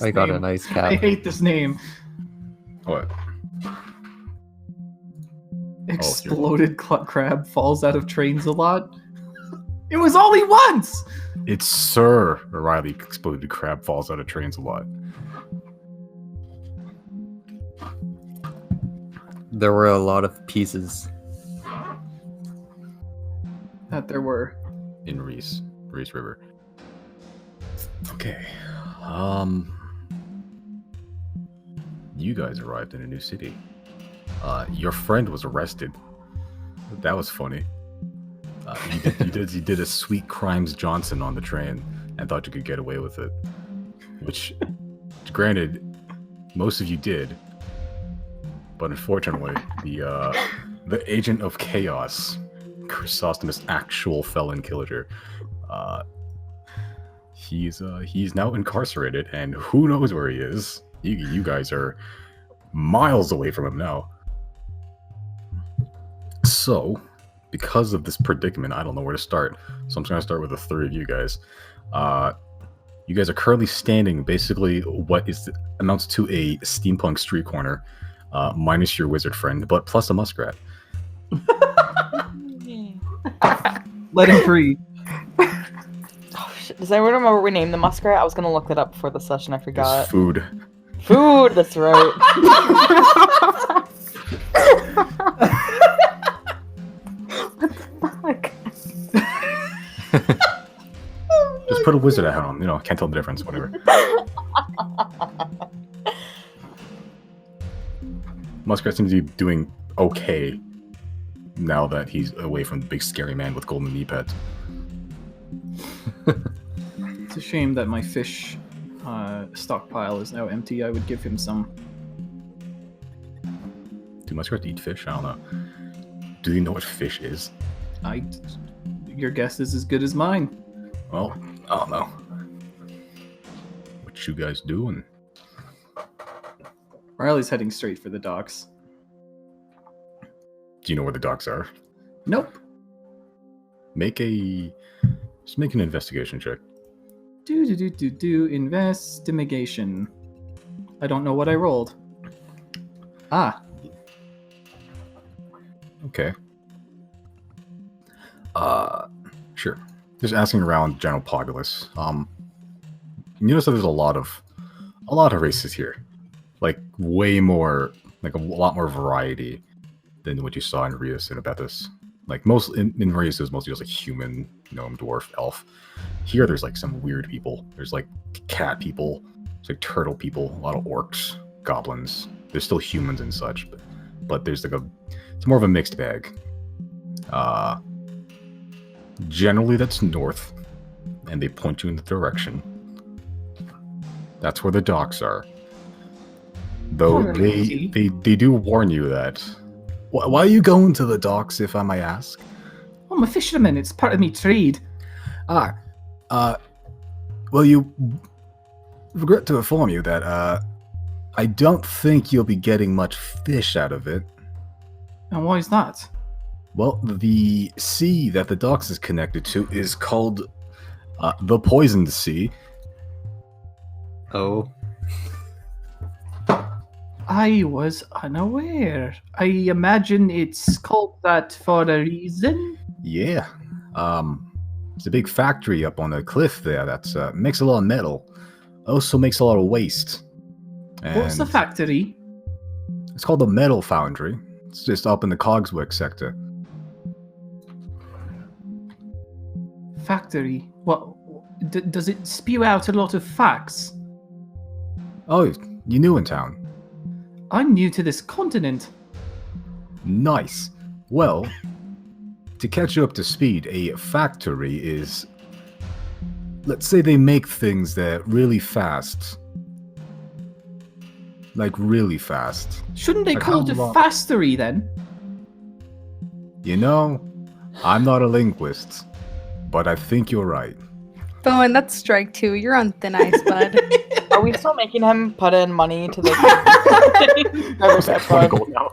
I got a nice cap. I hate this name. What? Exploded crab falls out of trains a lot. It was only once! It's Sir Reilly Exploded Crab falls out of trains a lot. There were a lot of pieces. That there were. In Reese River. Okay. You guys arrived in a new city. Your friend was arrested. That was funny. You did a sweet crimes Johnson on the train and thought you could get away with it. Which, granted, most of you did. But unfortunately, the agent of chaos, Chrysostom's actual felon killer, he's now incarcerated, and who knows where he is. You guys are miles away from him now. So, because of this predicament, I don't know where to start. So I'm just going to start with the three of you guys. You guys are currently standing basically what amounts to a steampunk street corner, minus your wizard friend, but plus a muskrat. Let him free. Oh, shit. Does anyone remember what we named the muskrat? I was going to look that up before the session. I forgot. It's food. Food, that's right. Fuck. Just put a wizard hat on. Can't tell the difference. Whatever. Muskrat seems to be doing okay now that he's away from the big scary man with golden knee pads. It's a shame that my fish stockpile is now empty. I would give him some. Do muskrats eat fish? I don't know. Do you know what fish is? Your guess is as good as mine. Well, I don't know. What you guys doing? Reilly's heading straight for the docks. Do you know where the docks are? Nope. Just make an investigation check. Investigation. I don't know what I rolled. Ah. Okay. Sure. Just asking around general populace. You notice that there's a lot of races here. Like way more, like a lot more variety than what you saw in Rias and Abethus. Like in Rias, there's mostly just like human, gnome, dwarf, elf. Here, there's like some weird people. There's like cat people. There's like turtle people. A lot of orcs, goblins. There's still humans and such, but there's like it's more of a mixed bag. Generally, that's north, and they point you in the direction. That's where the docks are. Though they do warn you that. Why are you going to the docks, if I may ask? I'm a fisherman. It's part of me trade. Well, you regret to inform you that I don't think you'll be getting much fish out of it. And why is that? Well, the sea that the docks is connected to is called the Poisoned Sea. Oh. I was unaware. I imagine it's called that for a reason. Yeah. There's a big factory up on the cliff there that makes a lot of metal. Also makes a lot of waste. What's the factory? It's called the Metal Foundry. It's just up in the Cogswork sector. Factory? What? Does it spew out a lot of facts? Oh, you're new in town. I'm new to this continent. Nice. Well, to catch you up to speed, a factory is... Let's say they make things that really fast. Like, really fast. Shouldn't they Like call it a fastery, then? You know, I'm not a linguist, but I think you're right. Bowen, that's strike two. You're on thin ice, bud. Are we still making him put in money to the... Was that 20 gold now?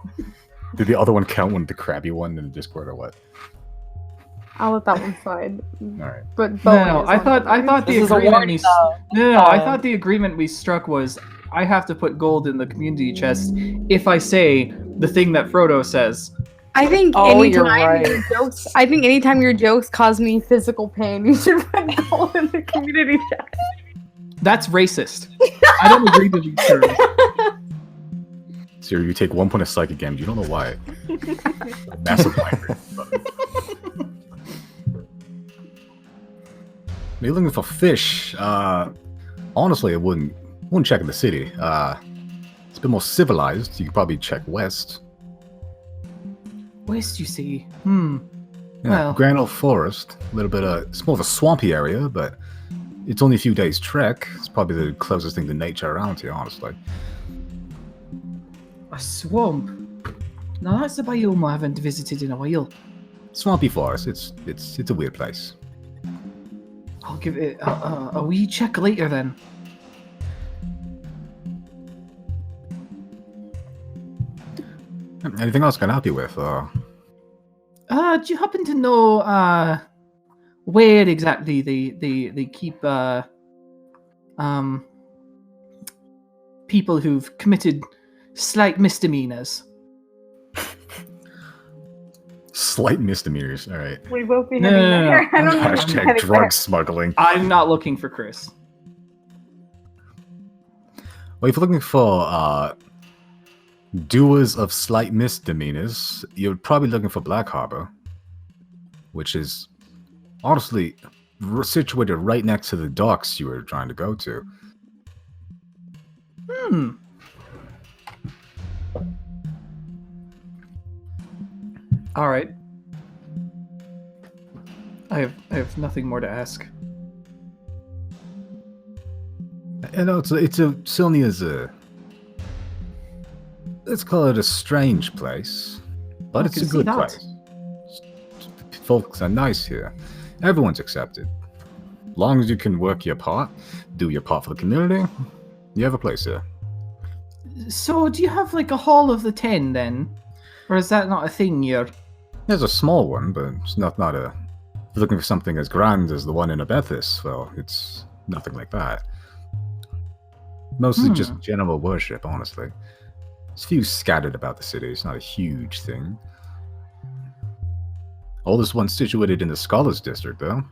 Did the other one count when the crabby one in the Discord or what? I'll let that one slide. Alright. But No, I thought the This is a agreement warning, though. I thought the agreement we struck was I have to put gold in the community chest if I say the thing that Frodo says. I think Oh, you're anytime right. your jokes, I think anytime your jokes cause me physical pain, you should put gold in the community chat. That's racist. I don't agree to these terms. So you take 1 point of psychic damage. You don't know why. Massive migraine. You're looking for fish. Honestly, I wouldn't check in the city. It's a bit more civilized. You could probably check west. West, you see. Yeah, Well. Granite Forest. A little bit it's more of a swampy area, but it's only a few days trek. It's probably the closest thing to nature around here, honestly. A swamp. Now that's a biome I haven't visited in a while. Swampy forest. It's a weird place. I'll give it a wee check later then. Anything else I can help you with? Do you happen to know where exactly they keep people who've committed slight misdemeanors? Slight misdemeanors. All right. We both be No, having no, no, that. no. I don't know. Hashtag drug smuggling. I'm not looking for Chris. Well, if you're looking for doers of slight misdemeanors, you're probably looking for Black Harbor, which is honestly situated right next to the docks you were trying to go to. All right. I have nothing more to ask. You know, Sylnia is let's call it a strange place, but I it's a can see good that. place. Folks are nice here. Everyone's accepted. Long as you can work your part, do your part for the community, you have a place here. So, do you have like a Hall of the Ten then? Or is that not a thing here? There's a small one, but it's not a... If you're looking for something as grand as the one in Abethus, well, it's nothing like that. Mostly just general worship, honestly. There's a few scattered about the city. It's not a huge thing. Oldest one situated in the Scholars District, though.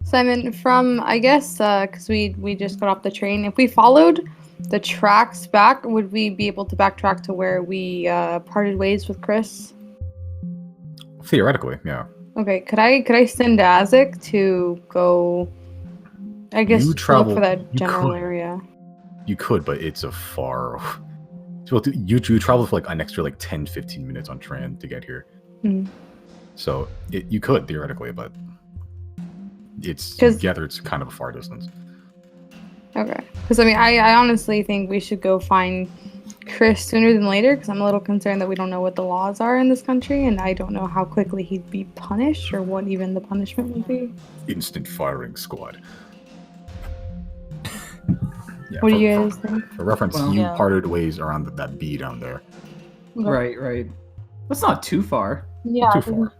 Simon, from, I guess, because we just got off the train, if we followed the tracks back, would we be able to backtrack to where we parted ways with Chris? Theoretically, yeah. Okay, could I send Azik to go, I guess, You look travel- for that you general could. area? You could, but it's a far... Well, you travel for like an extra like 10-15 minutes on train to get here. Hmm. So you could, theoretically, but it's 'Cause- together it's kind of a far distance. Okay. Because, I mean, I honestly think we should go find Chris sooner than later, because I'm a little concerned that we don't know what the laws are in this country, and I don't know how quickly he'd be punished, or what even the punishment would be. Instant firing squad. Yeah, What do you guys think? For reference, Well, you yeah. parted ways around that bee down there. Right. That's not too far. Yeah. Too far.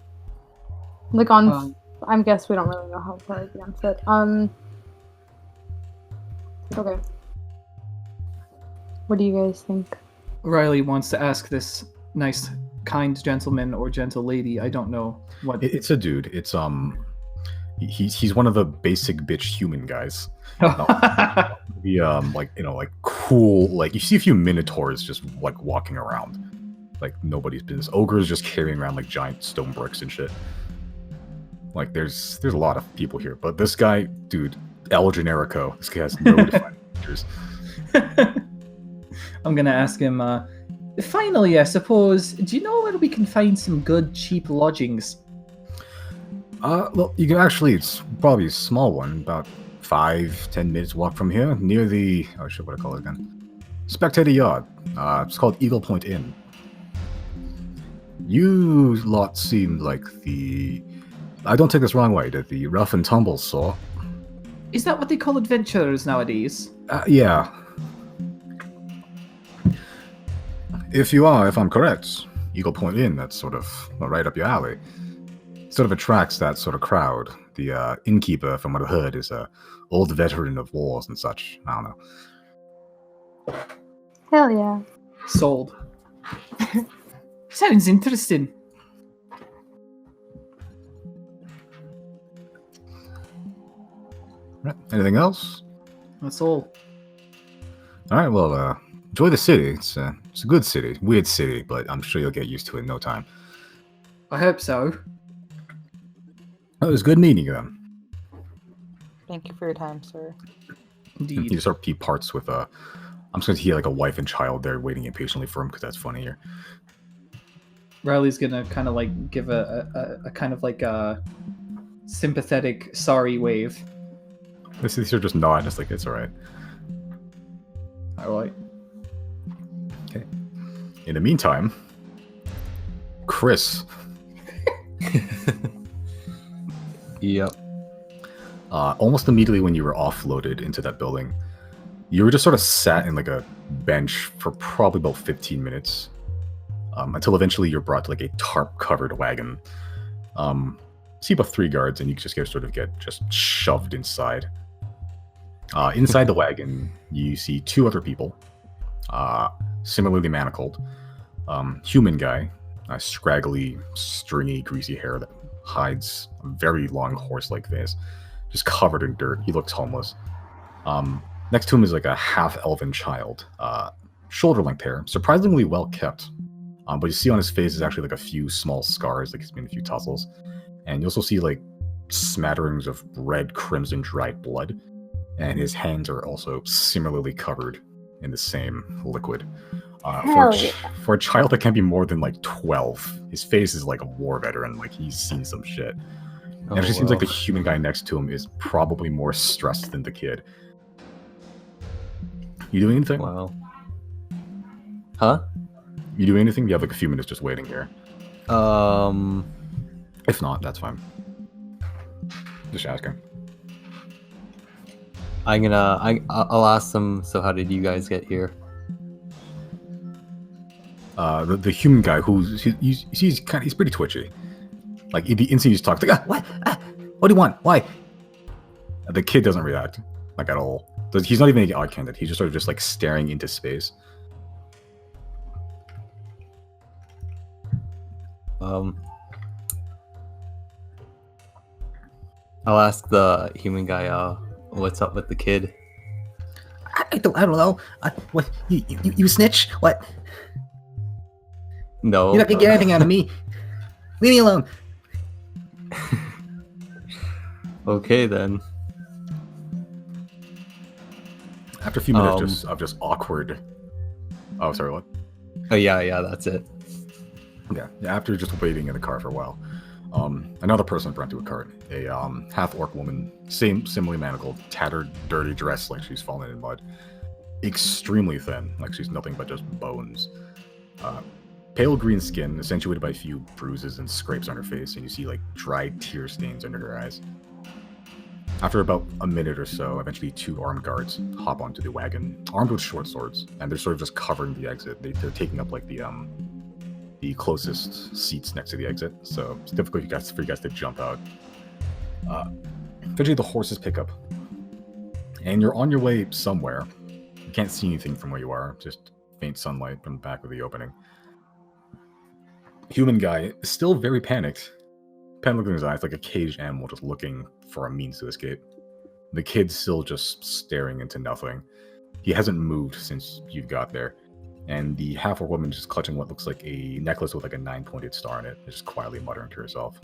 Like on, Um, I guess we don't really know how far against it. Okay. What do you guys think? Reilly wants to ask this nice, kind gentleman or gentle lady. I don't know what. It's a dude. It's he's one of the basic bitch human guys. The like cool, like you see a few minotaurs just like walking around, like nobody's business. Ogres just carrying around like giant stone bricks and shit. Like there's a lot of people here, but this guy, dude, El Generico. This guy has no defined features. I'm gonna ask him. Finally, I suppose. Do you know where we can find some good, cheap lodgings? Well, you can actually. It's probably a small one, about 5-10 minutes walk from here, near the what do I call it again? Spectator Yard. It's called Eagle Point Inn. You lot seem like the. I don't take this wrong way. The rough and tumble sort. Is that what they call adventurers nowadays? Yeah. If I'm correct, Eagle Point Inn, that's sort of right up your alley. Sort of attracts that sort of crowd. The innkeeper, from what I've heard, is a old veteran of wars and such. I don't know. Hell yeah. Sold. Sounds interesting. Right. Anything else? That's all. All right. Well, enjoy the city. It's a good city, weird city, but I'm sure you'll get used to it in no time. I hope so. Oh, it was good meeting you then. Thank you for your time, sir. Indeed. You sort of peep parts with I'm just going to hear like a wife and child there waiting impatiently for him because that's funnier. Reilly's gonna kind of like give a kind of like a sympathetic sorry wave. These are just nod, just like it's all right. All right. Okay. In the meantime, Chrys. Yep. Almost immediately when you were offloaded into that building, you were just sort of sat in like a bench for probably about 15 minutes. Until eventually you're brought to like a tarp-covered wagon. See about 3 guards, and you just get just shoved inside. Inside the wagon, you see 2 other people, similarly manacled. Human guy, a scraggly, stringy, greasy hair that hides a very long horse-like face, just covered in dirt. He looks homeless. Next to him is like a half-elven child, shoulder-length hair, surprisingly well kept. But you see on his face is actually like a few small scars, like he's been a few tussles. And you also see like smatterings of red, crimson, dried blood. And his hands are also similarly covered in the same liquid. For a child that can't be more than like 12, his face is like a war veteran, like he's seen some shit. And it actually seems like the human guy next to him is probably more stressed than the kid. You doing anything? Wow. Huh? You doing anything? You have like a few minutes just waiting here. If not, that's fine. Just asking. I'll ask them. So how did you guys get here? The human guy he's pretty twitchy. Like the instant you just talk, like what? What do you want? Why? The kid doesn't react like at all. He's not even eye-candid. He's just sort of just like staring into space. I'll ask the human guy. What's up with the kid? I don't know. What you snitch? What? No. You're not gonna get anything out of me. Leave me alone. Okay then. After a few minutes of just awkward. Oh, sorry, what? Oh yeah, that's it. Yeah, after just waiting in the car for a while, another person brought to a cart. A half-orc woman, similarly manacled, tattered, dirty dress like she's fallen in mud. Extremely thin, like she's nothing but just bones. Pale green skin, accentuated by a few bruises and scrapes on her face, and you see like dried tear stains under her eyes. After about a minute or so, eventually 2 armed guards hop onto the wagon, armed with short swords, and they're sort of just covering the exit. They're taking up like the closest seats next to the exit, so it's difficult for you guys to jump out. Eventually the horses pick up, and you're on your way somewhere. You can't see anything from where you are, just faint sunlight from the back of the opening. Human guy is still very panicked. Pen looking in his eyes like a caged animal just looking for a means to escape. The kid's still just staring into nothing. He hasn't moved since you got there. And the half-orc woman just clutching what looks like a necklace with like a 9-pointed star in it, just quietly muttering to herself.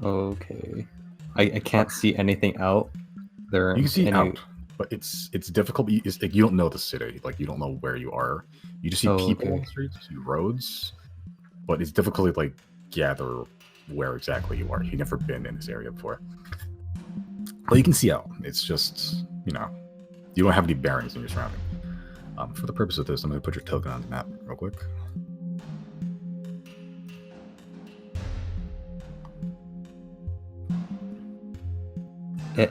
Okay. I can't see anything out there. You can see out, but it's difficult. It's like you don't know the city, like you don't know where you are. You just see people on the streets, you see roads, but it's difficult to like gather where exactly you are. You've never been in this area before. But you can see out. It's just, you don't have any bearings in your surrounding. For the purpose of this, I'm going to put your token on the map real quick.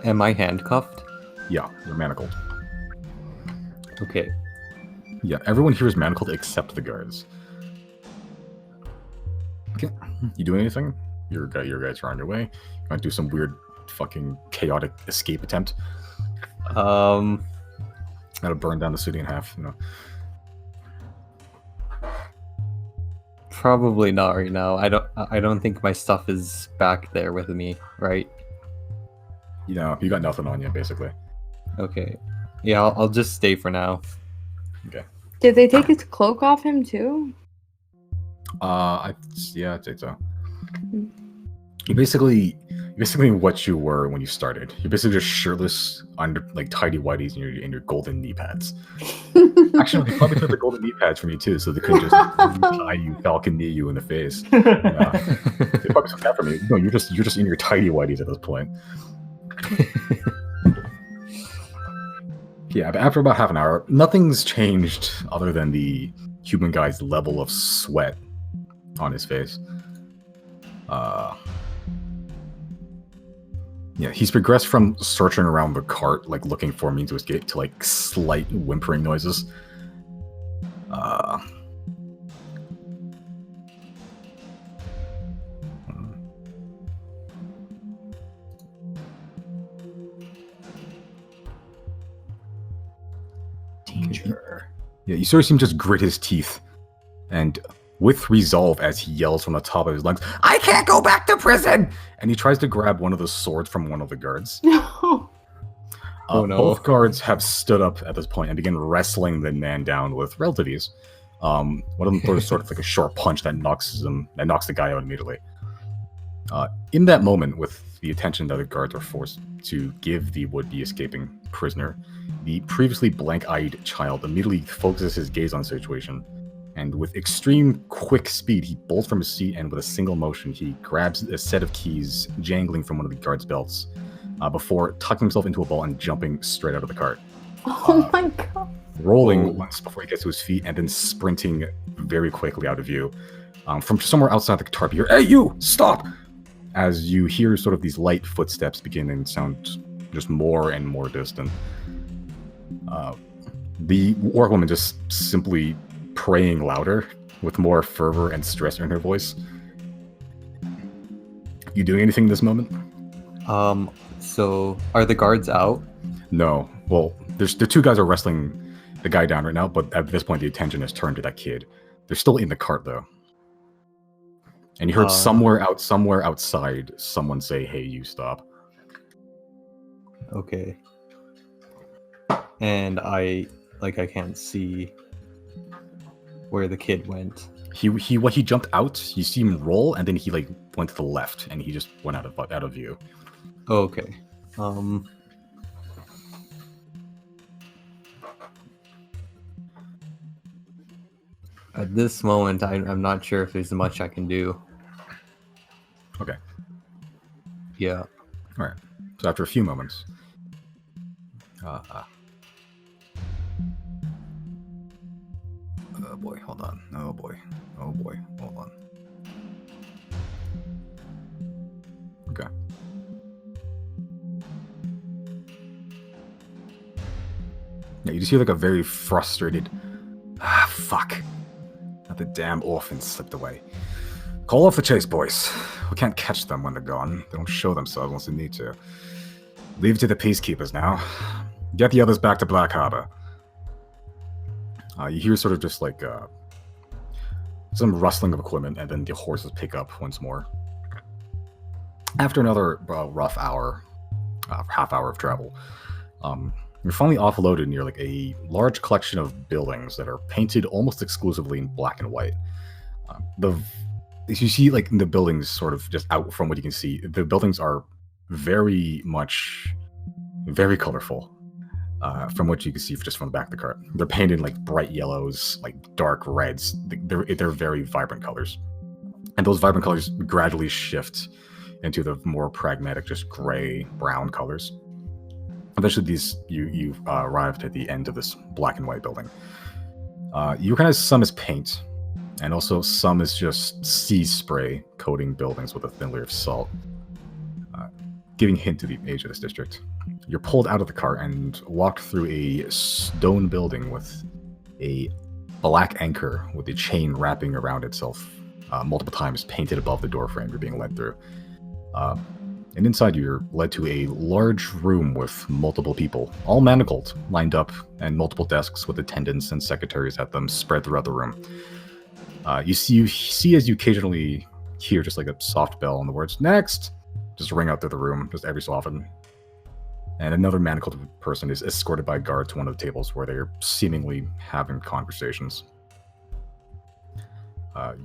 Am I handcuffed? Yeah, you're manacled. Okay. Yeah, everyone here is manacled except the guards. Okay, you doing anything? Your guys are on your way. You want to do some weird, fucking chaotic escape attempt? Gotta burn down the city in half. You know. Probably not right now. I don't think my stuff is back there with me, right? You know, you got nothing on you basically. Okay. Yeah, I'll just stay for now. Okay. Did they take his cloak off him too? Yeah, I'd say so. You're basically what you were when you started. You're basically just shirtless under like tidy whities and your golden knee pads. Actually, they probably took the golden knee pads from you too, so they could just tie you, falcon knee you in the face. They probably took that from you. No, you're just in your tidy whities at this point. Yeah, but after about half an hour, nothing's changed other than the human guy's level of sweat on his face. Yeah, he's progressed from searching around the cart, like looking for a means to escape, to like slight whimpering noises. Danger. Yeah, you sort of see him just grit his teeth, and with resolve as he yells from the top of his lungs, "I can't go back to prison!" And he tries to grab one of the swords from one of the guards. No. Oh, no. Both guards have stood up at this point and begin wrestling the man down with relative ease. One of them throws sort of like a short punch that knocks the guy out immediately. In that moment, with the attention that the guards are forced to give the would-be escaping prisoner, the previously blank-eyed child immediately focuses his gaze on the situation, and with extreme quick speed, he bolts from his seat, and with a single motion, he grabs a set of keys jangling from one of the guards' belts, before tucking himself into a ball and jumping straight out of the cart. Oh my god. Rolling once before he gets to his feet, and then sprinting very quickly out of view. From somewhere outside the cart, you hear, "Hey, you! Stop!" As you hear sort of these light footsteps begin and sound just more and more distant. The orc woman just simply praying louder with more fervor and stress in her voice. You doing anything in this moment? So are the guards out? No. Well, the two guys are wrestling the guy down right now, but at this point the attention has turned to that kid. They're still in the cart though. And you heard somewhere outside someone say, "Hey, you stop." Okay. And I can't see where the kid went. He jumped out, you see him roll, and then he like went to the left and he just went out of view. Okay. At this moment, I'm not sure if there's much I can do. Okay. Yeah. Alright. So after a few moments. Oh boy, hold on. Oh boy, hold on. Okay. Yeah, you just hear like a very frustrated, fuck. Not the damn orphans slipped away. Call off the chase, boys. We can't catch them when they're gone. They don't show themselves unless they need to. Leave it to the peacekeepers now. Get the others back to Black Harbor. You hear sort of just like some rustling of equipment, and then the horses pick up once more. After another rough hour, half hour of travel, you're finally offloaded near like a large collection of buildings that are painted almost exclusively in black and white. You see, like, the buildings sort of just out from what you can see, the buildings are very colorful. From what you can see just from the back of the cart. They're painted like bright yellows, like dark reds. They're very vibrant colors. And those vibrant colors gradually shift into the more pragmatic, just gray, brown colors. Eventually you've arrived at the end of this black and white building. You kind of, some is paint, and also some is just sea spray coating buildings with a thin layer of salt. Giving hint to the age of this district. you're pulled out of the car and walked through a stone building with a black anchor with a chain wrapping around itself multiple times, painted above the doorframe you're being led through. And inside you're led to a large room with multiple people, all manacled, lined up, and multiple desks with attendants and secretaries at them spread throughout the room. You see as you occasionally hear just like a soft bell and the words, "Next!" just ring out through the room, just every so often. And another manacled person is escorted by a guard to one of the tables where they're seemingly having conversations.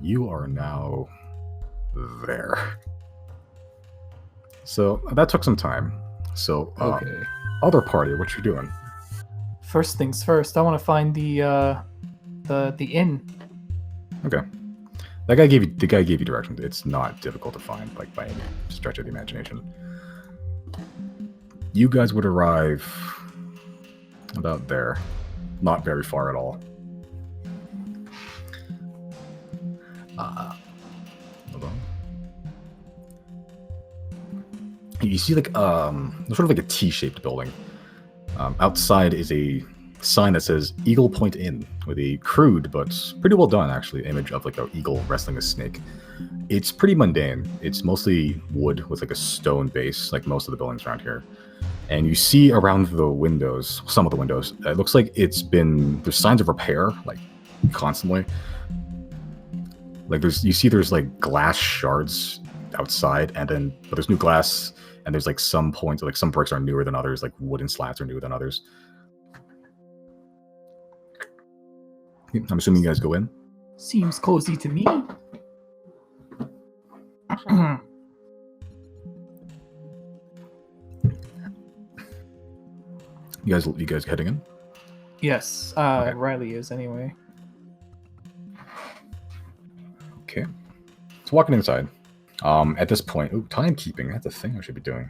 You are now there. So that took some time. So, Okay. other party, what you doing? First things first, I want to find the inn. Okay. The guy gave you directions. It's not difficult to find, like by any stretch of the imagination. You guys would arrive about there. Not very far at all. Hold on. You see like sort of like a T-shaped building. Outside is a sign that says Eagle Point Inn with a crude but pretty well done actually image of like an eagle wrestling a snake. It's pretty mundane. It's mostly wood with like a stone base, like most of the buildings around here. And you see around the windows, some of the windows, it looks like there's signs of repair, like constantly. Like there's like glass shards outside, but there's new glass, and there's like some points, like some bricks are newer than others, like wooden slats are newer than others. I'm assuming you guys go in. Seems cozy to me. You guys heading in? Yes, Okay. Reilly is anyway. Okay. It's walking inside. At this point, timekeeping. That's a thing I should be doing.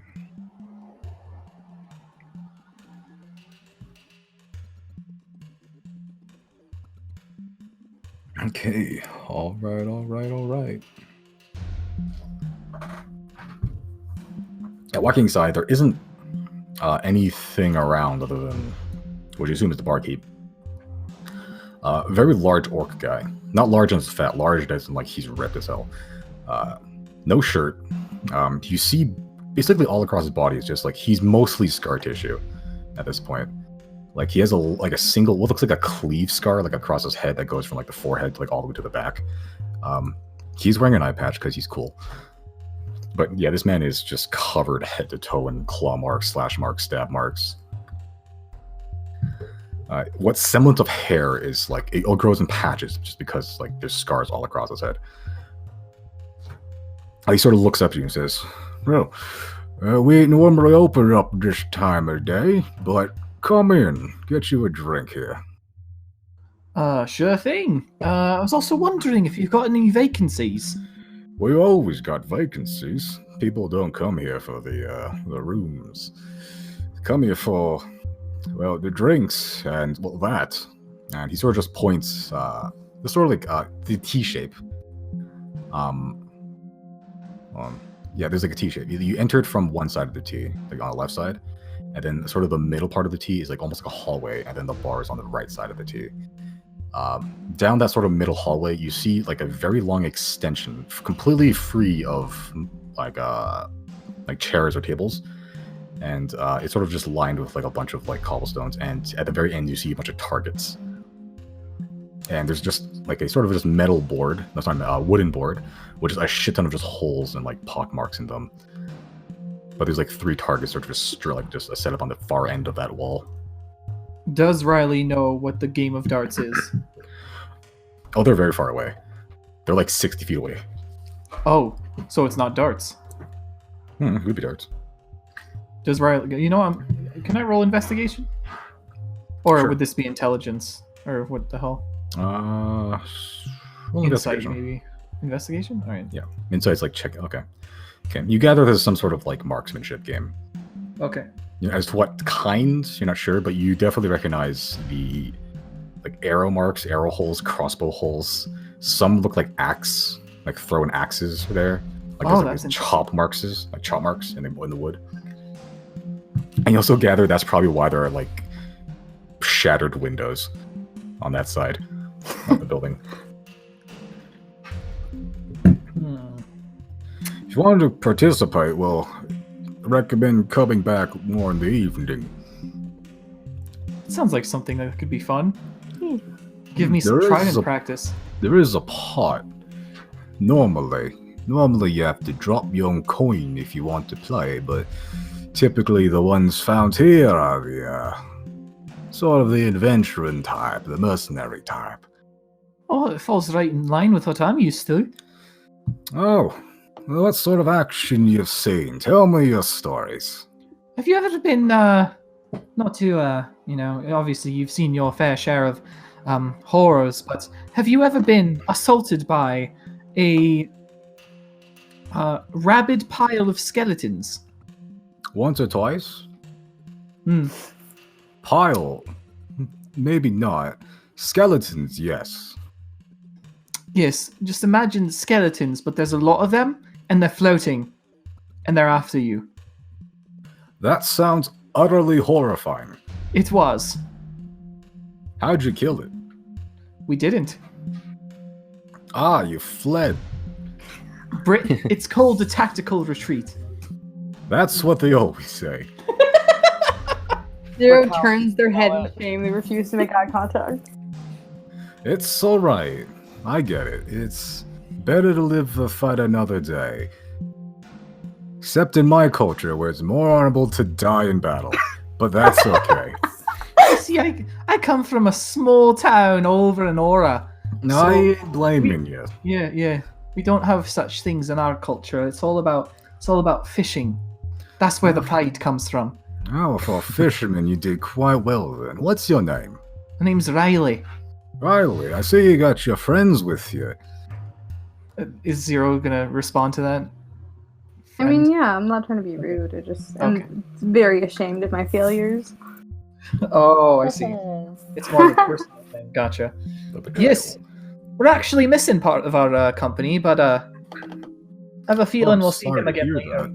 Okay. All right. Yeah, walking inside, there isn't anything around other than what you assume is the barkeep. Very large orc guy. Not large as fat, large as in like he's ripped as hell. No shirt. You see basically all across his body is just like he's mostly scar tissue at this point. Like he has a single, what looks like a cleave scar like across his head that goes from like the forehead to like all the way to the back. He's wearing an eye patch because he's cool. But yeah, this man is just covered head to toe in claw marks, slash marks, stab marks. What semblance of hair is like, it grows in patches just because like there's scars all across his head. He sort of looks up at you and says, "Well, we ain't normally open up this time of day, but come in, get you a drink here." Sure thing. I was also wondering if you've got any vacancies. We always got vacancies. People don't come here for the rooms. They come here for, well, the drinks and well that. And he sort of just points, the sort of like the T shape. Yeah, there's like a T shape. You entered from one side of the T, like on the left side, and then sort of the middle part of the T is like almost like a hallway, and then the bar is on the right side of the T. Down that sort of middle hallway, you see like a very long extension, completely free of like chairs or tables, and it's sort of just lined with like a bunch of like cobblestones. And at the very end, you see a bunch of targets. And there's just like a sort of just metal board, that's not a wooden board, which is a shit ton of just holes and like pock marks in them. But there's like 3 targets that are just set up on the far end of that wall. Does Reilly know what the game of darts is? Oh, they're very far away. They're like 60 feet away. Oh, so it's not darts. It would be darts. Does Reilly... You know, can I roll investigation? Or Sure. would this be intelligence? Or what the hell? Well, Insight, investigation. maybe. Investigation? Alright. Yeah, insight's like check. Okay. You gather there's some sort of like marksmanship game. Okay. You know, as to what kind, you're not sure, but you definitely recognize the like arrow marks, arrow holes, crossbow holes. Some look like axe, like throwing axes there. Like Oh, there's that's like chop marks in the wood. And you also gather that's probably why there are like shattered windows on that side of the building. If you wanted to participate, well, I recommend coming back more in the evening. It sounds like something that could be fun. Give Hmm, me some there try is and a- practice. There is a pot. Normally you have to drop your own coin if you want to play, but typically the ones found here are the sort of the adventuring type, the mercenary type. Oh, it falls right in line with what I'm used to. Oh, well, what sort of action you've seen? Tell me your stories. Have you ever been, not to, obviously you've seen your fair share of horrors, but have you ever been assaulted by a rabid pile of skeletons? Once or twice? Hmm. Pile? Maybe not. Skeletons, yes. Yes, just imagine skeletons, but there's a lot of them, and they're floating, and they're after you. That sounds utterly horrifying. It was. How'd you kill it? We didn't. Ah, you fled. It's called a tactical retreat. That's what they always say. Xero Prachal. turns their head in shame. They refuse to make eye contact. It's alright. I get it. It's better to live the fight another day. Except in my culture, where it's more honorable to die in battle. But that's okay. See, I come from a small town over in Aura. No, I ain't blaming you. Yeah. We don't have such things in our culture. It's all about fishing. That's where the pride comes from. Oh, for a fisherman, you did quite well then. What's your name? My name's Reilly. Reilly, I see you got your friends with you. Is Xero gonna respond to that? I mean, yeah, I'm not trying to be rude. I'm very ashamed of my failures. Oh, I see. It's more of a personal thing. Gotcha. Yes, we're actually missing part of our company, but I have a feeling we'll see him again later.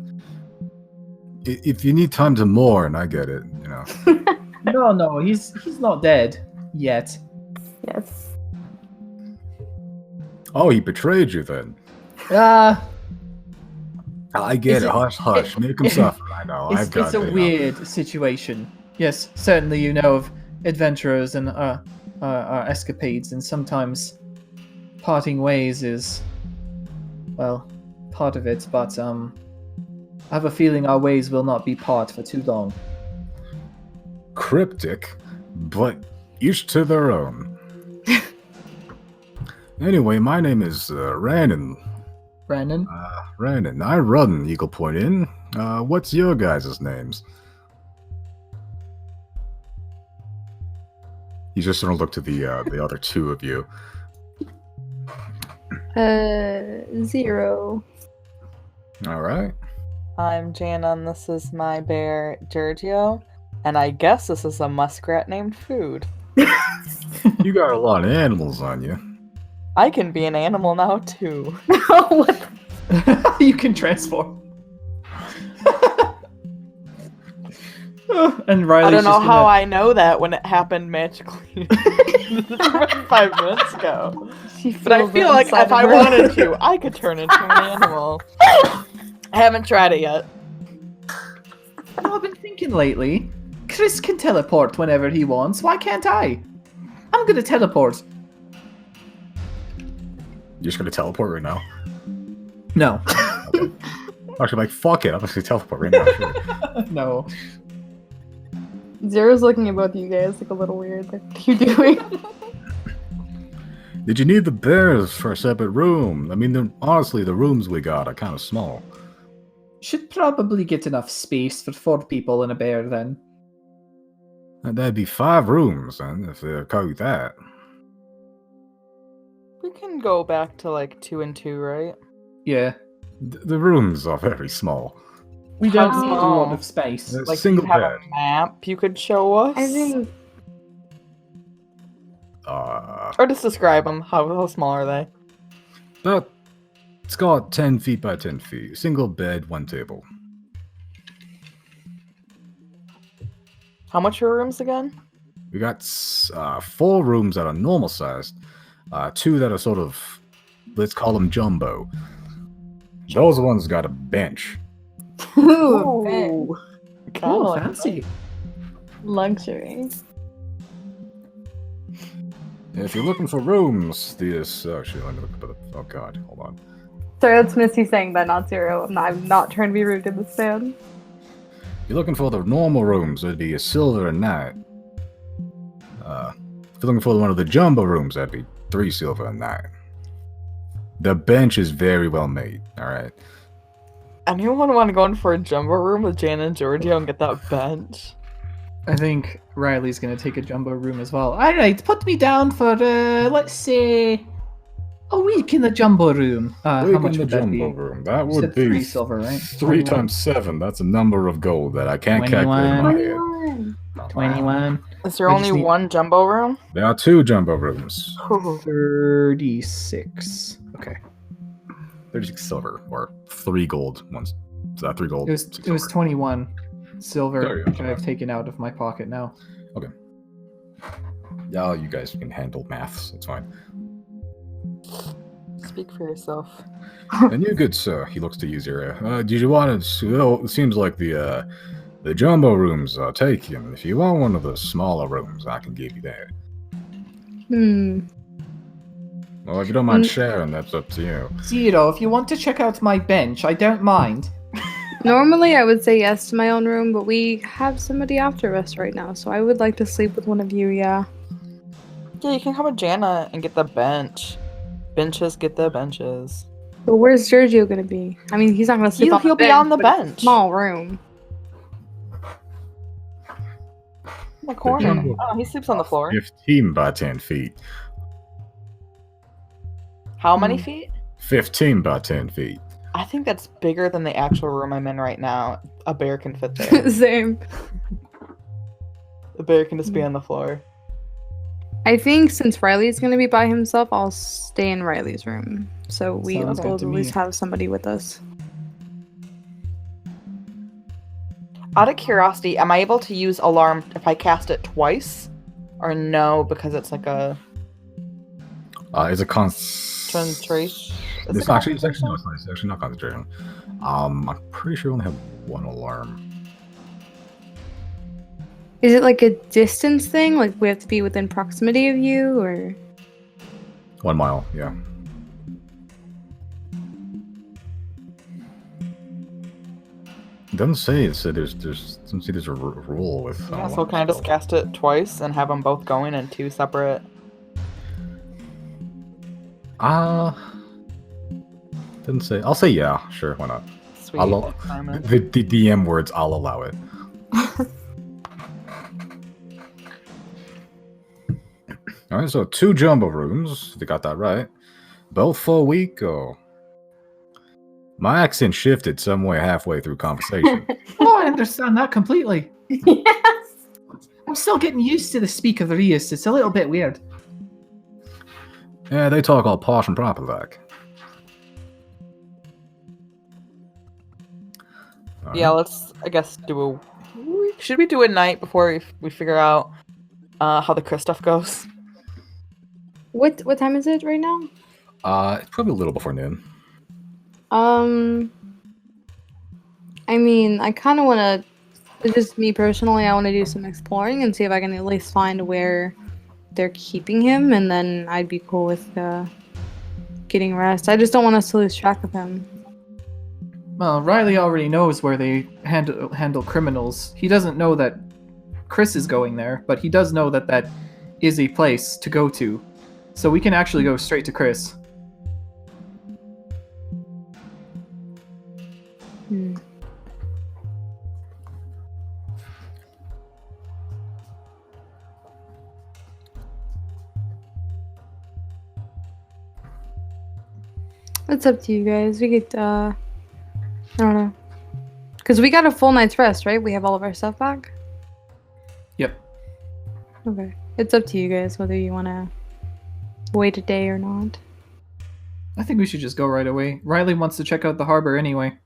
If you need time to mourn, I get it. You know. No, he's not dead yet. Yes. Oh, he betrayed you then. I get it. Hush. Make him suffer. I know. I've got It's a it. weird situation. Yes, certainly you know of adventurers and our escapades, and sometimes parting ways is, well, part of it, but I have a feeling our ways will not be part for too long. Cryptic, but each to their own. Anyway, my name is Ranon. Brandon? Ranon. I run Eagle Point Inn. What's your guys' names? He's just gonna look to the other two of you. Xero. All right. I'm Janna, and this is my bear, Giorgio. And I guess this is a muskrat named Food. You got a lot of animals on you. I can be an animal now, too. What? You can transform. And Riley's I don't know just how gonna- I know that when it happened magically 5 minutes ago. But I feel like if I wanted to, I could turn into an animal. I haven't tried it yet. You know, I've been thinking lately. Chrys can teleport whenever he wants. Why can't I? I'm gonna teleport. You're just gonna teleport right now. No. Actually, like fuck it. I'm just gonna teleport right now. Sure. No. Zero's looking at both of you guys like a little weird. Like, what are you doing? Did you need the bears for a separate room? I mean, honestly, the rooms we got are kind of small. Should probably get enough space for 4 people and a bear then. And that'd be 5 rooms, then, if they call you that. We can go back to like 2 and 2, right? Yeah. The rooms are very small. We don't How need a small? lot of space. A Like, single you have bed. a map you could show us? I think Or just describe them. How small are they? About, it's got 10 feet by 10 feet. Single bed, 1 table. How much are rooms again? We got 4 rooms that are normal sized, 2 that are sort of, let's call them jumbo. Those ones got a bench. Ooh, Ben. Kinda Oh, like fancy. Luxury. If you're looking for rooms, this actually, let me look at the. Oh God, hold on. Sorry, that's Missy saying that, not Xero. I'm not trying to be rude to this fan. If you're looking for the normal rooms, it'd be a silver a night. If you're looking for one of the jumbo rooms, that'd be 3 silver a night. The bench is very well made. All right. Anyone want to go in for a jumbo room with Janna and Giorgio and get that bench? I think Reilly's gonna take a jumbo room as well. Alright, put me down for, let's say, a week in the jumbo room. How much would that be? room. That You would said be 3 silver, right? 3 times 7. That's a number of gold that I can't calculate in my head. 21. Is there I only just need- one jumbo room? There are 2 jumbo rooms. 36. Okay. 36 silver or 3 gold ones. Is that 3 gold? It was 21 There silver, you go. which I've taken out of my pocket now. Yeah, you guys can handle maths. It's fine. Speak for yourself. And you, good sir, he looks to you, Xero. Did you want to? Well, it seems like the jumbo rooms are taken. If you want one of the smaller rooms, I can give you that. Well, if you don't mind sharing, that's up to you. Xero, if you want to check out my bench, I don't mind. Normally, I would say yes to my own room, but we have somebody after us right now, so I would like to sleep with one of you, yeah. Yeah, you can come with Janna and get the bench. Benches get the benches. But where's Giorgio gonna be? I mean, he's not gonna sleep He'll on the be bench, on the but it's a bench. small room. In the corner. jumbo- Oh, he sleeps on the floor. 15 by 10 feet. How many feet? 15 by 10 feet. I think that's bigger than the actual room I'm in right now. A bear can fit there. Same. The bear can just be on the floor. I think since Reilly's gonna be by himself, I'll stay in Reilly's room. So we Sounds will good to at me. least have somebody with us. Out of curiosity, am I able to use alarm if I cast it twice? Or no, because it's like a It's a concentration. Is It's it actually concentration? no, it's actually not concentration. I'm pretty sure we only have 1 alarm. Is it like a distance thing? Like we have to be within proximity of you, or 1 mile, yeah. It doesn't say. It said doesn't say there's a rule with. Yeah, so can I just cast it twice and have them both going in 2 separate? Didn't say. I'll say yeah. Sure, why not? Sweet. I'll, Simon. the DM words. I'll allow it. All right, so 2 jumbo rooms. They got that right. Both for a week. Or my accent shifted somewhere halfway through conversation. Oh, I understand that completely. yes. I'm still getting used to the speak of the Rias. It's a little bit weird. Yeah, they talk all posh and proper like. All Yeah, right. let's, I guess, do a... Should we do a night before we figure out how the Chris stuff goes? What time is it right now? It's probably a little before noon. I mean, I kind of want to. It's just me personally. I want to do some exploring and see if I can at least find where they're keeping him, and then I'd be cool with getting rest. I just don't want us to lose track of him. Well, Reilly already knows where they handle criminals. He doesn't know that Chris is going there, but he does know that that is a place to go to. So we can actually go straight to Chris. Hmm. It's up to you guys. We could, I don't know. Because we got a full night's rest, right? We have all of our stuff back? Yep. Okay. It's up to you guys whether you want to wait a day or not. I think we should just go right away. Reilly wants to check out the harbor anyway.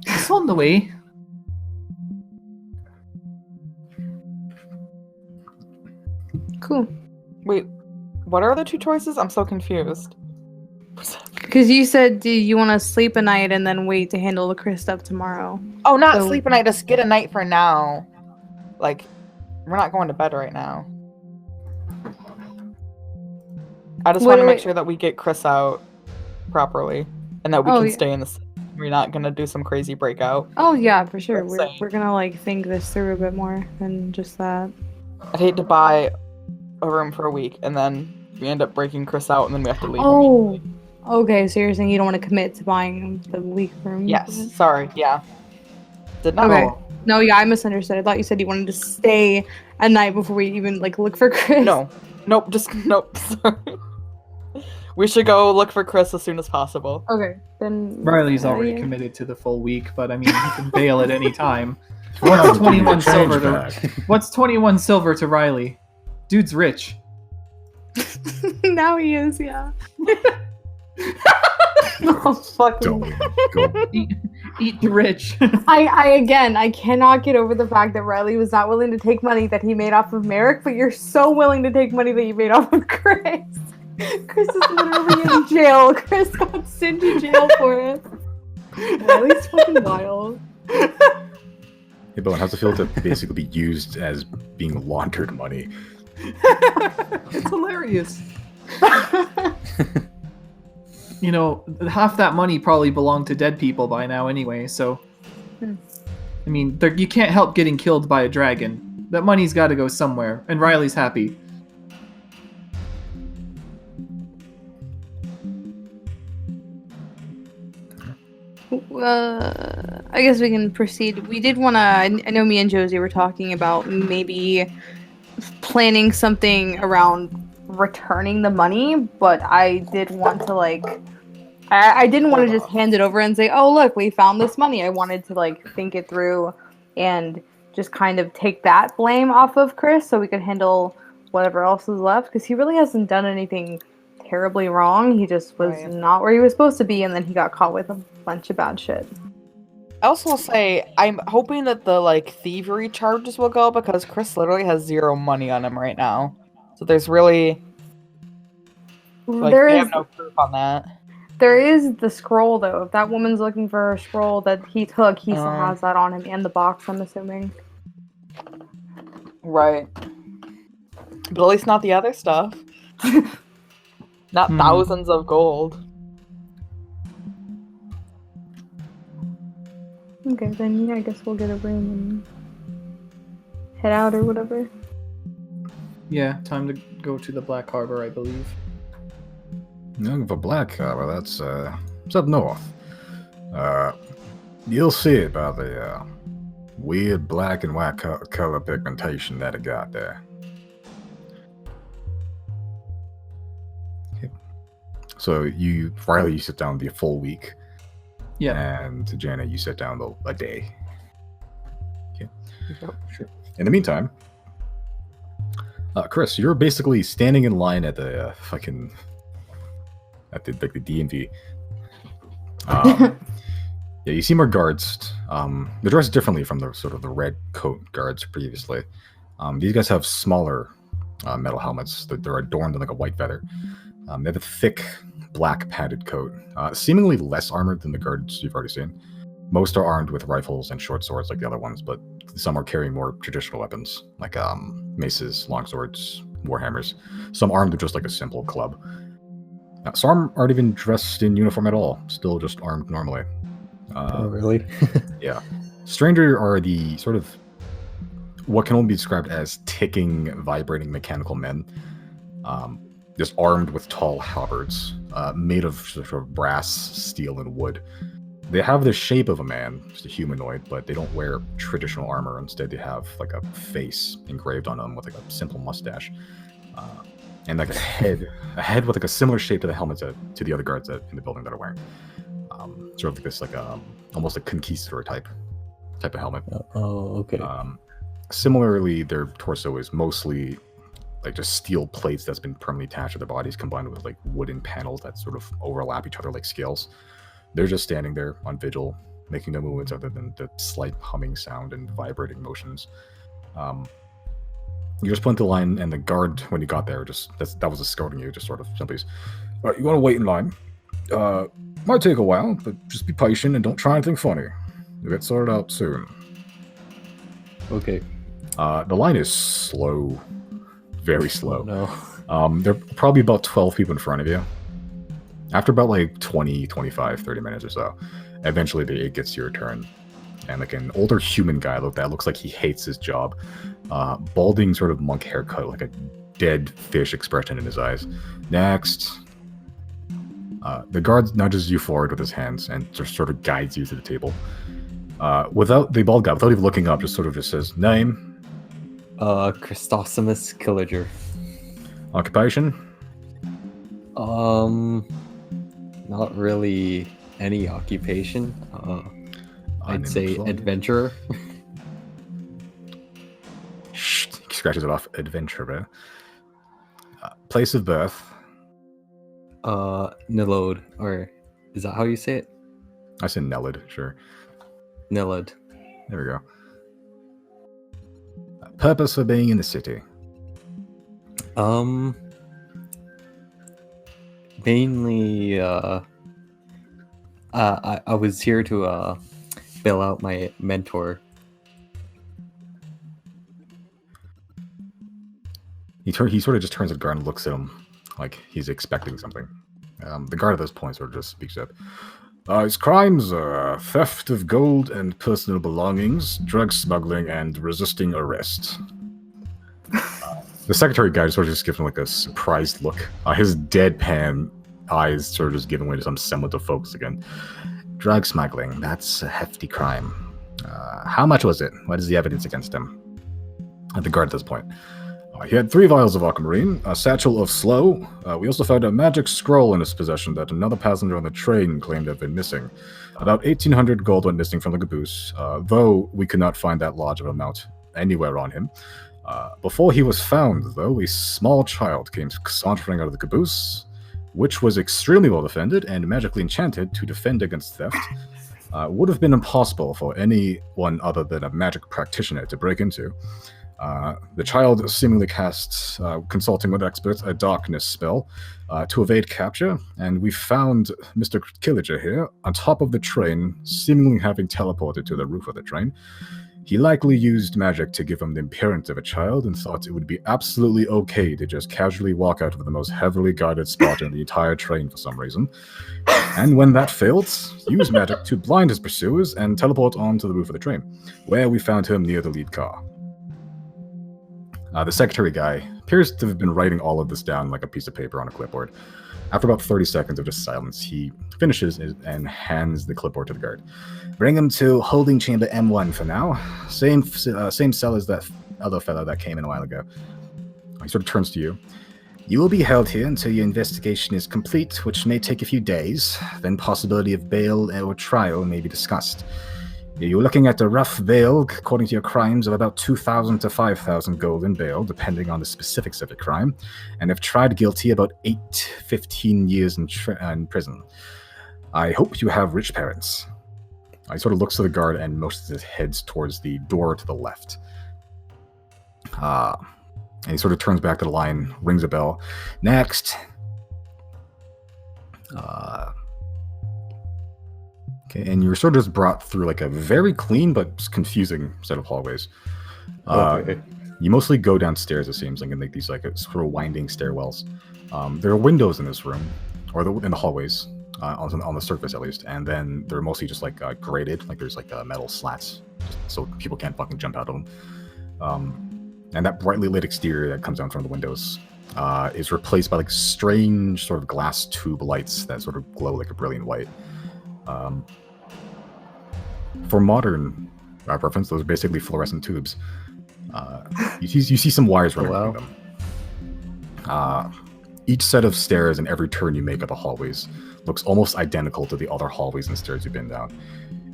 It's on the way. Cool. Wait, what are the two choices? I'm so confused. Because you said, do you want to sleep a night and then wait to handle the Chrys stuff tomorrow? Oh, not So- sleep a night. Just get a night for now. Like, we're not going to bed right now. I just want to make sure that we get Chrys out properly, and that we can stay in the city. We're not gonna do some crazy breakout. Oh yeah, for sure. Let's We're gonna like think this through a bit more than just that. I'd hate to buy a room for a week and then we end up breaking Chrys out and then we have to leave. Oh, okay. So you're saying you don't want to commit to buying the week room? Yes. Sorry. Yeah. Did not. Okay. No, yeah, I misunderstood. I thought you said you wanted to stay a night before we even like look for Chrys. No. Nope. Just nope. Sorry. We should go look for Chrys as soon as possible. Okay, then. Reilly's already committed to the full week, but I mean, he can bail at any time. What's 21 silver to What's 21 silver to Reilly? Dude's rich. Now he is, yeah. Oh, fucking. Go. Eat the rich. I cannot get over the fact that Reilly was not willing to take money that he made off of Merrick, but you're so willing to take money that you made off of Chrys. Chrys is literally in jail. Chrys got sent to jail for it. Reilly's fucking wild. Hey, Bowen, how's it feel to basically be used as being laundered money? It's hilarious. You know, half that money probably belonged to dead people by now anyway, so... I mean, you can't help getting killed by a dragon. That money's gotta go somewhere, and Reilly's happy. I guess we can proceed. We did want to... I know me and Josie were talking about maybe planning something around returning the money, but I did want to, like... I didn't want to just hand it over and say, oh, look, we found this money. I wanted to, like, think it through and just kind of take that blame off of Chrys so we could handle whatever else is left, because he really hasn't done anything terribly wrong. He just was not where he was supposed to be, and then he got caught with a bunch of bad shit. I also will say, I'm hoping that the, like, thievery charges will go, because Chrys literally has 0 money on him right now. So there's really... Like, we have no proof on that. There is the scroll, though. If that woman's looking for a scroll that he took, he still has that on him, and the box, I'm assuming. Right. But at least not the other stuff. Not thousands of gold. Okay, then yeah, I guess we'll get a room and head out or whatever. Yeah, time to go to the Black Harbor, I believe. Looking for Black Harbor, that's it's up north. You'll see it by the weird black and white color pigmentation that it got there. Okay. So Reilly, you sit down the full week. Yeah. And Janna, you sit down a day. Okay. Sure. In the meantime, Chrys, you're basically standing in line at the at the DMV. Yeah, you see more guards. They're dressed differently from the sort of the red coat guards previously. These guys have smaller metal helmets that they're adorned in like a white feather. They have a thick black padded coat, seemingly less armored than the guards you've already seen. Most are armed with rifles and short swords like the other ones, but some are carrying more traditional weapons like maces, longswords, warhammers. Some armed with just like a simple club. Some aren't even dressed in uniform at all, still just armed normally. Oh, really? Yeah. Stranger are the sort of what can only be described as ticking, vibrating mechanical men. Just armed with tall halberds, made of sort of brass, steel, and wood. They have the shape of a man, just a humanoid, but they don't wear traditional armor. Instead, they have like a face engraved on them with like a simple mustache. And like a head with like a similar shape to the helmets to the other guards in the building that are wearing. Sort of like this, like almost a conquistador type of helmet. Oh, okay. Similarly, their torso is mostly like just steel plates that's been permanently attached to their bodies, combined with like wooden panels that sort of overlap each other like scales. They're just standing there on vigil, making no movements other than the slight humming sound and vibrating motions. You just went the line, and the guard, when you got there, that was escorting you, just sort of simply, all right, you want to wait in line. Might take a while, but just be patient and don't try anything funny. You'll get sorted out soon. Okay. The line is slow. Very slow. Oh, no. There are probably about 12 people in front of you. After about like 20, 25, 30 minutes or so, eventually it gets your turn. And like an older human guy that looks like he hates his job. Balding sort of monk haircut, like a dead fish expression in his eyes. Next. The guard nudges you forward with his hands and just sort of guides you to the table. Without the bald guy, without even looking up, just says, name? Christosimus Killager. Occupation? Not really any occupation. I'd say adventurer. Shh, he scratches it off. Adventurer. Place of birth? Nilode, or is that how you say it? I said Nellid, sure. Nilod. There we go. Purpose for being in the city? Mainly, I was here to, bail out my mentor. He sort of just turns to the guard and looks at him like he's expecting something. The guard at this point sort of just speaks up. His crimes are theft of gold and personal belongings, drug smuggling, and resisting arrest. The secretary guy sort of just gives him like a surprised look. His deadpan eyes sort of just giving way to some semblance of focus again. Drug smuggling, that's a hefty crime. How much was it? What is the evidence against him? At the guard at this point. He had 3 vials of aquamarine, a satchel of slow. We also found a magic scroll in his possession that another passenger on the train claimed to have been missing. About 1,800 gold went missing from the caboose, though we could not find that large of an amount anywhere on him. Before he was found, though, a small child came sauntering out of the caboose, which was extremely well defended and magically enchanted to defend against theft. Would have been impossible for anyone other than a magic practitioner to break into. The child seemingly casts, consulting with experts, a darkness spell to evade capture, and we found Mr. Killager here on top of the train, seemingly having teleported to the roof of the train. He likely used magic to give him the appearance of a child and thought it would be absolutely okay to just casually walk out of the most heavily guarded spot in the entire train for some reason. And when that failed, used magic to blind his pursuers and teleport onto the roof of the train, where we found him near the lead car. The secretary guy appears to have been writing all of this down like a piece of paper on a clipboard. After about 30 seconds of just silence, he finishes and hands the clipboard to the guard. Bring him to holding chamber M1 for now. Same cell as that other fellow that came in a while ago. He sort of turns to you. You will be held here until your investigation is complete, which may take a few days. Then possibility of bail or trial may be discussed. You're looking at a rough bail, according to your crimes, of about 2,000 to 5,000 gold in bail, depending on the specifics of your crime, and if tried guilty, about 15 years in prison. I hope you have rich parents. He sort of looks to the guard and motions his head towards the door to the left. And he sort of turns back to the line, rings a bell. Next. Okay, and you're sort of just brought through like a very clean but confusing set of hallways. Okay. You mostly go downstairs, it seems, like in like these like sort of winding stairwells. There are windows in this room, or in the hallways, on the surface at least, and then they're mostly just like grated, like there's like metal slats, just so people can't fucking jump out of them. And that brightly lit exterior that comes down from the windows is replaced by like strange sort of glass tube lights that sort of glow like a brilliant white. For modern reference, those are basically fluorescent tubes. You see some wires running through them. Each set of stairs and every turn you make up the hallways looks almost identical to the other hallways and stairs you've been down.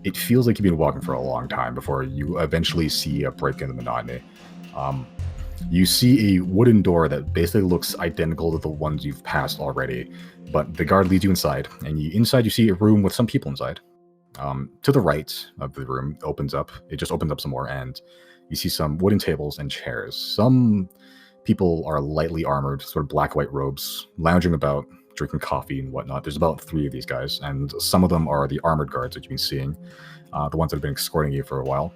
It feels like you've been walking for a long time before you eventually see a break in the monotony. You see a wooden door that basically looks identical to the ones you've passed already, but the guard leads you inside, and inside you see a room with some people inside. To the right of the room opens up. It just opens up some more, and You see some wooden tables and chairs. Some people are lightly armored, sort of black-white robes, lounging about, drinking coffee and whatnot. There's about 3 of these guys, and some of them are the armored guards that you've been seeing, the ones that have been escorting you for a while.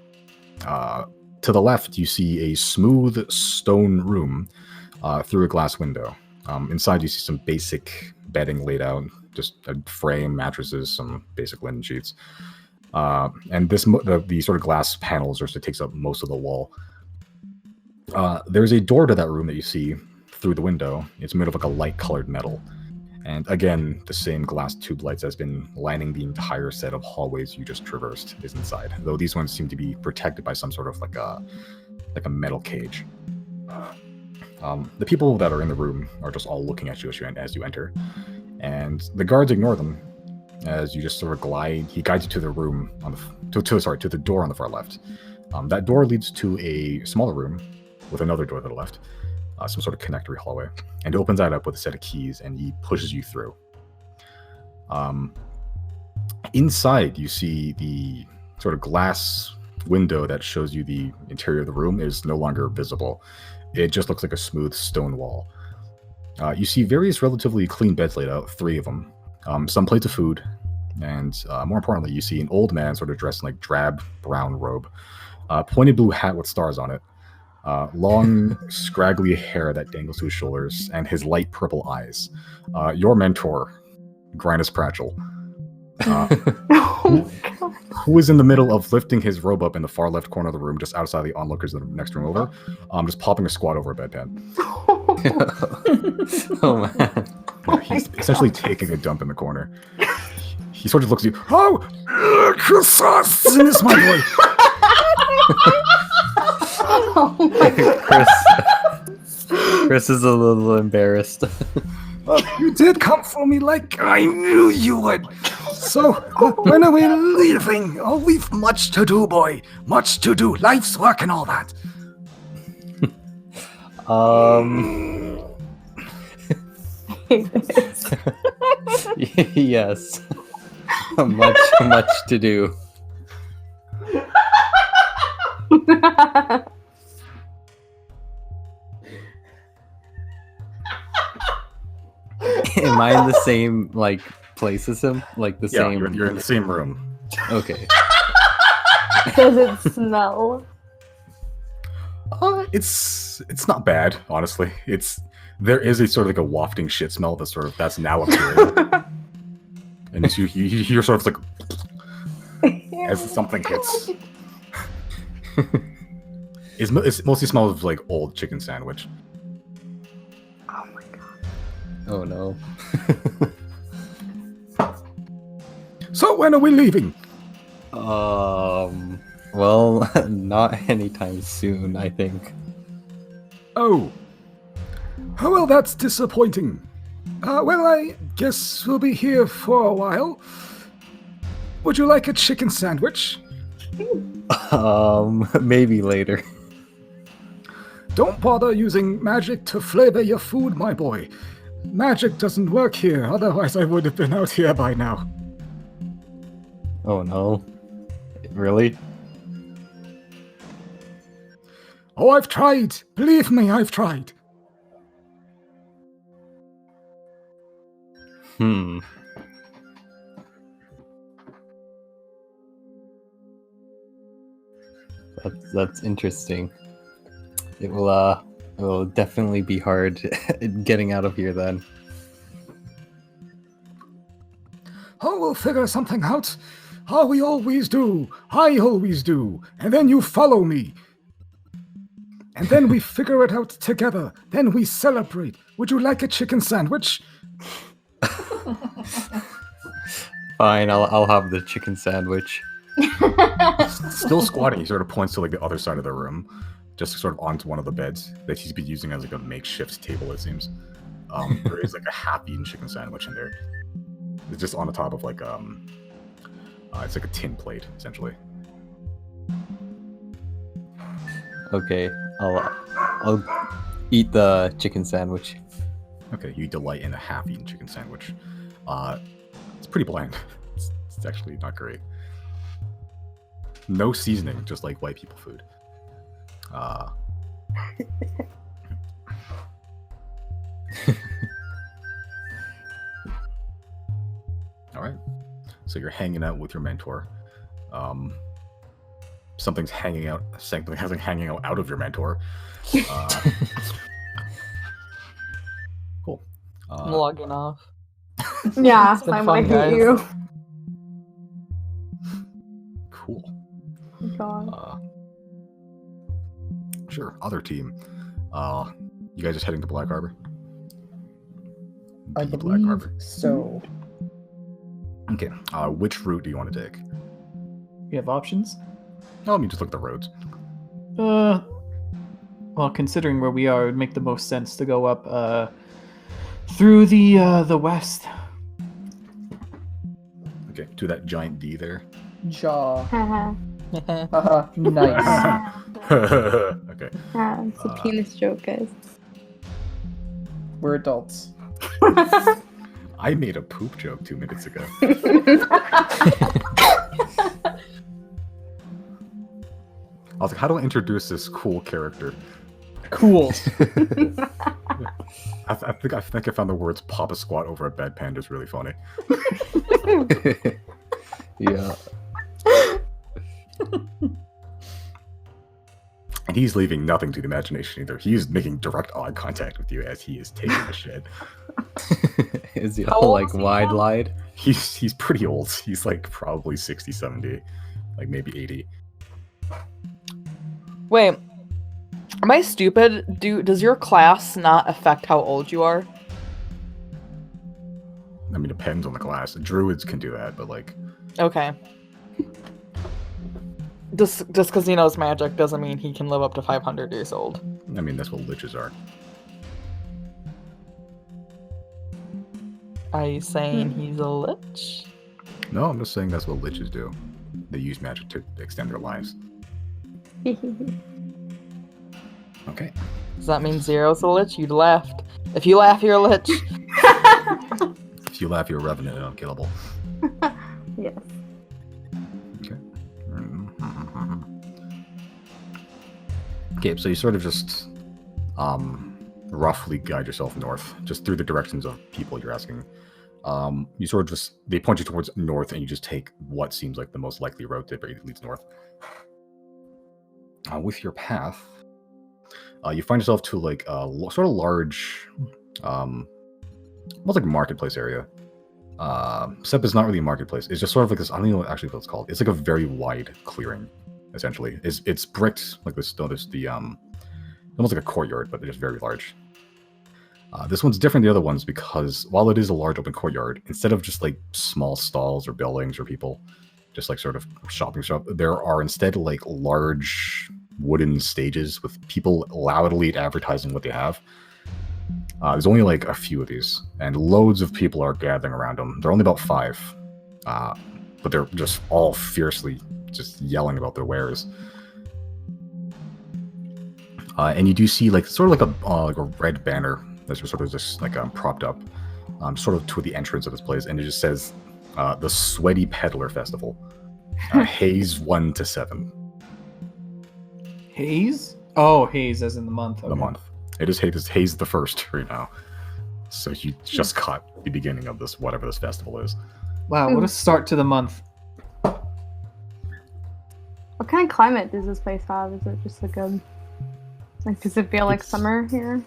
To the left, you see a smooth stone room through a glass window. Inside, you see some basic bedding laid out, just a frame, mattresses, some basic linen sheets. And the sort of glass panels are takes up most of the wall. There's a door to that room that you see through the window. It's made of like a light-colored metal. And again, the same glass tube lights that's been lining the entire set of hallways you just traversed is inside. Though these ones seem to be protected by some sort of like a metal cage. The people that are in the room are just all looking at you as you enter. And the guards ignore them as you just sort of glide. He guides you to the room to the door on the far left. That door leads to a smaller room with another door to the left. Some sort of connectory hallway, and opens that up with a set of keys, and he pushes you through. Inside, you see the sort of glass window that shows you the interior of the room is no longer visible. It just looks like a smooth stone wall. You see various relatively clean beds laid out, 3 of them. Some plates of food, and more importantly, you see an old man sort of dressed in like drab brown robe, pointed blue hat with stars on it. Long, scraggly hair that dangles to his shoulders, and his light purple eyes. Your mentor, Greinus Prachal, who is in the middle of lifting his robe up in the far left corner of the room, just outside the onlookers in the next room over, just popping a squat over a bedpan. Oh man. He's essentially taking a dump in the corner. He sort of looks at you. Oh, Chris, this my boy. Oh my Chris is a little embarrassed. You did come for me like I knew you would. So, when are we leaving? Oh, we've much to do, boy. Much to do. Life's work and all that. Yes. Much to do. Am I in the same place as him? Like the same? You're in the same room. Okay. Does it smell? It's not bad, honestly. There is a sort of like a wafting shit smell that's now appearing. And you hear sort of like as something hits. It mostly smells of like old chicken sandwich. Oh my god. Oh no. So when are we leaving? Well, not anytime soon, I think. Oh. Oh, well, that's disappointing. Well, I guess we'll be here for a while. Would you like a chicken sandwich? Maybe later. Don't bother using magic to flavor your food, my boy. Magic doesn't work here, otherwise I would have been out here by now. Oh no. Really? Oh, I've tried. Believe me, I've tried. That's interesting. It will definitely be hard getting out of here then. Oh, we'll figure something out. Oh, we always do. I always do. And then you follow me. And then we figure it out together. Then we celebrate. Would you like a chicken sandwich? Fine, I'll have the chicken sandwich. Still squatting, he sort of points to like the other side of the room, just sort of onto one of the beds that he's been using as like a makeshift table, it seems. There is like a half-eaten chicken sandwich in there. It's just on the top of like it's like a tin plate, essentially. Okay, I'll eat the chicken sandwich. Okay, you delight in a half-eaten chicken sandwich. It's pretty bland. It's actually not great. No seasoning, just like white people food. All right. So you're hanging out with your mentor. Something's hanging out out of your mentor. Cool. I'm logging off. Yeah, It's been I fun, hate guys. you. Cool. God. Sure. Other team. You guys just heading to Black Harbor? I The believe so. Okay. Which route do you want to take? You have options? Oh, I mean, just look at the roads. Well, considering where we are, it would make the most sense to go up through the west. Okay, to that giant D there. Jaw. Haha. Haha, nice. Okay. It's a penis joke, guys. We're adults. I made a poop joke 2 minutes ago. I was like, how do I introduce this cool character? Cool. I think I found the words "Papa Squat" over a bedpan just really funny. Yeah. And he's leaving nothing to the imagination either. He's making direct eye contact with you as he is taking a shit. Is he How all old like is he wide-eyed? He's pretty old. He's like probably 60, 70, like maybe 80. Wait, am I stupid? Does your class not affect how old you are? I mean, depends on the class. Druids can do that, but like, Okay. Just because he knows magic doesn't mean he can live up to 500 years old. I mean, that's what liches are. Are you saying he's a lich? No, I'm just saying that's what liches do. They use magic to extend their lives. Okay. Does that mean Xero's a lich? You laughed. If you laugh, you're a lich. If you laugh, you're a revenant and unkillable. Yes. Okay. Okay, so you sort of just roughly guide yourself north, just through the directions of people you're asking. You sort of just, they point you towards north, and you just take what seems like the most likely road that leads north. With your path, you find yourself to like a sort of large, almost like marketplace area. Except it's not really a marketplace. It's just sort of like this. I don't know actually what it's called. It's like a very wide clearing, essentially. It's bricked like this. Notice the almost like a courtyard, but it's just very large. This one's different than the other ones because while it is a large open courtyard, instead of just like small stalls or buildings or people, just like sort of shopping shop, there are instead like large wooden stages with people loudly advertising what they have. There's only like a few of these, and loads of people are gathering around them. They're only about 5, but they're just all fiercely just yelling about their wares. And you do see like sort of like a red banner that's sort of just like propped up, sort of toward the entrance of this place, and it just says the Sweaty Peddler Festival, Haze 1 to 7. Haze? Oh, Haze as in the month. The okay. month. It is Haze the 1st right now. So you just caught the beginning of this, whatever this festival is. Wow, what a start to the month. What kind of climate does this place have? Is it just like a... Like, does it feel like summer here?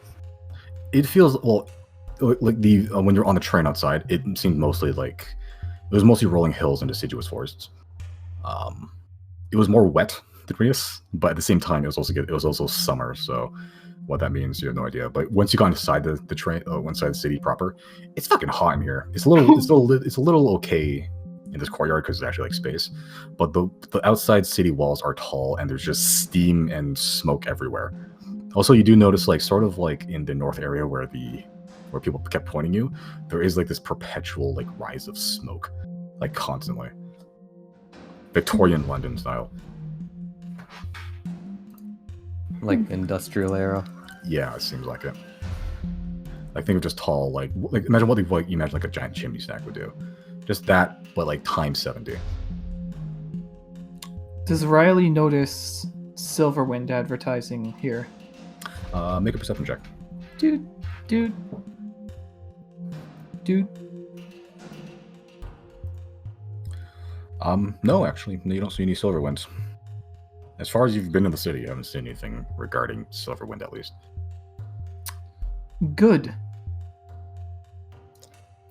It feels, well, like the when you're on the train outside, it seemed mostly like, it was mostly rolling hills and deciduous forests. It was more wet than Greinus, but at the same time, it was also summer, so what that means, you have no idea. But once you got inside the train, inside the city proper, it's fucking hot in here. It's a little okay in this courtyard because it's actually like space, but the outside city walls are tall and there's just steam and smoke everywhere. Also, you do notice like sort of like in the north area where people kept pointing you, there is like this perpetual like rise of smoke, like constantly. Victorian London style. Like industrial era. Yeah, it seems like it. Like think of just tall, like imagine what you imagine like a giant chimney stack would do. Just that, but like times 70. Does Reilly notice Silverwind advertising here? Make a perception check. Dude. No, actually, you don't see any Silverwinds. As far as you've been in the city, you haven't seen anything regarding Silverwind, at least. Good.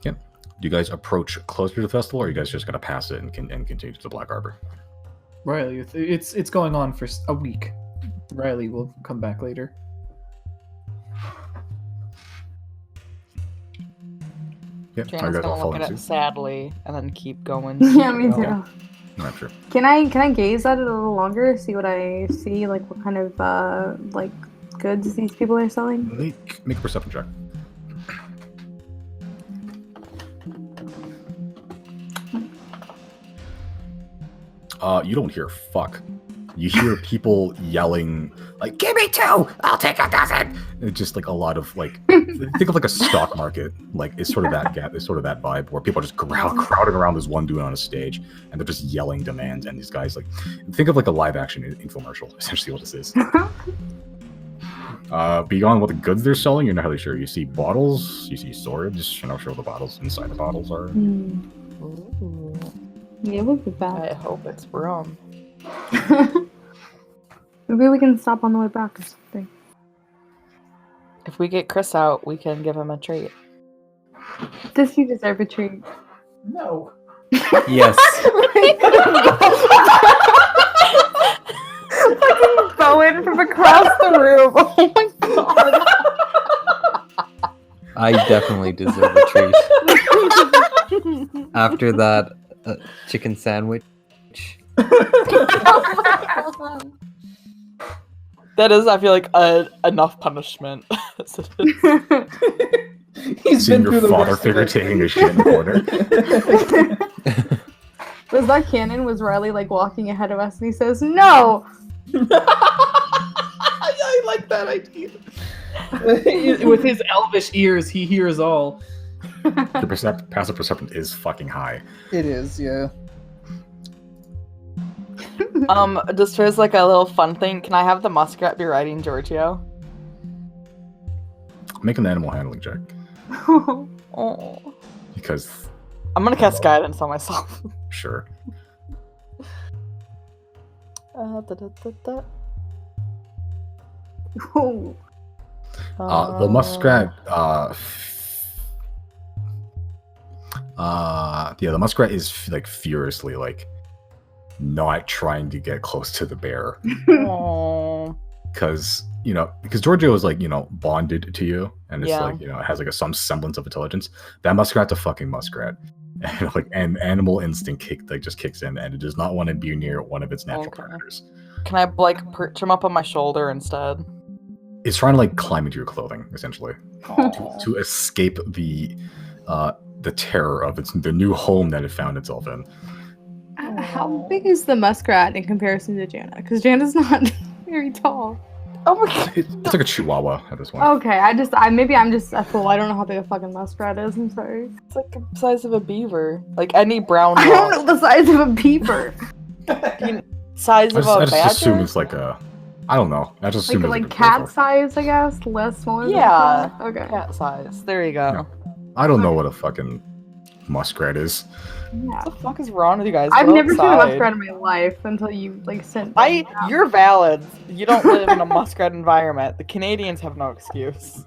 Yep. Do you guys approach closer to the festival, or are you guys just gonna pass it and continue to the Black Arbor? Reilly, it's going on for a week. Reilly will come back later. Yep. Janna's gonna look at it sadly and then keep going. Yeah, me too. Okay. Not sure. Can I gaze at it a little longer? See what I see, like what kind of like goods these people are selling? Make a perception check. You don't hear fuck. You hear people yelling like, "Give me 2! I'll take a dozen!" It's just like a lot of like, think of like a stock market. Like it's sort of that vibe where people are just crowding around this one dude on a stage and they're just yelling demands. And these guys like, think of like a live action infomercial. Essentially, what this is. Beyond what the goods they're selling, you're not really sure. You see bottles, you see swords. You're not sure what the bottles inside the bottles are. Ooh. Yeah, it would be bad. I hope it's rum. Maybe we can stop on the way back or something. If we get Chrys out, we can give him a treat. Does he deserve a treat? No. Yes. Fucking Bowen from across the room. Oh my god. I definitely deserve a treat. After that chicken sandwich. That is, I feel like, enough punishment. He's Seeing been your through the father worst figure of it. taking a shit in the corner. Was that canon? Was Reilly like walking ahead of us and he says, "No!" I like that idea. With his elvish ears, he hears all. Your passive perception is fucking high. It is, yeah. Just as like a little fun thing, can I have the muskrat be riding Giorgio? Make an animal handling check. Oh. Because, I'm gonna cast guidance on myself. sure. Oh. The muskrat, the muskrat is like furiously like not trying to get close to the bear Oh. because Giorgio is like bonded to you and it's Yeah. like it has like some semblance of intelligence. That muskrat's a fucking muskrat, and like animal instinct just kicks in and it does not want to be near one of its natural Okay. predators. Can I like perch him up on my shoulder instead? It's trying to like climb into your clothing essentially Aw. to escape the terror of the new home that it found itself in. How big is the muskrat in comparison to Janna? Because Janna's not very tall. Oh my god. It's like a chihuahua at this point. Okay, maybe I'm just a fool. I don't know how big a fucking muskrat is. I'm sorry. It's like the size of a beaver. Like any brown I don't know dog. the size of a beaver. Size of a I just badger? assume it's like a. I don't know. I just assume it's like a cat beaver. size, I guess. Less smaller. Yeah. Than a cat? Okay. Cat size. There you go. Yeah. I don't know what a fucking muskrat is. Yeah. What the fuck is wrong with you guys? I've Go never seen a outside. muskrat in my life until you sent me. You're valid. You don't live in a muskrat environment. The Canadians have no excuse.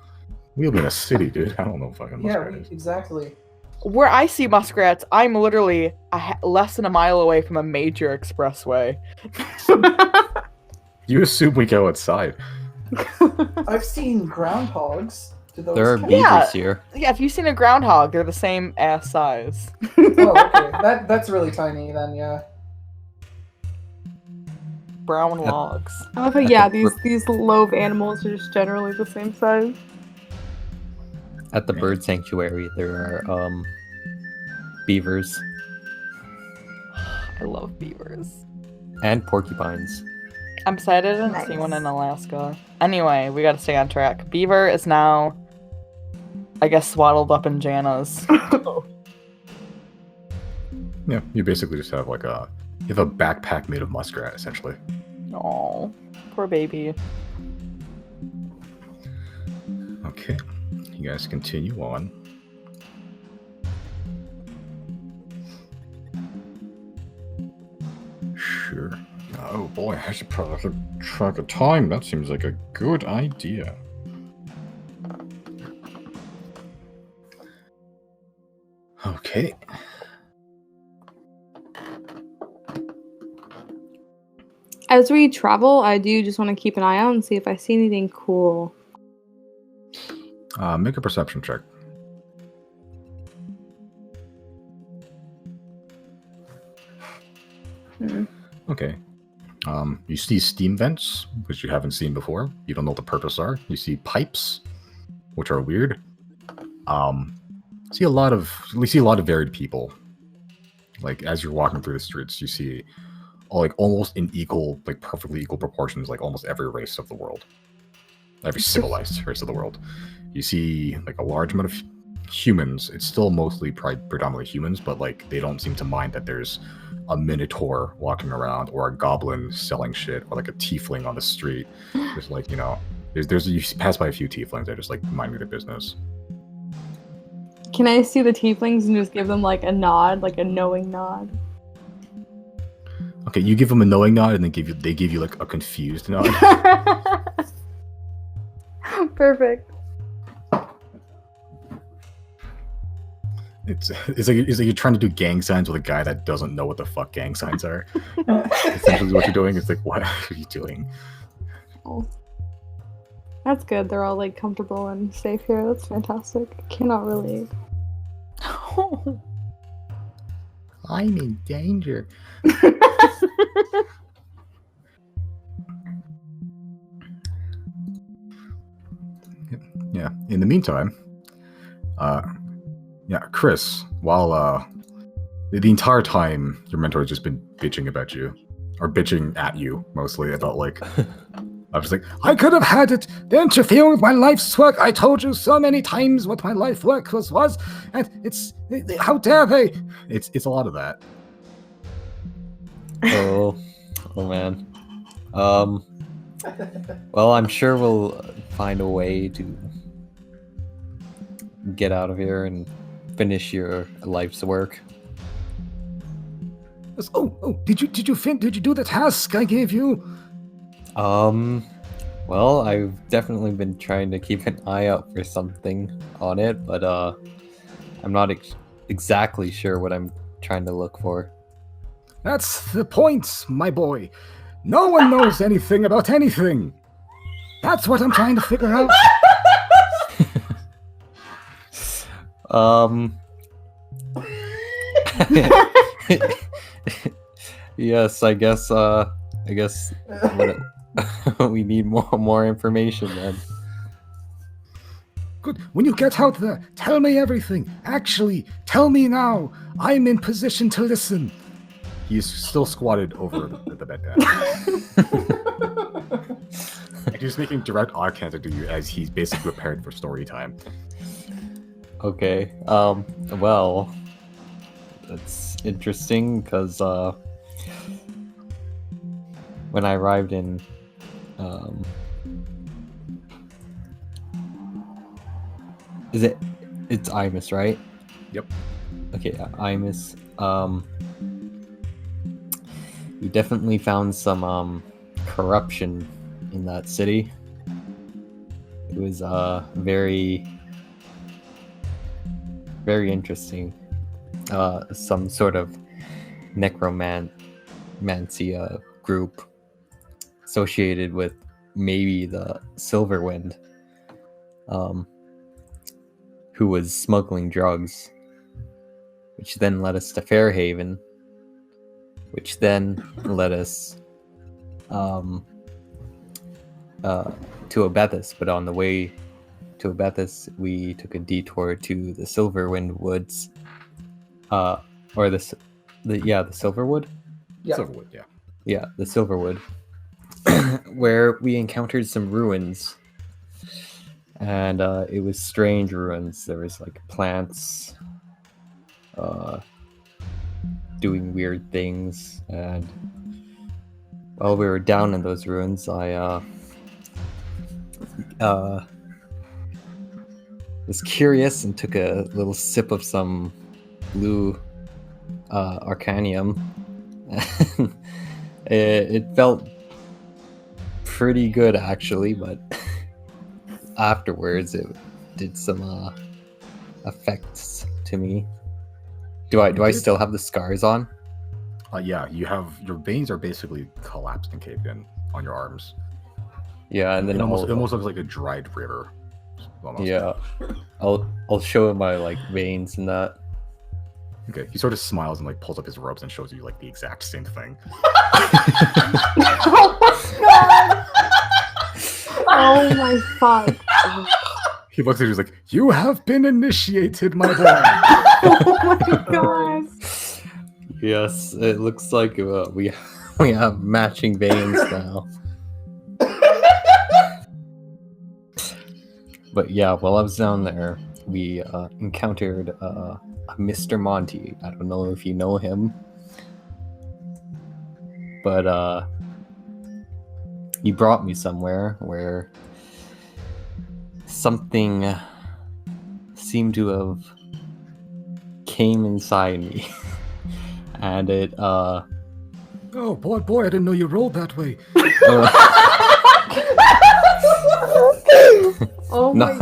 We live in a city, dude. I don't know what fucking muskrat is. Exactly. Where I see muskrats, I'm literally less than a mile away from a major expressway. You assume we go outside. I've seen groundhogs. Do those There are count? beavers Yeah. here. Yeah, if you've seen a groundhog, they're the same ass size. Oh, okay. That's really tiny then, yeah. Brown Yep. logs. I love how, yeah, these lobe animals are just generally the same size. At the bird sanctuary, there are beavers I love beavers. and porcupines. I'm sad I didn't see one in Alaska. Anyway, we gotta stay on track. Beaver is now, I guess, swaddled up in Janna's. Yeah, you basically just have like you have a backpack made of muskrat, essentially. Oh. poor baby. Okay, you guys continue on. Sure. Oh boy, I should probably keep track of time. That seems like a good idea. Okay. As we travel, I do just want to keep an eye out and see if I see anything cool. Make a perception check. Okay. You see steam vents, which you haven't seen before. You don't know what the purpose are. You see pipes, which are weird. You see a lot of varied people. Like as you're walking through the streets, you see almost in equal, perfectly equal proportions, almost every race of the world. Every civilized race of the world. You see a large amount of humans. It's still mostly predominantly humans, but they don't seem to mind that there's a minotaur walking around, or a goblin selling shit, or a tiefling on the street. Just there's you pass by a few tieflings, they're just mind their business. Can I see the tieflings and just give them a nod, a knowing nod? Okay, you give them a knowing nod, and then they give you a confused nod. Perfect. It's like you're trying to do gang signs with a guy that doesn't know what the fuck gang signs are. Essentially, what you're doing is what are you doing? Oh. That's good. They're all comfortable and safe here. That's fantastic. I cannot relate. I'm in danger. Yeah. In the meantime, Chrys, while the entire time your mentor has just been bitching about you, or bitching at you mostly about I was I could have had it. They interfere with my life's work. I told you so many times what my life work was, and how dare they? It's a lot of that. Oh man. Well, I'm sure we'll find a way to get out of here and finish your life's work. Did you do the task I gave you? Well, I've definitely been trying to keep an eye out for something on it, but I'm not exactly sure what I'm trying to look for. That's the point, my boy. No one knows anything about anything. That's what I'm trying to figure out. Yes, I guess we need more information then. Good. When you get out there, tell me everything. Actually, tell me now. I'm in position to listen. He's still squatted over the bed. And he's making direct eye contact to you as he's basically prepared for story time. Okay. Well, that's interesting because when I arrived in it's Imus, right? Yep. Okay, Imus. We definitely found some corruption in that city. It was very interesting. Some sort of necromancy group associated with maybe the Silverwind, who was smuggling drugs, which then led us to Fairhaven, which then led us to Abethus. But on the way to Abethus, we took a detour to the Silverwind Woods, or the Silverwood. Yeah. Silverwood, yeah. Yeah, the Silverwood, where we encountered some ruins, and it was strange ruins. There was plants doing weird things, and while we were down in those ruins, I was curious and took a little sip of some blue arcanium. it felt pretty good actually, but afterwards it did some effects to me. Do I still have the scars on? Yeah, you have your veins are basically collapsed and caved in on your arms. Yeah, and then it almost looks like a dried river. Almost. Yeah, I'll show him my like veins and that. Okay, he sort of smiles and like pulls up his robes and shows you like the exact same thing. Oh my god! Oh my fuck! He looks at you, he's like, "You have been initiated, my boy." Oh my god! Yes, it looks like we have matching veins now. But yeah, while I was down there, we encountered a Mr. Monty. I don't know if you know him, but he brought me somewhere where something seemed to have came inside me, and it Oh boy, I didn't know you rolled that way. Oh my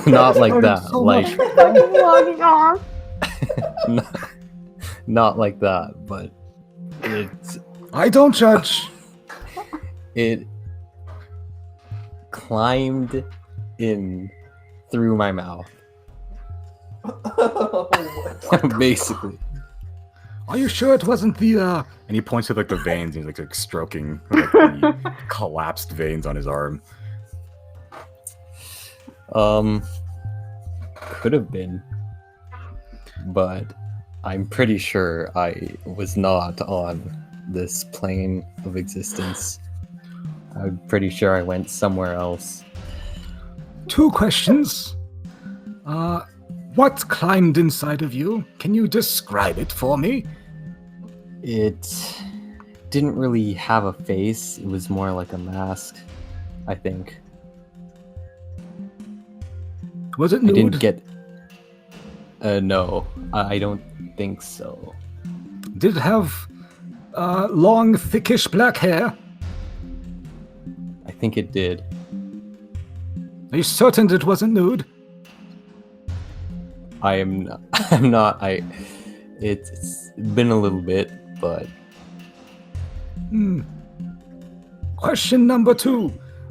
not like that. so Like not like that, but I don't judge. it climbed in through my mouth. Basically. Are you sure it wasn't the And he points to like the veins and he's like stroking like, the collapsed veins on his arm. Could have been, but I'm pretty sure I was not on this plane of existence. I'm pretty sure I went somewhere else. 2 questions? What climbed inside of you? Can you describe it for me? It didn't really have a face. It was more like a mask, I think. Was it I nude? didn't get... no, I don't think so. Did it have long, thickish black hair? I think it did. Are you certain it wasn't nude? I'm not. It's been a little bit, but Question number 2.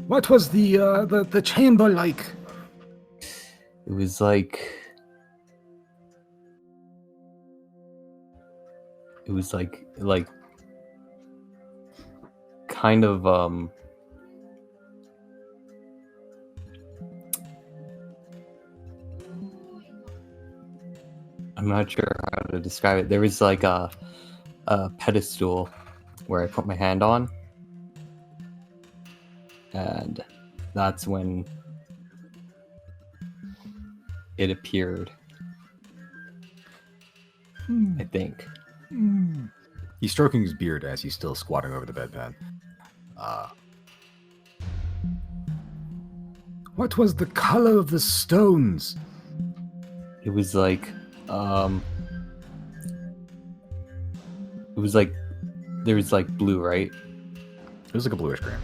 What was the chamber like? it was like kind of I'm not sure how to describe it. There was like a pedestal where I put my hand on, and that's when it appeared. I think. He's stroking his beard as he's still squatting over the bedpan. What was the color of the stones? It was like it was like there was like blue, right? It was like a bluish green.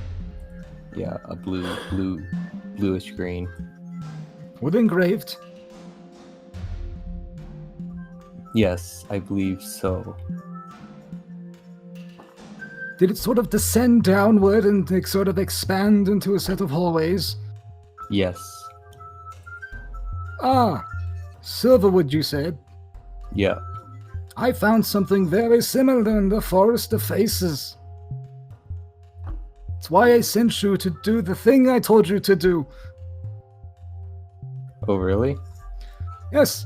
Yeah, a bluish green. Were they engraved? Yes, I believe so. Did it sort of descend downward and like, sort of expand into a set of hallways? Yes. Ah, Silverwood, you said. Yeah. I found something very similar in the Forest of Faces. That's why I sent you to do the thing I told you to do. Oh, really? Yes.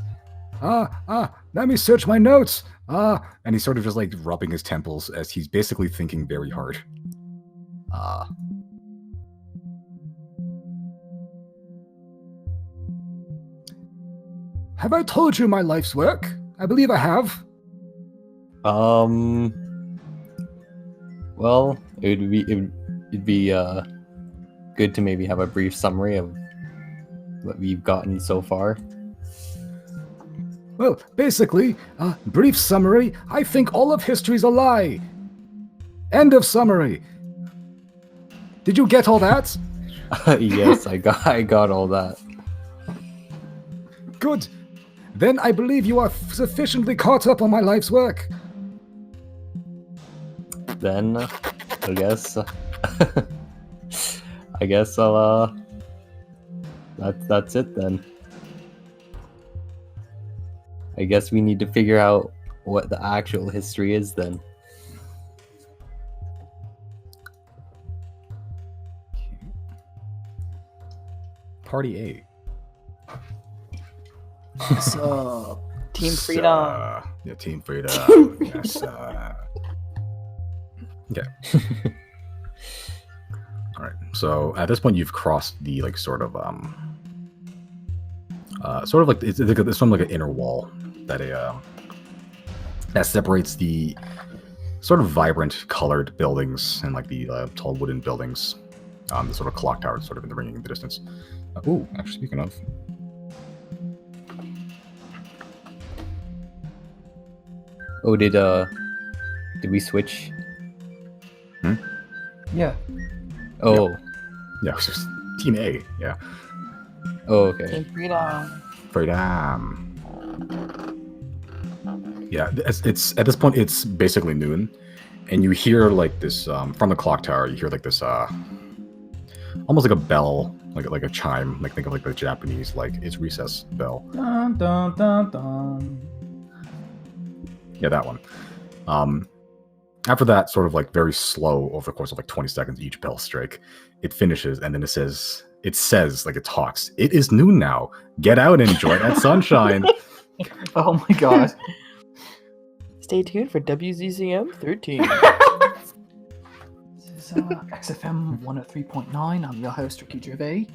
Let me search my notes. And he's sort of just like rubbing his temples as he's basically thinking very hard. Have I told you my life's work? I believe I have. Well, it'd be good to maybe have a brief summary of what we've gotten so far. Well, basically, brief summary, I think all of history's a lie. End of summary. Did you get all that? Yes, I got all that. Good. Then I believe you are sufficiently caught up on my life's work. Then I guess I guess I'll that's it then. I guess we need to figure out what the actual history is then. Party A. So, Team Freedom. Yeah, Team Freedom. Yes. Okay. All right. So at this point, you've crossed the sort of like it's from like an inner wall that that separates the sort of vibrant colored buildings and like the tall wooden buildings, the sort of clock tower sort of in the ringing in the distance. Ooh, actually, speaking of. Oh, did we switch? yeah. Oh, Yeah, it was just Team A. Yeah. oh, okay. Team Freedom. Freedom. Yeah, it's at this point it's basically noon, and you hear like this from the clock tower. You hear like this almost like a bell, like a chime. Like think of like the Japanese like it's recess bell. Dun, dun, dun, dun. Yeah, that one. After that, sort of like very slow over the course of like 20 seconds, each bell strike, it finishes, and then it says like it talks. It is noon now. Get out and enjoy that sunshine. Oh my god. Stay tuned for WZZM 13. This is XFM 103.9. I'm your host, Ricky Gervais.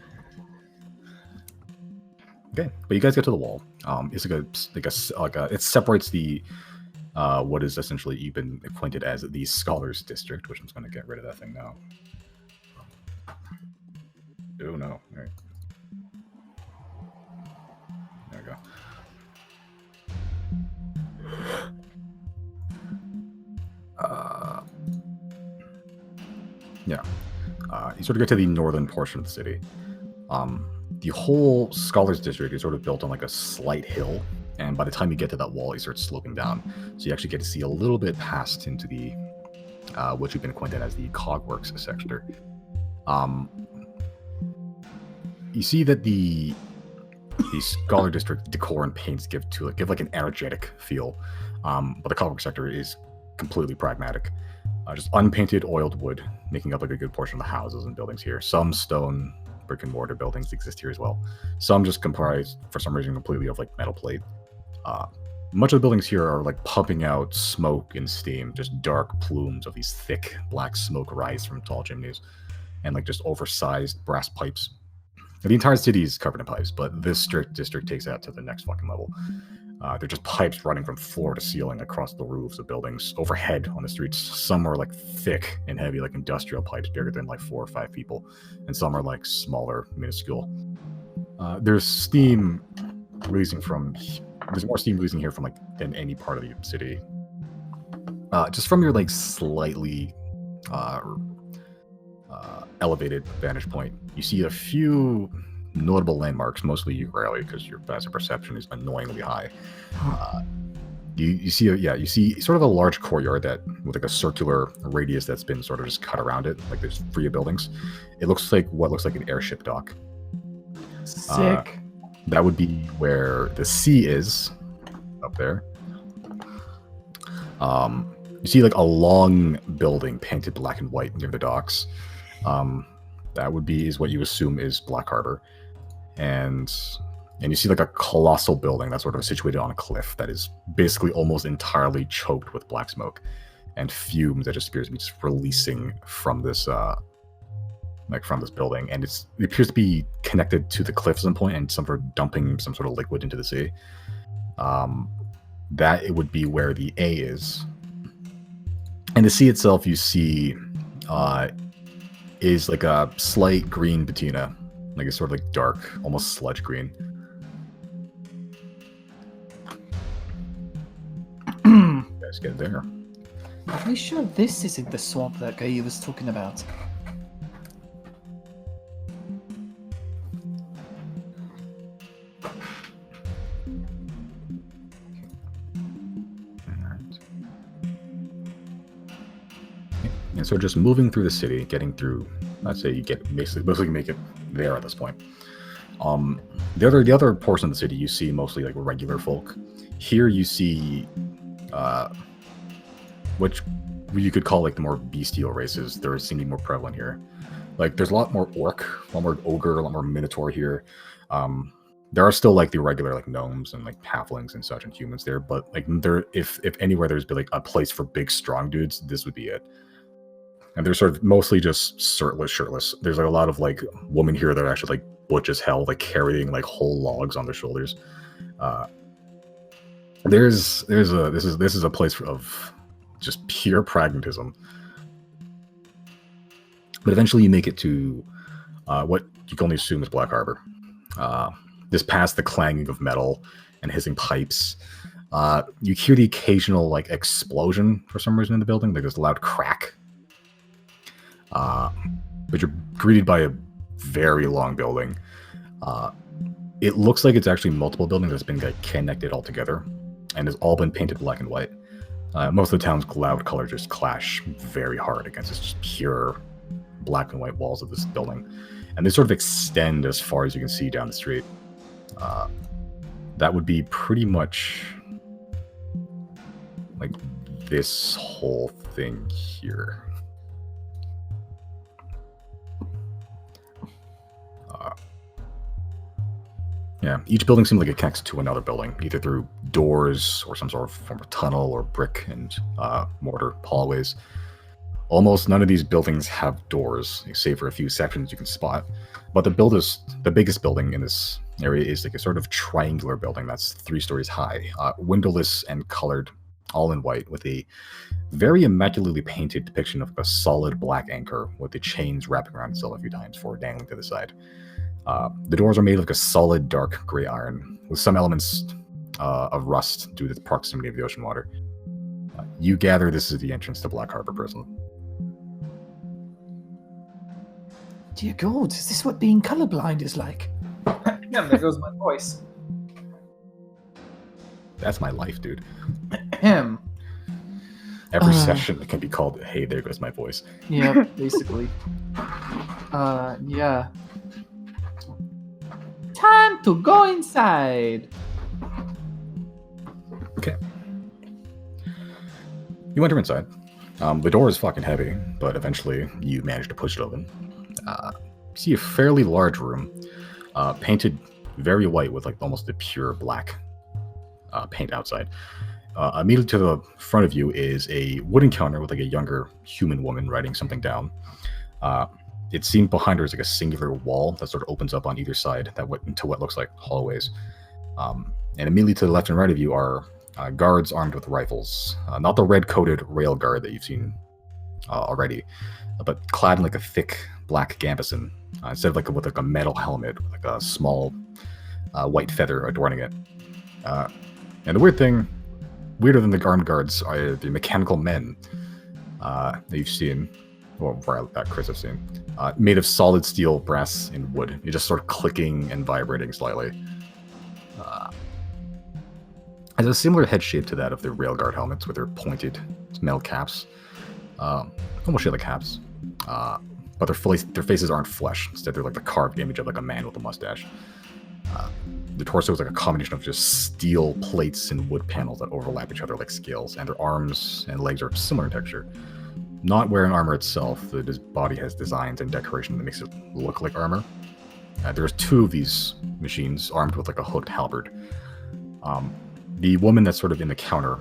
Okay, but you guys get to the wall. It's it separates the what is essentially you've been acquainted as the Scholars District, which I'm just going to get rid of that thing now. Oh no! All right. There we go. Yeah. You sort of get to the northern portion of the city. The whole Scholars District is sort of built on like a slight hill, and by the time you get to that wall, you start sloping down. So you actually get to see a little bit past into the what you've been acquainted as the Cogworks sector. You see that the Scholar District decor and paints give like an energetic feel, but the Cogworks sector is completely pragmatic. Just unpainted oiled wood making up like a good portion of the houses and buildings here. Some stone brick and mortar buildings exist here as well. Some just comprise, for some reason, completely of like metal plate. Much of the buildings here are like pumping out smoke and steam, just dark plumes of these thick black smoke rise from tall chimneys, and like just oversized brass pipes. The entire city is covered in pipes, but this district takes that to the next fucking level. They're just pipes running from floor to ceiling across the roofs of buildings, overhead on the streets. Some are like thick and heavy, like industrial pipes bigger than like 4 or 5 people, and some are like smaller, minuscule. There's steam releasing from. There's more steam releasing here from like than any part of the city. Just from your like slightly elevated vantage point, you see a few notable landmarks, mostly Reilly, because your passive perception is annoyingly high. You see sort of a large courtyard that with like a circular radius that's been sort of just cut around it, like there's 3 buildings. It looks like what looks like an airship dock. Sick. That would be where the sea is, up there. You see like a long building painted black and white near the docks. That is what you assume is Black Harbor. And you see like a colossal building that's sort of situated on a cliff that is basically almost entirely choked with black smoke and fumes that just appears to be just releasing from this from this building, and it appears to be connected to the cliff at some point and some sort of dumping some sort of liquid into the sea. That it would be where the A is. And the sea itself, you see, is like a slight green patina. Like it's sort of like dark, almost sludge green. You guys get there. Are we sure this isn't the swamp that guy was talking about? And so just moving through the city, getting through, let's say you get basically make it there at this point. The other portion of the city you see mostly like regular folk. Here you see which you could call like the more bestial races. There seem to be more prevalent here. Like there's a lot more orc, a lot more ogre, a lot more minotaur here. There are still like the regular like gnomes and like halflings and such and humans there, but like there if anywhere there's been like a place for big strong dudes, this would be it. And they're sort of mostly just shirtless. There's like a lot of like women here that are actually like butch as hell, like carrying like whole logs on their shoulders. This is a place of just pure pragmatism. But eventually you make it to what you can only assume is Black Harbor. This past the clanging of metal and hissing pipes. You hear the occasional like explosion for some reason in the building. Like there's a loud crack. But you're greeted by a very long building. It looks like it's actually multiple buildings that's been like, connected all together, and has all been painted black and white. Most of the town's loud color just clash very hard against this just pure black and white walls of this building, and they sort of extend as far as you can see down the street. That would be pretty much like this whole thing here. Yeah, each building seems like it connects to another building, either through doors or some sort of form of tunnel or brick and mortar hallways. Almost none of these buildings have doors, save for a few sections you can spot. But the biggest building in this area is like a sort of triangular building that's 3 stories high, windowless and colored, all in white, with a very immaculately painted depiction of a solid black anchor with the chains wrapping around itself a few times before dangling to the side. The doors are made of like a solid dark gray iron, with some elements of rust due to the proximity of the ocean water. You gather this is the entrance to Black Harbor Prison. Dear God, is this what being colorblind is like? Yeah, there goes my voice. That's my life, dude. Every session it can be called, hey, there goes my voice. Yeah, basically. Yeah. Time to go inside. Okay. You enter inside. The door is fucking heavy, but eventually you manage to push it open. You see a fairly large room, painted very white with like almost a pure black paint outside. Immediately to the front of you is a wooden counter with like a younger human woman writing something down. It seems behind her is like a singular wall that sort of opens up on either side into what looks like hallways. And immediately to the left and right of you are guards armed with rifles. Not the red-coated rail guard that you've seen already, but clad in like a thick black gambeson, instead of with like a metal helmet with like a small white feather adorning it. And the weird thing, weirder than the armed guards, are the mechanical men that you've seen, or that Chrys have seen, made of solid steel, brass, and wood. You're just sort of clicking and vibrating slightly. Has a similar head shape to that of the railguard helmets with their pointed metal caps, almost shaped like caps. But their faces aren't flesh. Instead, they're like the carved image of like a man with a mustache. The torso is like a combination of just steel plates and wood panels that overlap each other like scales, and their arms and legs are similar in texture. Not wearing armor itself, the body has designs and decoration that makes it look like armor. There's 2 of these machines armed with like a hooked halberd. The woman that's sort of in the counter,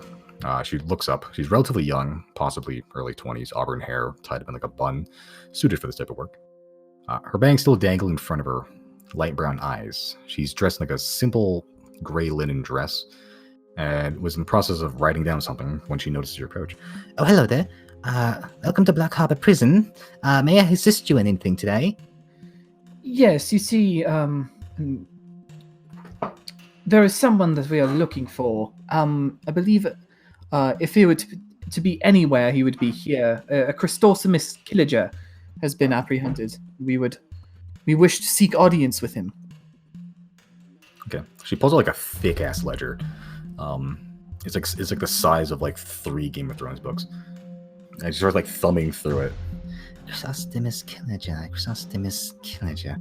she looks up. She's relatively young, possibly early 20s, auburn hair, tied up in like a bun, suited for this type of work. Her bang's still dangling in front of her, light brown eyes. She's dressed in like a simple gray linen dress, and was in the process of writing down something when she notices your approach. Oh, hello there. Welcome to Black Harbor Prison. May I assist you in anything today? Yes, you see, there is someone that we are looking for. I believe if he were to be anywhere, he would be here. A Christosimus Killager has been apprehended. We wish to seek audience with him. Okay. She pulls out like a thick ass ledger. It's like the size of like 3 Game of Thrones books. And she starts like thumbing through it. Chrysostomus Killager.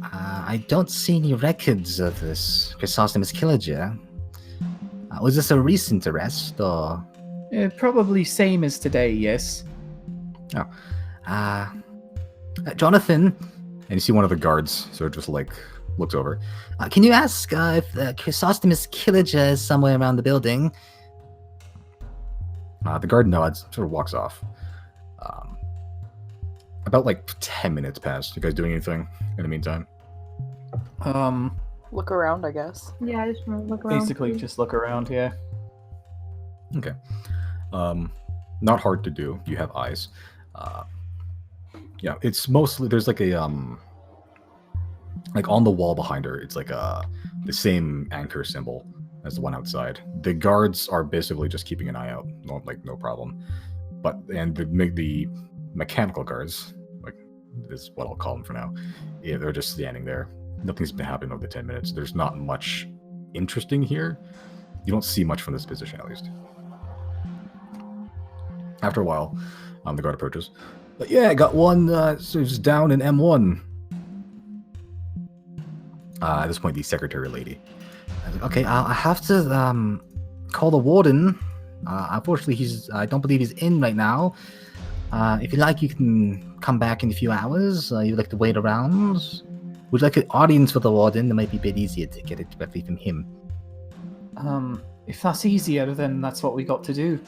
I don't see any records of this Chrysostomus Killager. Was this a recent arrest, or...? Probably same as today, yes. Jonathan, And you see one of the guards sort of just like looks over. can you ask if Chrysostomus Killager is somewhere around the building? The guard nods, sort of walks off. About like 10 minutes pass. You guys doing anything in the meantime? Look around, I guess. Yeah, I just want to look around. Basically, just look around here. Okay. Not hard to do. You have eyes. Yeah, it's mostly there's like a like on the wall behind her. It's like the same anchor symbol as the one outside. The guards are basically just keeping an eye out. No problem. But the mechanical guards, like is what I'll call them for now. Yeah, they're just standing there. Nothing's been happening over the 10 minutes. There's not much interesting here. You don't see much from this position, at least. After a while, the guard approaches. But yeah, I got one so just down in M1. At this point, the secretary lady. Okay, I have to call the warden. Unfortunately, I don't believe he's in right now. If you like, you can come back in a few hours. You'd like to wait around. Would you like an audience with the warden? It might be a bit easier to get it directly from him. If that's easier, then that's what we got to do.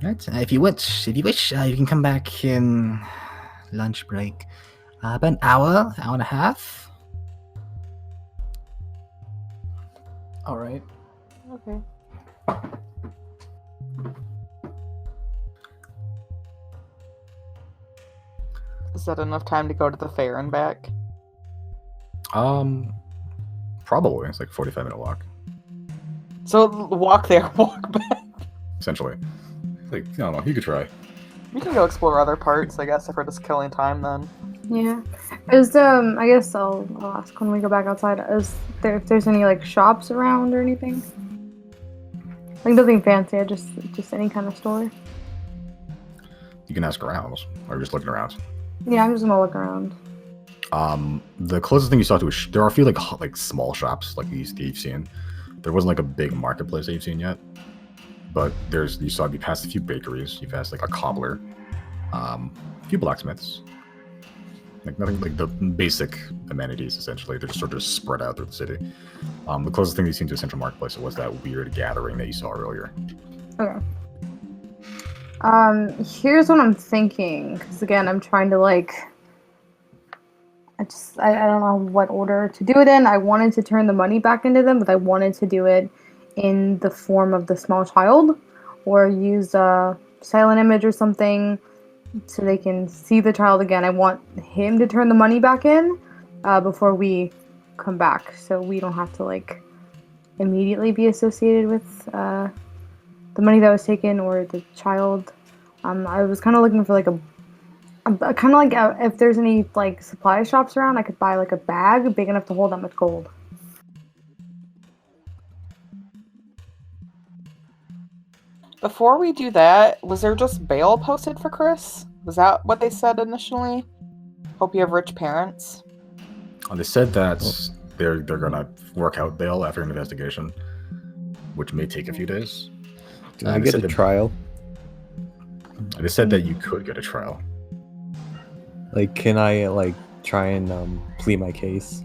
Right. If you wish, you can come back in lunch break. About an hour and a half. All right. Okay. Is that enough time to go to the fair and back? Probably. It's like 45-minute walk, So walk there, walk back. essentially. Like, I don't know, you could try. We can go explore other parts, I guess, if we're just killing time then. Yeah. Is I guess I'll ask when we go back outside. Is there if there's any like shops around or anything? Like nothing fancy, just any kind of store. You can ask around, or just looking around. Yeah, I'm just gonna look around. The closest thing you saw to there are a few like small shops like these that you've seen. There wasn't like a big marketplace that you've seen yet, but you passed a few bakeries, you passed like a cobbler, a few blacksmiths, like nothing like the basic amenities essentially. They're just sort of spread out through the city. The closest thing you've seen to a central marketplace was that weird gathering that you saw earlier. Okay. Here's what I'm thinking, because again, I'm trying to I don't know what order to do it in. I wanted to turn the money back into them, but I wanted to do it in the form of the small child, or use a silent image or something so they can see the child again. I want him to turn the money back in before we come back, so we don't have to immediately be associated with the money that was taken or the child. I was kind of looking for if there's any supply shops around, I could buy a bag big enough to hold that much gold. Before we do that, was there just bail posted for Chrys? Was that what they said initially? Hope you have rich parents. They said that they're gonna work out bail after an investigation, which may take a few days. Can I get a trial? They said that you could get a trial. Can I try and plead my case?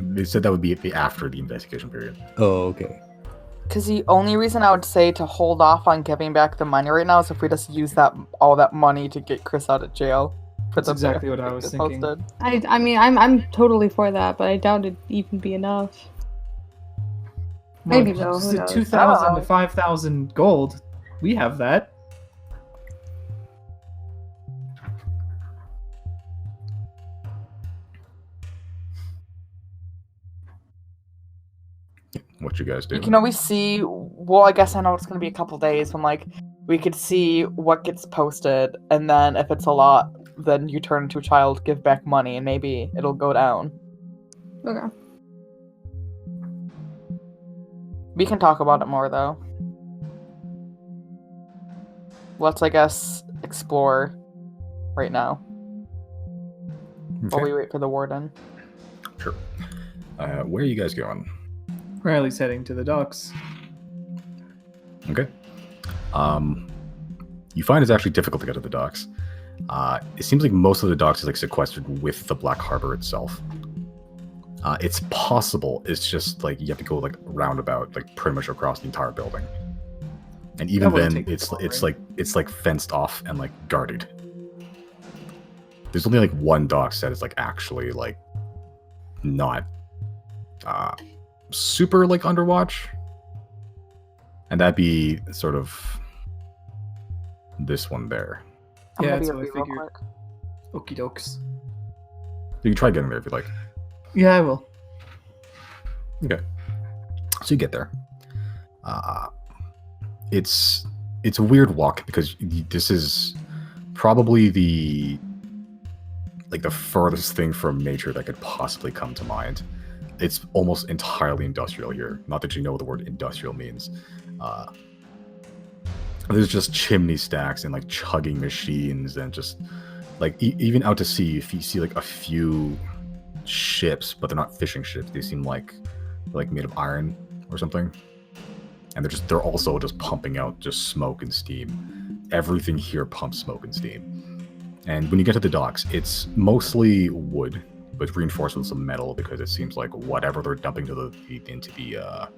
They said that would be after the investigation period. Oh, okay. Because the only reason I would say to hold off on giving back the money right now is if we just use all that money to get Chrys out of jail. That's exactly what I was thinking. Posted. I mean, I'm totally for that, but I doubt it'd even be enough. Maybe though, who Is it knows? 2,000 to 5,000 gold? We have that. What you guys do? You can always see. Well, I guess I know it's gonna be a couple days when like we could see what gets posted, and then if it's a lot, then you turn into a child, give back money, and maybe it'll go down. Okay. We can talk about it more though. Let's, I guess, explore right now while we wait for the warden. Sure. Where are you guys going? Reilly's heading to the docks. Okay. You find it's actually difficult to get to the docks. It seems like most of the docks is like sequestered with the Black Harbor itself. It's possible. It's just like you have to go like roundabout, like pretty much across the entire building. And even That wouldn't then, take too long, it's like fenced off and like guarded. There's only like one dock that is like actually like not super like under watch, and that'd be sort of this one there. I'm Yeah, gonna that's be what I real figured. quick. Okie dokes. You can try getting there if you like. Yeah, I will. Okay. So you get there. It's a weird walk because this is probably the furthest thing from nature that could possibly come to mind. It's almost entirely industrial here. Not that you know what the word industrial means. There's just chimney stacks and like chugging machines and just like even out to sea, if you see like a few ships, but they're not fishing ships. They seem like made of iron or something. And they're also just pumping out just smoke and steam. Everything here pumps smoke and steam. And when you get to the docks, it's mostly wood, but reinforced with some metal because it seems like whatever they're dumping into the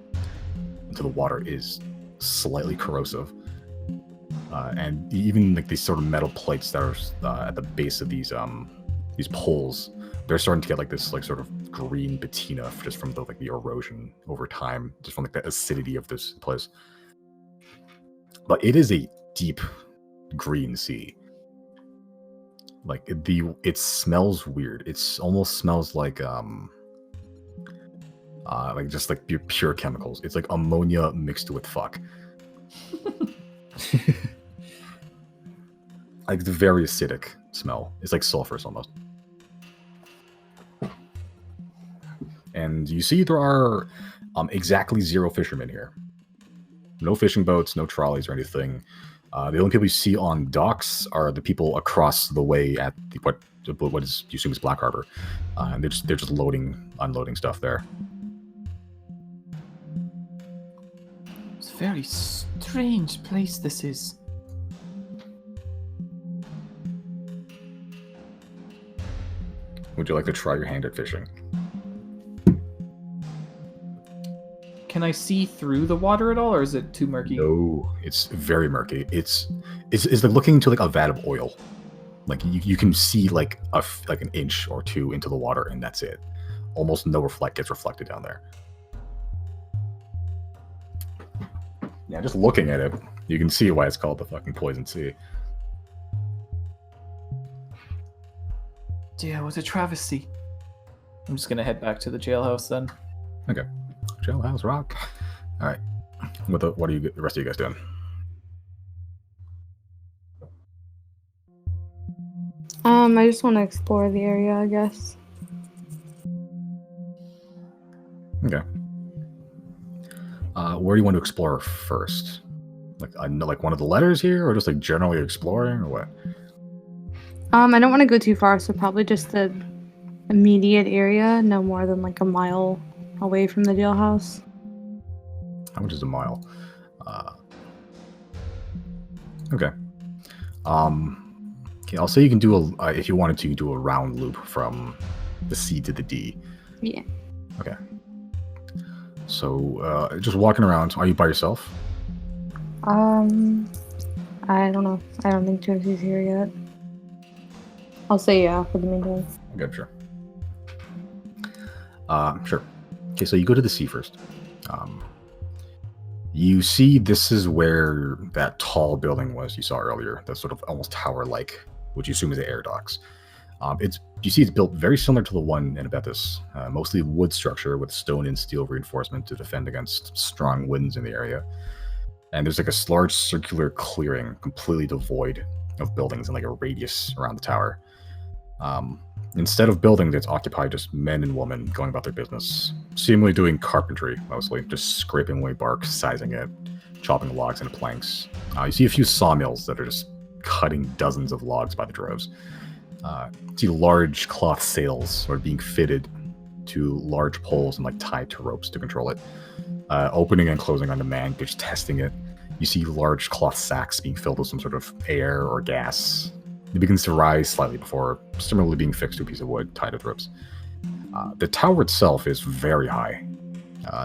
water is slightly corrosive. And even like these sort of metal plates that are at the base of these poles, they're starting to get like this like sort of green patina just from the erosion over time, just from like the acidity of this place. But it is a deep green sea. Like it smells weird. It's almost smells like just like pure chemicals. It's like ammonia mixed with fuck. Like the very acidic smell. It's like sulfurous almost. And you see there are exactly 0 fishermen here. No fishing boats, no trolleys or anything. The only people you see on docks are the people across the way at what is you assume is Black Harbor. And they're just unloading stuff there. It's a very strange place this is. Would you like to try your hand at fishing? Can I see through the water at all, or is it too murky? No, it's very murky. It's like looking into like a vat of oil. Like you can see like an inch or two into the water, and that's it. Almost no gets reflected down there. Yeah, just looking at it, you can see why it's called the fucking poison sea. Yeah, what a travesty. I'm just gonna head back to the jailhouse then. Okay, jailhouse rock. All right, what are the rest of you guys doing? I just want to explore the area, I guess. Okay. Where do you want to explore first? Like one of the letters here, or just like generally exploring, or what? I don't want to go too far, so probably just the immediate area, no more than like a mile away from the jailhouse. How much is a mile? Okay. Okay, I'll say you can do if you wanted to, do a round loop from the C to the D. Yeah. Okay. So, just walking around. Are you by yourself? I don't know. I don't think Josie's here yet. I'll say yeah for the meantime. Okay, sure. Sure. Okay, so you go to the sea first. You see, this is where that tall building was you saw earlier. That sort of almost tower-like, which you assume is the air docks. You see it's built very similar to the one in Abethus. Mostly wood structure with stone and steel reinforcement to defend against strong winds in the area. And there's like a large circular clearing completely devoid of buildings and like a radius around the tower. Instead of buildings, it's occupied just men and women going about their business, seemingly doing carpentry mostly, just scraping away bark, sizing it, chopping logs into planks. You see a few sawmills that are just cutting dozens of logs by the droves. You see large cloth sails are being fitted to large poles and like tied to ropes to control it. Opening and closing on demand, just testing it. You see large cloth sacks being filled with some sort of air or gas. It begins to rise slightly before similarly being fixed to a piece of wood tied with ropes. The tower itself is very high.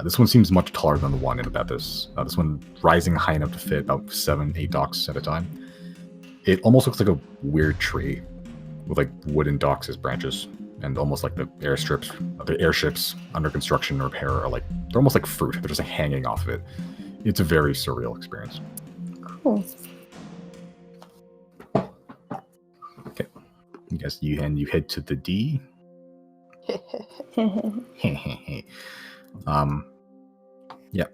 This one seems much taller than the one in Abethus. This one rising high enough to fit about 7-8 docks at a time. It almost looks like a weird tree with like wooden docks as branches, and almost like the airships under construction and repair are like, they're almost like fruit. They're just like hanging off of it. It's a very surreal experience. Cool. Okay. I guess you head to the D. Yeah.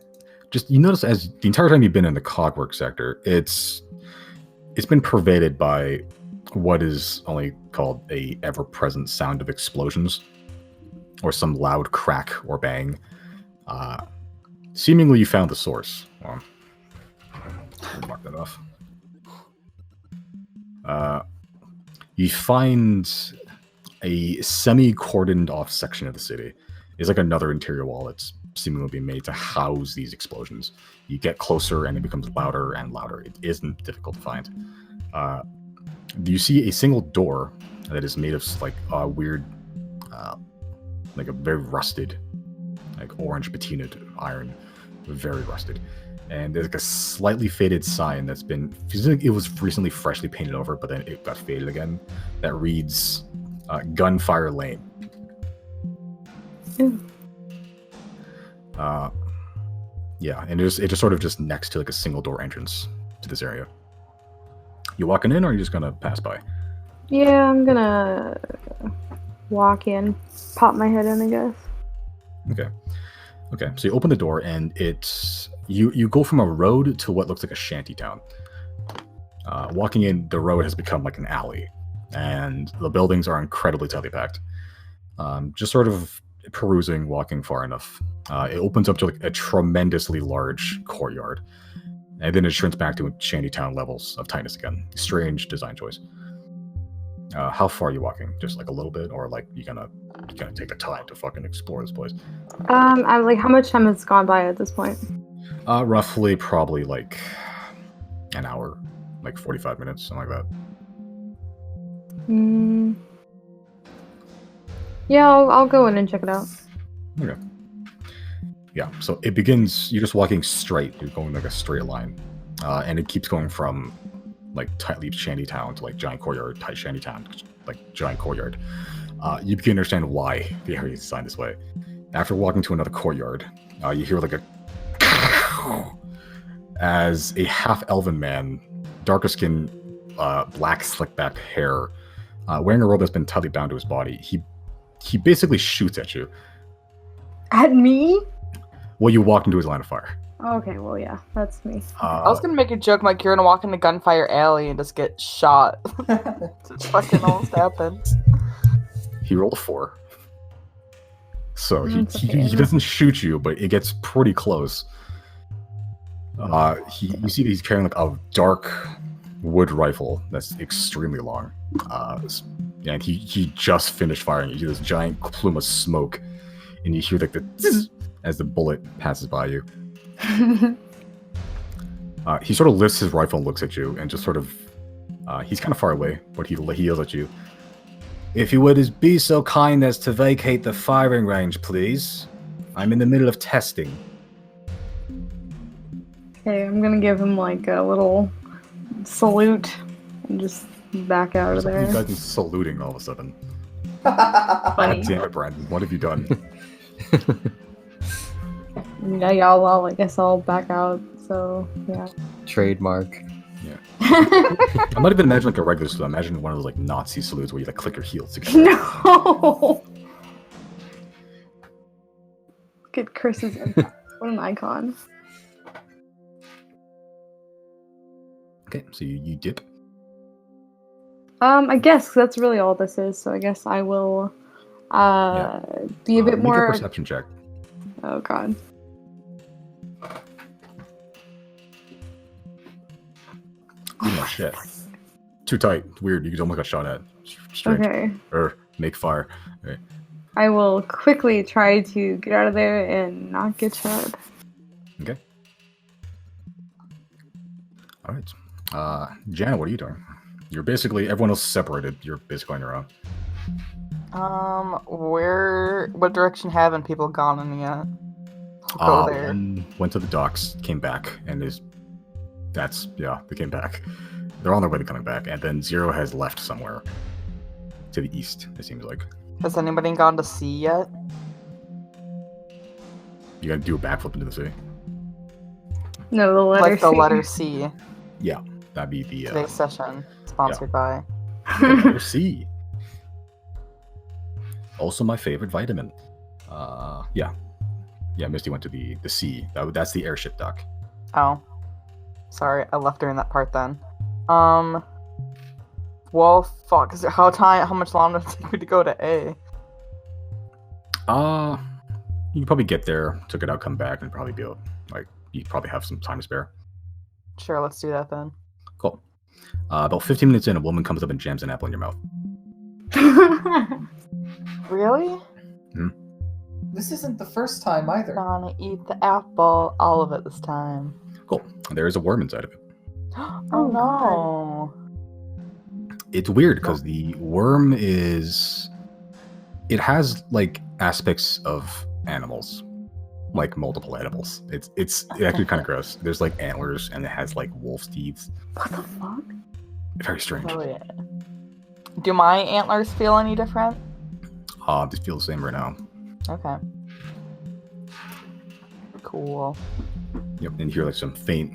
Just you notice as the entire time you've been in the cogwork sector, it's been pervaded by what is only called a ever-present sound of explosions, or some loud crack or bang. Seemingly, you found the source. Well, I'll mark that off. You find a semi-cordoned off section of the city. It's like another interior wall that's seemingly being made to house these explosions. You get closer and it becomes louder and louder. It isn't difficult to find. You see a single door that is made of like a weird, like a very rusted, like orange patinaed iron, very rusted. And there's like a slightly faded sign that's been, it was recently freshly painted over, but then it got faded again. That reads Gunfire Lane. Yeah, and it just sort of just next to like a single door entrance to this area. You walking in, or are you just gonna pass by? Yeah, I'm gonna walk in, pop my head in, I guess. Okay. So you open the door, and it's you go from a road to what looks like a shanty town. Walking in, the road has become like an alley, and the buildings are incredibly tightly packed. Just sort of perusing, walking far enough, it opens up to like a tremendously large courtyard. And then it shrinks back to shantytown levels of tightness again. Strange design choice. How far are you walking? Just like a little bit, or like you gonna take the time to fucking explore this place? I'm like, how much time has gone by at this point? Roughly, probably like an hour, like 45 minutes, something like that. Yeah, I'll go in and check it out. Okay. Yeah, so it begins, you're just walking straight, you're going like a straight line, and it keeps going from like tightly shantytown to like giant courtyard, tight shantytown, like giant courtyard. You begin to understand why the area is designed this way. After walking to another courtyard, you hear like a as a half-elven man, darker skin, black slick-back hair, wearing a robe that's been tightly bound to his body, he basically shoots at you. At me? Well, you walked into his line of fire. Okay, well, yeah, that's me. I was gonna make a joke like you're gonna walk into Gunfire Alley and just get shot. It fucking almost happened. He rolled a 4. So he doesn't shoot you, but it gets pretty close. You see that he's carrying like a dark wood rifle that's extremely long. And he just finished firing. You see this giant plume of smoke, and you hear like the zzz as the bullet passes by you. He sort of lifts his rifle and looks at you, and just sort of, he's kind of far away, but he yells at you. If you would be so kind as to vacate the firing range, please. I'm in the middle of testing. Okay, I'm gonna give him like a little salute and just back out of there. You guys are saluting all of a sudden. Funny. God damn it, Brandon. What have you done? Yeah, y'all. Well, I guess I'll back out. So yeah. Trademark. I'm not even imagining like a regular salute. Imagine one of those like Nazi salutes where you like click your heels together. No. Look at Chris's impact. What an icon. Okay, so you dip. I guess that's really all this is. So I guess I will be a bit Make more. a perception check. Oh god. Oh shit. Too tight. Weird. You almost got shot at. Strange. Okay. Make fire. Okay. I will quickly try to get out of there and not get shot. Okay. All right. Janna, what are you doing? You're basically everyone else is separated. You're basically on your own. What direction haven't people gone in yet? I'll go there. One went to the docks, came back, and they came back. They're on their way to coming back, and then Xero has left somewhere to the east. It seems like. Has anybody gone to sea yet? You gotta do a backflip into the sea. No, the letter Like the C. letter C. Yeah, that'd be the Today's session, sponsored by. the letter C. Also, my favorite vitamin. Yeah. Misty went to the sea. That's the airship dock. Oh, sorry, I left during that part. Then, well, fuck. How much longer does it take me to go to A? You can probably get there, took it out, come back, and probably be able, you probably have some time to spare. Sure, let's do that then. Cool. About 15 minutes in, a woman comes up and jams an apple in your mouth. Really? This isn't the first time either. Gonna eat the apple, all of it this time. Cool. There is a worm inside of it. Oh no. It's weird because the worm it has like aspects of animals, like multiple animals. It's actually kind of gross. There's like antlers and it has like wolf's teeth. What the fuck? Very strange. Oh, yeah. Do my antlers feel any different? They feel the same right now. Okay. Cool. Yep, and you hear like some faint,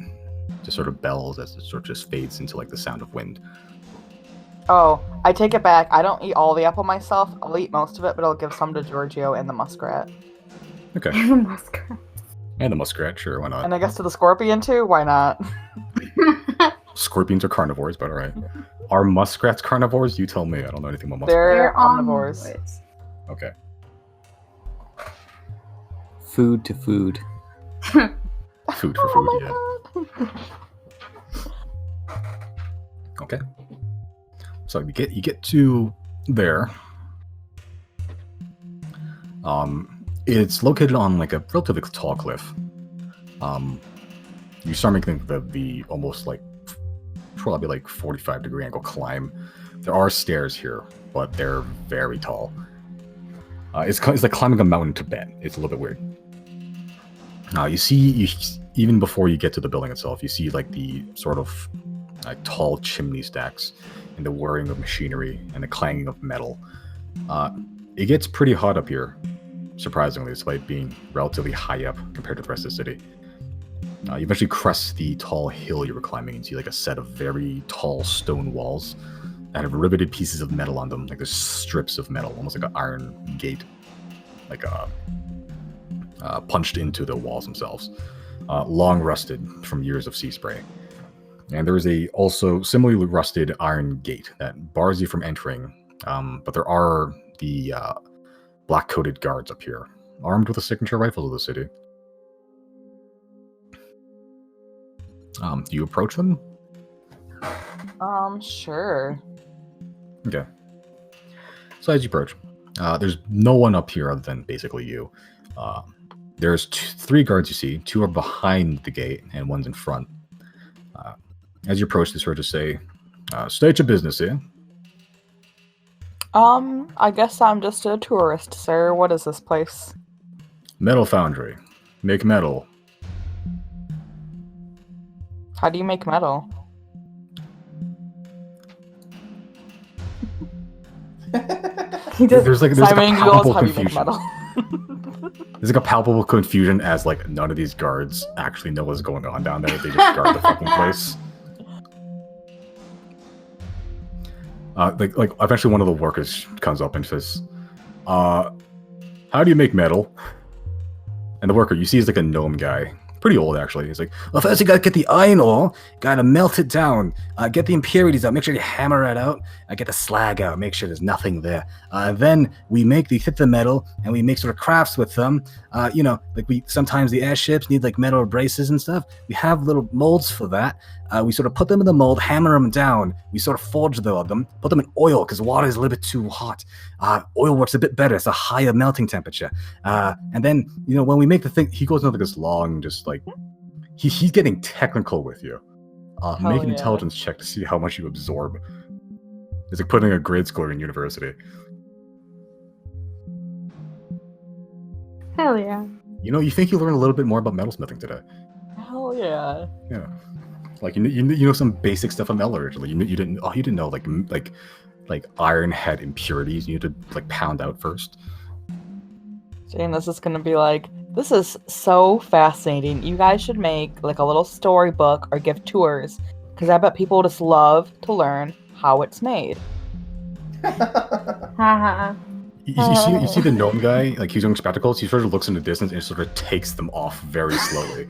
just sort of bells as it sort of just fades into like the sound of wind. Oh, I take it back. I don't eat all the apple myself. I'll eat most of it, but I'll give some to Giorgio and the muskrat. Okay. The muskrat. And the muskrat, sure, why not? And I guess to the scorpion too? Why not? Scorpions are carnivores, but alright. Are muskrats carnivores? You tell me. I don't know anything about muskrats. They're omnivores. Okay. Food to food. Food for food, yeah. Okay. So you get to there. It's located on like a relatively tall cliff. You start making the almost like probably like 45-degree angle climb. There are stairs here, but they're very tall. It's like climbing a mountain in Tibet. It's a little bit weird. You see, even before you get to the building itself, you see like the sort of like tall chimney stacks and the whirring of machinery and the clanging of metal. It gets pretty hot up here, surprisingly, despite being relatively high up compared to the rest of the city. You eventually crest the tall hill you were climbing and see like a set of very tall stone walls that have riveted pieces of metal on them, like there's strips of metal, almost like an iron gate, like punched into the walls themselves, long rusted from years of sea spray. And there is a also similarly rusted iron gate that bars you from entering, but there are the black-coated guards up here, armed with the signature rifles of the city. Do you approach them? Sure. Okay. So as you approach, there's no one up here other than basically you. There's three guards you see. Two are behind the gate, and one's in front. As you approach, they sort of say, "State your business here." I guess I'm just a tourist, sir. What is this place? Metal foundry. Make metal. How do you make metal? There's like Simon palpable Googles, how do you make confusion. metal? There's like a palpable confusion as like none of these guards actually know what's going on down there. They just guard the fucking place. Like eventually one of the workers comes up and says, "How do you make metal?" And the worker you see is like a gnome guy. Pretty old, actually. He's like, well, first you gotta get the iron ore, gotta melt it down, get the impurities out, make sure you hammer it out, get the slag out, make sure there's nothing there. Then we hit the metal, and we make sort of crafts with them. Sometimes the airships need like metal braces and stuff. We have little molds for that. We sort of put them in the mold, hammer them down. We sort of forge them, put them in oil because water is a little bit too hot. Oil works a bit better. It's a higher melting temperature. And then, when we make the thing, he goes into this long, just like, he's getting technical with you. Make an intelligence check to see how much you absorb. It's like putting a grade score in university. Hell yeah. You think you learned a little bit more about metalsmithing today. Hell yeah. Yeah. Like you know some basic stuff on metallurgy. You didn't know like iron had impurities you need to like pound out first. Jane, this is gonna be like, this is so fascinating. You guys should make like a little storybook or give tours, because I bet people just love to learn how it's made. Haha. You see the gnome guy, like he's wearing spectacles. He sort of looks in the distance and sort of takes them off very slowly.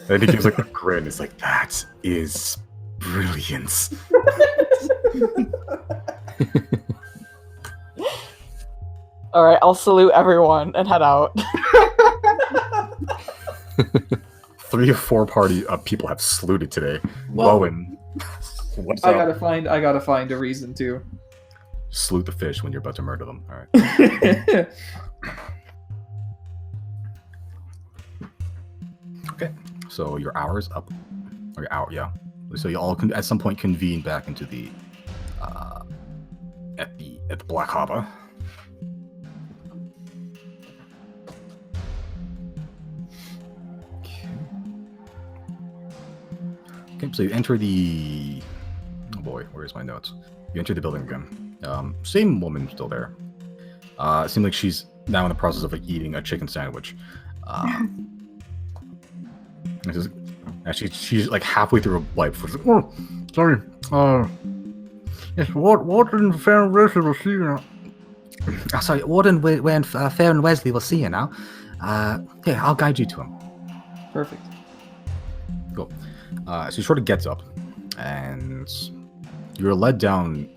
And he gives like a grin. It's like, that is brilliance. All right, I'll salute everyone and head out. 3 or 4 party people have saluted today. Well, Lowen, what's I up? gotta find a reason to. Salute the fish when you're about to murder them. All right. Okay. So your hour's up. Or your hour, yeah. So you all can at some point convene back into the at the Black Harbor. Okay, so you enter the... Oh boy, where's my notes? You enter the building again. Same woman still there. It seems like she's now in the process of like eating a chicken sandwich. She's like halfway through a bite. Like, oh, sorry. Yes, Warden, Fair and Wesley will see you now. Sorry, Warden, when Fair and Wesley will see you now. Yeah, I'll guide you to him. Perfect. Cool. So she sort of gets up, and you're led down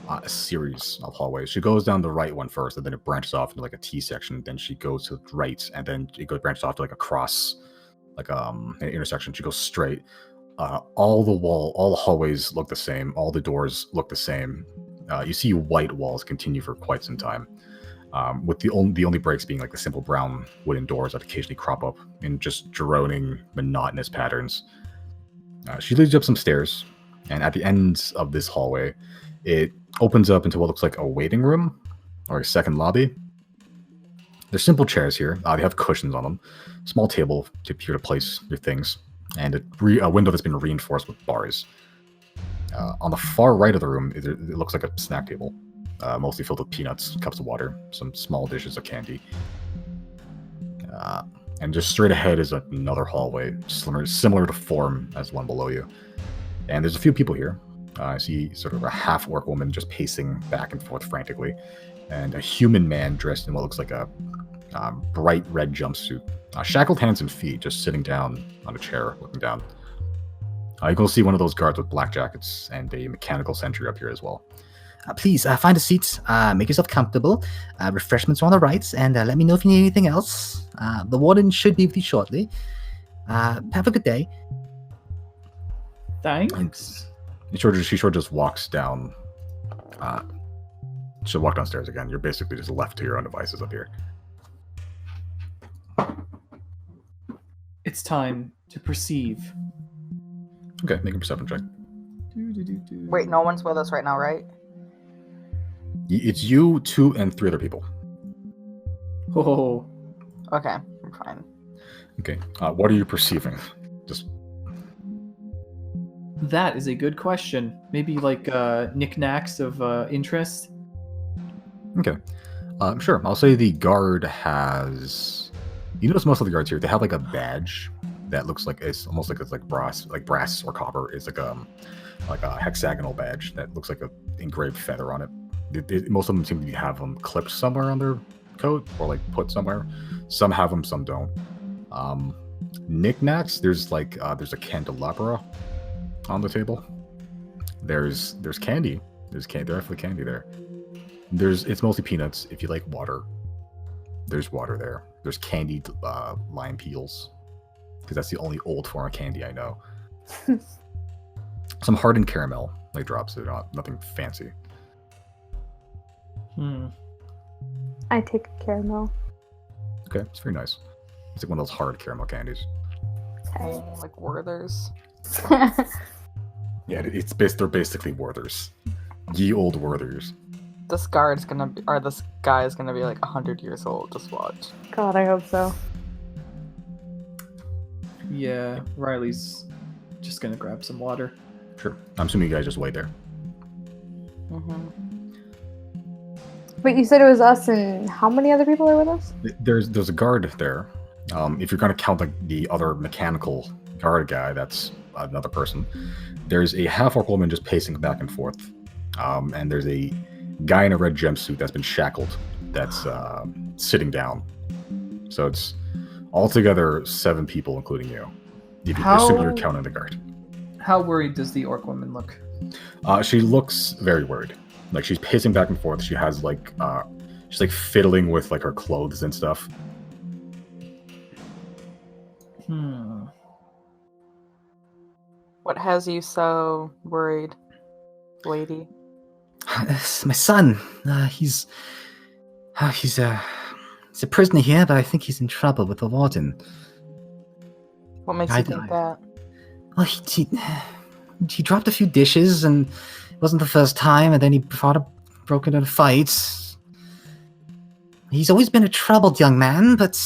a series of hallways. She goes down the right one first, and then it branches off into like a T section. Then she goes to the right, and then it branches off to like a cross, like an intersection. She goes straight. All the hallways look the same. All the doors look the same. You see white walls continue for quite some time, with the only breaks being like the simple brown wooden doors that occasionally crop up in just droning, monotonous patterns. She leads you up some stairs, and at the end of this hallway, it opens up into what looks like a waiting room or a second lobby. There's simple chairs here. They have cushions on them, small table to place your things, and a window that's been reinforced with bars. On the far right of the room, it looks like a snack table, mostly filled with peanuts, cups of water, some small dishes of candy. And just straight ahead is another hallway, similar to form as one below you. And there's a few people here. I see sort of a half-orc woman just pacing back and forth frantically, and a human man dressed in what looks like a bright red jumpsuit. Shackled hands and feet, just sitting down on a chair, looking down. You can see one of those guards with black jackets and a mechanical sentry up here as well. Please, find a seat, make yourself comfortable, refreshments are on the right, and let me know if you need anything else. The warden should be with you shortly. Have a good day. Thanks. She sort of just walks down. She'll walk downstairs again. You're basically just left to your own devices up here. It's time to perceive. Okay, make a perception check. Wait, no one's with us right now, right? It's you, 2, and 3 other people. Oh. Okay, I'm fine. Okay, what are you perceiving? Just That is a good question. Maybe like knickknacks of interest. Okay. Sure. I'll say the guard has. You notice most of the guards here, they have like a badge that looks like it's almost like it's like brass or copper. It's like a hexagonal badge that looks like a engraved feather on it. Most of them seem to have them clipped somewhere on their coat or like put somewhere. Some have them, some don't. Knickknacks. There's a candelabra on the table. There's candy. There's definitely candy there. It's mostly peanuts. If you like water, there's water there. There's candied lime peels, because that's the only old form of candy I know. Some hardened caramel, like drops. They're nothing fancy. I take a caramel. Okay, it's very nice. It's like one of those hard caramel candies. Oh, like Werther's. Yeah, they're basically Werther's. Ye old Werther's. This guy is gonna be like 100 years old. Just watch. God, I hope so. Yeah, Reilly's just gonna grab some water. Sure. I'm assuming you guys just wait there. Wait, you said it was us and how many other people are with us? There's a guard there. If you're going to count the other mechanical guard guy, that's another person. There's a half-orc woman just pacing back and forth. And there's a guy in a red jumpsuit that's been shackled that's sitting down. So it's altogether 7 people, including you. If you assume you're counting the guard. How worried does the orc woman look? She looks very worried. Like, she's pacing back and forth. She has she's like fiddling with like her clothes and stuff. What has you so worried, lady? It's my son. He's a prisoner here, but I think he's in trouble with the Warden. What makes you think that? Well, he dropped a few dishes, and it wasn't the first time, and then he broke into a fight. He's always been a troubled young man, but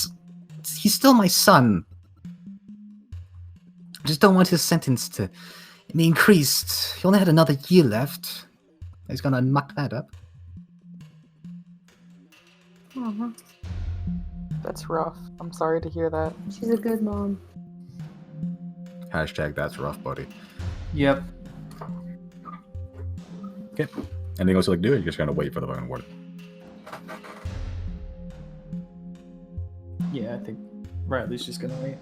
he's still my son. I just don't want his sentence to be increased. He only had another year left. He's gonna muck that up. That's rough. I'm sorry to hear that. She's a good mom. Hashtag that's rough, buddy. Yep. Okay. Anything else you like to do? You're just gonna wait for the fucking warden. Yeah, I think Reilly's just gonna wait.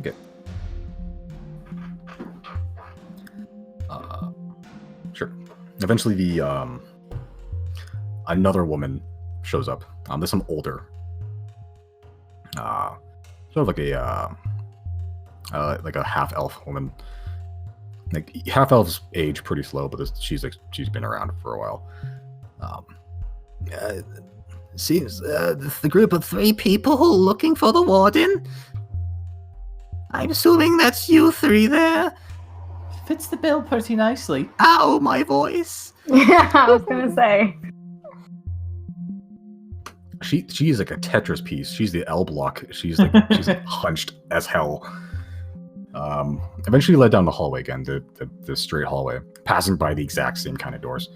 Okay. Sure. Eventually, the another woman shows up. There's some older, sort of like a half elf woman. Like, half elves age pretty slow, but she's been around for a while. Seems the group of 3 people looking for the Warden. I'm assuming that's you 3 there. Fits the bill pretty nicely. Ow, my voice. Yeah, I was gonna say. She is like a Tetris piece. She's the L block. She's hunched as hell. Eventually led down the hallway again, the straight hallway, passing by the exact same kind of doors.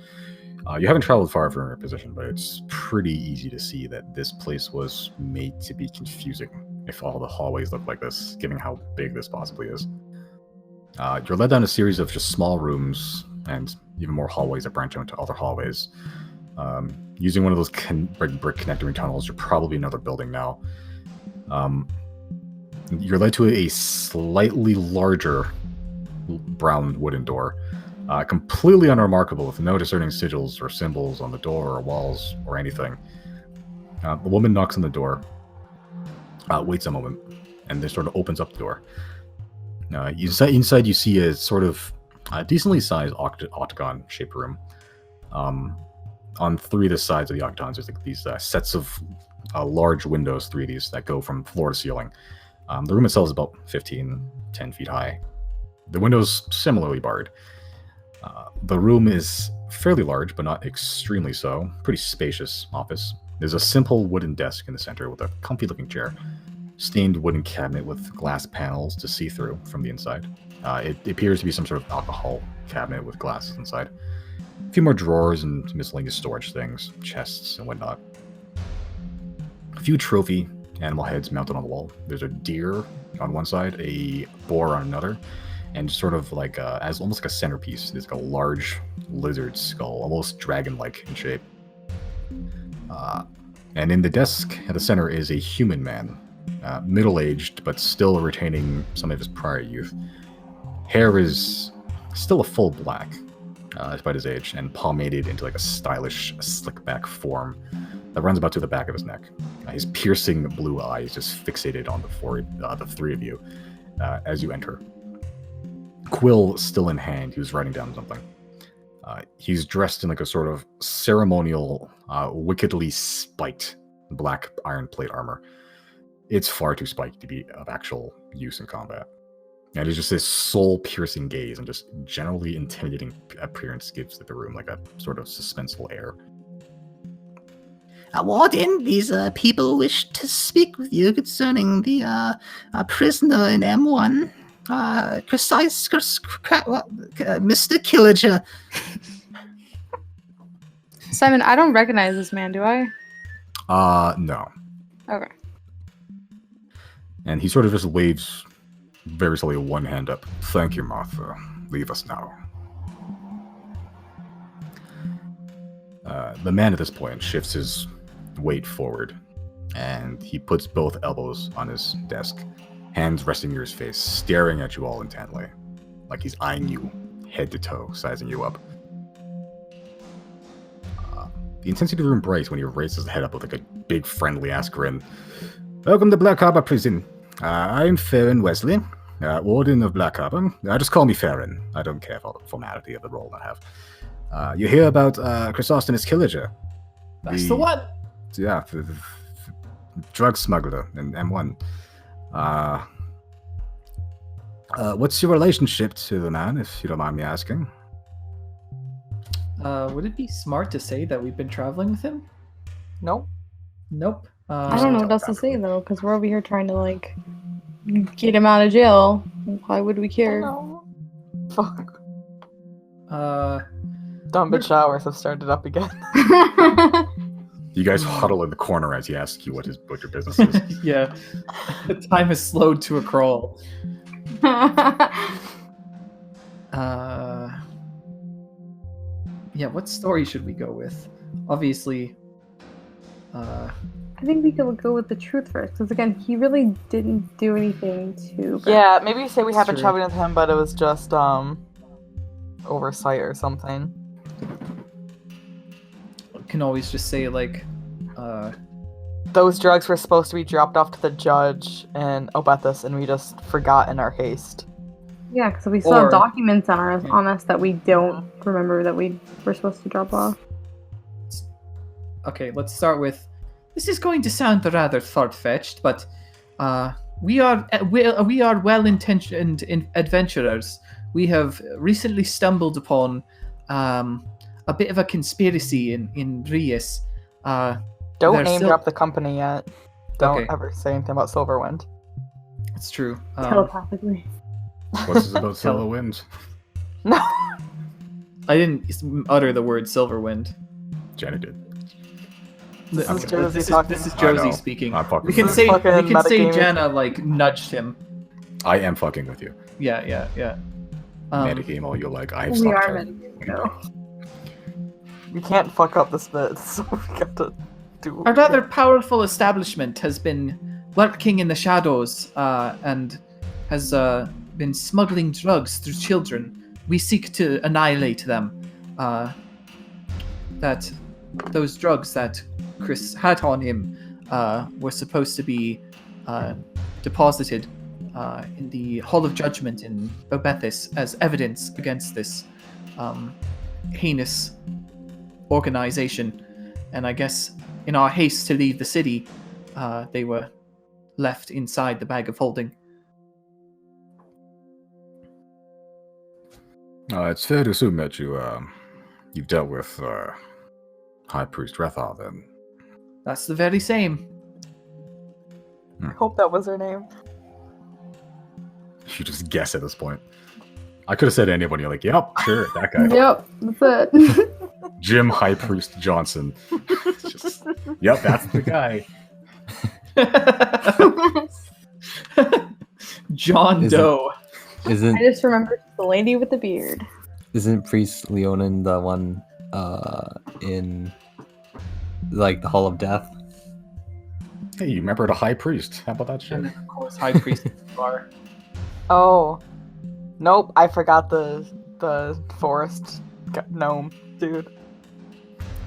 You haven't traveled far from your position, but it's pretty easy to see that this place was made to be confusing if all the hallways look like this, given how big this possibly is. You're led down a series of just small rooms and even more hallways that branch out into other hallways. Using one of those brick connecting tunnels, you're probably in another building now. You're led to a slightly larger brown wooden door, completely unremarkable, with no discerning sigils or symbols on the door or walls or anything. The woman knocks on the door, waits a moment, and then sort of opens up the door. Inside you see a sort of decently sized octagon-shaped room. On 3 of the sides of the octagons, there's like these sets of large windows, 3 of these, that go from floor to ceiling. The room itself is about 10 feet high. The windows similarly barred. The room is fairly large, but not extremely so. Pretty spacious office. There's a simple wooden desk in the center with a comfy-looking chair. Stained wooden cabinet with glass panels to see through from the inside. It appears to be some sort of alcohol cabinet with glasses inside. A few more drawers and miscellaneous storage things, chests and whatnot. A few trophy animal heads mounted on the wall. There's a deer on one side, a boar on another, and sort of like as almost like a centerpiece. There's like a large lizard skull, almost dragon-like in shape. And in the desk at the center is a human man, middle-aged but still retaining some of his prior youth. Hair is still a full black, despite his age, and pomaded into like a stylish, slick-back form that runs about to the back of his neck. His piercing blue eyes just fixated on the three of you as you enter. Quill still in hand, he was writing down something. He's dressed in like a sort of ceremonial, wickedly spiked black iron plate armor. It's far too spiked to be of actual use in combat. And it's just this soul-piercing gaze and just generally intimidating appearance gives the room like a sort of suspenseful air. Warden, these people wish to speak with you concerning the prisoner in M1. Mr. Killager. Simon, I don't recognize this man, do I? No. Okay. And he sort of just waves very slowly one hand up. Thank you, Martha. Leave us now. The man at this point shifts his weight forward, and he puts both elbows on his desk, hands resting near his face, staring at you all intently, like he's eyeing you head to toe, sizing you up. The intensity of the room breaks when he raises his head up with like a big friendly-ass grin. Welcome to Black Harbor Prison. I'm Farron Wesley, Warden of Black Harbor. Just call me Farron. I don't care for the formality of the role I have. You hear about Chrysosthemis Killager? That's the one. Yeah, the drug smuggler in M1. What's your relationship to the man, if you don't mind me asking? Would it be smart to say that we've been traveling with him? Nope. Nope. I don't know what else to say though, because we're over here trying to like get him out of jail. Why would we care? Oh, no. Fuck. Dumb bitch showers have started up again. You guys huddle in the corner as he asks you what your business is. Yeah. The time has slowed to a crawl. Yeah, what story should we go with? Obviously, I think we could go with the truth first, because again, he really didn't do anything to. Yeah, maybe say we That's haven't true. traveled with him, but it was just oversight or something. can always just say like, those drugs were supposed to be dropped off to the judge in Obethus, and we just forgot in our haste. Yeah, because we still have Or- documents on us that we don't remember that we were supposed to drop off. okay, let's start with. This is going to sound rather far-fetched, but we are well-intentioned adventurers. We have recently stumbled upon a bit of a conspiracy in Rias. Don't They're name still- drop the company yet. Don't Okay. ever say anything about Silverwind. It's true. Telepathically. What's this about Silver Wind? No. I didn't utter the word Silverwind. Janet did. This is Okay. Josie This talking. is I Josie know. speaking. I'm fucking We can with say you. fucking Janna metagaming. like nudged him. I am fucking with you. Yeah. Metagame all you like. I've We stopped are caring. metagaming, though. We can't fuck up this bit, so we gotta do. A rather powerful establishment has been lurking in the shadows and has been smuggling drugs through children. We seek to annihilate them. That those drugs that Chrys had on him were supposed to be deposited in the Hall of Judgment in Obethus as evidence against this heinous organization. And I guess in our haste to leave the city, they were left inside the bag of holding. It's fair to assume that you've dealt with High Priest Rethar, then. That's the very same. I hope that was her name. You just guess at this point. I could have said anybody, like, yep, sure, that guy. Yep, that's it. Jim High Priest Johnson. Yep, that's the guy. John Doe. I Isn't just remembered the lady with the beard. Priest Leonin the one in like the Hall of Death? Hey, you remember the High Priest? How about that shit? And then, of course, High Priest bar. Oh, nope! I forgot the forest gnome dude.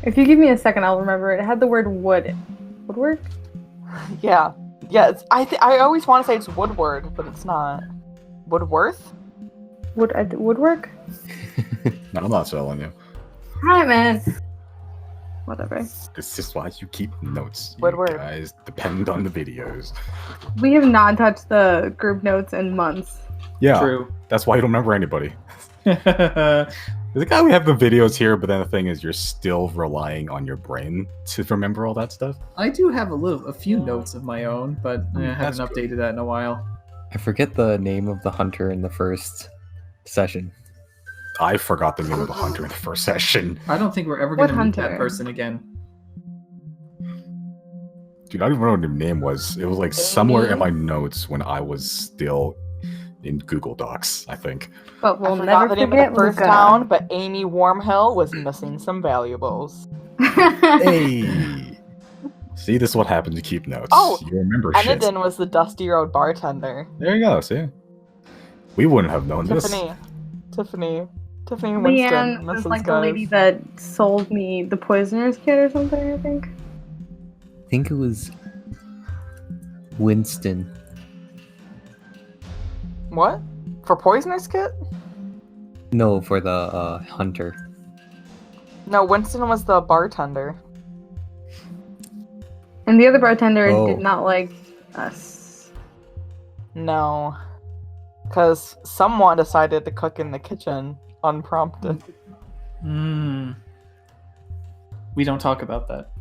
If you give me a second, I'll remember it. It had the word wood. Woodwork? Yeah. I always want to say it's Woodward, but it's not. Woodworth? Woodwork? No, I'm not selling you. Alright, man. Whatever. This is why you keep notes. You Woodward. guys depend on the videos. We have not touched the group notes in months. Yeah, True. that's why you don't remember anybody. The guy we have the videos here, but then the thing is, you're still relying on your brain to remember all that stuff. I do have a few notes of my own, but I haven't That's updated that in a while. I forget the name of the hunter in the first session. I forgot the name of the hunter in the first session. I don't think we're ever What going to meet that hunter? person again. Dude, I don't even remember what the name was. It was like somewhere in my notes when I was still in Google Docs, I think. But we'll I never forgot the name forget of the first Luca. town, but Amy Warmhill was missing some valuables. Hey! See, this is what happens to keep notes. Oh, you remember shit. Enidin was the Dusty Road bartender. There you go, see? We wouldn't have known this. Tiffany Winston. Leanne was Mrs. like the Guys. lady that sold me the poisoner's kit or something, I think. I think it was Winston. What? For Poisoner's Kit? No, for the hunter. No, Winston was the bartender. And the other bartender Oh. did not like us. No. Because someone decided to cook in the kitchen unprompted. We don't talk about that.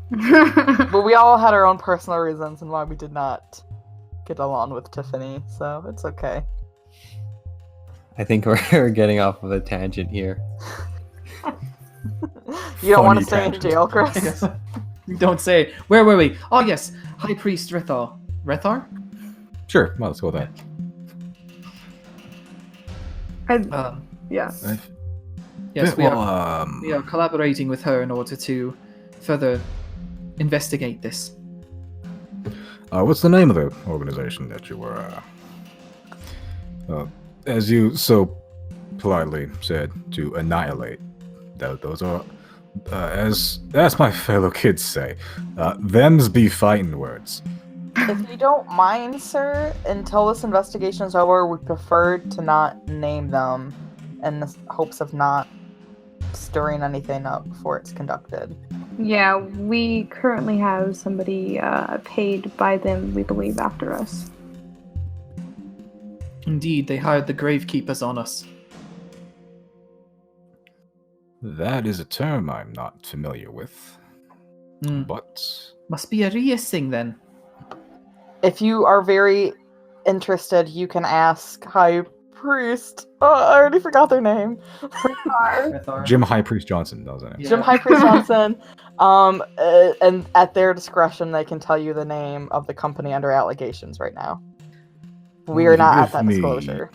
But we all had our own personal reasons and why we did not get along with Tiffany, so it's okay. I think we're getting off of a tangent here. You don't want to Funny stay in tangent. jail, Chris? Don't say. Where were we? Oh, yes. High Priest Rethar. Rethar? Sure, well, let's go with that. Yeah. Yes, we well, are collaborating with her in order to further investigate this. what's the name of the organization that you were, as you so politely said, to annihilate? Those are, as my fellow kids say, them's be fighting words. If you don't mind, sir, until this investigation is over, we prefer to not name them in the hopes of not stirring anything up before it's conducted. Yeah, we currently have somebody paid by them, we believe, after us. Indeed, they hired the Gravekeepers on us. That is a term I'm not familiar with, but Must be a Rias thing then. If you are very interested, you can ask High Priest. Oh, I already forgot their name. Rethar. Jim High Priest Johnson doesn't it? Yeah. Jim High Priest Johnson. And at their discretion, they can tell you the name of the company under allegations right now. We are not at that disclosure.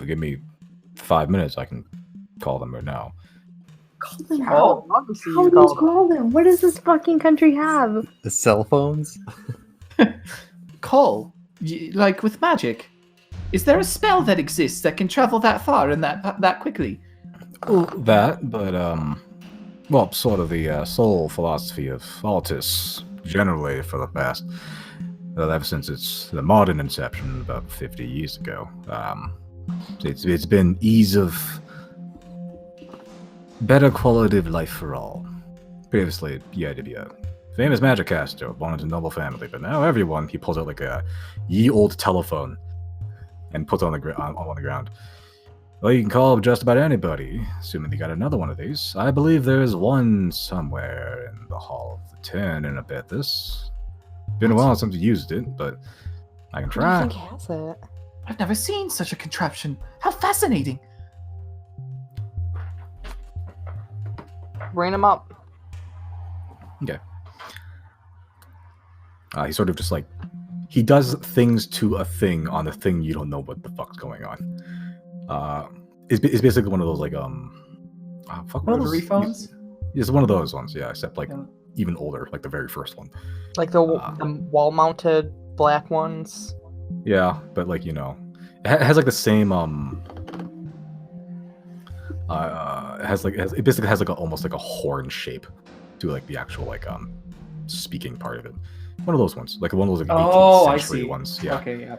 Give me 5 minutes, I can call them right now. Call them Oh, love to see How you do you call them. call them? What does this fucking country have? The cell phones? Call? Like with magic? Is there a spell that exists that can travel that far and that quickly? That, but, well, sort of the soul philosophy of Altus, generally for the past, well, ever since its the modern inception about 50 years ago. It's been ease of better quality of life for all. Previously, you had to be a famous magic caster, born into a noble family, but now everyone, he pulls out like a ye old telephone and puts it on the ground. Well, you can call just about anybody, assuming they got another one of these. I believe there's one somewhere in the Hall of the Ten in a bit. This been a while since we used it, but I can Who do you try. think has it? I've never seen such a contraption. How fascinating! bring him up. Okay. He sort of just like he does things to a thing on a thing you don't know what the fuck's going on. It's basically one of those like fuck, what are Rotary those? phones? It's one of those ones, yeah, except like Yeah. even older, like the very first one. Like the wall-mounted black ones. Yeah, but like it has like the same it basically has like almost like a horn shape to like the actual like speaking part of it. One of those ones, like one of those like 18th I century see. ones. Yeah, Okay, yeah.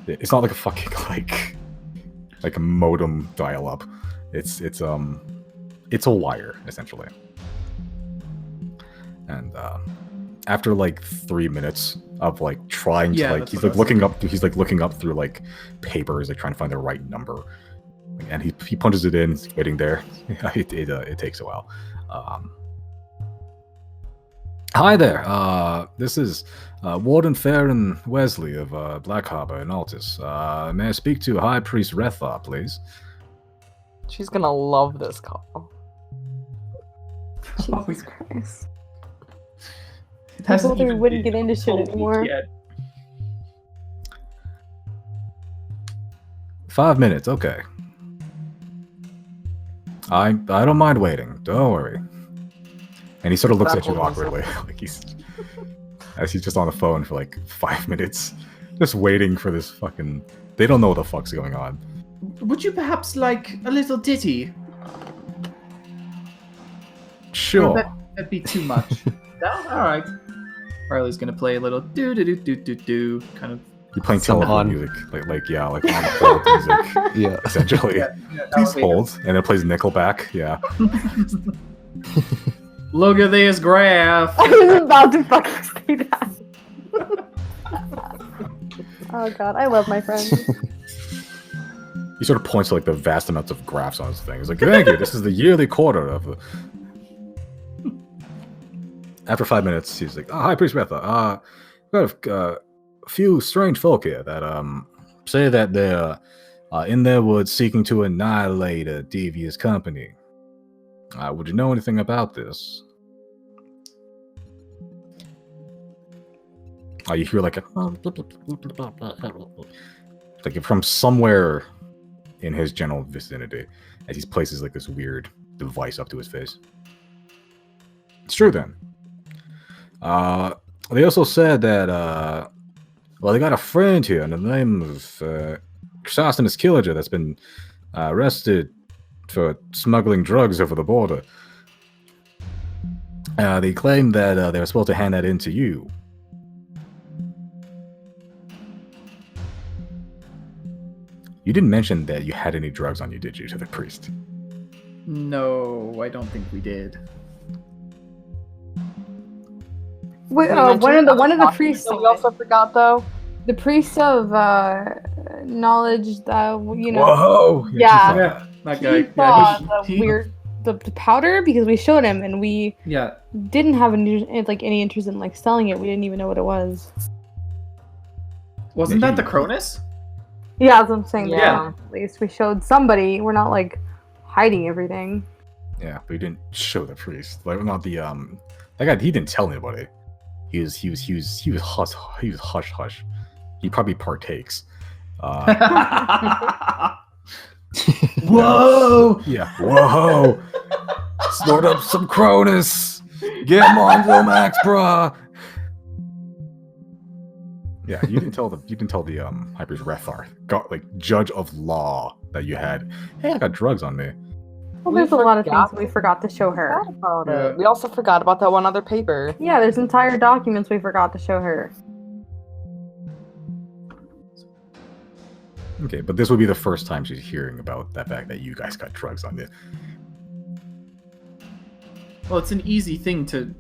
it's not like a fucking like a modem dial-up. It's a wire essentially. And after like 3 minutes of like trying to like he's like looking up through like papers, like trying to find the right number, and he punches it in, it's waiting there. It takes a while. Hi there. This is Warden Farron Wesley of Black Harbor in Altus. May I speak to High Priest Rethar, please? She's gonna love this call. Jesus Christ. It I told her we wouldn't get into shit anymore. Yet. 5 minutes, okay. I don't mind waiting. Don't worry. And he sort of looks at you awkwardly, like he's just on the phone for like 5 minutes, just waiting for this fucking. They don't know what the fuck's going on. Would you perhaps like a little ditty? Sure. Or that'd be too much. No? Alright. Reilly's gonna play a little do kind of. You're playing Some telephone on- music, like on hold music, Yeah. essentially. Please hold, and it plays Nickelback. Yeah. Look at this graph. I was about to fucking say that. Oh god, I love my friends. He sort of points to like the vast amounts of graphs on his thing. He's like, "Thank you. This is the yearly quarter of the." After 5 minutes, he's like, "Oh, hi, Priest Retha. Got a few strange folk here that say that they're in their woods seeking to annihilate a devious company. Would you know anything about this?" You hear like a like from somewhere in his general vicinity as he places like this weird device up to his face. It's true then. They also said that they got a friend here in the name of Chrysosthemis Killager that's been arrested for smuggling drugs over the border. They claim that they were supposed to hand that in to you. You didn't mention that you had any drugs on you, did you, to the priest? No, I don't think we did. Wait, one of the priests. We also forgot though. The priest of knowledge that Whoa! Yeah. Yeah, that he guy. saw He- the weird the powder because we showed him and we Yeah. didn't have any interest in like selling it. We didn't even know what it was. Wasn't that the Cronus? Yeah, that's what I'm saying. Yeah. At least we showed somebody. We're not like hiding everything. Yeah, but you didn't show the priest. Like not the that guy. He didn't tell anybody. He was hush hush. He probably partakes. Whoa! Yeah. Whoa! Snort up some Cronus. Get Monzo Max, brah. Yeah, you didn't tell the High Priest Rethar, judge of law, that you had. Hey, I got drugs on me. Well, We there's a lot of forgot. things we forgot to show her. Forgot about Yeah. it. We also forgot about that one other paper. Yeah, there's entire documents we forgot to show her. Okay, but this would be the first time she's hearing about that fact that you guys got drugs on you. Well, it's an easy thing to,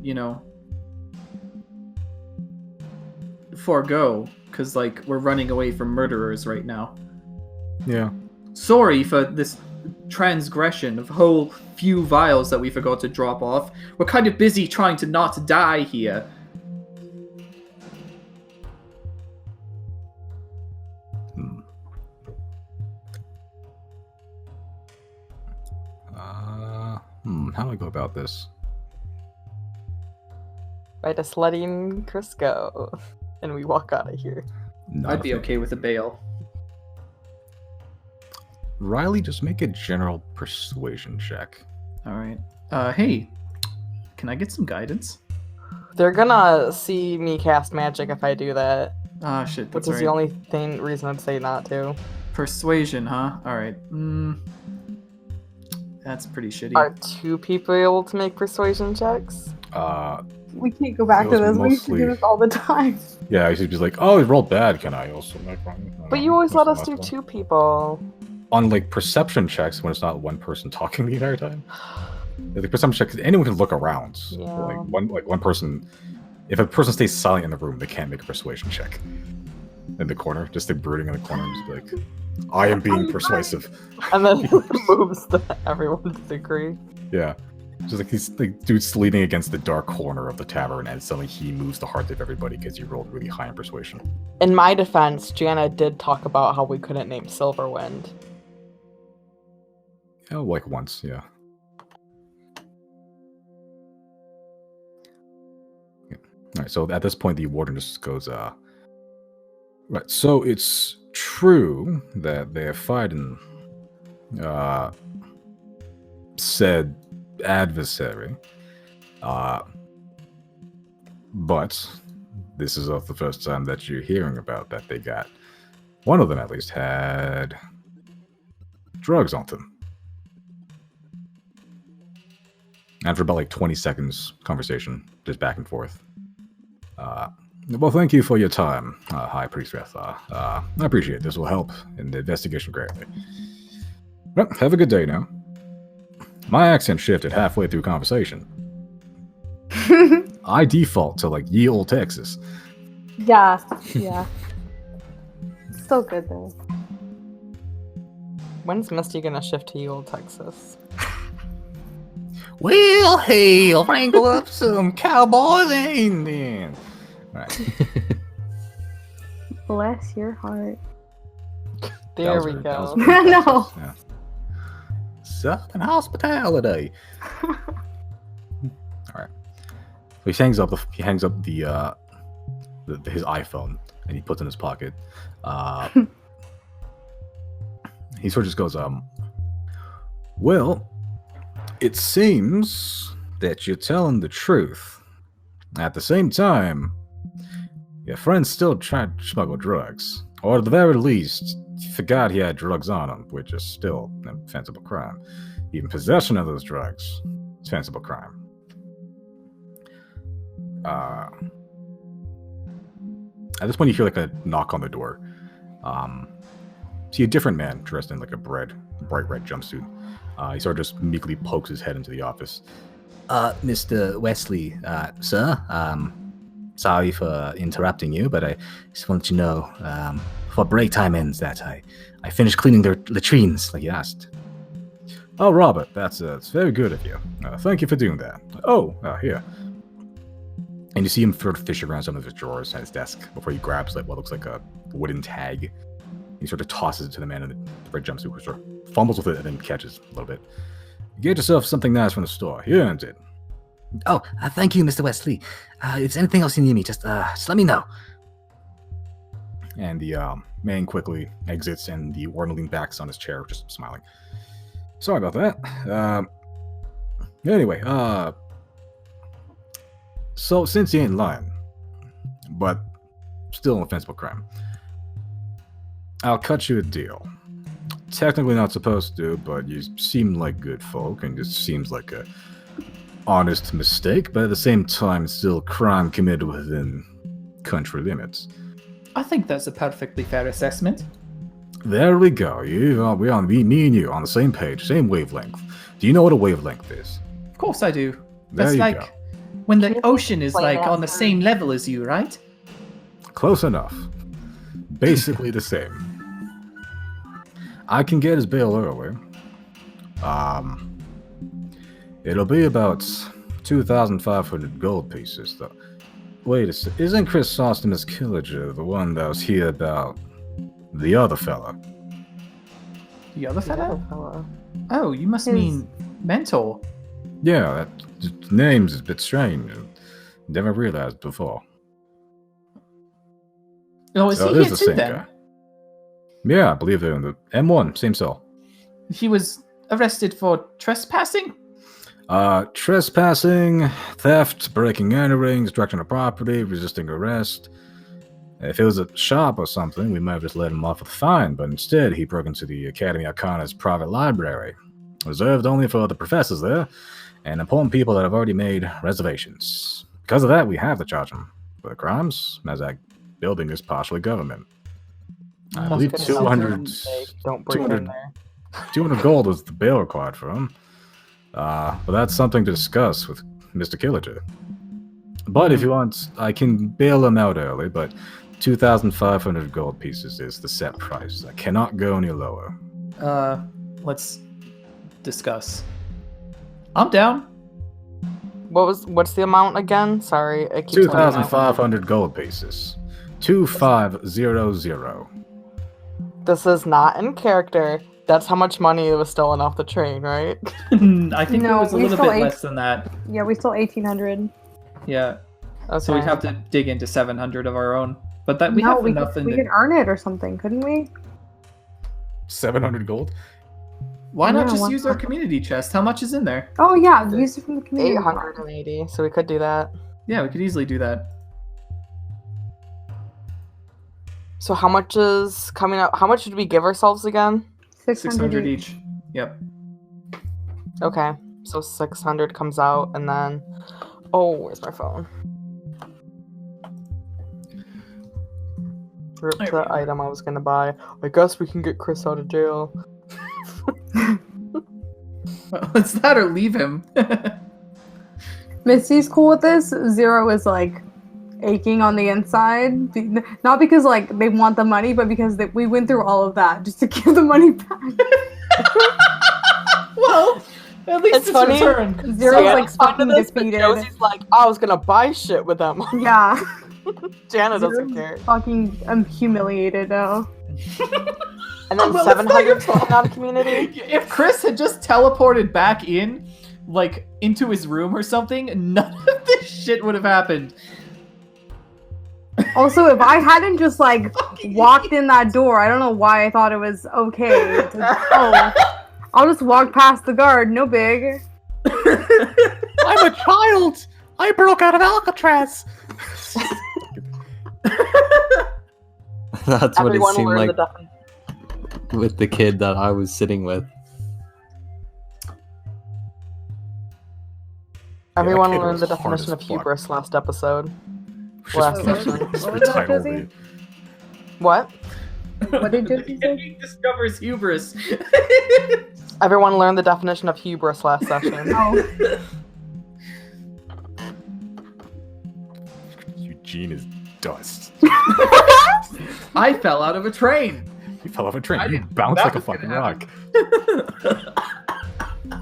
forego, because, we're running away from murderers right now. Yeah. Sorry for this transgression of whole few vials that we forgot to drop off. We're kind of busy trying to not die here. How do I go about this? by just letting Chrys go, and we walk out of here. Not I'd a be fan. okay with a bail. Reilly, just make a general persuasion check. All right. Hey, can I get some guidance? They're gonna see me cast magic if I do that, Ah, shit. which That's is right. the only reason I'd say not to. Persuasion, huh? All right. That's pretty shitty. Are 2 people able to make persuasion checks? We can't go back It to was this. We used to mostly- do this all the time. Yeah, he's just like, oh, he rolled bad. Can I also make one? But you always let us do 2 people. On like perception checks when it's not one person talking the entire time. The perception check, anyone can look around. So, Yeah. like one person. If a person stays silent in the room, they can't make a persuasion check. In the corner, just like brooding in the corner, and just be like, I am being persuasive. And then it moves to everyone's degree. Yeah. Just like these like dudes leaning against the dark corner of the tavern, and suddenly he moves the heart of everybody because he rolled really high in persuasion. In my defense, Janna did talk about how we couldn't name Silverwind. Yeah, like once, yeah. Alright, so at this point the warden just goes, right, so it's true that they're fighting said adversary. But this is not the first time that you're hearing about that they got. One of them at least had drugs on them. And for about like 20 seconds, conversation, just back and forth. Well, thank you for your time, High Priest Rethar. I appreciate it. This will help in the investigation greatly. Well, have a good day now. My accent shifted halfway through conversation. I default to like ye old Texas. Yeah. Still good though. When's Misty gonna shift to old Texas? Well, hey, I'll wrangle up some cowboys and Indians. Right. Bless your heart. There we go. No. Yeah. Southern hospitality. All right. So he hangs up the his iPhone and he puts it in his pocket. He sort of just goes, well, it seems that you're telling the truth. At the same time, your friend still tried to smuggle drugs. Or at the very least, he forgot he had drugs on him, which is still an offensible crime. Even possession of those drugs is offensible crime. At this point, you hear like a knock on the door. See a different man dressed in like a bright red jumpsuit. He sort of just meekly pokes his head into the office. Mr. Wesley, sir, sorry for interrupting you, but I just wanted to know, before break time ends, that I finished cleaning the latrines like you asked. Oh, Robert, that's very good of you. Thank you for doing that. Oh, here. And you see him sort of fishing around some of his drawers at his desk before he grabs like what looks like a wooden tag. He sort of tosses it to the man in the red jumpsuit, who sort of fumbles with it and then catches a little bit. Get yourself something nice from the store. You earned it. Oh, thank you, Mr. Wesley. If there's anything else you need me, just let me know. And the man quickly exits, and the warden leans back on his chair, just smiling. Sorry about that. Anyway, so since you ain't lying, but still an offensive crime, I'll cut you a deal. Technically not supposed to, but you seem like good folk, and it seems like a honest mistake, but at the same time, still crime committed within country limits. I think that's a perfectly fair assessment. There we go. Me and you on the same page, same wavelength. Do you know what a wavelength is? Of course I do. There That's you like go. when the ocean is Explain like that on the to same level as you, right? Close enough. Basically the same. I can get his bail early. It'll be about 2,500 gold pieces, though. Wait a sec. Isn't Chrysostomus Killager the one that was here about the other fella? The other fellow? Fella. Oh, you must His- mean Mentor. Yeah, that name's a bit strange. Never realized before. Oh, is So he it is here the too same then? guy. Yeah, I believe they're in the M1, same cell. He was arrested for trespassing? Trespassing, theft, breaking and entering, destruction of property, resisting arrest. If it was a shop or something, we might have just let him off with a fine, but instead he broke into the Academy Arcana's private library, reserved only for the professors there, and important people that have already made reservations. Because of that, we have to charge him for the crimes, as that building is partially government. I believe Goodness, 200, don't break 200 in there. 200 gold was the bail required for him. But that's something to discuss with Mr. Killager. But if you want, I can bail him out early, but 2,500 gold pieces is the set price. I cannot go any lower. Let's discuss. I'm down. What's the amount again? Sorry, I keep 2,500 gold pieces. 2,500. This is not in character. That's how much money was stolen off the train, right? I think No, it was a we little still bit ate- less than that. Yeah, we still 1,800. Yeah. Okay. So we'd have to dig into 700 of our own. But that we no, have we enough could, in we the... could earn it or something, couldn't we? 700 gold? Why not Yeah, just why use our not? community chest? How much is in there? Oh yeah, use it from the community. 880, so we could do that. Yeah, we could easily do that. So how much is coming up? How much did we give ourselves again? 600 each. Yep. Okay, so 600 comes out, and then... Oh, where's my phone? Rip There we the go. item I was gonna buy. I guess we can get Chrys out of jail. Well, it's that or leave him. Misty's cool with this. Xero is like aching on the inside, not because like they want the money, but because we went through all of that just to give the money back. Well, at least It's it's funny. returned. Zero's Yeah, like fucking this, but defeated. Josie's like, I was gonna buy shit with that money. Yeah, Janna doesn't Zero's care. fucking humiliated now. And then Well, it's not 700 your fault. coming out of community. If Chrys had just teleported back in, like, into his room or something, none of this shit would have happened. Also, if I hadn't just like walked in that door, I don't know why I thought it was okay. I'll just walk past the guard, no big. I'm a child. I broke out of Alcatraz. That's what it Everyone seemed learned like the definition. with the kid that I was sitting with. Everyone kid learned was the hard definition as of fuck. hubris last episode. Just Last finish session. this What was that, title Josie? read. What? What did Josie say? He discovers hubris. Everyone learned the definition of hubris last session. Oh, Eugene is dust. I fell out of a train. You fell off a train. I You didn't- bounced that like a was gonna fucking happen. rock.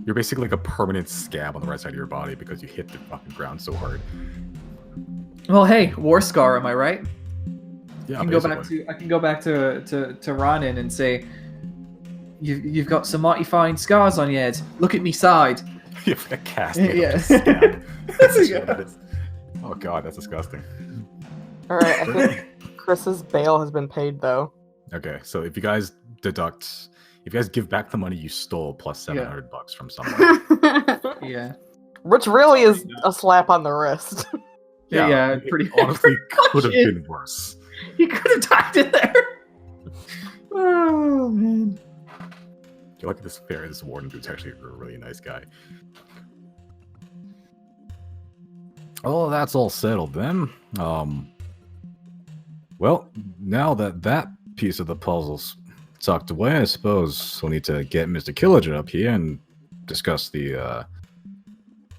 You're basically like a permanent scab on the right side of your body because you hit the fucking ground so hard. Well, hey, war scar, am I right? Yeah, I can go back to Ronin and say, you've got some mighty fine scars on your head. Look at me side. You have a cast. Yeah. Scab. That's what it is. Oh god, that's disgusting. Alright, I think Chris's bail has been paid though. Okay, so if you guys give back the money you stole plus $700 from someone. Yeah. Which really is a slap on the wrist. Yeah, it pretty honestly could have much been worse. He could have died in there. Oh man. You look at this warden dude's actually a really nice guy. Oh, that's all settled then. Well, now that piece of the puzzle's tucked away, I suppose we'll need to get Mr. Killager up here and discuss the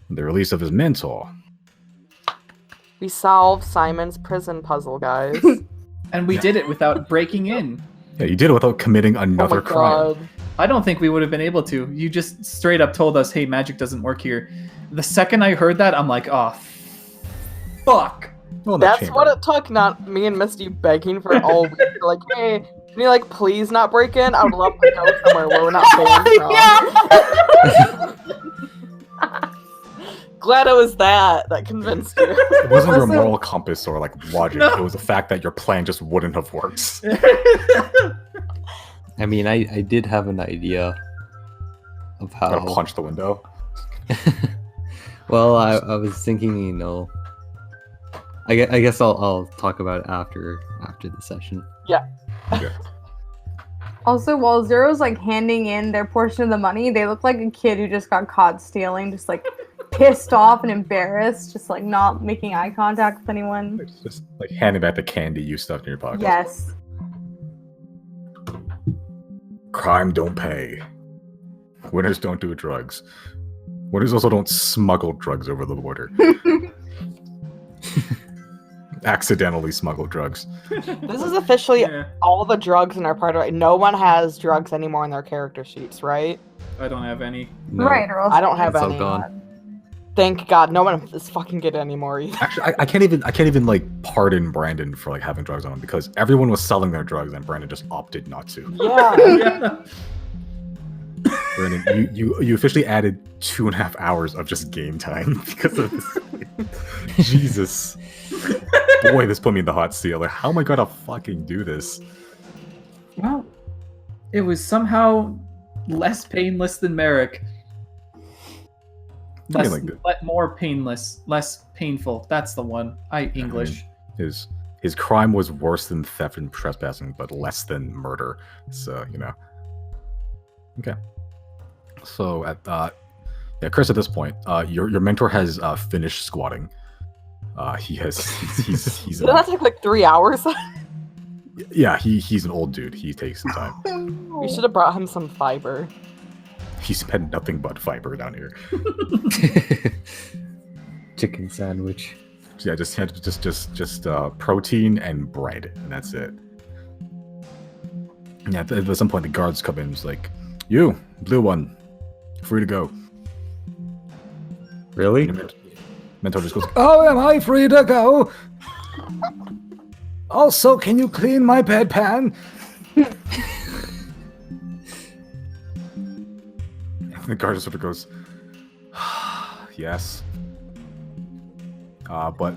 release of his mentor. We solved Simon's prison puzzle, guys. And we did it without breaking in. Yeah, you did it without committing another Oh my crime. god. I don't think we would have been able to. You just straight up told us, hey, magic doesn't work here. The second I heard that, I'm like, oh, fuck. Well, in the That's chamber. what it took, not me and Misty begging for all week. Like, hey, can you like please not break in? I would love to go somewhere where we're not banned from. glad it was that convinced you. It wasn't your Also- moral compass or like logic. No. It was the fact that your plan just wouldn't have worked. I mean, I did have an idea of how. Gotta punch the window. Well, I was thinking, I guess I'll talk about it after the session. Also, while Zero's like handing in their portion of the money, they look like a kid who just got caught stealing, just like pissed off and embarrassed, just like not making eye contact with anyone. It's just like handing back the candy you stuffed in your pocket. Yes. Crime don't pay. Winners don't do drugs. Winners also don't smuggle drugs over the border. Accidentally smuggle drugs. This is officially Yeah. all the drugs in our part of it. No one has drugs anymore in their character sheets, right? I don't have any. No. Right, or else I don't have It's all any. gone. Thank God, no one is fucking getting any more either. Actually, I can't even like pardon Brandon for like having drugs on him because everyone was selling their drugs and Brandon just opted not to. Yeah. Yeah. Brandon, you officially added 2.5 hours of just game time because of this. Jesus. Boy, this put me in the hot seat. Like, how am I gonna fucking do this? Well, it was somehow less painless than Merrick. I mean, Less, like more painless, less painful. That's the one. English. His crime was worse than theft and trespassing, but less than murder. So, Okay. So at Chrys, at this point, your mentor has finished squatting. He's Did that take like 3 hours? yeah, he's an old dude. He takes some time. We should have brought him some fiber. He spent nothing but fiber down here. Chicken sandwich. Yeah, just protein and bread, and that's it. Yeah, at some point the guards come in. It's like, you, blue one, free to go. Really? And your mentor just goes, Oh, am I free to go? Also, can you clean my bedpan? and the guard just sort of goes, yes. But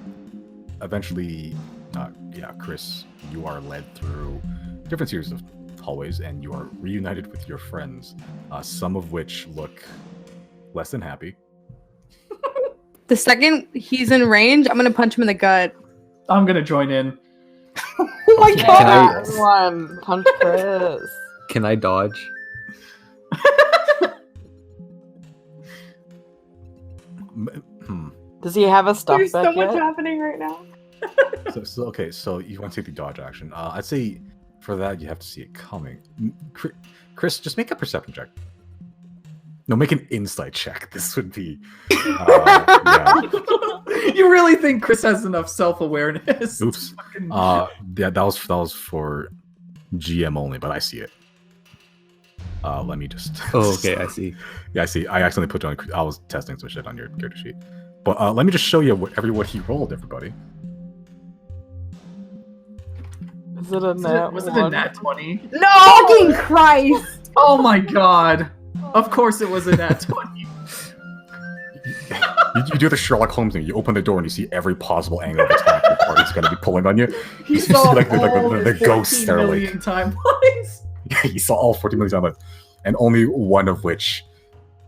eventually, Chrys, you are led through different series of hallways, and you are reunited with your friends, some of which look less than happy. The second he's in range, I'm gonna punch him in the gut. I'm gonna join in. Oh my Can god! I- Everyone, punch Chris. Can I dodge? Does he have a stuff There's back so much yet? happening right now. Okay, so you want to take the dodge action. I'd say for that you have to see it coming. Chrys, just make a perception check. No, make an insight check. This would be. Yeah. You really think Chris has enough self-awareness? Oops. Fucking- Yeah, that was for GM only, but I see it. Let me just. Oh, okay, I see. Yeah, I see. I accidentally put you on. I was testing some shit on your character sheet, but let me just show you what he rolled, everybody. Is it a nat was it a one? nat 20? No! Fucking Christ! Oh my god! Of course it was a nat 20. You do the Sherlock Holmes thing. You open the door and you see every possible angle of attack the party's going to be pulling on you. You see saw like all the ghosts 14 that are like. million timelines. You saw all 40 million timelines, and only one of which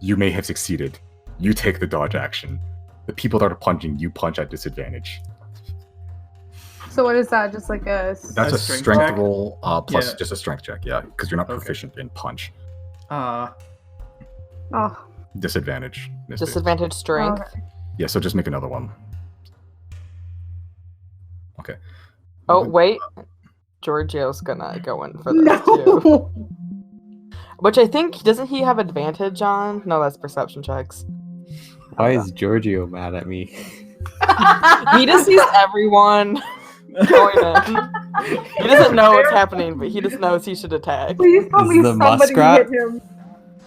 you may have succeeded. You take the dodge action. The people that are punching, you punch at disadvantage. So what is that? Just like a... That's A a strength strength check? roll plus Yeah. just a strength check, yeah, because you're not Okay. proficient in punch. Oh. Disadvantage. Misty. Disadvantage strength. Okay. Yeah, so just make another one. Okay. Oh, wait. Giorgio's gonna go in for this too. No! Which I think, doesn't he have advantage on? No, that's perception checks. Why is Giorgio mad at me? He just sees everyone going in. He doesn't know what's happening, but he just knows he should attack. Please tell Is me the somebody muskrat? hit him.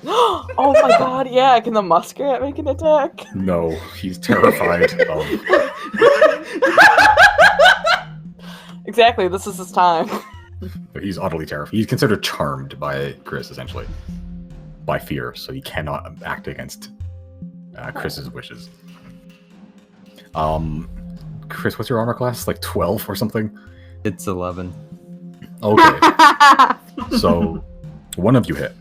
Oh my god, yeah, can the muskrat make an attack? No, he's terrified of. Exactly, this is his time. But he's utterly terrified. He's considered charmed by Chrys, essentially. By fear, so he cannot act against Chris's wishes. Chris, what's your armor class? Like 12 or something? It's 11. Okay. So, one of you hit.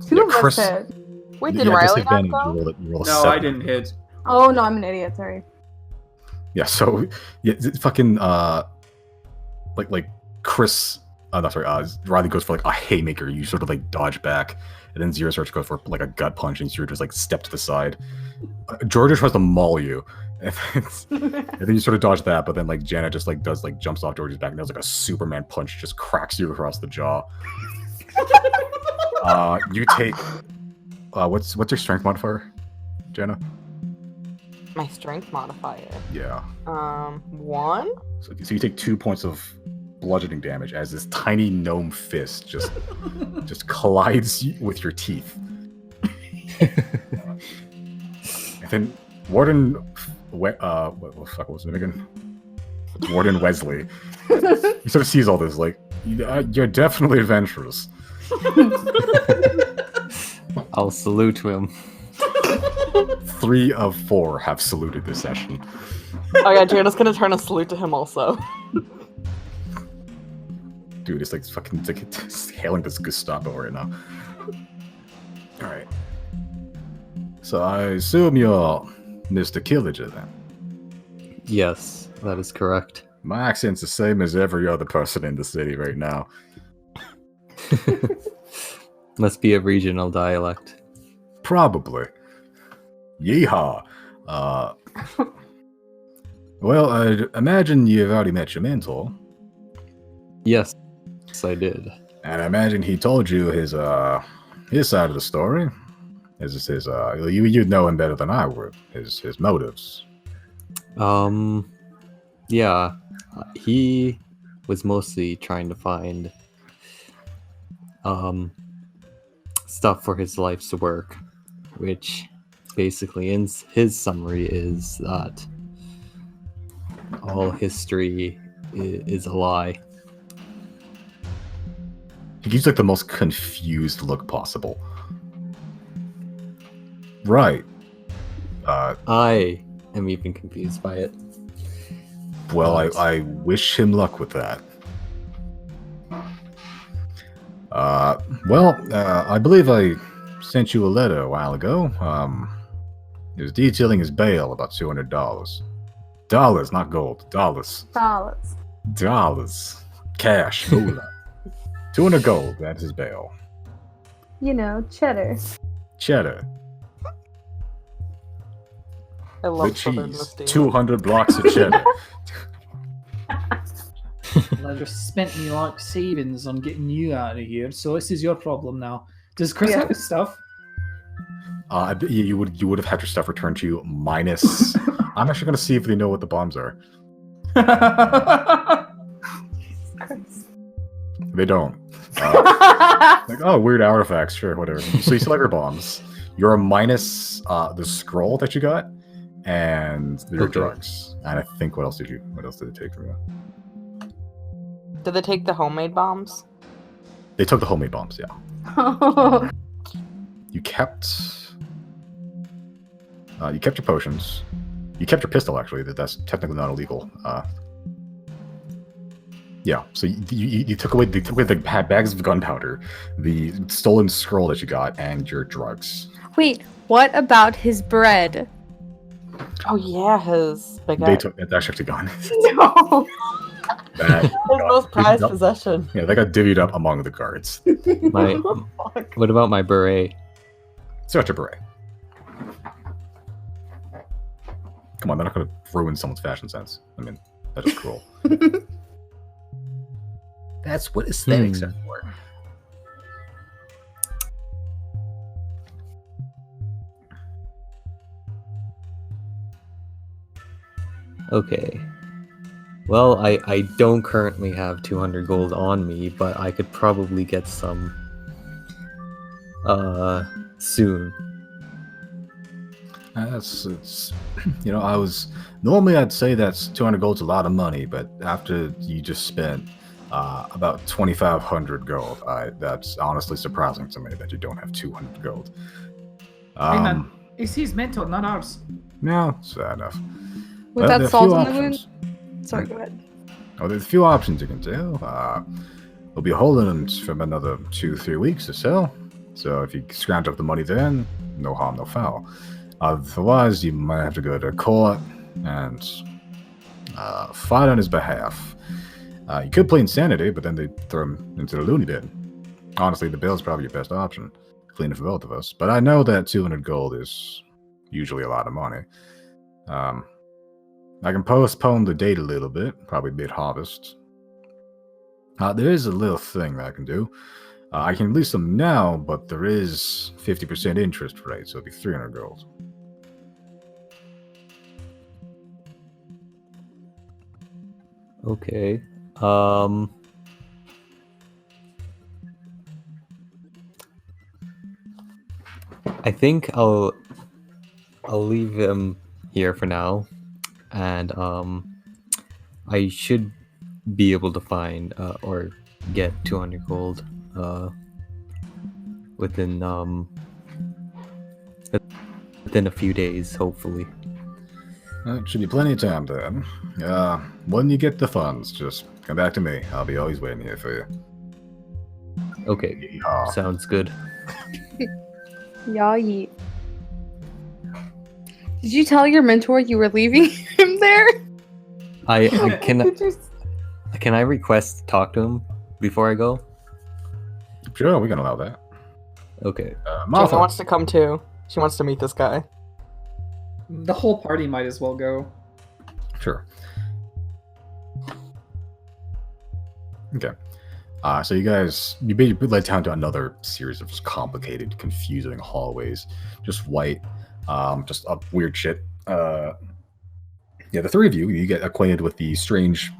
Two of us hit. Wait, did Reilly not go? You roll a No, 7. I didn't hit. Oh no, I'm an idiot. Sorry. Yeah, so it's fucking like Chris. No, sorry. Reilly goes for like a haymaker. You sort of like dodge back, and then Xero starts to go for like a gut punch, and Xero just like step to the side. Georgia tries to maul you, and then you sort of dodge that, but then like Janna just like jumps off George's back and does like a Superman punch, just cracks you across the jaw. You take what's your strength modifier, Janna? My strength modifier. Yeah. 1. So you take 2 points of bludgeoning damage as this tiny gnome fist just collides with your teeth. And then Warden, what was his name again? Warden Wesley. He sort of sees all this, like, you're definitely adventurous. I'll salute him. 3 of 4 have saluted this session. Oh yeah, Janna's gonna turn a salute to him also. Dude, it's like fucking it's hailing this Gestapo right now. Alright. So I assume you're Mr. Killager then? Yes, that is correct. My accent's the same as every other person in the city right now. Must be a regional dialect. Probably. Yeehaw. Well, I imagine you've already met your mentor. Yes, I did. And I imagine he told you his side of the story. You'd know him better than I would. His motives. Yeah. He was mostly trying to find stuff for his life's work, which basically in his summary is that all history is a lie. He gives like the most confused look possible. Right. I am even confused by it. Well, I wish him luck with that. I believe I sent you a letter a while ago. It was detailing his bail, about $200. Dollars, not gold. Dollars. Cash. Moolah. 200 gold, that's his bail. You know, cheddar. I love The Southern cheese. Misty. 200 blocks of cheddar. I just spent me like savings on getting you out of here, so this is your problem now. Does Chris have his stuff? You would have had your stuff returned to you minus. I'm actually going to see if they know what the bombs are. They don't. Like, oh, weird artifacts, sure, whatever. So you still have your bombs. You're minus the scroll that you got and your drugs. And I think what else did it take from you? Did they take the homemade bombs? They took the homemade bombs, yeah. You kept your potions. You kept your pistol, actually. That's technically not illegal. Yeah, so you took away the bags of gunpowder, the stolen scroll that you got, and your drugs. Wait, what about his bread? Oh yeah, his baguette. They took it's actually gone. No. That His most prized possession. Yeah, they got divvied up among the guards. What about my beret? Such a beret. Come on, they're not going to ruin someone's fashion sense. I mean, that is cruel. That's what aesthetics are for. Okay. Well, I don't currently have 200 gold on me, but I could probably get some soon. Normally I'd say that's 200 gold's a lot of money, but after you just spent about 2,500 gold, that's honestly surprising to me that you don't have 200 gold. Hey man, it's his mentor, not ours. No, sad enough. With Well, there that are salt few in the wound. options. Sorry, go ahead. Oh, there's a few options you can do. We'll be holding them for another 2-3 weeks or so. So if you scrounge up the money then, no harm, no foul. Otherwise, you might have to go to court and fight on his behalf. You could play insanity, but then they'd throw him into the loony bin. Honestly, the bail's probably your best option. Cleaner for both of us. But I know that 200 gold is usually a lot of money. I can postpone the date a little bit, probably mid-harvest. There is a little thing that I can do. I can release them now, but there is 50% interest rate, so it'd be 300 gold. Okay. I think I'll leave him here for now, and I should be able to find or get 200 gold within a few days, hopefully. Should be plenty of time then. When you get the funds, just come back to me. I'll be always waiting here for you. Okay, Yeehaw. sounds good. Yeah, yeet. Did you tell your mentor you were leaving him there? I can I request to talk to him before I go? Sure, we can allow that. Okay. Janna Martha. wants to come too. She wants to meet this guy. The whole party might as well go. Sure. Okay. So you guys, you basically led down to another series of just complicated, confusing hallways. Just white, just up weird shit. Yeah, the three of you get acquainted with the strange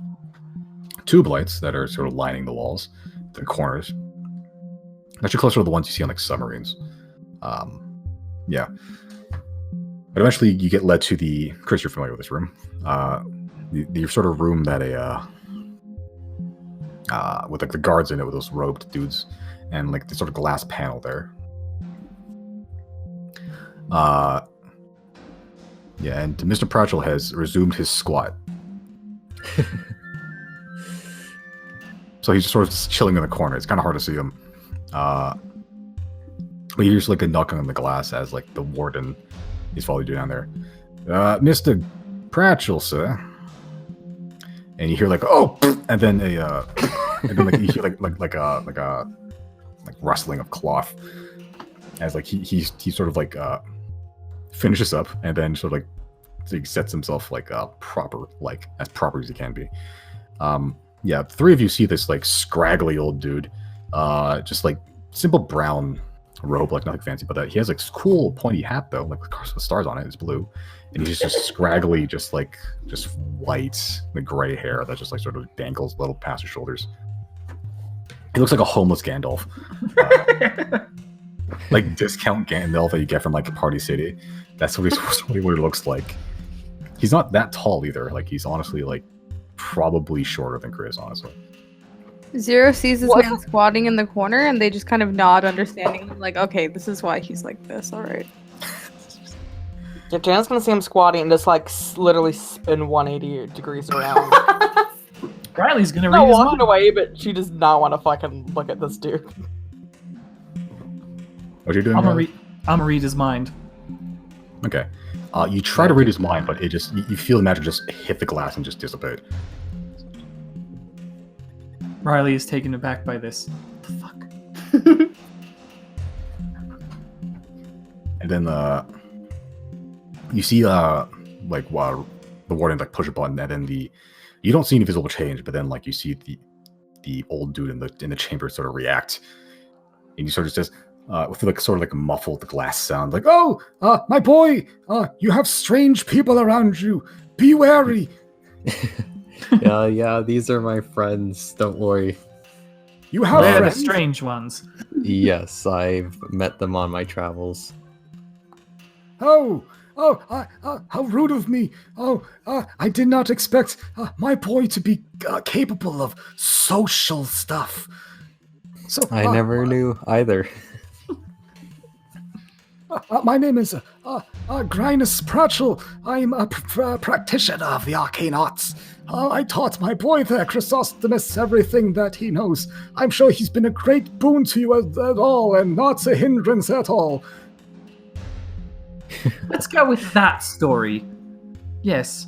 tube lights that are sort of lining the walls, the corners. Actually closer to the ones you see on like submarines. Yeah. But eventually you get led to the... Chris, you're familiar with this room. The sort of room that with like the guards in it with those robed dudes and like the sort of glass panel there. Yeah, and Mr. Prachal has resumed his squat. So he's just sort of just chilling in the corner. It's kind of hard to see him. But you hear just like a knocking on the glass as like the warden is following you down there. Mr. Prachal, sir. And you hear like, oh, and then and then like you hear like a rustling of cloth as like he sort of like finishes up and then sort of like so he sets himself like proper, like as proper as he can be. Yeah, the three of you see this like scraggly old dude, just like simple brown robe, like nothing fancy, but he has like cool pointy hat though, like with stars on it. It's blue, and he's just scraggly, just white, the gray hair that just like sort of dangles a little past his shoulders. He looks like a homeless Gandalf, like discount Gandalf that you get from like Party City. That's what he looks like. He's not that tall either. Like he's honestly like probably shorter than Chris, honestly. Xero sees this man squatting in the corner, and they just kind of nod, understanding. Like, okay, this is why he's like this. All right. Yeah, Janna's gonna see him squatting and just like literally spin 180 degrees around. Reilly's gonna read Not his walking mind. away, but she does not want to fucking look at this dude. What are you doing? I'm Riley? gonna read his mind. Okay. You try to read his mind, but it just you feel the magic just hit the glass and just dissipate. Reilly is taken aback by this. What the fuck? And then you see like while the warden like push a button, and then you don't see any visible change, but then like you see the old dude in the chamber sort of react, and you sort of says with like sort of like a muffled glass sound, like, "Oh, my boy, you have strange people around you. Be wary." Yeah, these are my friends. Don't worry. You have They're the friends. strange ones. Yes, I've met them on my travels. Oh, how rude of me. Oh, I did not expect my boy to be capable of social stuff. So I never knew either. My name is Greinus Prachal. I'm a practitioner of the arcane arts. I taught my boy there, Chrysostomus, everything that he knows. I'm sure he's been a great boon to you at all, and not a hindrance at all. Let's go with that story. Yes.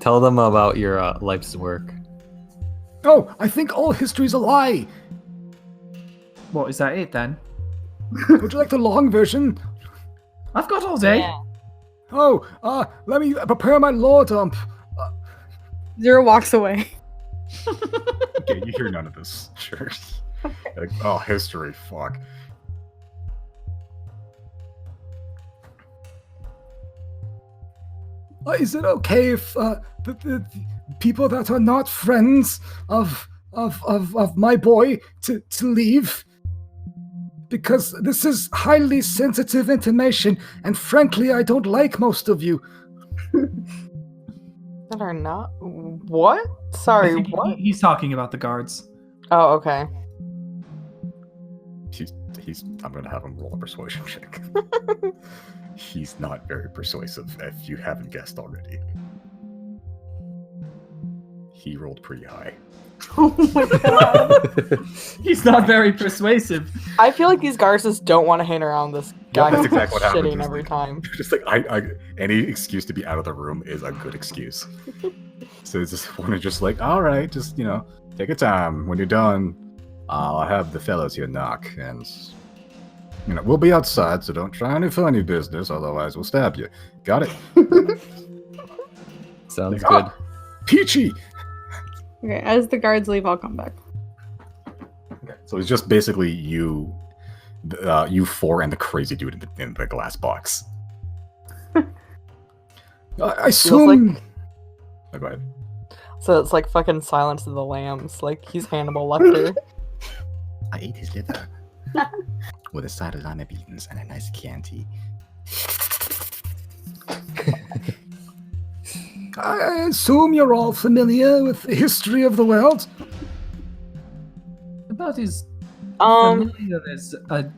Tell them about your life's work. Oh, I think all history's a lie. What, is that it then? Would you like the long version? I've got all day. Yeah. Oh, let me prepare my lore dump. Xero walks away. Okay, you hear none of this. Sure. Like, oh, history, fuck. Is it okay if the people that are not friends of my boy to leave? Because this is highly sensitive information, and frankly, I don't like most of you. That are not. What? Sorry, what? He's talking about the guards. Oh, okay. I'm gonna have him roll a persuasion check. He's not very persuasive, if you haven't guessed already. He rolled pretty high. Oh my god. He's not very persuasive. I feel like these guards just don't want to hang around this guy that's who's exactly what happens. shitting every time. Just like I any excuse to be out of the room is a good excuse. So it's just want to just like, all right, just take your time. When you're done, I'll have the fellows here knock, and we'll be outside, so don't try any funny business, otherwise we'll stab you. Got it? Sounds Like, good. Peachy! Okay, as the guards leave, I'll come back. Okay. So it's just basically you four and the crazy dude in the glass box. I assume... Oh, go ahead. So it's like fucking Silence of the Lambs. Like he's Hannibal Lecter. I ate his liver. With a side of lima beans and a nice Chianti. I assume you're all familiar with the history of the world? About as Um, familiar as a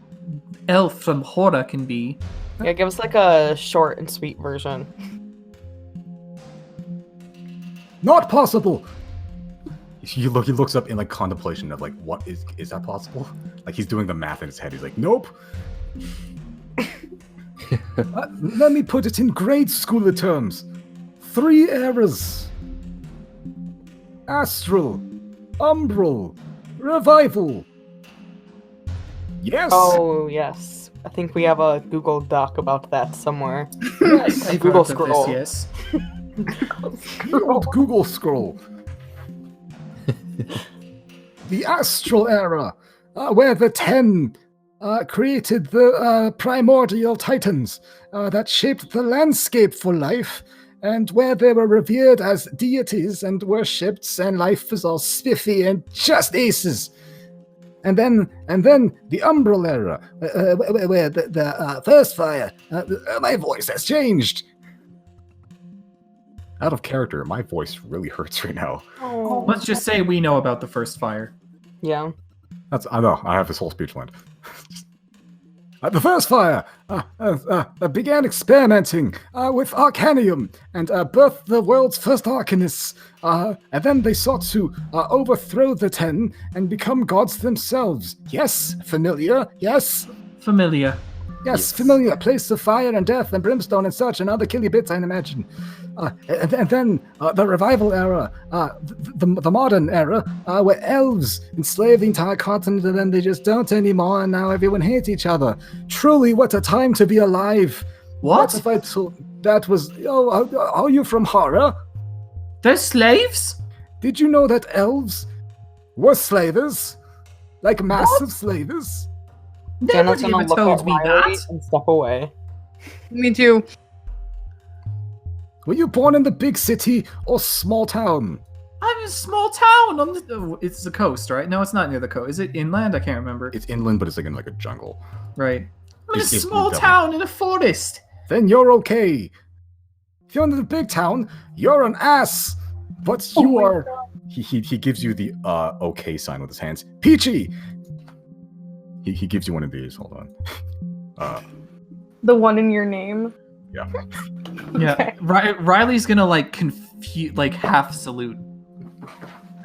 elf from horror can be. yeah, give us like a short and sweet version. Not possible! He looks up in like contemplation of like, what is that possible? Like he's doing the math in his head. He's like, nope. Let me put it in grade school terms. 3 eras. Astral. Umbral. Revival. Yes! Oh yes, I think we have a Google Doc about that somewhere. I've Google heard of scroll. This, yes. Good old Google scroll. The Astral Era, where the 10 created the primordial titans that shaped the landscape for life, and where they were revered as deities and worshipped, and life was all spiffy and just aces. And then the Umbral Era, where the first fire. My voice has changed. Out of character, my voice really hurts right now. Oh. Let's just say we know about the first fire. Yeah. I know. I have this whole speech planned. The first fire began experimenting with Arcanium and birthed the world's first Arcanists. And then they sought to overthrow the 10 and become gods themselves. Yes, familiar, yes. Familiar. Yes, familiar. A place of fire and death and brimstone and such and other killy bits, I imagine. And then the revival era, the modern era, where elves enslaved the entire continent and then they just don't anymore, and now everyone hates each other. Truly, what a time to be alive. What? If I told that was... Oh, are you from horror? They're slaves? Did you know that elves were slavers? Like massive slavers? Janna's Nobody gonna ever look told at me Reilly that. and step away. Me too. Were you born in the big city or small town? I'm in a small town on the... It's the coast, right? No, it's not near the coast. Is it inland? I can't remember. It's inland, but it's like in like a jungle. Right. I'm in a It's small double. town in a forest. Then you're okay. If you're in the big town, you're an ass. But you are... He gives you the okay sign with his hands. Peachy! He gives you one of these. Hold on. The one in your name. Yeah. Yeah, Okay. Riley's gonna half salute.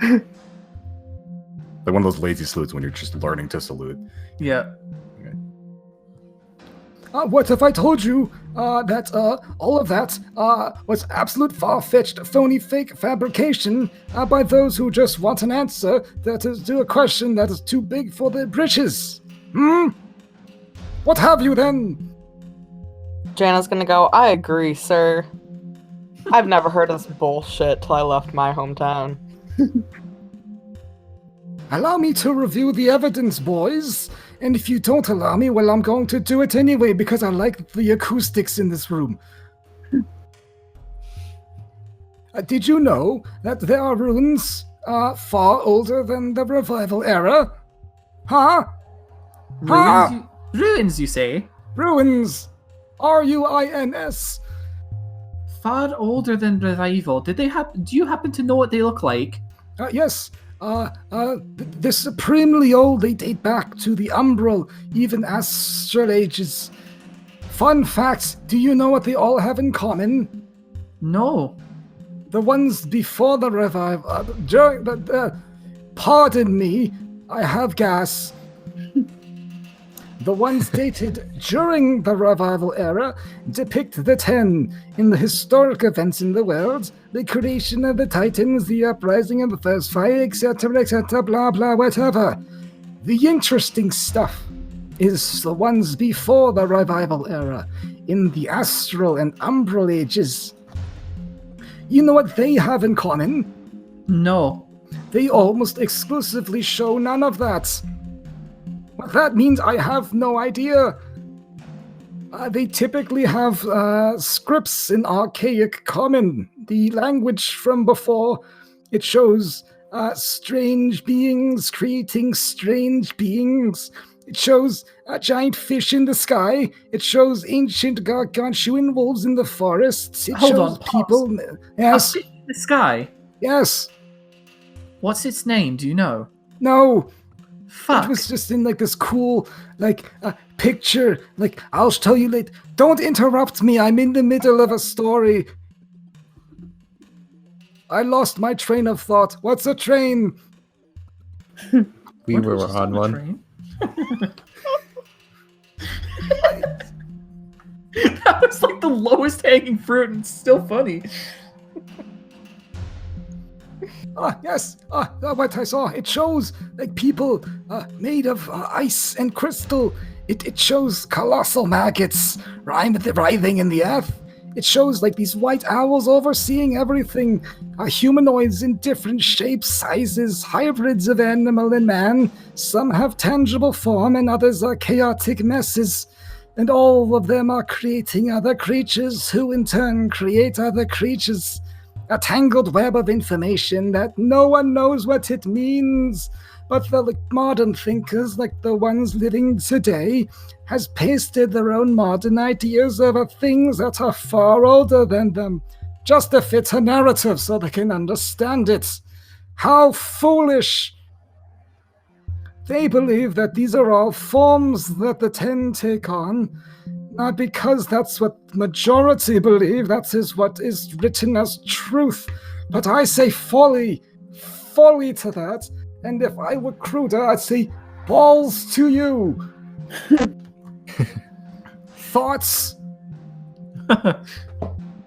Like one of those lazy salutes when you're just learning to salute. Yeah. What if I told you that all of that was absolute far-fetched, phony, fake fabrication by those who just want an answer to a question that is too big for their britches? What have you then? Janna's gonna go, I agree, sir. I've never heard of this bullshit till I left my hometown. Allow me to review the evidence, boys. And if you don't allow me, well, I'm going to do it anyway because I like the acoustics in this room. Did you know that there are ruins far older than the revival era? Huh? Ruins, you say? Ruins. Ruins. Far older than revival. Do you happen to know what they look like? Yes. They're supremely old. They date back to the umbral, even astral ages. Fun fact, do you know what they all have in common? No. The ones before the revival, during pardon me, I have gas. The ones dated during the revival era depict the 10 in the historic events in the world, the creation of the Titans, the uprising of the first fire, etc., blah, blah, whatever. The interesting stuff is the ones before the revival era, in the astral and umbral ages. You know what they have in common? No. They almost exclusively show none of that. What that means, I have no idea. They typically have scripts in archaic common, the language from before. It shows strange beings creating strange beings. It shows a giant fish in the sky. It shows ancient gargantuan wolves in the forests. It Hold shows on, pause. people. Yes. A fish in the sky? Yes. What's its name? Do you know? No. Fuck. It was just in this cool picture. I'll tell you later. Don't interrupt me. I'm in the middle of a story. I lost my train of thought. What's a train? We Weren't were just on a one. train? That was like the lowest hanging fruit and still funny. Yes. What I saw. It shows people made of ice and crystal. It shows colossal maggots writhing in the earth. It shows these white owls overseeing everything. Humanoids in different shapes, sizes, hybrids of animal and man. Some have tangible form and others are chaotic messes. And all of them are creating other creatures who in turn create other creatures. A tangled web of information that no one knows what it means. But the modern thinkers, like the ones living today, has pasted their own modern ideas over things that are far older than them, just to fit a narrative so they can understand it. How foolish! They believe that these are all forms that the 10 take on, not because that's what majority believe, that is what is written as truth. But I say folly to that, and if I were Kruder, I'd say balls to you. Thoughts?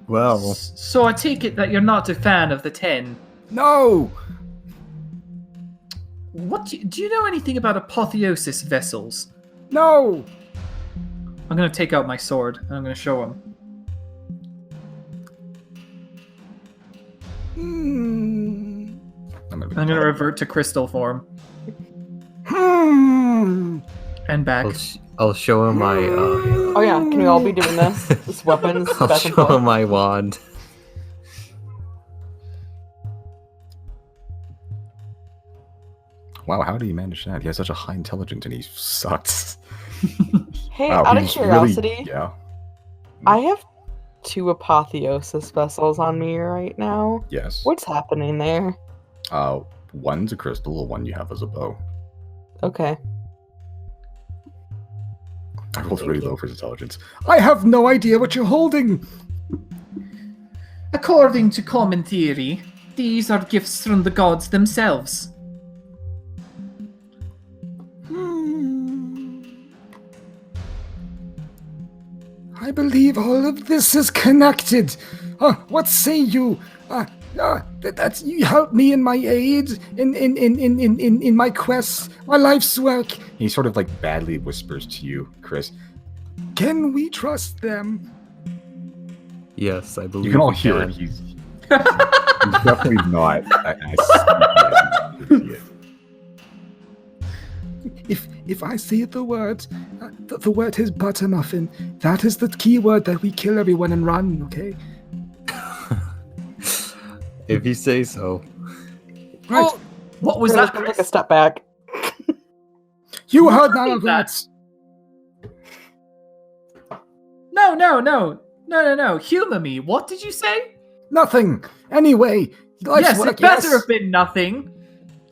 Well, So I take it that you're not a fan of the 10. No! What do you know anything about apotheosis vessels? No! I'm going to take out my sword and I'm going to show him. I'm going to revert to crystal form. And back. I'll show him my. Oh yeah, can we all be doing this? This weapons I'll back and show him forth. my wand. Wow, how did he manage that? He has such a high intelligence and he sucks. Hey, Wow, out of he's curiosity, Really, yeah. I have 2 apotheosis vessels on me right now. Yes. What's happening there? One's a crystal, the one you have as a bow. Okay. I rolled Thank really you. low for his intelligence. I have no idea what you're holding. According to common theory, these are gifts from the gods themselves. I believe all of this is connected. What say you? That you help me in my aid, in my quest, my life's work. He sort of like badly whispers to you, Chrys. Can we trust them? Yes, I believe You can all we hear can. it. He's definitely not. I see it. If I say the word, the word is buttermuffin. That is the key word that we kill everyone and run. Okay. If you say so. Right. Oh, what was Let's that? take a step back. You heard none of that. No. Humor me. What did you say? Nothing. Anyway, life's Yes, work, it better yes. have been nothing.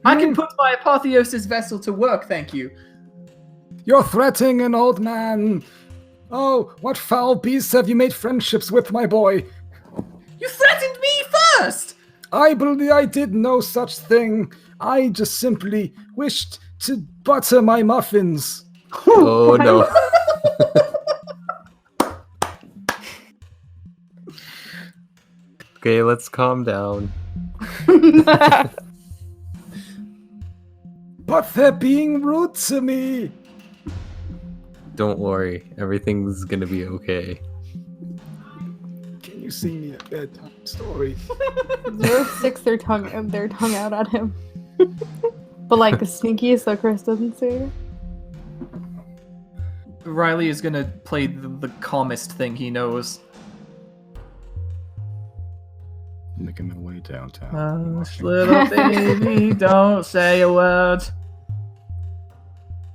I can put my apotheosis vessel to work, thank you. You're threatening an old man. Oh, what foul beasts have you made friendships with, my boy? You threatened me first! I believe I did no such thing. I just simply wished to butter my muffins. Oh no. Okay, let's calm down. But they're being rude to me. Don't worry, everything's gonna be okay. Can you sing me a bedtime story? Xero sticks their tongue out at him. But like sneaky so Chrys doesn't see it. Reilly is gonna play the calmest thing he knows. Making my way downtown. Hush, little baby, don't say a word.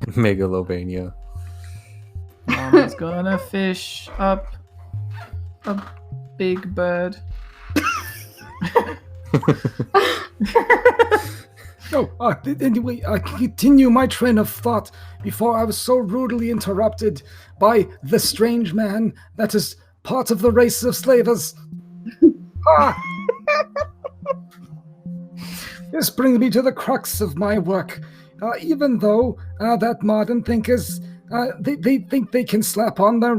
Megalovania. Mama's gonna fish up a big bird. Anyway, I continue my train of thought before I was so rudely interrupted by the strange man that is part of the race of slavers. This brings me to the crux of my work. Even though that modern thinkers, they think they can slap on their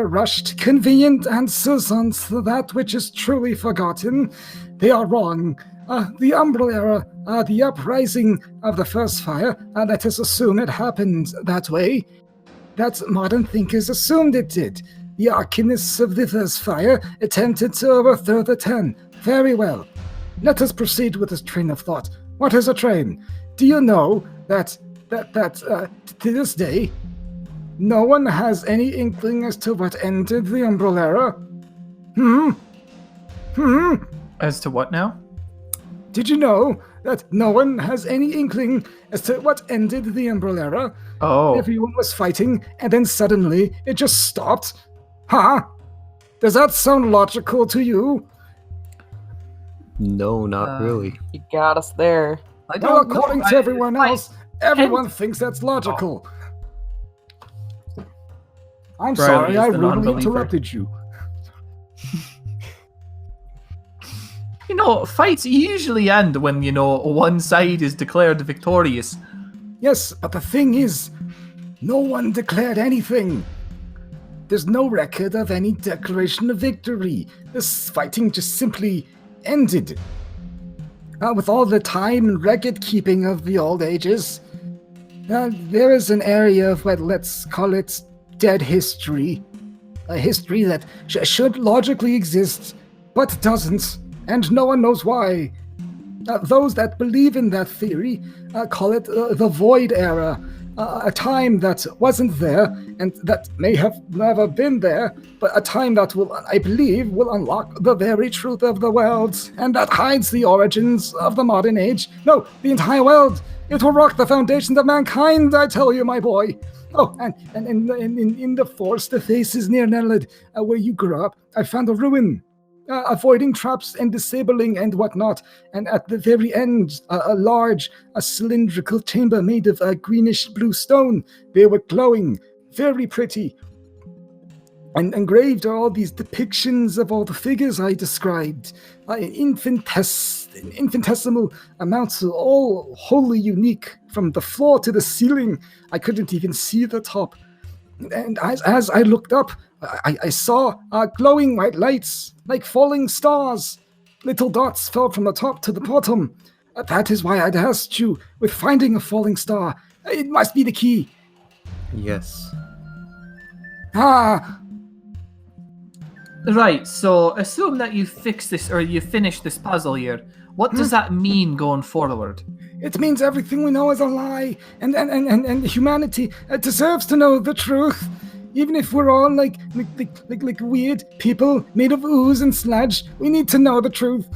rushed, convenient answers onto that which is truly forgotten, they are wrong. The Umbral Era, the uprising of the first fire, let us assume it happened that way. That modern thinkers assumed it did. The Arcanists of the first fire attempted to overthrow the Ten. Very well. Let us proceed with this train of thought. What is a train? Do you know that to this day, no one has any inkling as to what ended the Umbral Era? As to what now? Did you know that no one has any inkling as to what ended the Umbral Era? Oh. Everyone was fighting, and then suddenly it just stopped? Huh? Does that sound logical to you? No, not really. You got us there. I Well, don't know. according to everyone else, everyone thinks that's logical. I'm sorry, is I the rudely non-believer. interrupted you. You know, fights usually end when, one side is declared victorious. Yes, but the thing is, no one declared anything. There's no record of any declaration of victory. This fighting just simply ended. With all the time and record keeping of the old ages, there is an area of what, let's call it, dead history. A history that should logically exist, but doesn't, and no one knows why. Those that believe in that theory call it the Void Era, a time that wasn't there, and that may have never been there, but a time that will, I believe, will unlock the very truth of the world, and that hides the origins of the modern age. No, the entire world. It will rock the foundations of mankind, I tell you, my boy. Oh, and in the forest, the faces near Nelid, where you grew up, I found a ruin. Avoiding traps and disabling and whatnot, and at the very end, a large, cylindrical chamber made of greenish blue stone. They were glowing, very pretty. And engraved are all these depictions of all the figures I described. Infinitesimal amounts, all wholly unique. From the floor to the ceiling, I couldn't even see the top. And as I looked up, I saw glowing white lights, like falling stars. Little dots fell from the top to the bottom. That is why I'd asked you with finding a falling star. It must be the key. Yes. Ah, Right, so assume that you fix this, or you finish this puzzle here. What does that mean going forward? it means everything we know is a lie, and humanity deserves to know the truth. Even if we're all like weird people made of ooze and sludge, we need to know the truth.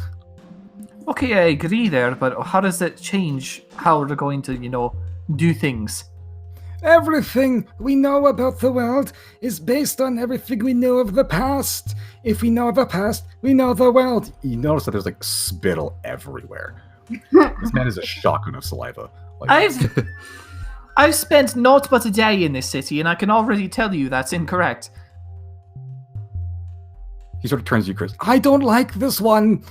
Okay, I agree there, but how does it change how we're going to, do things? Everything we know about the world is based on everything we know of the past. If we know the past, we know the world. You notice that there's like spittle everywhere. This man is a shotgun of saliva. Like, I've spent naught but a day in this city, and I can already tell you that's incorrect. he sort of turns to you, Chris. I don't like this one.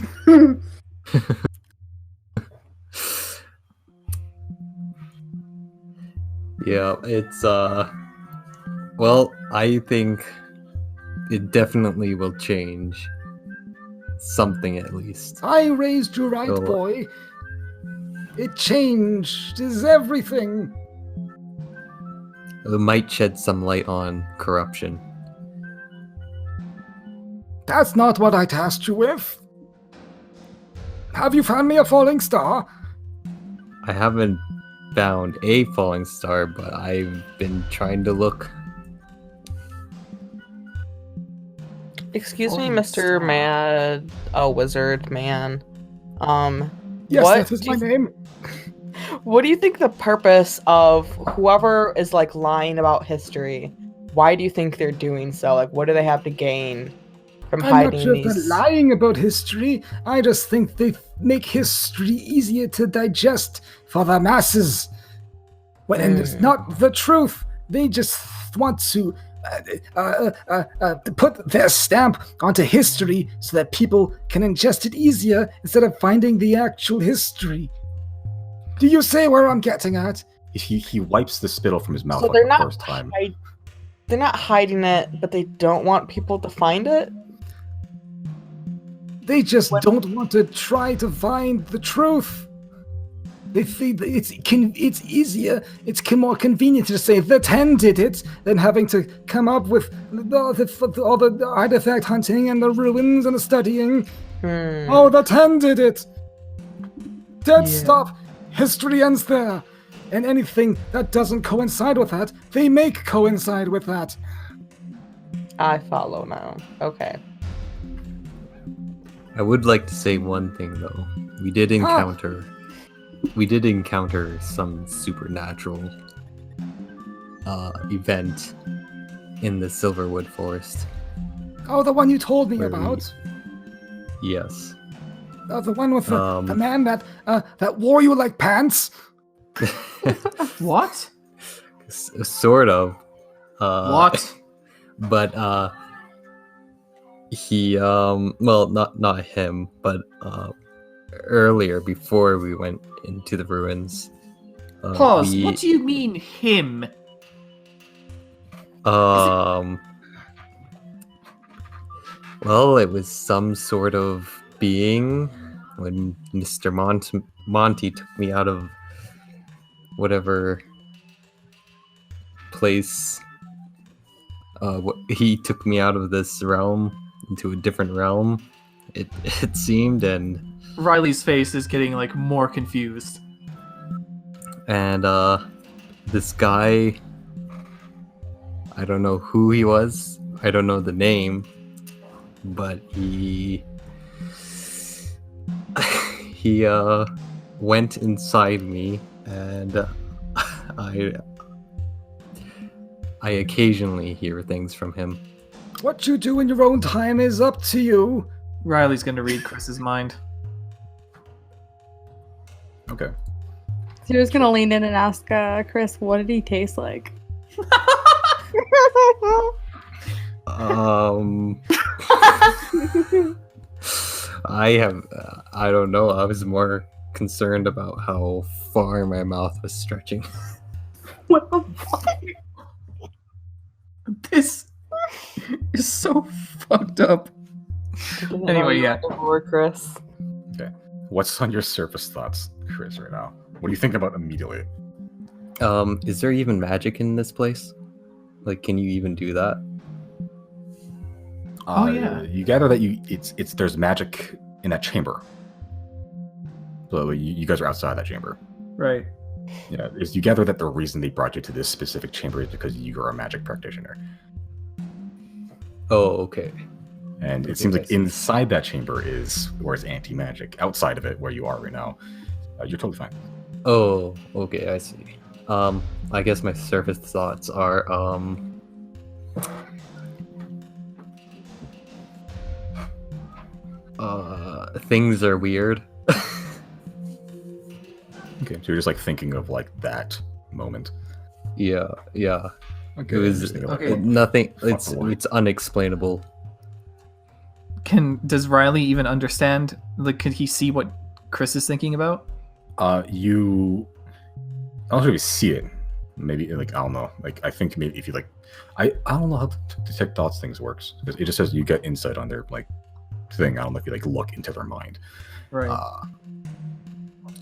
Yeah, it's well, I think it definitely will change something at least. I raised you right, Oh. boy. It changed everything. It might shed some light on corruption. That's not what I tasked you with. Have you found me a falling star? I haven't found a falling star, but I've been trying to look. Excuse me, Falling Mr. star. Mad, wizard man. Yes, what that is do my you- name. What do you think the purpose of whoever is like lying about history? Why do you think they're doing so? Like, what do they have to gain from I'm not hiding sure if they're these? lying about history. I just think they make history easier to digest for the masses. And it's not the truth. They just want to put their stamp onto history so that people can ingest it easier instead of finding the actual history. Do you see where I'm getting at? He wipes the spittle from his mouth So like they're the not first time. they're not hiding it, but they don't want people to find it. They just don't want to try to find the truth. They think that it's easier, it's more convenient to say the 10 did it than having to come up with all the artifact hunting and the ruins and the studying. Oh, the 10 did it. Dead stop. History ends there. And anything that doesn't coincide with that, they make coincide with that. I follow now. Okay. I would like to say one thing though. We did encounter some supernatural event in the Silverwood Forest. Oh, the one you told me Where we- about. Yes. The one with the man that wore you like pants. What? Sort of. What? But he well, not him, but earlier before we went into the ruins. Pause. What do you mean, him? Well, it was some sort of being when Mr. Monty took me out of whatever place. He took me out of this realm into a different realm. It seemed, and Reilly's face is getting like more confused. and this guy, I don't know who he was. I don't know the name, but he went inside me, and I occasionally hear things from him. What you do in your own time is up to you. Reilly's gonna read Chris's mind. Okay. So you're just gonna lean in and ask Chris, what did he taste like? I don't know. I was more concerned about how far my mouth was stretching. What the fuck? This is so fucked up. Anyway, yeah. More, Chris. Okay. What's on your surface thoughts, Chris, right now? What are you thinking about immediately? Is there even magic in this place? Like, can you even do that? Oh, yeah. You gather that there's magic in that chamber. So you guys are outside that chamber. Right. Yeah, you gather that the reason they brought you to this specific chamber is because you are a magic practitioner. Oh, okay. And it seems like inside that chamber is where it's anti-magic. Outside of it, where you are right now, you're totally fine. Oh, okay, I see. I guess my surface thoughts are, things are weird. Okay, so you're just like thinking of like that moment. Yeah. Okay. It was nothing. It's unexplainable. Does Reilly even understand? Like, could he see what Chris is thinking about? You. I don't know if you see it. Maybe like I don't know. Like I think maybe if you like, I don't know how to detect thoughts things works. It just says you get insight on their like thing. I don't know if you like look into their mind. Right.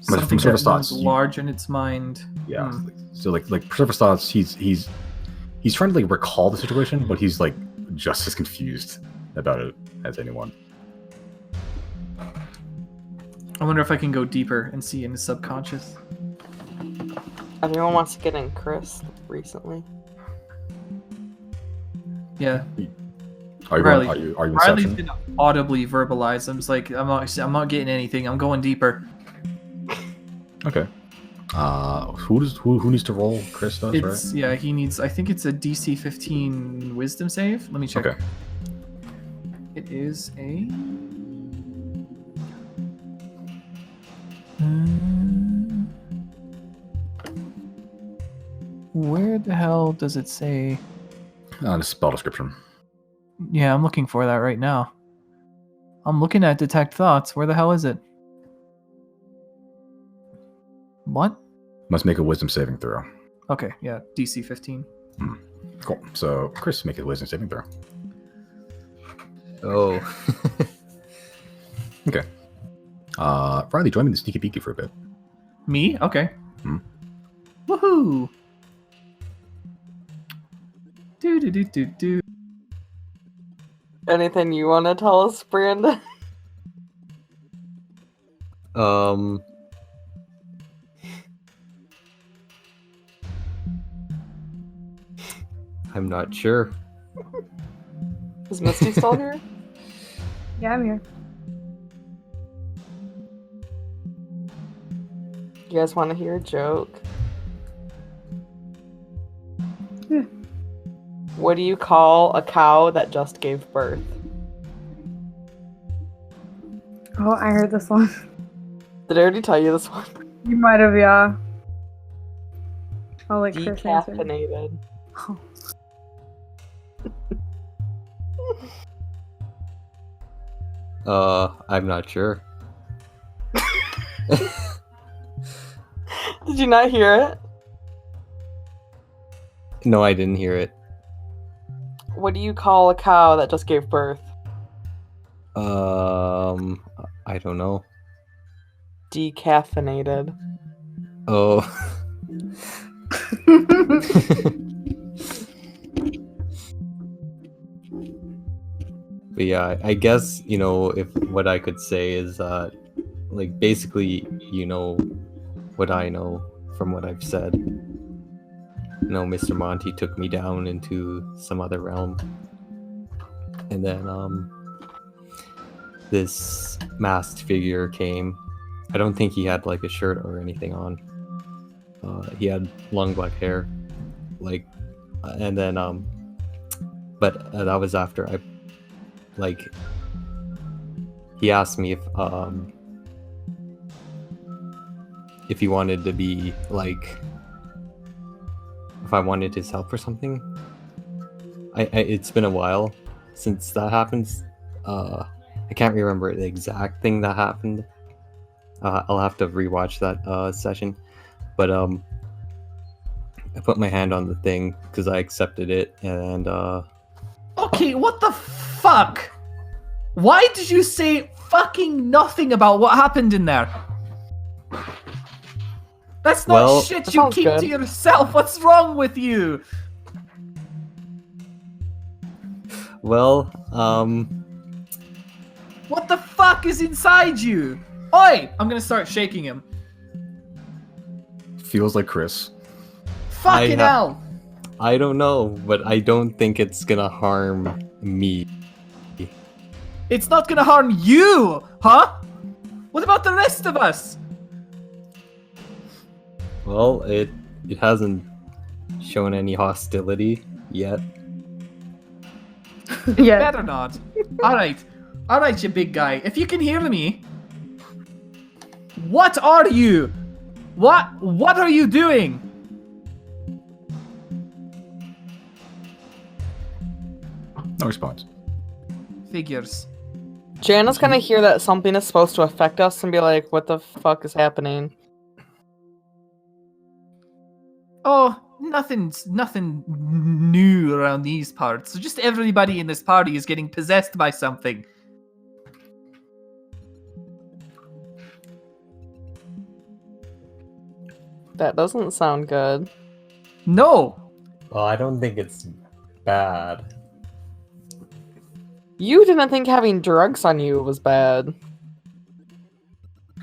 But Something from surface that thoughts, moves large in its mind. Yeah. So like surface thoughts, he's trying to like recall the situation, but he's like just as confused about it as anyone. I wonder if I can go deeper and see in his subconscious. Everyone wants to get in Chris recently. Yeah. Are you Reilly. are you Reilly's Inception? gonna audibly verbalize. I'm just like, I'm not getting anything. I'm going deeper. Okay. Who needs to roll? Chris does, right? Yeah, he needs. I think it's a DC 15 Wisdom save. Let me check. Okay. It is a. Where the hell does it say? The spell description. Yeah, I'm looking for that right now. I'm looking at Detect Thoughts. Where the hell is it? What? Must make a wisdom saving throw. Okay, yeah, DC 15. Cool. So Chris, make a wisdom saving throw. Oh. Okay. Reilly, join me in the sneaky beaky for a bit. Me? Okay. Hmm. Woohoo! Do. Anything you want to tell us, Brandon? I'm not sure. Is Misty still here? Yeah, I'm here. You guys want to hear a joke? Yeah. What do you call a cow that just gave birth? Oh, I heard this one. Did I already tell you this one? You might have, yeah. I'll let Chris answer. Decaffeinated. Oh. I'm not sure. Did you not hear it? No, I didn't hear it. What do you call a cow that just gave birth? I don't know. Decaffeinated. Oh. But yeah, I guess, if what I could say is, like, basically, what I know from what I've said. Mr. Monty took me down into some other realm. And then, this masked figure came. I don't think he had, like, a shirt or anything on. He had long black hair. Like, and then, but that was after he asked me if he wanted to be, like, if I wanted his help or something. It's been a while since that happens. I can't remember the exact thing that happened. I'll have to rewatch that session. But I put my hand on the thing because I accepted it, and Okay, what the fuck? Why did you say fucking nothing about what happened in there? That's not Well, shit that you sounds keep good. to yourself. What's wrong with you? well, What the fuck is inside you? Oi! I'm gonna start shaking him. Feels like Chrys. Fucking hell! I don't know, but I don't think it's gonna harm me. It's not gonna harm you, huh? What about the rest of us? Well, it hasn't shown any hostility yet. Yeah. Better not. Alright, you big guy. If you can hear me, what are you? What are you doing? No response. Figures. Janna's gonna hear that something is supposed to affect us and be like, what the fuck is happening? Oh, nothing new around these parts. Just everybody in this party is getting possessed by something. That doesn't sound good. No! Well, I don't think it's bad. You didn't think having drugs on you was bad.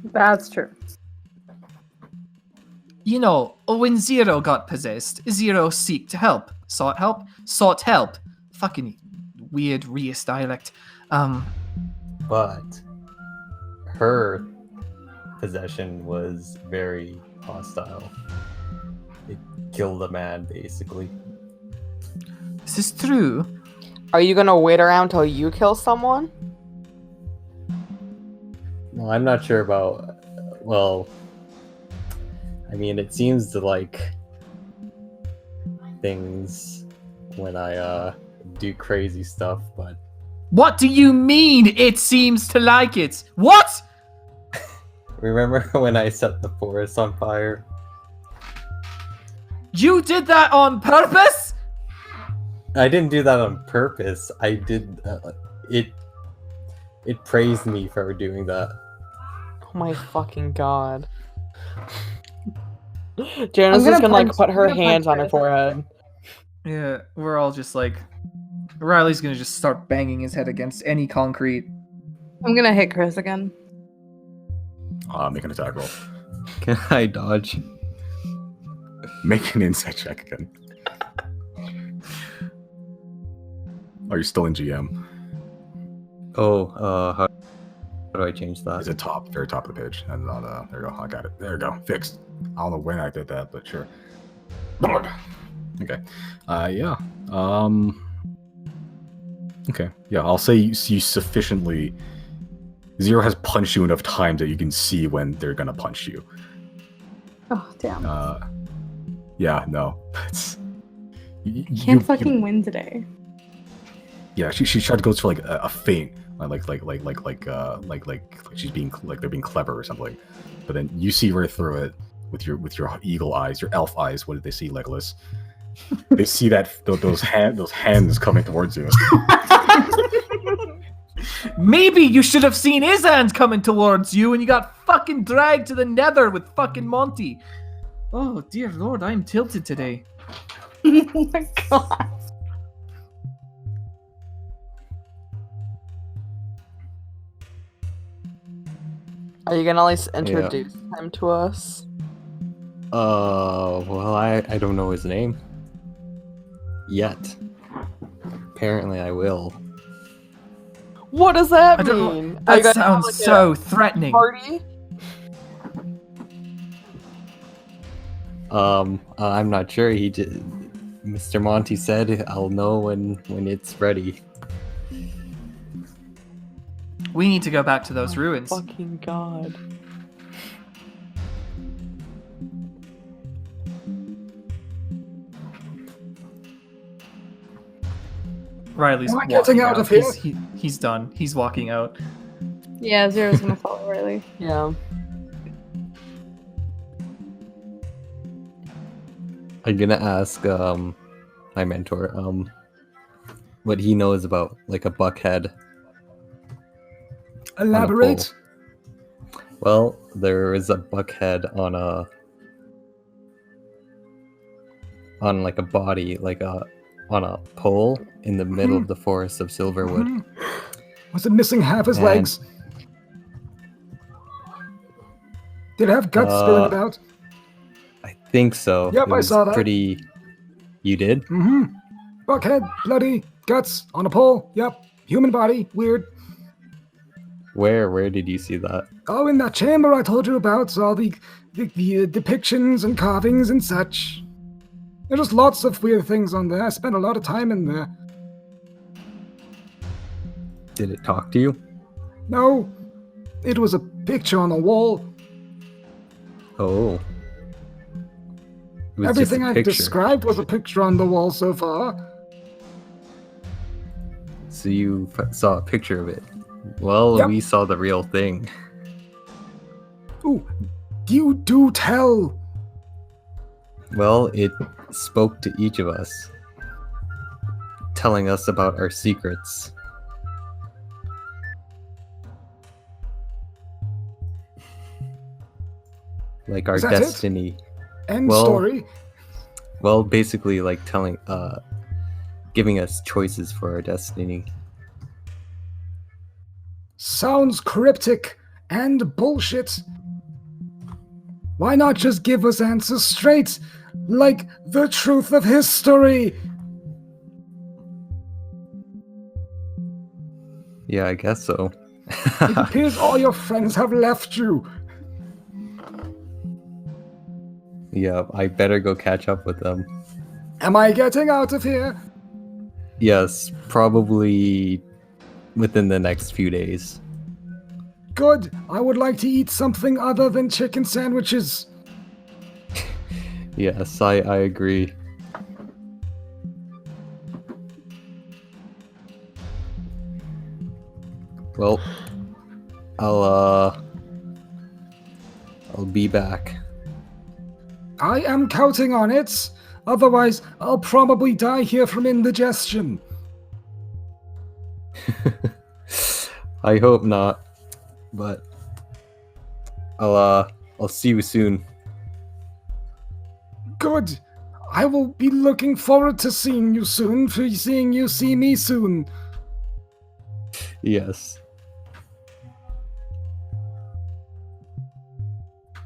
That's true. You know, when Xero got possessed, Xero sought help. Fucking weird Rias dialect. But her possession was very hostile. It killed a man, basically. This is true. Are you gonna wait around till you kill someone? Well, I'm not sure about. Well, I mean, it seems to like things when I do crazy stuff, but What do you mean it seems to like it? What? remember when I set the forest on fire? You did that on purpose? I didn't do that on purpose. I did it. It praised me for doing that. Oh my fucking god. Janna's just gonna like put her hands on her forehead. Yeah, we're all just like... Riley's gonna just start banging his head against any concrete. I'm gonna hit Chrys again. Make an attack roll. Can I dodge? Make an insight check again. Are you still in GM? Oh, how do I change that? It's at top, very top of the page. And there you go. I got it. There you go. Fixed. I don't know when I did that, but sure. Okay. Yeah. Okay. Yeah, I'll say you sufficiently. Xero has punched you enough times that you can see when they're gonna punch you. Oh damn! Yeah. No. It's. Can't fucking win today. Yeah, she tried to go for like a feint, like she's being like they're being clever or something, but then you see right through it with your eagle eyes, your elf eyes. What did they see, Legolas? They see that those hands coming towards you. Maybe you should have seen his hand coming towards you and you got fucking dragged to the nether with fucking Monty. Oh dear lord, I'm tilted today. Oh my god! Are you gonna at least introduce him to us? Well, I don't know his name yet. Apparently, I will. What does that I don't mean? know. Are you That gonna have, sounds like, so a threatening. party? I'm not sure. Mr. Monty said I'll know when it's ready. We need to go back to those ruins. Fucking god. Reilly's Am I walking getting out of here? He's done. He's walking out. Yeah, Xero's gonna follow Reilly. Yeah. I'm gonna ask my mentor what he knows about like a buckhead. Elaborate. Well, there is a buckhead on like a body, like on a pole in the middle of the forest of Silverwood. Mhm. Was it missing half his And- legs? Did it have guts spilling about? I think so. Yep, It I was saw that. Pretty. You did? Mm-hmm. Buckhead, bloody, guts, on a pole. Yep. Human body, weird. Where did you see that? Oh, in that chamber I told you about, all the depictions and carvings and such. There's just lots of weird things on there. I spent a lot of time in there. Did it talk to you? No, it was a picture on the wall. Oh. It was Everything just a I've picture. described was a picture on the wall so far. So you saw a picture of it. Well, Yep. we saw the real thing. Ooh, you do tell. Well, it spoke to each of us, telling us about our secrets. Like our Is that it? destiny. End Well- story. Well, basically like giving us choices for our destiny. Sounds cryptic and bullshit. Why not just give us answers straight, like the truth of history? Yeah, I guess so. It appears all your friends have left you. Yeah, I better go catch up with them. Am I getting out of here? Yes, probably within the next few days. Good. I would like to eat something other than chicken sandwiches. Yes, I agree. Well, I'll be back. I am counting on it. Otherwise, I'll probably die here from indigestion. I hope not, but I'll see you soon. Good. I will be looking forward to seeing you soon, for seeing you see me soon. Yes.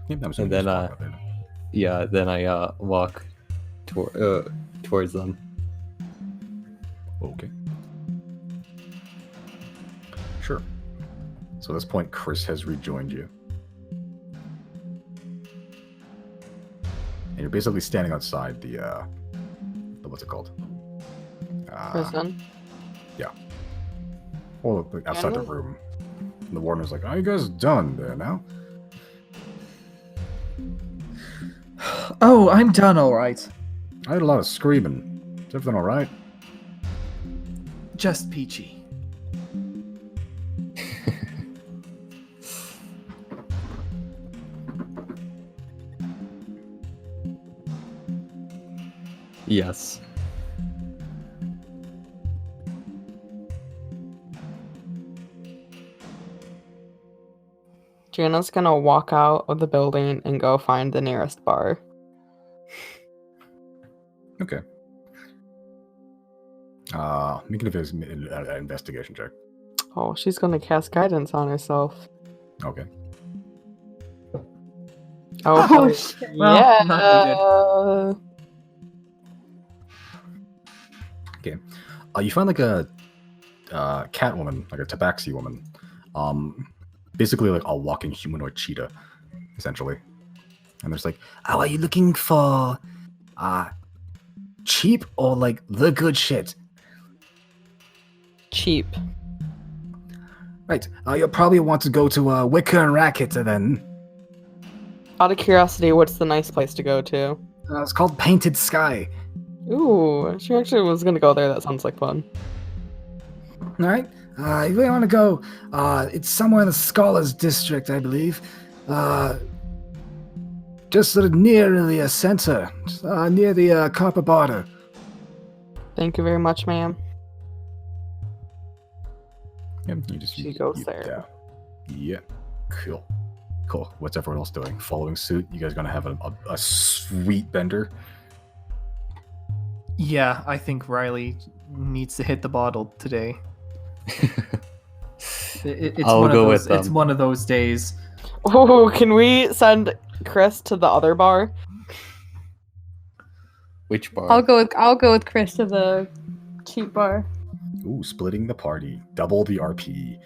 Yeah, I'm And then, just walk up there. Yeah, then I walk towards them. Okay. Sure. So at this point, Chrys has rejoined you. And you're basically standing outside the what's it called? Prison. Well, like, outside the Janna? room. And the warden was like, "Are you guys done there now?" Oh, I'm done, all right. I heard a lot of screaming. Is everything all right? Just peachy. Yes. Janna's gonna walk out of the building and go find the nearest bar. Okay. Make an investigation check. Oh, she's gonna cast guidance on herself. Okay. Oh, Oh, shit. Well, yeah. not You find like a cat woman, like a tabaxi woman. Basically like a walking humanoid cheetah, essentially. And there's like, oh, are you looking for cheap or like the good shit? Cheap. Right. You'll probably want to go to Wicker and Racket then. Out of curiosity, what's the nice place to go to? It's called Painted Sky. Ooh, she actually was gonna go there. That sounds like fun. All right. You really want to go? It's somewhere in the Scholars District, I believe. Just sort of near the center, near the copper border. Thank you very much, ma'am. Yeah, you just She goes there. Yeah. Cool. What's everyone else doing? Following suit? You guys gonna have a sweet bender? Yeah, I think Reilly needs to hit the bottle today. It's I'll one go of with those. It's them. one of those days. Oh, can we send Chrys to the other bar? Which bar? I'll go with Chris to the cheap bar. Ooh, splitting the party. Double the RP.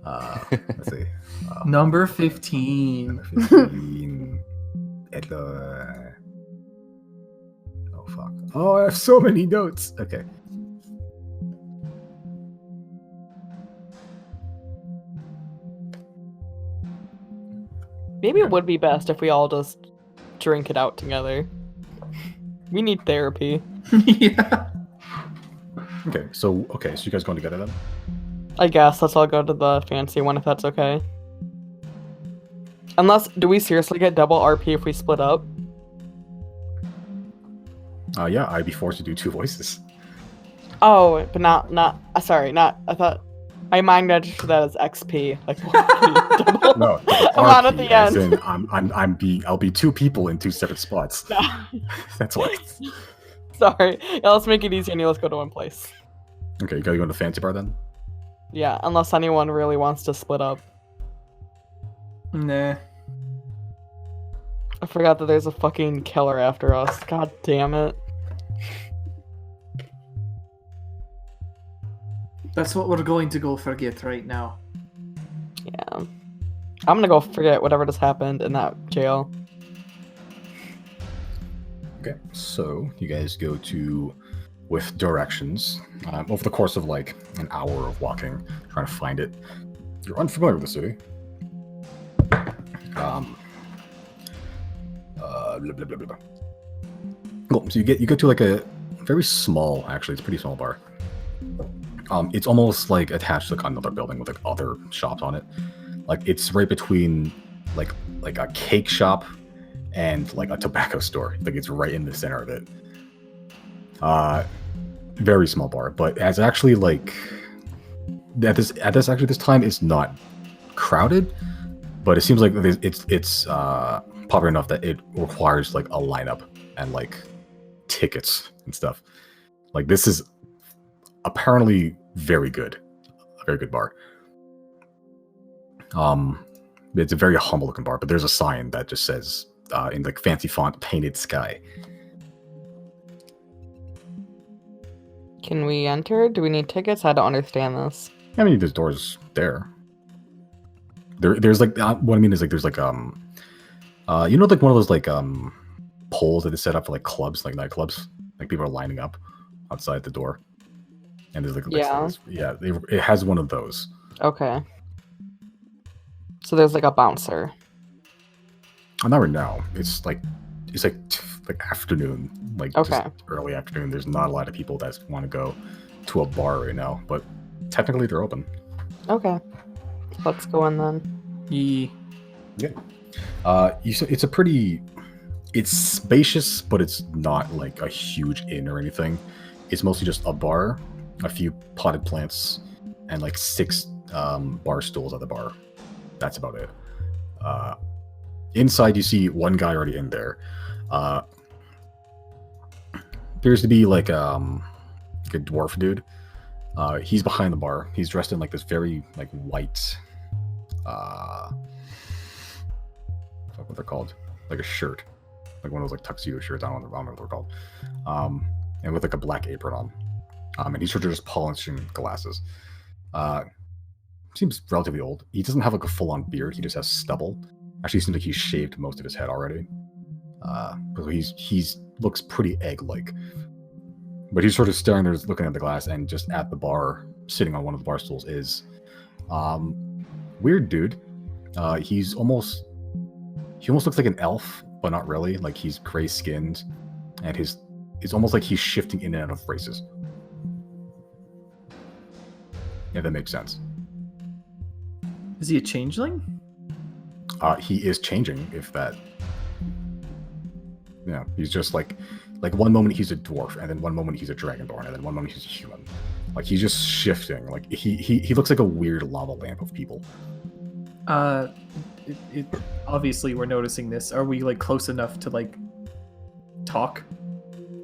Let's see. Number 15. 15. Peddler. Oh, fuck. Oh, I have so many notes. Okay. Maybe it would be best if we all just drink it out together. We need therapy. Yeah. Okay, so you guys going together then? I guess let's all go to the fancy one if that's okay. Unless, do we seriously get double RP if we split up? Yeah, I'd be forced to do 2 voices. Oh, but I thought my mind registered that as XP. Like, double No, I'm out at the as end. in I'll be 2 people in 2 separate spots. That's why. Sorry. Yeah, let's make it easy and let's go to one place. Okay, you gotta go to the fancy bar then? Yeah, unless anyone really wants to split up. Nah. I forgot that there's a fucking killer after us. God damn it. That's what we're going to go forget right now. Yeah. I'm gonna go forget whatever just happened in that jail. Okay, so you guys go with directions. Over the course of like an hour of walking, trying to find it. You're unfamiliar with the city. Blah, blah, blah, blah. Cool. So you get to like a very small, actually, it's a pretty small bar. It's almost like attached to like another building with like other shops on it. Like it's right between like a cake shop and like a tobacco store. Like it's right in the center of it. Very small bar, but as actually like this time it's not crowded, but it seems like it's popular enough that it requires like a lineup and like tickets and stuff. Like this is apparently a very good bar. It's a very humble looking bar, but there's a sign that just says in like fancy font, "Painted Sky." Can we enter? Do we need tickets? I don't understand this. I mean, there's doors there. There's like what I mean is like there's like you know, like one of those like poles that is set up for like clubs, like nightclubs. Like people are lining up outside the door, and there's like it has one of those. Okay. So there's like a bouncer. Not right now. It's like afternoon, like Okay. just early afternoon. There's not a lot of people that want to go to a bar right now, but technically they're open. Okay. Let's go in then. Yeah. It's spacious, but it's not like a huge inn or anything. It's mostly just a bar, a few potted plants, and like 6 bar stools at the bar. That's about it. Inside, you see one guy already in there. Appears to be like a dwarf dude. He's behind the bar. He's dressed in like this very like white, what they're called, like a shirt, like one of those like tuxedo shirts. I don't know what they're called. And with like a black apron on. And he's sort of just polishing glasses. Seems relatively old. He doesn't have like a full-on beard. He just has stubble. Actually, seems like he's shaved most of his head already. But he's looks pretty egg-like. But he's sort of staring there, looking at the glass, and just at the bar, sitting on one of the bar stools, is weird dude. He almost looks like an elf, but not really. Like he's gray-skinned, and it's almost like he's shifting in and out of races. If that makes sense. Is he a changeling? He is changing. If that. Yeah, he's just like one moment he's a dwarf, and then one moment he's a dragonborn, and then one moment he's a human. Like he's just shifting. Like he looks like a weird lava lamp of people. Obviously we're noticing this. Are we like close enough to like talk?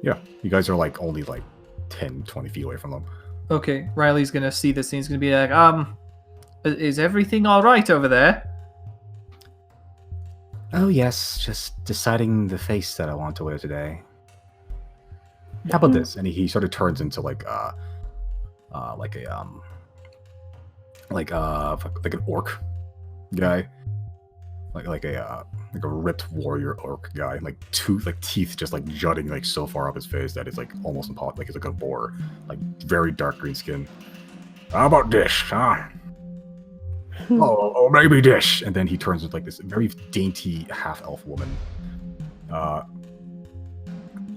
Yeah, you guys are like only like 10, 20 feet away from them. Okay, Reilly's gonna see this and he's gonna be like, is everything alright over there? Oh yes, just deciding the face that I want to wear today. How about this? And he sort of turns into like an orc guy, like a ripped warrior orc guy, like teeth just like jutting like so far up his face that it's like almost impossible. Like he's like a boar, like very dark green skin. How about this, huh? Oh, maybe this. And then he turns into like this very dainty half elf woman, and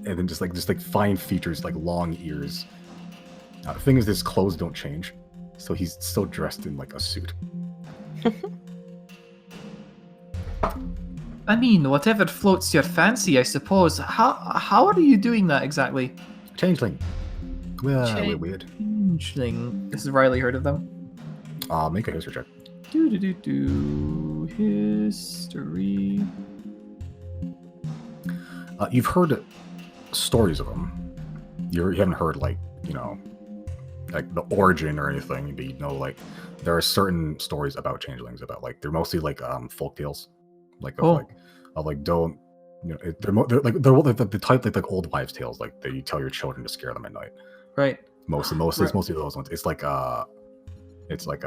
then just like fine features, like long ears. The thing is, his clothes don't change, so he's still dressed in like a suit. I mean, whatever floats your fancy, I suppose. How are you doing that exactly? Changeling. We're weird. Changeling. This is Reilly heard of them. Make a history check. History. You've heard stories of them. You haven't heard like the origin or anything, but like there are certain stories about changelings, about like they're mostly like folk tales, like they're the type like old wives' tales, like that you tell your children to scare them at night. Right. Mostly those ones. It's like it's like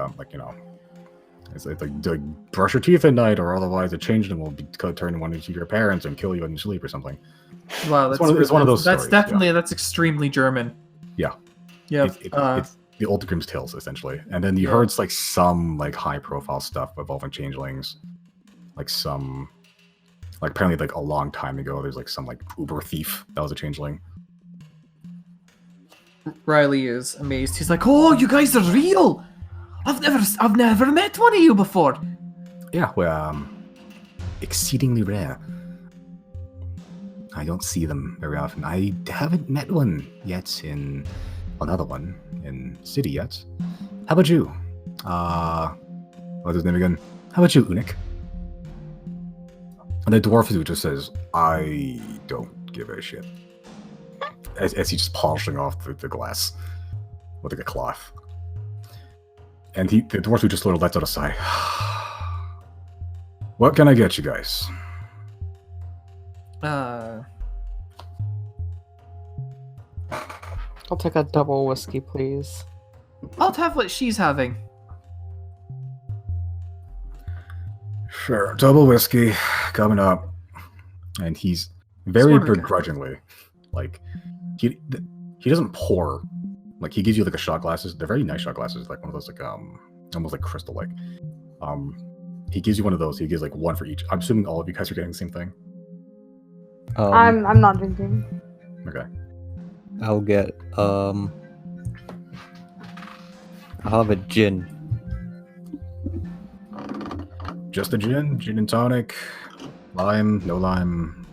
brush your teeth at night, or otherwise a changeling will turn one into your parents and kill you in your sleep or something. Wow, it's one of those. That's stories, definitely that's extremely German. Yeah. Yeah. It's the old Grimm's tales essentially, and then you heard like some like high profile stuff involving changelings, like some like apparently like a long time ago there's like some like Uber thief that was a changeling. Reilly is amazed. He's like, "Oh, you guys are real! I've never met one of you before." Yeah, well, exceedingly rare. I don't see them very often. I haven't met one yet in another one in city yet. How about you? What's his name again? How about you, Unik? And the dwarf who just says, "I don't give a shit," as he's just polishing off the glass with like a cloth. And the dwarf who just sort of lets out a sigh. What can I get you guys? I'll take a double whiskey, please. I'll have what she's having. Sure, double whiskey coming up. And he's very begrudgingly, like he doesn't pour. Like he gives you like a shot glasses. They're very nice shot glasses, like one of those like almost like crystal like. He gives you one of those. He gives like one for each. I'm assuming all of you guys are getting the same thing. I'm not drinking. Okay. I'll get I'll have a gin. Just a gin and tonic, lime, no lime.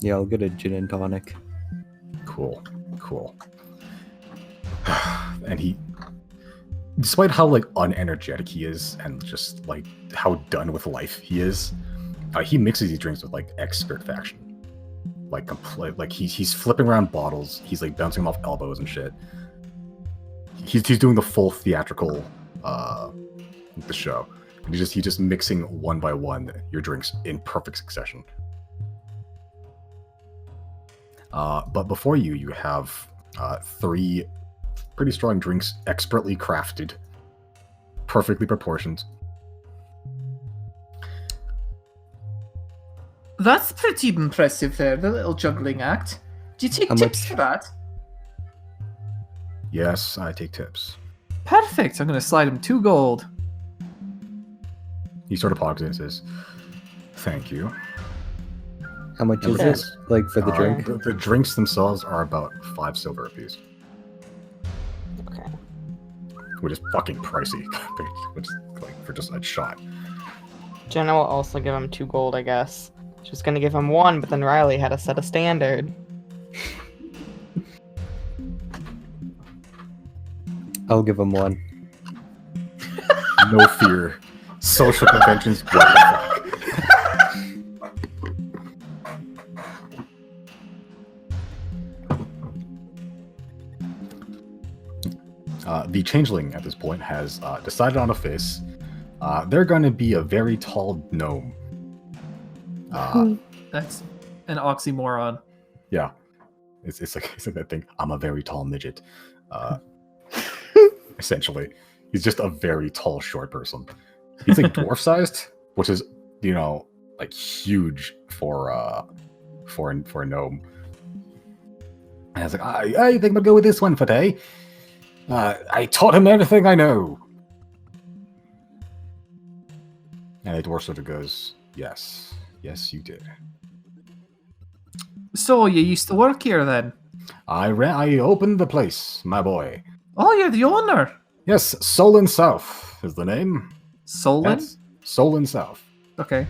Yeah, I'll get a gin and tonic. Cool. And he, despite how like unenergetic he is and just like how done with life he is, he mixes these drinks with like expert fashion. Like like he's flipping around bottles. He's like bouncing them off elbows and shit. He's doing the full theatrical the show. And he's just mixing one by one your drinks in perfect succession. But before you have 3 pretty strong drinks, expertly crafted, perfectly proportioned. That's pretty impressive there, the little juggling act. Do you take tips for that? Yes, I take tips. Perfect. I'm going to slide him 2 gold. He sort of pauses and says, "Thank you." How much is this? it? Like for the drink? The drinks themselves are about 5 silver apiece. Okay. which is fucking pricey, which is like for just a shot. Janna will also give him 2 gold, I guess. She was gonna give him 1, but then Reilly had to set a standard. I'll give him 1. No fear. Social conventions. What the fuck? The changeling at this point has decided on a face. They're going to be a very tall gnome. That's an oxymoron. Yeah, it's like that thing. I'm a very tall midget. Essentially, he's just a very tall, short person. He's like dwarf-sized, which is like huge for a gnome. And I was like, I think we'll go with this one for today. I taught him everything I know. And the dwarf sort of goes, yes, you did. So you used to work here then? I opened the place, my boy. Oh, you're the owner. Yes, Solon South is the name. Solon? That's Solon South. Okay.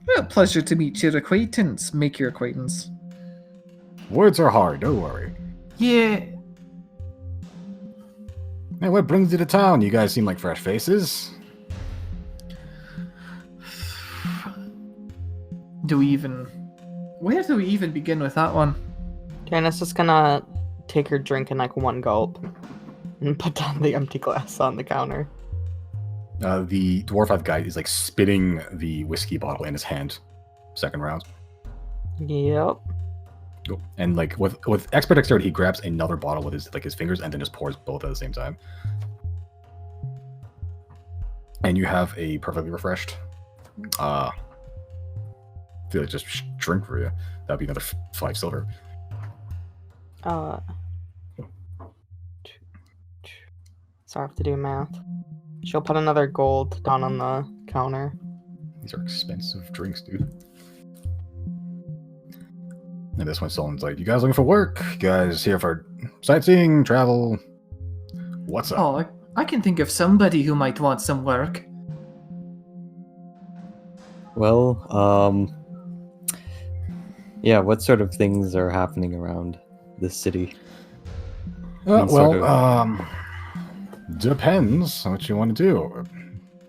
Well, pleasure to meet your acquaintance. Make your acquaintance. Words are hard, don't worry. Yeah. Hey, what brings you to town? You guys seem like fresh faces. Where do we even begin with that one? Janna's just gonna take her drink in like 1 gulp and put down the empty glass on the counter. The dwarf-eyed guy is like spitting the whiskey bottle in his hand. Second round. Yep. Cool. And like with expert dexterity, he grabs another bottle with his fingers and then just pours both at the same time. And you have a perfectly refreshed. Feel like just drink for you. That'd be another 5 silver. Sorry, I have to do math. She'll put another gold down on the counter. These are expensive drinks, dude. And this one, someone's like, "You guys looking for work? You guys here for sightseeing, travel? What's up?" Oh, I can think of somebody who might want some work. Well, yeah, what sort of things are happening around this city? Depends on what you want to do.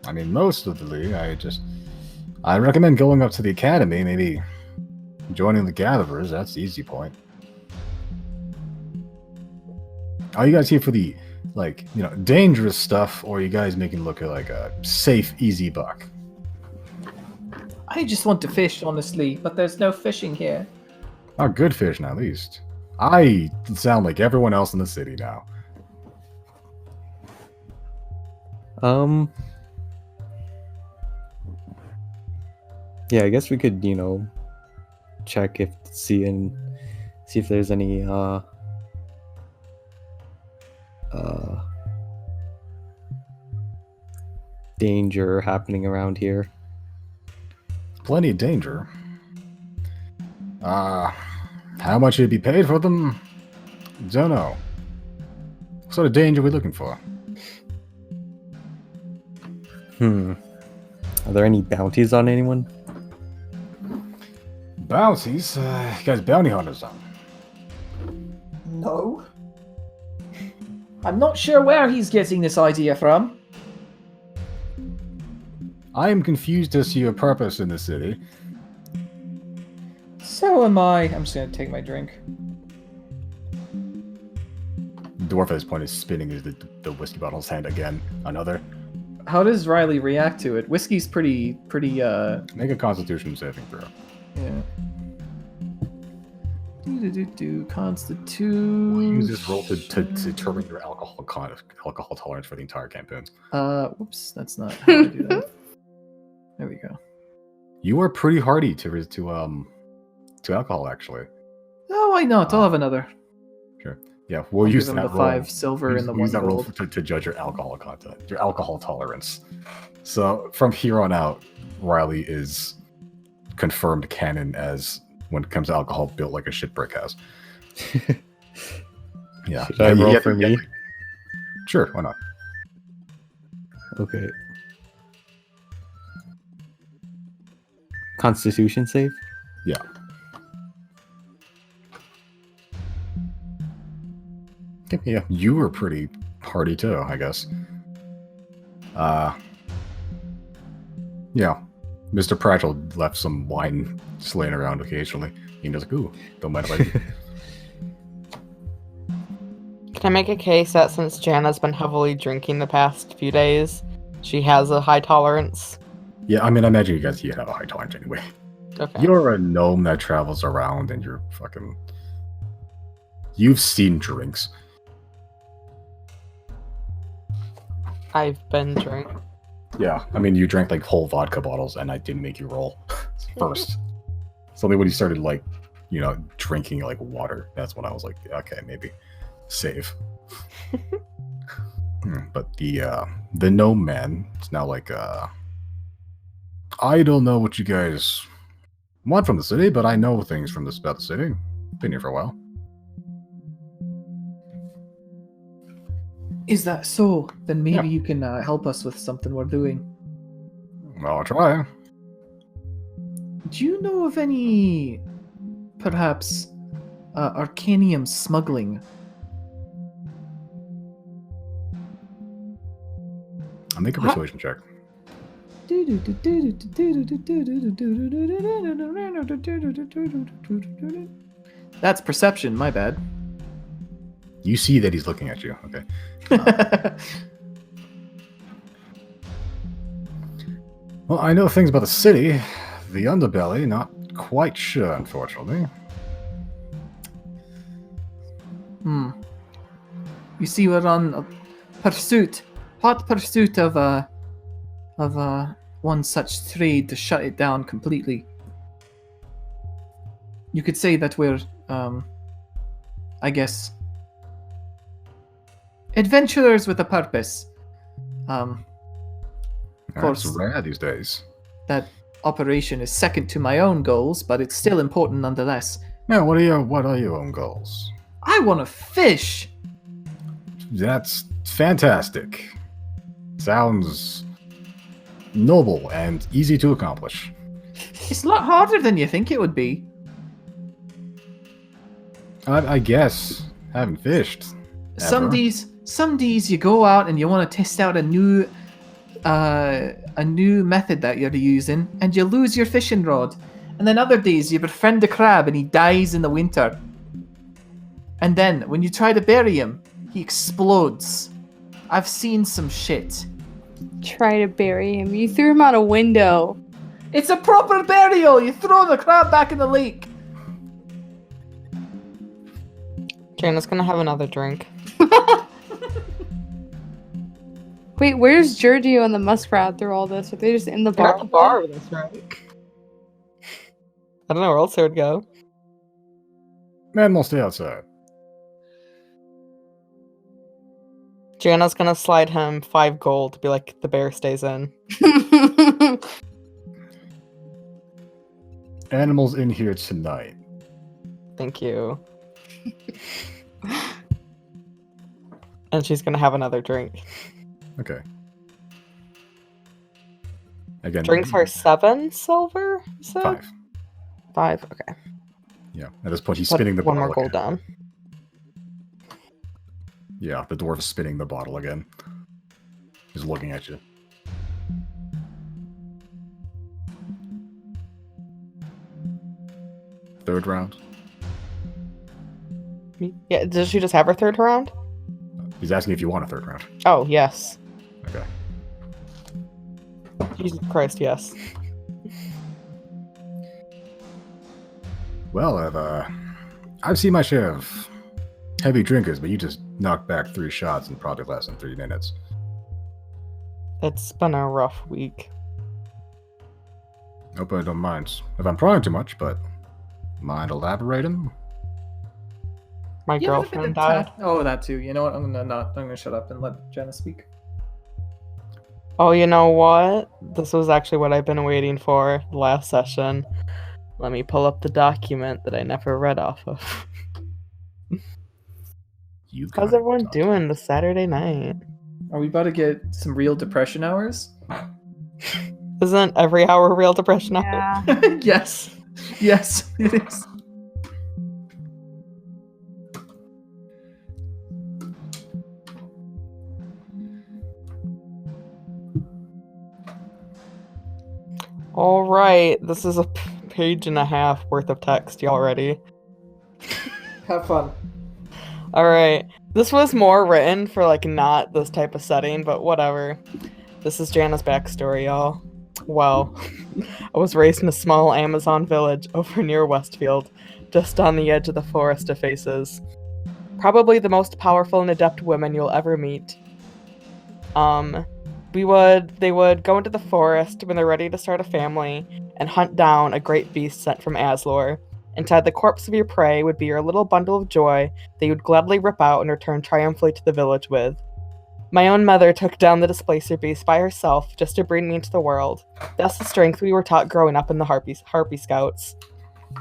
I mean, mostly, I recommend going up to the academy, maybe joining the gatherers. That's the easy point. Are you guys here for the, dangerous stuff, or are you guys making it look like a safe, easy buck? I just want to fish, honestly, but there's no fishing here. Oh, good fishing, at least. I sound like everyone else in the city now. Yeah, I guess we could, check see if there's any danger happening around here. Plenty of danger. How much would be paid for them? Don't know. What sort of danger are we looking for? Are there any bounties on anyone? Bounties? You guys bounty hunters on? No. I'm not sure where he's getting this idea from. I am confused as to your purpose in the city. So am I. I'm just gonna take my drink. Dwarf at this point is spinning the whiskey bottle's hand again. Another. How does Reilly react to it? Whiskey's pretty. Make a Constitution saving throw. Yeah. Constitution. We'll use this roll to determine your alcohol tolerance for the entire campaign. Whoops, that's not how I do that. There we go. You are pretty hardy to alcohol, actually. Oh, why not? I'll have another. Sure. Yeah, we'll I'll use give that him the roll. 5 silver and the 1 use that roll gold. to judge your alcohol content, your alcohol tolerance. So from here on out, Reilly is confirmed canon as, when it comes to alcohol, built like a shit brick house. Yeah. Should I roll for me? Sure, why not? Okay. Constitution save? Yeah. Okay, yeah, you were pretty hardy too, I guess. Yeah. Mr. Prachal left some wine slaying around occasionally. He was like, ooh, don't mind if I do. Can I make a case that since Janna's been heavily drinking the past few days, she has a high tolerance? Yeah, I mean, I imagine you guys have a high tolerance anyway. Okay. You're a gnome that travels around and you're fucking... You've seen drinks. I've been drinking. Yeah, I mean, you drank like whole vodka bottles and I didn't make you roll first. So then when you started like, drinking like water, that's when I was like, okay, maybe save. But the gnome man is now like, I don't know what you guys want from the city, but I know things from about the city. Been here for a while. Is that so? Then maybe Yeah. you can help us with something we're doing. Well, I'll try. Do you know of any, perhaps, Arcanium smuggling? I'll make a persuasion check. That's perception, my bad. You see that he's looking at you. Okay. Well, I know things about the city. The underbelly, not quite sure, unfortunately. You see, we're on a hot pursuit of one such trade to shut it down completely. You could say that we're, I guess, adventurers with a purpose. That's course. rare these days. That operation is second to my own goals, but it's still important nonetheless. Yeah, what are your own goals? I want to fish! That's fantastic. Sounds noble and easy to accomplish. It's a lot harder than you think it would be. I guess. Haven't fished. Some ever. days you go out and you want to test out a new method that you're using, and you lose your fishing rod. And then other days you befriend a crab and he dies in the winter. And then when you try to bury him, he explodes. I've seen some shit. Try to bury him. You threw him out a window. It's a proper burial. You throw the crab back in the lake. Janna's gonna have another drink. Wait, where's Giorgio and the muskrat through all this? Are they just in the They're bar? at the bar with us, right? I don't know where else they would go. Man, we'll stay outside. Janna's gonna slide him 5 gold to be like, the bear stays in. Animals in here tonight. Thank you. And she's gonna have another drink. Okay. Again, Drinks are 7 silver? You said? 5. 5, okay. Yeah. At this point, he's Put spinning the one bottle. more gold again. down. Yeah, the dwarf is spinning the bottle again. He's looking at you. Third round. Yeah, does she just have her 3rd round? He's asking if you want a third round. Oh, yes. Okay. Jesus Christ, yes. Well, I've seen my share of heavy drinkers, but you just knocked back 3 shots in probably less than 3 minutes. It's been a rough week. Hope I don't mind if I'm prying too much, but mind elaborating? My You ever been girlfriend attacked? died. Oh, that too. You know what? I'm gonna shut up and let Janna speak. Oh, you know what? This was actually what I've been waiting for the last session. Let me pull up the document that I never read off of. You got How's it, everyone Dante. doing this Saturday night? Are we about to get some real depression hours? Isn't every hour real depression hour? Yeah. Yes. Yes, it is. All right, this is a page and a half worth of text. Y'all ready? Have fun. All right, this was more written for like not this type of setting, but whatever. This is Janna's backstory, y'all. Well, I was raised in a small Amazon village over near Westfield, just on the edge of the forest of faces. Probably the most powerful and adept women you'll ever meet. They would go into the forest when they're ready to start a family and hunt down a great beast sent from Aslor. Inside the corpse of your prey would be your little bundle of joy that you would gladly rip out and return triumphantly to the village with. My own mother took down the displacer beast by herself just to bring me into the world. That's the strength we were taught growing up in the Harpy Scouts.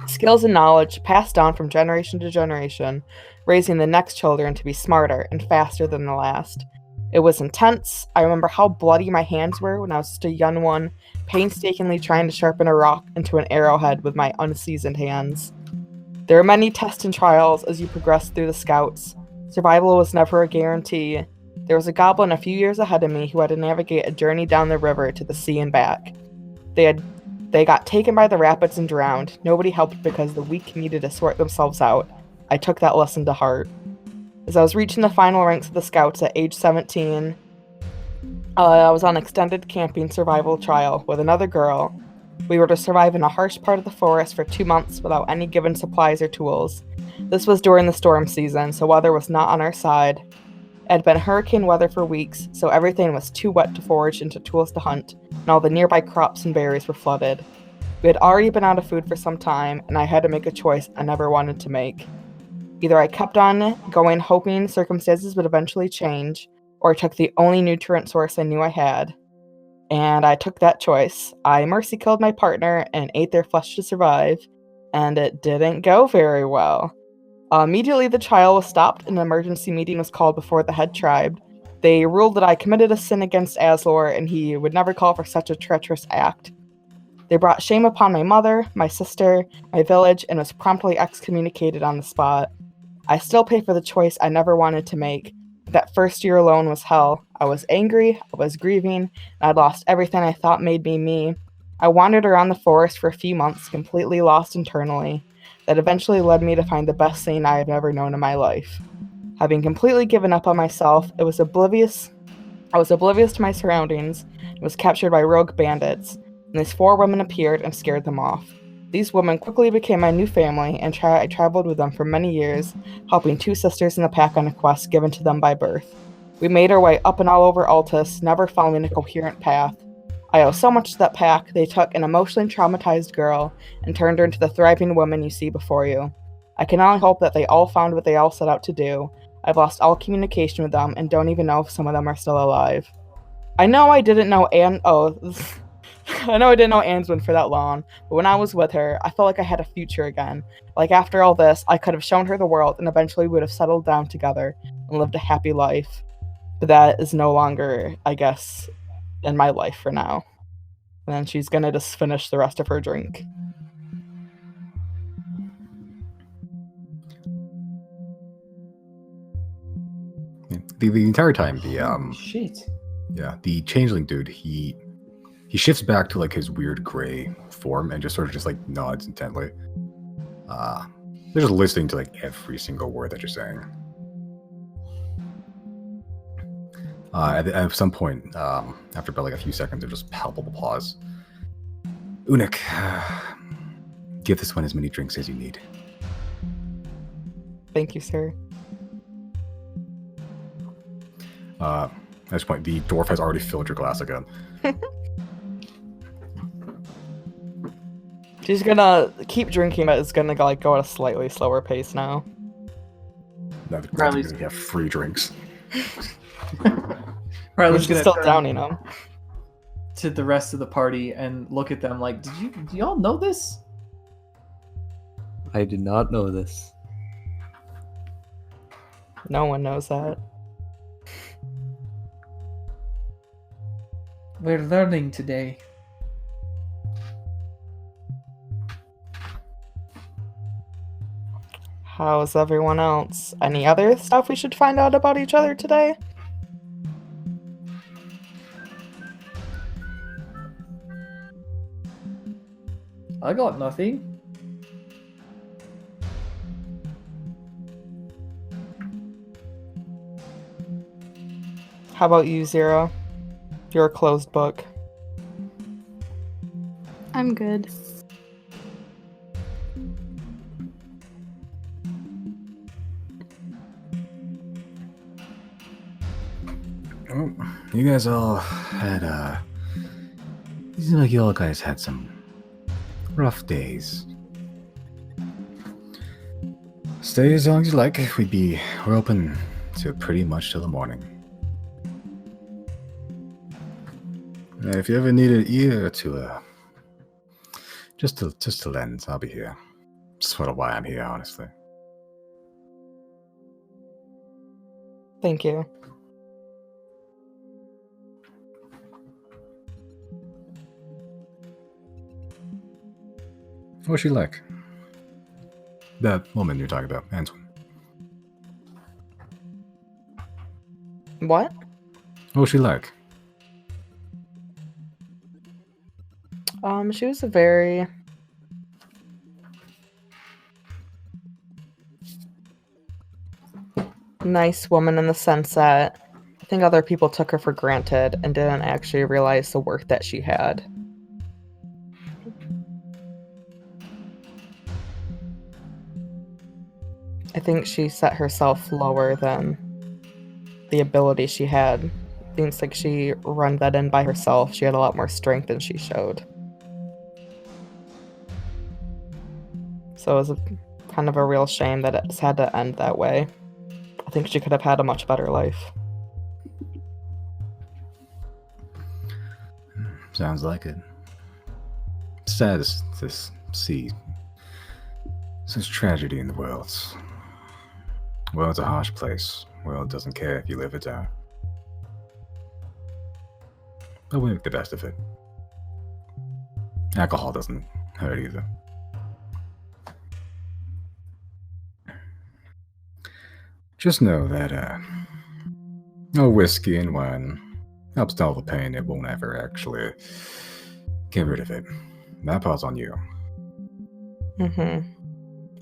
Skills and knowledge passed down from generation to generation, raising the next children to be smarter and faster than the last. It was intense. I remember how bloody my hands were when I was just a young one, painstakingly trying to sharpen a rock into an arrowhead with my unseasoned hands. There were many tests and trials as you progressed through the Scouts. Survival was never a guarantee. There was a goblin a few years ahead of me who had to navigate a journey down the river to the sea and back. They got taken by the rapids and drowned. Nobody helped because the weak needed to sort themselves out. I took that lesson to heart. As I was reaching the final ranks of the Scouts at age 17, I was on extended camping survival trial with another girl. We were to survive in a harsh part of the forest for 2 months without any given supplies or tools. This was during the storm season, so weather was not on our side. It had been hurricane weather for weeks, so everything was too wet to forage into tools to hunt, and all the nearby crops and berries were flooded. We had already been out of food for some time, and I had to make a choice I never wanted to make. Either I kept on going hoping circumstances would eventually change, or I took the only nutrient source I knew I had. And I took that choice. I mercy killed my partner and ate their flesh to survive, and it didn't go very well. Immediately the trial was stopped and an emergency meeting was called before the head tribe. They ruled that I committed a sin against Aslor and he would never call for such a treacherous act. They brought shame upon my mother, my sister, my village, and was promptly excommunicated on the spot. I still pay for the choice I never wanted to make. That first year alone was hell. I was angry, I was grieving, and I'd lost everything I thought made me me. I wandered around the forest for a few months, completely lost internally. That eventually led me to find the best thing I have ever known in my life. Having completely given up on myself, I was oblivious to my surroundings, and was captured by rogue bandits, and these 4 women appeared and scared them off. These women quickly became my new family, and I traveled with them for many years, helping 2 sisters in the pack on a quest given to them by birth. We made our way up and all over Altus, never following a coherent path. I owe so much to that pack. They took an emotionally traumatized girl and turned her into the thriving woman you see before you. I can only hope that they all found what they all set out to do. I've lost all communication with them and don't even know if some of them are still alive. I know I didn't know Answin for that long, but when I was with her, I felt like I had a future again. Like after all this, I could have shown her the world and eventually would have settled down together and lived a happy life. But that is no longer, I guess, in my life for now. And then she's gonna just finish the rest of her drink. The entire time, Shit. the changeling dude, he shifts back to like his weird gray form and just sort of just like nods intently. They're just listening to like every single word that you're saying. At some point, after about like a few seconds of just palpable pause, Unik, give this one as many drinks as you need. Thank you, sir. At this point, the dwarf has already filled your glass again. She's gonna keep drinking, but it's gonna like go at a slightly slower pace now. Now that Riley's- you're gonna have free drinks. Riley's She's gonna still turn downing them. to the rest of the party and look at them like, do y'all know this? I did not know this. No one knows that. We're learning today. How's everyone else? Any other stuff we should find out about each other today? I got nothing. How about you, Xero? You're a closed book. I'm good. Oh, you guys all had, you seem like you all guys had some rough days. Stay as long as you like. We're open to pretty much till the morning. If you ever need an ear to, just to lend, I'll be here. Sort of why I'm here, honestly. Thank you. What's she like? That woman you're talking about, Antoine. What? What's she like? She was a very nice woman in the sense that I think other people took her for granted and didn't actually realize the worth that she had. I think she set herself lower than the ability she had. It seems like she run that in by herself. She had a lot more strength than she showed. So it was kind of a real shame that it's had to end that way. I think she could have had a much better life. Sounds like it. Sad to see such tragedy in the world. Well, it's a harsh place. Well, it doesn't care if you live or die. But we make the best of it. Alcohol doesn't hurt either. Just know that, whiskey and wine helps dull the pain. It won't ever actually get rid of it. That part's on you.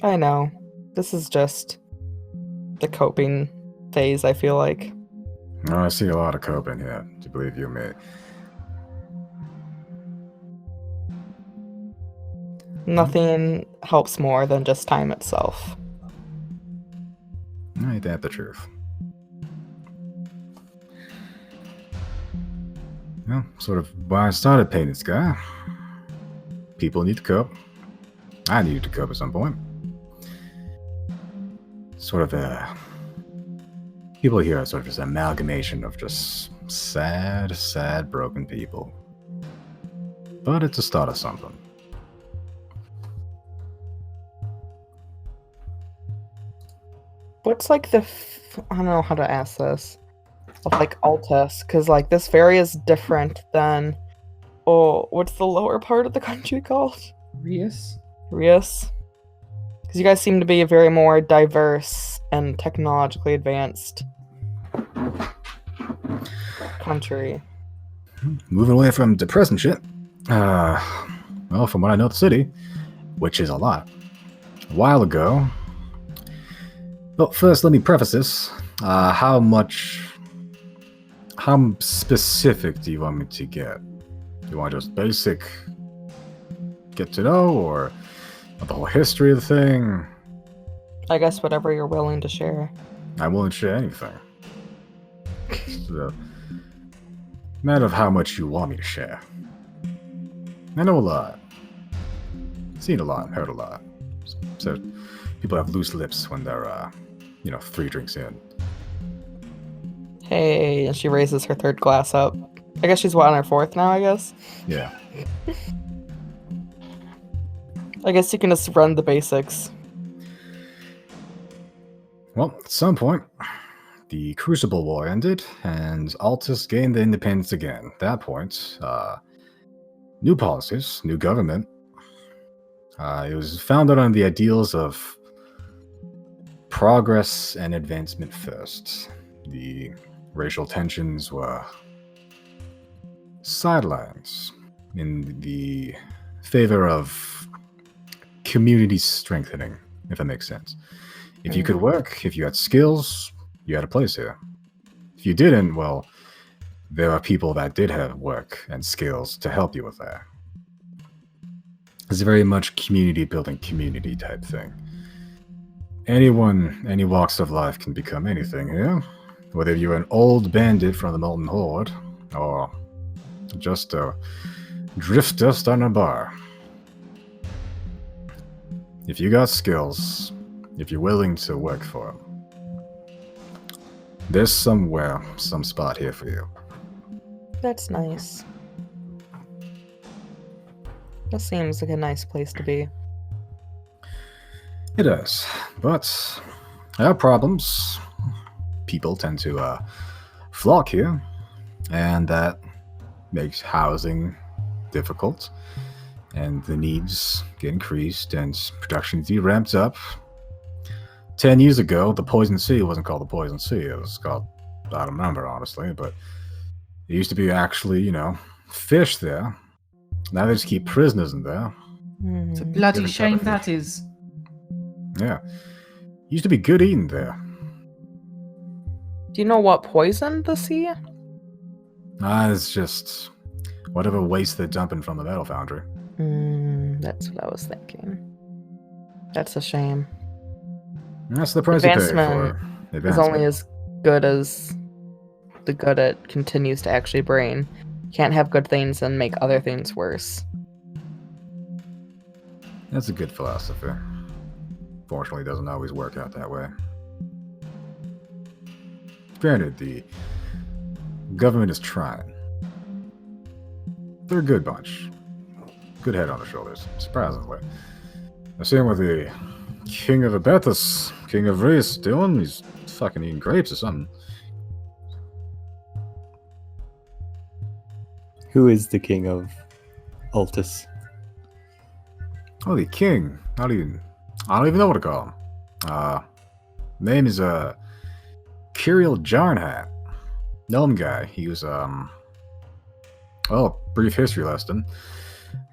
I know. This is just the coping phase, I feel like. Oh, I see a lot of coping here. Do you believe you me? Nothing helps more than just time itself. Ain't that the truth? Well, sort of why I started painting Sky. People need to cope. I needed to cope at some point. Sort of people here are sort of just an amalgamation of just sad, broken people. But it's a start of something. What's like I don't know how to ask this, of like Altus, because like this area is different than, what's the lower part of the country called? Rias? Because you guys seem to be a very more diverse and technologically advanced country. Moving away from depressing shit. Well, from what I know of the city, which is a lot. A while ago. Well, first, let me preface this. How specific do you want me to get? Do you want just basic get to know, or the whole history of the thing? I guess whatever you're willing to share. I'm willing to share anything. It's a matter of how much you want me to share. I know a lot. Seen a lot, heard a lot. So people have loose lips when they're, 3 drinks in. Hey, and she raises her third glass up. I guess she's on her fourth now, I guess? Yeah. I guess you can just run the basics. Well, at some point, the Crucible War ended, and Altus gained the independence again. At that point, new policies, new government. It was founded on the ideals of progress and advancement first. The racial tensions were sidelines in the favor of community strengthening, if that makes sense. If you could work, if you had skills, you had a place here. If you didn't, well, there are people that did have work and skills to help you with that. It's very much community building, community type thing. Anyone, any walks of life can become anything here. Whether you're an old bandit from the Molten Horde, or just a drifter starting a bar. If you got skills, if you're willing to work for them, there's somewhere, some spot here for you. That's nice. That seems like a nice place to be. It is, but there are problems. People tend to flock here, and that makes housing difficult, and the needs get increased, and production gets ramped up. 10 years ago, the Poison Sea wasn't called the Poison Sea. It was called, I don't remember, honestly, but it used to be actually, fish there. Now they just keep prisoners in there. It's a bloody Different shame type of that is. Yeah. Used to be good eating there. Do you know what poisoned the sea? It's just whatever waste they're dumping from the metal foundry. That's what I was thinking. That's a shame. That's the price you pay for Advancement advancement. Is only as good as the good it continues to actually bring. You can't have good things and make other things worse. That's a good philosophy. Fortunately, it doesn't always work out that way. Granted, the government is trying. They're a good bunch. Good head on the shoulders, surprisingly. I've seen what the King of Abethus, King of Reis, doing. He's fucking eating grapes or something. Who is the king of Altus? Oh, the king. I don't even know what to call him. Name is Kirill Jarnhat. Gnome guy. He was brief history lesson.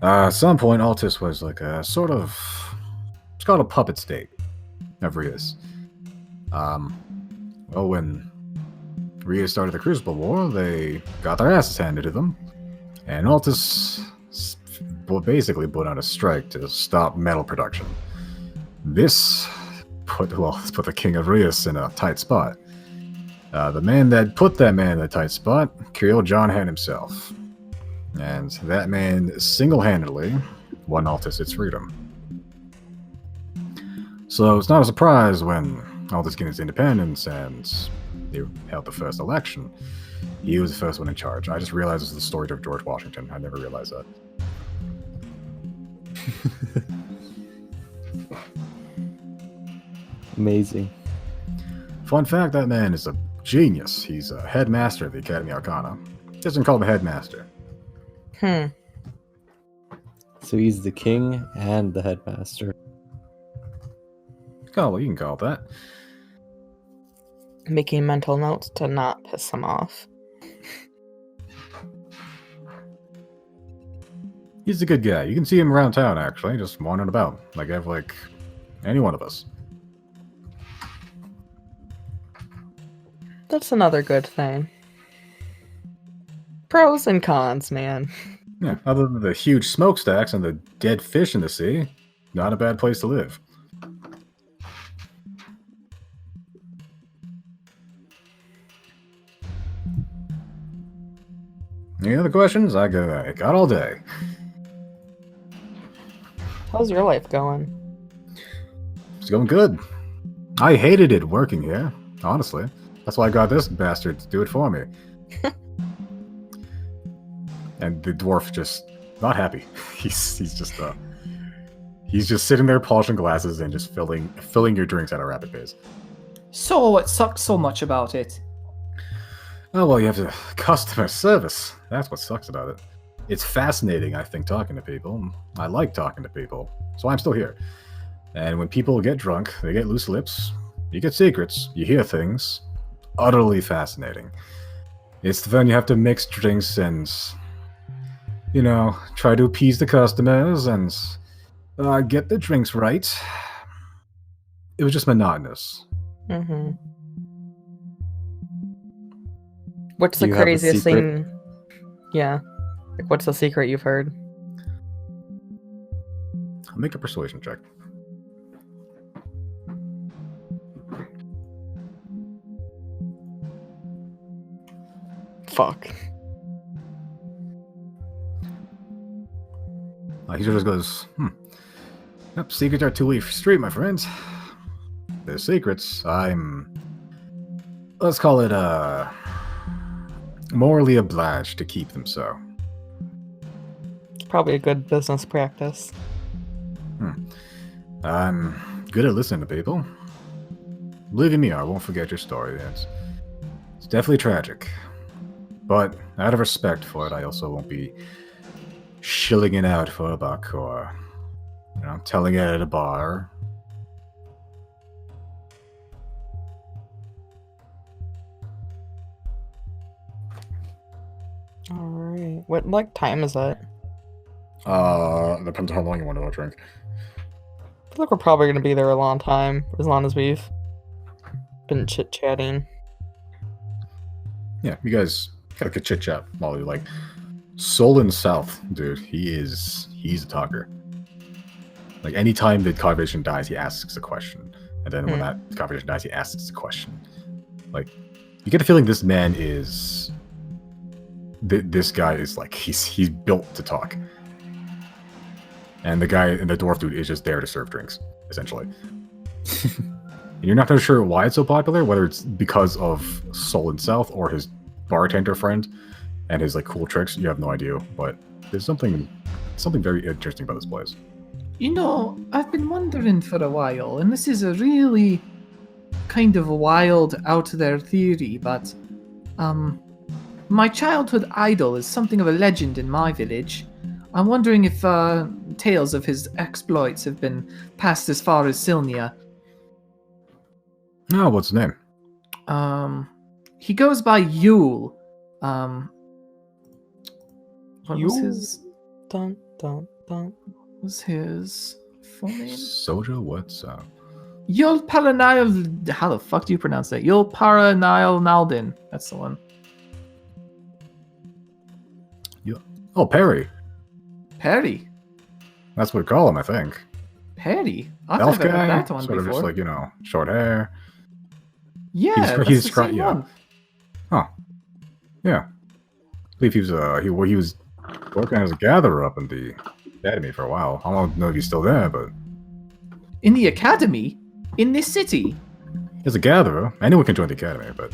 At some point, Altus was like a sort of, it's called a puppet state of Rias. When Rias started the Crucible War, they got their asses handed to them, and Altus basically put out a strike to stop metal production. This put the King of Rias in a tight spot. The man that put that man in a tight spot, Kirill Jarnhat himself. And that man single-handedly won Altus its freedom. So it's not a surprise when Altus gained its independence and they held the first election. He was the first one in charge. I just realized it's the story of George Washington. I never realized that. Amazing. Fun fact, that man is a genius. He's a headmaster of the Academy Arcana. Doesn't call him a headmaster. So he's the king and the headmaster. Oh, well, you can call it that. Making mental notes to not piss him off. He's a good guy. You can see him around town, actually, just wandering about, like any one of us. That's another good thing. Pros and cons, man. Yeah, other than the huge smokestacks and the dead fish in the sea, not a bad place to live. Any other questions? I got all day. How's your life going? It's going good. I hated it working here, honestly. That's why I got this bastard to do it for me. And the dwarf just not happy. He's just sitting there polishing glasses and just filling your drinks at a rapid pace. So what sucks so much about it? Oh, well, you have the customer service. That's what sucks about it. It's fascinating, I think, talking to people. I like talking to people, so I'm still here. And when people get drunk, they get loose lips, you get secrets, you hear things. Utterly fascinating. It's when you have to mix drinks and, you know, try to appease the customers and get the drinks right. It was just monotonous. Mm-hmm. What's the You have a craziest secret? thing? Yeah. Like, what's the secret you've heard? I'll make a persuasion check. Fuck. He just goes, Yep, secrets are two-way street, my friends. They're secrets. Let's call it, morally obliged to keep them so. It's probably a good business practice. I'm good at listening to people. Believe in me, I won't forget your story. It's definitely tragic. But out of respect for it, I also won't be shilling it out for a buck or, you know, telling it at a bar. Alright. What, like, time is it? Depends on how long you want to drink. I feel like we're probably going to be there a long time, as long as we've been chit-chatting. Yeah, you guys got a good chit chat while you're like, Solon South, dude, he's a talker. Like, anytime the conversation dies, he asks a question. And then when that conversation dies, he asks a question. Like, you get the feeling this man is... This guy is like, he's built to talk. And the guy, and the dwarf dude is just there to serve drinks, essentially. And you're not really sure why it's so popular, whether it's because of Solon South or his bartender friend and his like cool tricks. You have no idea, but there's something very interesting about this place. You know, I've been wondering for a while, and this is a really kind of wild, out there theory, but my childhood idol is something of a legend in my village. I'm wondering if tales of his exploits have been passed as far as Silnia. Oh, what's his name? He goes by Yule. What was Yule? his? Dun, dun, dun. What was his full name? Soja, what's up? Yul Paranile. How the fuck do you pronounce that? Yul Paranile Naldin. That's the one. Oh, Perry. Perry. That's what we call him, I think. Perry. I've Elf never guy, heard that one sort before. of just like, you know, short hair. Yeah, he's that's the described- same yeah. one. Yeah. I believe he was working as a gatherer up in the academy for a while. I don't know if he's still there, but In the academy? In this city? as a gatherer, anyone can join the academy, but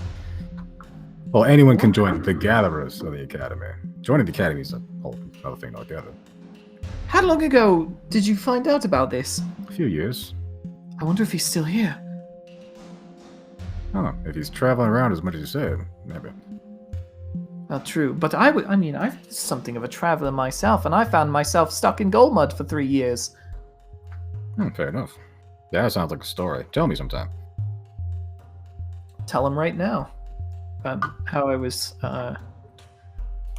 well, anyone can join the gatherers of the academy. Joining the academy is a whole other thing altogether. How long ago did you find out about this? A few years. I wonder if he's still here. I don't know if he's traveling around as much as you said. Maybe. Well, true, but I'm something of a traveler myself, and I found myself stuck in gold mud for 3 years. Fair enough. Yeah, that sounds like a story. Tell me sometime. Tell him right now. How I was, after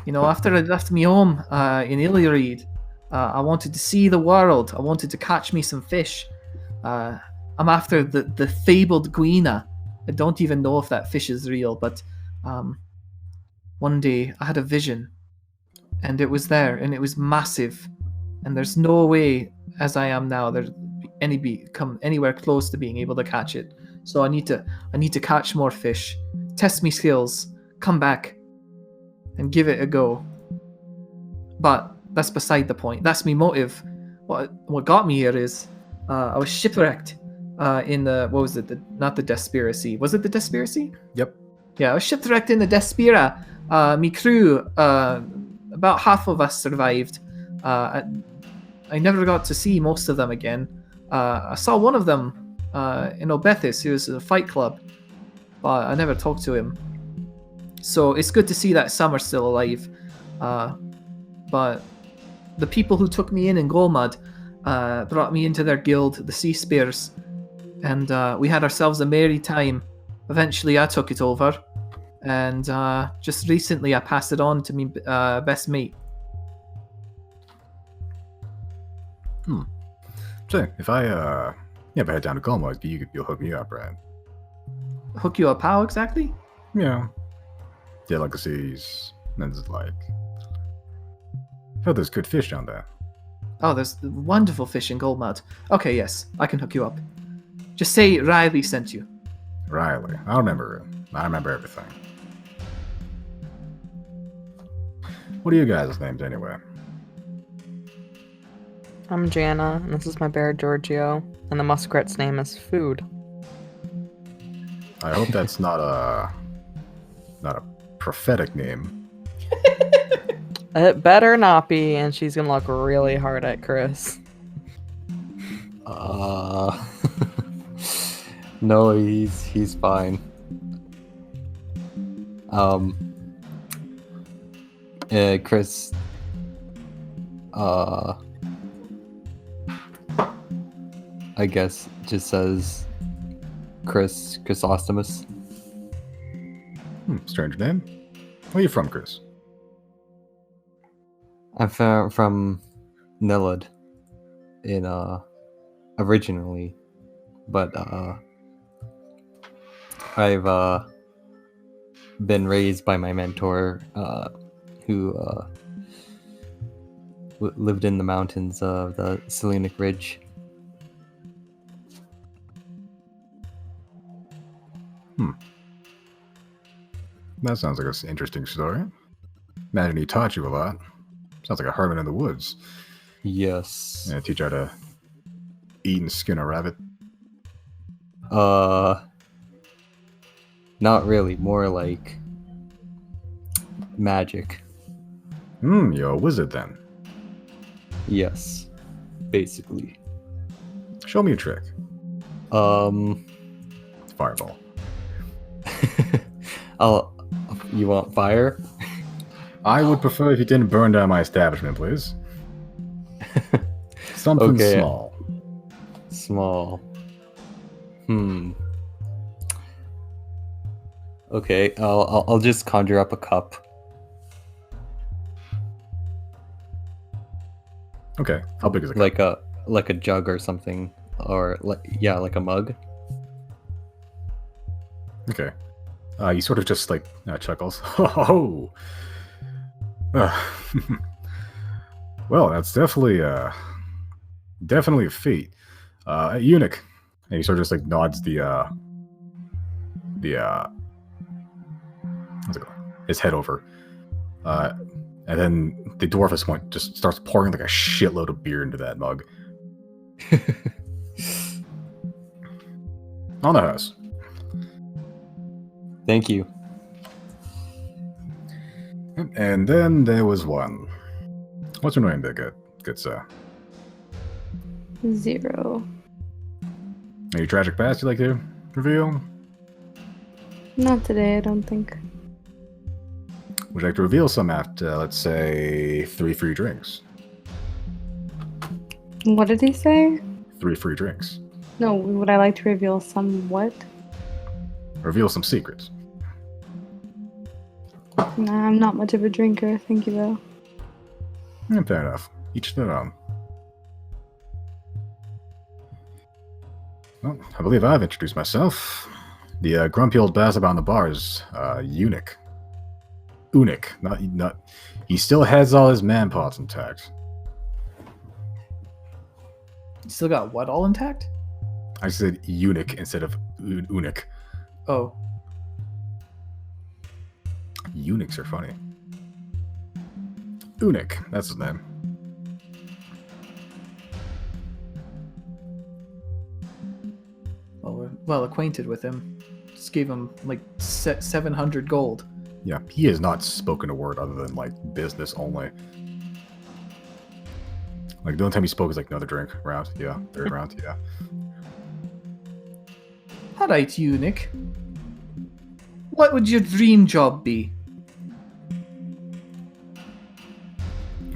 I left me home in Illyreed, I wanted to see the world. I wanted to catch me some fish. I'm after the fabled Guina. I don't even know if that fish is real, but one day I had a vision, and it was there, and it was massive, and there's no way, as I am now, there'd come anywhere close to being able to catch it. So I need to catch more fish, test me skills, come back, and give it a go. But that's beside the point. That's my motive. What got me here is I was shipwrecked in the, what was it? Not the Despiracy. Was it the Despiracy? Yep. Yeah, I was shipwrecked in the Despira. Me crew, about half of us survived. I never got to see most of them again. I saw one of them in Obethis. He was at a fight club, but I never talked to him. So it's good to see that some are still alive. But the people who took me in Golmud brought me into their guild, the Sea Spears, and we had ourselves a merry time. Eventually, I took it over, and just recently I passed it on to my best mate. So if I head down to Golmud, you'll hook me up, right? Hook you up how exactly? Yeah. Delicacies. And it's like, I heard there's good fish down there. Oh, there's wonderful fish in Golmud. Okay, yes, I can hook you up. Just say Reilly sent you. Reilly. I remember everything. What are you guys' names anyway? I'm Janna, and this is my bear Giorgio, and the muskrat's name is Food. I hope that's not a prophetic name. It better not be, and she's gonna look really hard at Chris. No, he's fine. Chris, I guess just says Chrysostomus. Strange name. Where are you from, Chris? I'm from Nilad in originally, but I've been raised by my mentor who lived in the mountains of the Selenic Ridge. That sounds like an interesting story. Imagine he taught you a lot. Sounds like a hermit in the woods. Yes. Yeah, teach you how to eat and skin a rabbit. Not really. More like magic. You're a wizard then. Yes, basically. Show me a trick. Fireball. You want fire? I would prefer if you didn't burn down my establishment, please. Something Okay. small. Small. Okay, I'll just conjure up a cup. Okay, how big is it? Like a jug or something, or like a mug. Okay. He sort of just like chuckles. Oh. Well, that's definitely a feat. Eunuch. And he sort of just like nods his head over. And then the dwarf at this point just starts pouring like a shitload of beer into that mug. On the house. Thank you. And then there was one. What's your name there, good sir? Xero. Any tragic past you like to reveal? Not today, I don't think. Would you like to reveal some after, let's say, 3 free drinks? What did he say? 3 free drinks. No, would I like to reveal some what? Reveal some secrets. Nah, I'm not much of a drinker, thank you though. Yeah, fair enough. Each their own. Well, I believe I've introduced myself. The grumpy old bastard on the bar is Eunuch. Eunuch, not. He still has all his man parts intact. You still got what all intact? I said eunuch instead of eunuch. Oh. Eunuchs are funny. Eunuch, that's his name. Well, we're well acquainted with him. Just gave him like 700 gold. Yeah, he has not spoken a word other than like business only. Like the only time he spoke is like another drink round, yeah, third round, yeah. Alright, eunuch. What would your dream job be?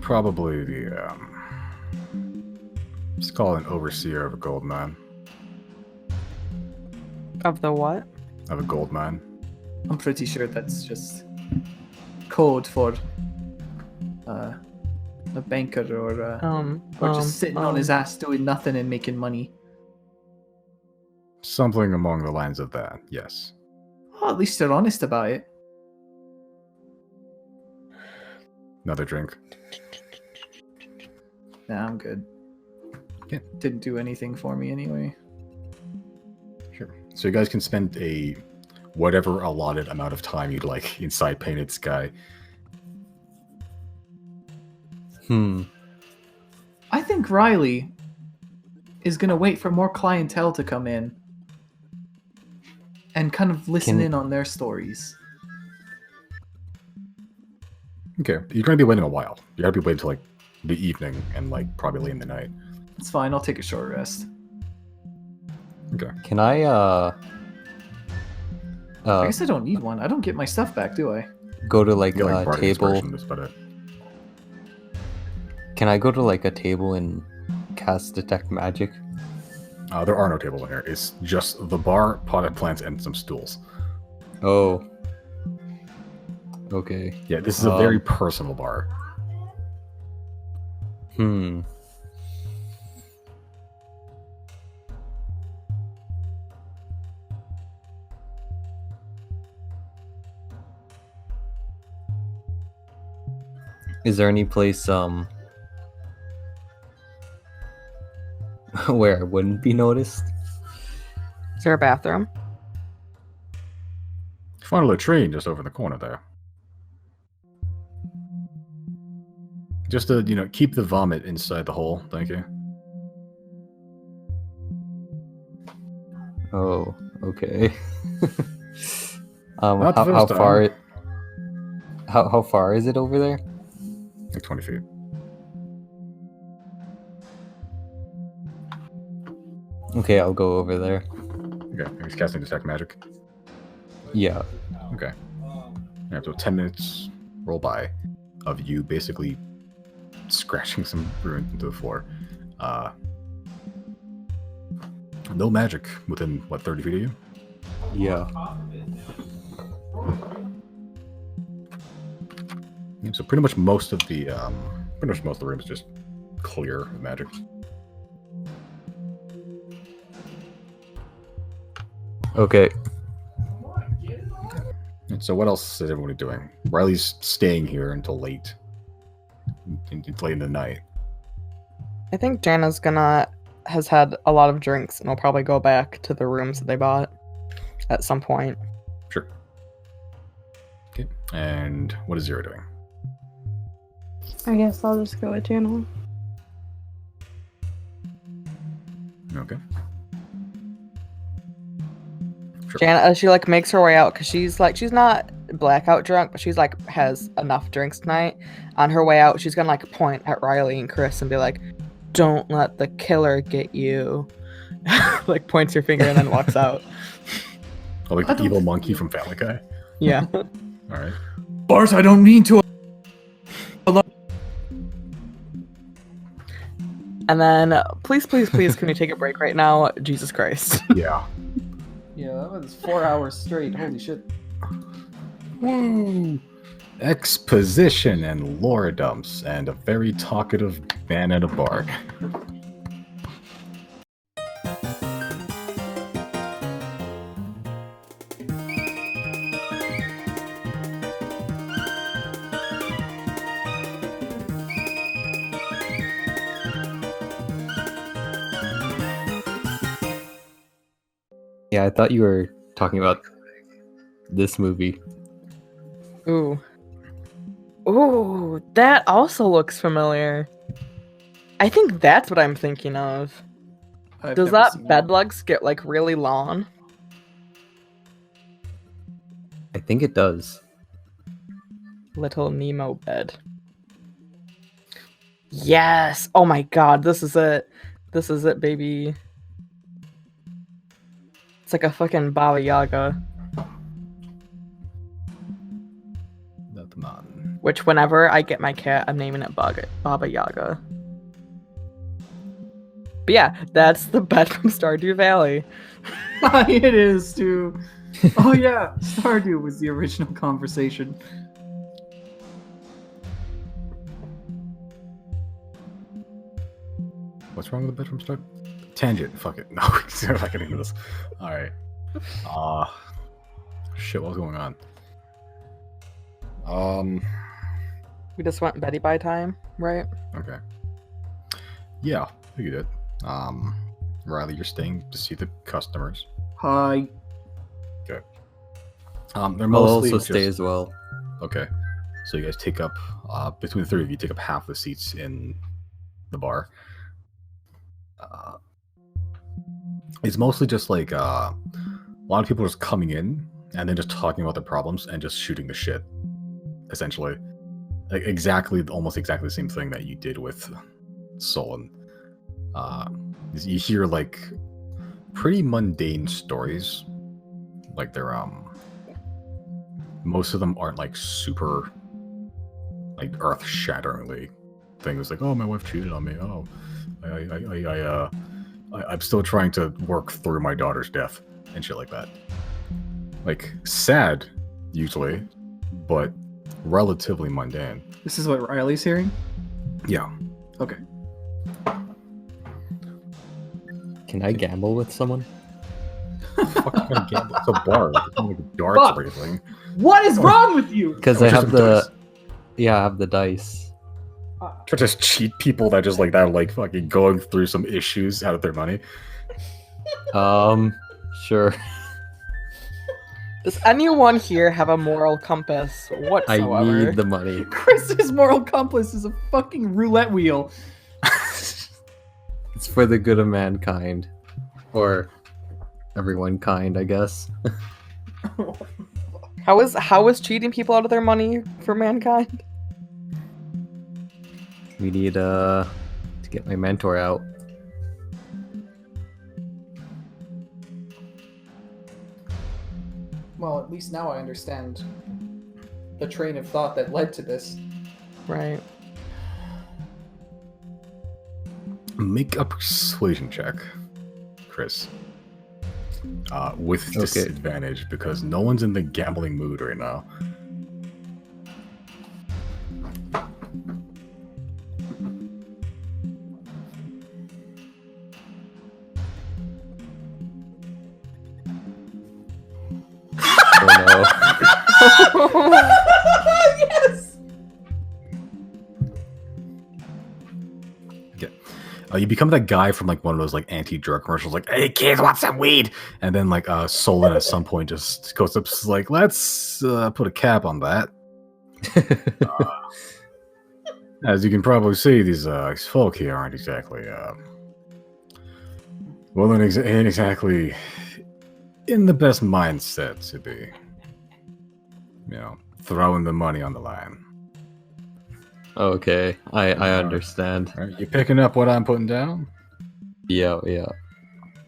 Probably the let's call it an overseer of a gold mine. Of the what? Of a gold mine. I'm pretty sure that's just code for a banker or just sitting on his ass doing nothing and making money. Something along the lines of that, yes. Well, at least they're honest about it. Another drink. Nah, I'm good. Okay. Didn't do anything for me anyway. Sure. So you guys can spend a whatever allotted amount of time you'd like inside Painted Sky. I think Reilly is gonna wait for more clientele to come in and kind of listen in on their stories. Okay, you're going to be waiting a while. You got to be waiting till like the evening and like probably late in the night. It's fine. I'll take a short rest. Okay. Can I I guess I don't need one. I don't get my stuff back, do I? go to like You get, like, a bardic table? inspiration, that's about it. Can I go to like a table and cast detect magic? There are no tables in here. It's just the bar, potted plants, and some stools. Oh. Okay. Yeah, this is a very personal bar. Is there any place where I wouldn't be noticed? Is there a bathroom? Find a latrine just over in the corner there. Just to, keep the vomit inside the hole. Thank you. Oh, okay. Not the how first far? time. How far is it over there? Like 20 feet. Okay, I'll go over there. Okay, he's casting Detect Magic. Yeah. Okay. Yeah, so 10 minutes roll by of you basically scratching some ruin into the floor. No magic within, 30 feet of you? Yeah. Yeah, so pretty much most of the room is just clear of magic. Okay. And so what else is everyone doing? Reilly's staying here until late. Late in the night. I think Janna's has had a lot of drinks and will probably go back to the rooms that they bought at some point. Sure. Okay. And what is Xero doing? I guess I'll just go with Janna. Okay. Sure. Janna, she makes her way out because she's not blackout drunk, but she's has enough drinks tonight. On her way out, she's gonna point at Reilly and Chrys and be like, "Don't let the killer get you." Points her finger and then walks out. Oh, like the evil monkey from Family Guy? Yeah. All right. Bart, I don't mean to. And then, please, can we take a break right now? Jesus Christ. Yeah. Yeah, that was 4 hours straight. Holy shit. Woo! Exposition and lore dumps, and a very talkative man at a bar. Yeah, I thought you were talking about this movie. Ooh, that also looks familiar. I think that's what I'm thinking of. Does that bed legs get really long? I think it does. Little Nemo bed. Yes! Oh my god, this is it. This is it, baby. It's like a fucking Baba Yaga. That man. Which whenever I get my cat, I'm naming it Baba Yaga. But yeah, that's the bet from Stardew Valley. It is too. Oh yeah, Stardew was the original conversation. What's wrong with the bedroom start? Tangent. Fuck it. No, we're not getting into this. All right. Shit. What's going on? We just went Betty by time, right? Okay. Yeah, you did. Reilly, you're staying to see the customers. Hi. They're I'll mostly also stay as well. Okay. So you guys take up between the three of you take up half the seats in the bar. It's mostly just like a lot of people are just coming in and then just talking about their problems and just shooting the shit. Essentially, like almost exactly the same thing that you did with Solon. You hear like pretty mundane stories. Like they're most of them aren't like super like earth-shatteringly things. Like, oh, my wife cheated on me. Oh, I'm still trying to work through my daughter's death and shit like that. Like sad, usually, but relatively mundane. This is what Riley's hearing? Yeah. Okay. Can I gamble with someone? Fucking gamble. It's a bar. It's not like darts Fuck. or anything. What is wrong with you? Because Oh, I it's have just some dice. I have the dice. To just cheat people that just like that are like fucking going through some issues out of their money. Sure. Does anyone here have a moral compass I whatsoever? need the money. Chris's moral compass is a fucking roulette wheel. It's for the good of mankind. Or everyone kind, I guess. How is cheating people out of their money for mankind? We need to get my mentor out. Well, at least now I understand the train of thought that led to this. Right. Make a persuasion check, Chris. With Okay. disadvantage because no one's in the gambling mood right now. Oh no. Yes! You become that guy from like one of those like anti-drug commercials, like, "Hey kids, want some weed?" And then like Solon at some point just goes up, like, "Let's put a cap on that." As you can probably see, these folk here aren't exactly ain't exactly in the best mindset to be, throwing the money on the line. Okay, I understand. Are you picking up what I'm putting down? Yeah.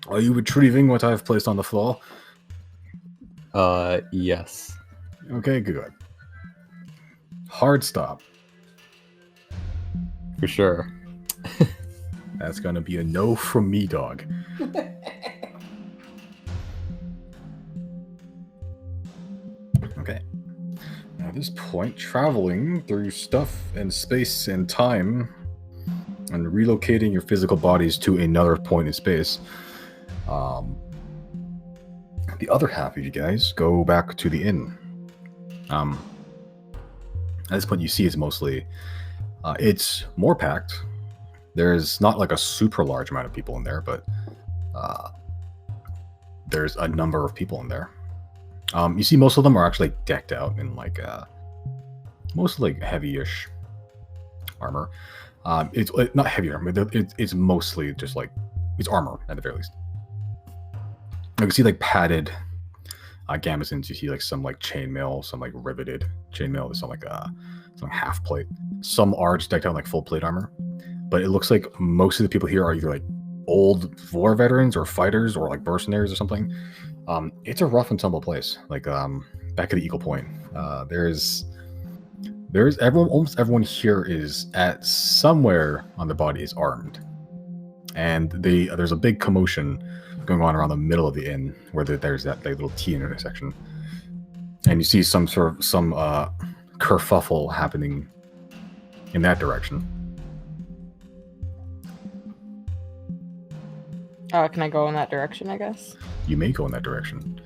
Are you retrieving what I've placed on the floor? Yes. Okay, good. Hard stop. For sure. That's gonna be a no from me, dog. Okay. At this point, traveling through stuff and space and time and relocating your physical bodies to another point in space. The other half of you guys go back to the inn. At this point, you see it's mostly... it's more packed. There's not like a super large amount of people in there, but there's a number of people in there. You see most of them are actually decked out in like mostly like heavy-ish armor. It's not heavy armor. It's mostly just like it's armor at the very least. You can see like padded gambesons. You see like some like chainmail, some like riveted chainmail. There's some like some half plate. Some are just decked out in like full plate armor. But it looks like most of the people here are either like old war veterans or fighters or like mercenaries or something. It's a rough and tumble place. Like back at the Eagle Point, there's everyone. Almost everyone here is at somewhere on the body is armed, and there's a big commotion going on around the middle of the inn where there's that little T intersection, and you see some kerfuffle happening in that direction. Can I go in that direction, I guess? You may go in that direction.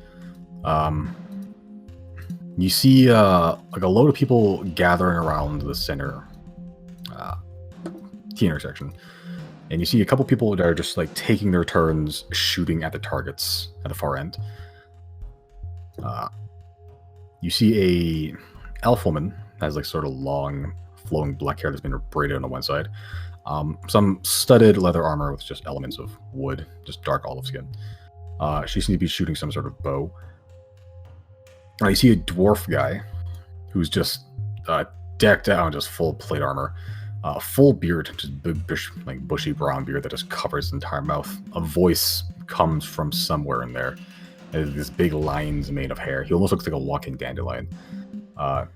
You see like a load of people gathering around the center T intersection. And you see a couple people that are just like taking their turns shooting at the targets at the far end. You see a elf woman has like sort of long flowing black hair that's been braided on the one side. Some studded leather armor with just elements of wood, just dark olive skin. She seems to be shooting some sort of bow. You see a dwarf guy who's just decked out in just full plate armor, full beard, just big, bushy brown beard that just covers his entire mouth. A voice comes from somewhere in there. There's these big lines made of hair. He almost looks like a walking dandelion. And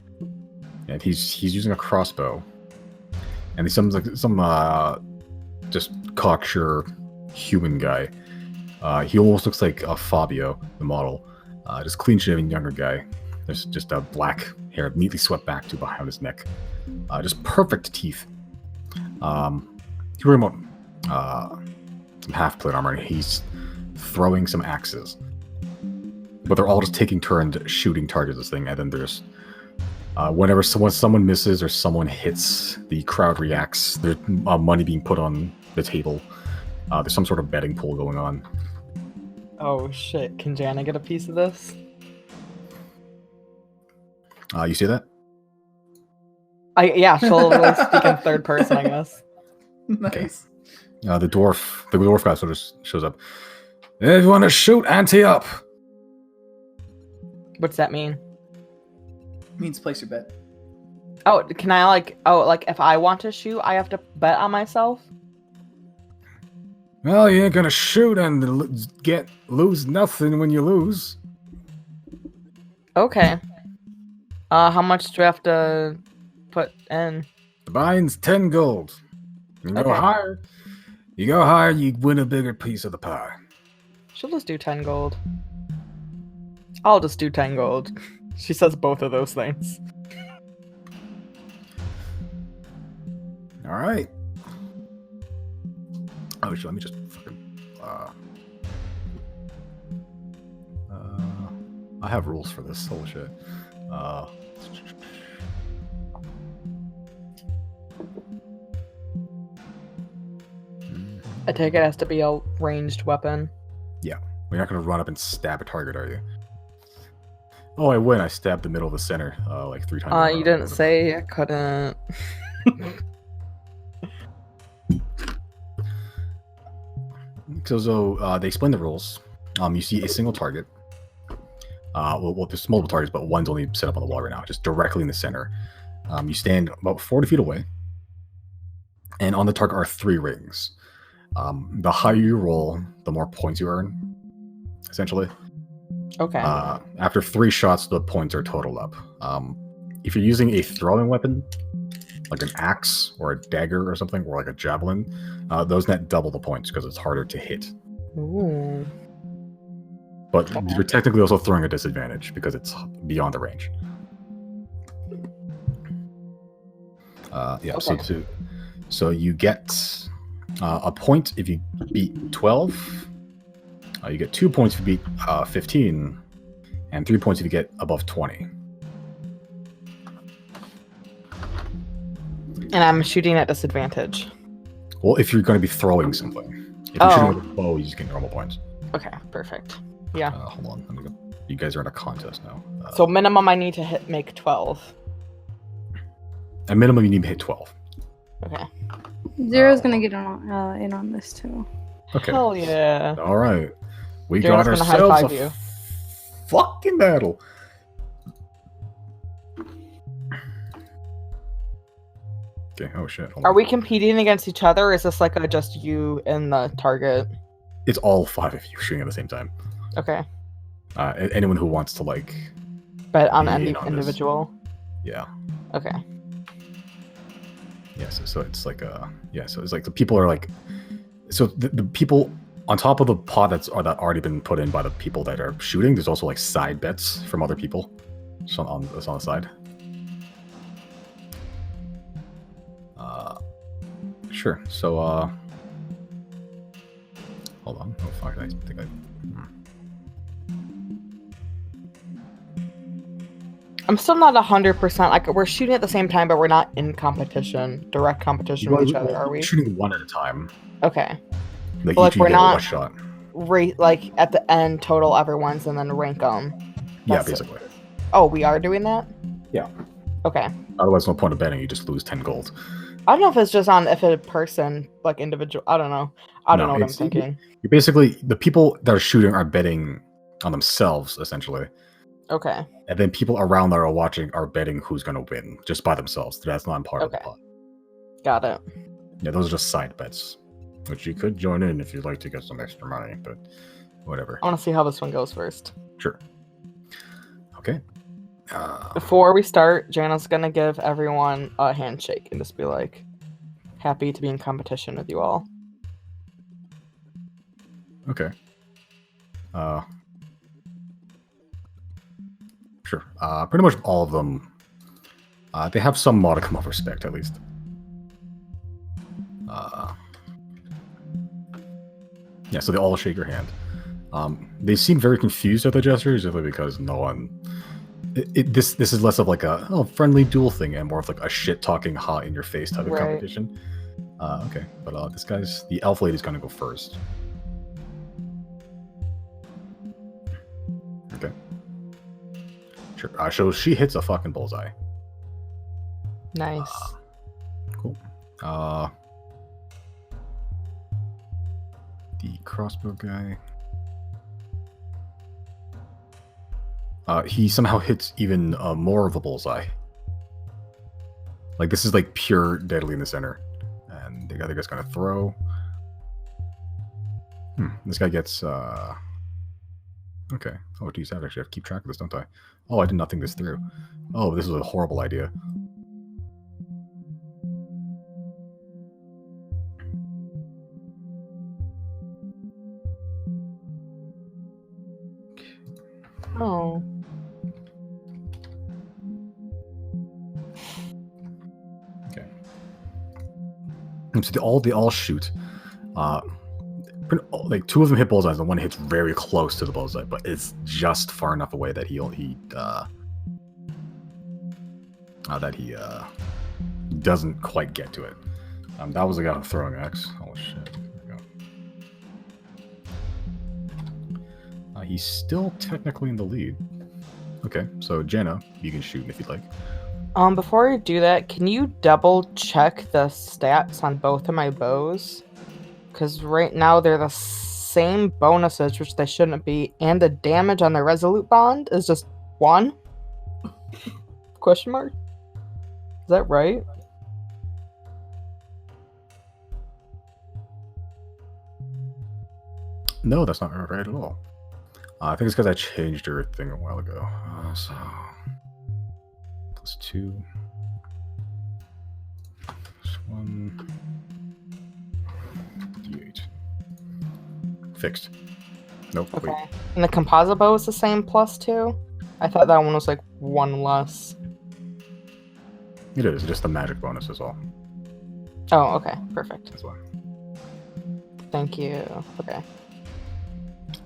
he's using a crossbow. And he sounds like some just cocksure human guy. He almost looks like a Fabio, the model. Just clean-shaven younger guy. There's just a black hair neatly swept back to behind his neck. Just perfect teeth. He's wearing some half-plate armor, and he's throwing some axes. But they're all just taking turns shooting targets this thing, and then there's whenever someone misses or someone hits, the crowd reacts. There's money being put on the table. There's some sort of betting pool going on. Oh shit, can Janna get a piece of this? You see that? Yeah, she'll really speak in third person, I guess. Nice. The dwarf guy sort of shows up. If you want to shoot, ante up. What's that mean? Means place your bet. Oh, can I like if I want to shoot, I have to bet on myself? Well, you ain't gonna shoot and lose nothing when you lose. Okay. How much do I have to put in? The buying's 10 gold. You go higher. You go higher, you win a bigger piece of the pie. She'll just do 10 gold. I'll just do 10 gold. She says both of those things. All right. Oh, let me just fucking. I have rules for this. Holy shit. I take it has to be a ranged weapon. Yeah. You're not going to run up and stab a target, are you? Oh, I win. I stabbed the middle of the center like 3 times. You didn't say I couldn't. So they explain the rules. You see a single target. Well, there's multiple targets, but one's only set up on the wall right now, just directly in the center. You stand about 40 feet away, and on the target are 3 rings. The higher you roll, the more points you earn, essentially. Okay. After 3 shots, the points are totaled up. If you're using a throwing weapon, like an axe or a dagger or something, or like a javelin, those net double the points because it's harder to hit. Ooh. But you're technically also throwing a disadvantage because it's beyond the range. Okay. So you get a point if you beat 12. You get 2 points if you beat 15, and 3 points if you get above 20. And I'm shooting at disadvantage. Well, if you're going to be throwing something. If you're shooting with a bow, you just get normal points. Okay, perfect. Yeah. Hold on. Let me go. You guys are in a contest now. So minimum I need to make 12. At minimum, you need to hit 12. Okay. Xero's gonna get in on this too. Okay. Hell yeah. All right. We Xero's got gonna high-five ourselves a you. fucking battle. Okay. Oh shit. Hold Are on. we competing against each other, or is this like a just you and the target? It's all 5 of you shooting at the same time. Okay. Anyone who wants to like. But on Be any in on this. individual. Yeah. Okay. Yeah. So it's like So it's like the people are like. So the people on top of the pot that already been put in by the people that are shooting. There's also like side bets from other people. So on the side. Sure. So hold on. Oh fuck! I think I'm still not 100%. Like we're shooting at the same time, but we're not in competition, direct competition with each other, are we? shooting one at a time. Okay. Like Well, each like, we're you get not- one shot. Rate like at the end, total everyone's, and then rank them. Yeah, That's it. basically. Oh, we are doing that. Yeah. Okay. Otherwise, no point of betting. You just lose 10 gold. I don't know if it's just on if a person like individual. I don't know. I don't No, know what I'm it's- thinking. You're basically the people that are shooting are betting on themselves essentially, Okay. and then people around that are watching are betting who's going to win just by themselves. That's not part of the Okay. pot. Got it. Yeah, those are just side bets, which you could join in if you'd like to get some extra money, but whatever. I want to see how this one goes first. Sure. Okay. Before we start, Janna's gonna give everyone a handshake and just be like, "Happy to be in competition with you all." Okay. Sure. Pretty much all of them. They have some modicum of respect, at least. Yeah, so they all shake your hand. They seem very confused at the gesture, simply because no one. This is less of like a friendly duel thing and more of like a shit talking hot in your face type of Right. competition. Okay, but the elf lady's gonna go first. Okay. Sure. So she hits a fucking bullseye. Nice. Cool. The crossbow guy. He somehow hits even more of a bullseye. Like this is like pure deadly in the center. And the other guy's gonna throw. This guy gets okay. Oh geez, I actually have to keep track of this, don't I? Oh, I did not think this through. Oh, this is a horrible idea. Oh. Okay. So they all shoot. Like two of them hit bullseyes, and one hits very close to the bullseye, but it's just far enough away that he doesn't quite get to it. That was the guy with the throwing axe. Oh shit! There we go. He's still technically in the lead. Okay, so Janna, you can shoot if you'd like. Before you do that, can you double check the stats on both of my bows? Because right now they're the same bonuses, which they shouldn't be, and the damage on the Resolute Bond is just 1? Question mark? Is that right? No, that's not right at all. I think it's because I changed everything a while ago. So +2. +1. D8. Fixed. Nope. Okay. Wait. And the composite bow is the same +2? I thought that one was like 1 less. It is just the magic bonus is all. Oh, okay. Perfect. That's why. Thank you. Okay.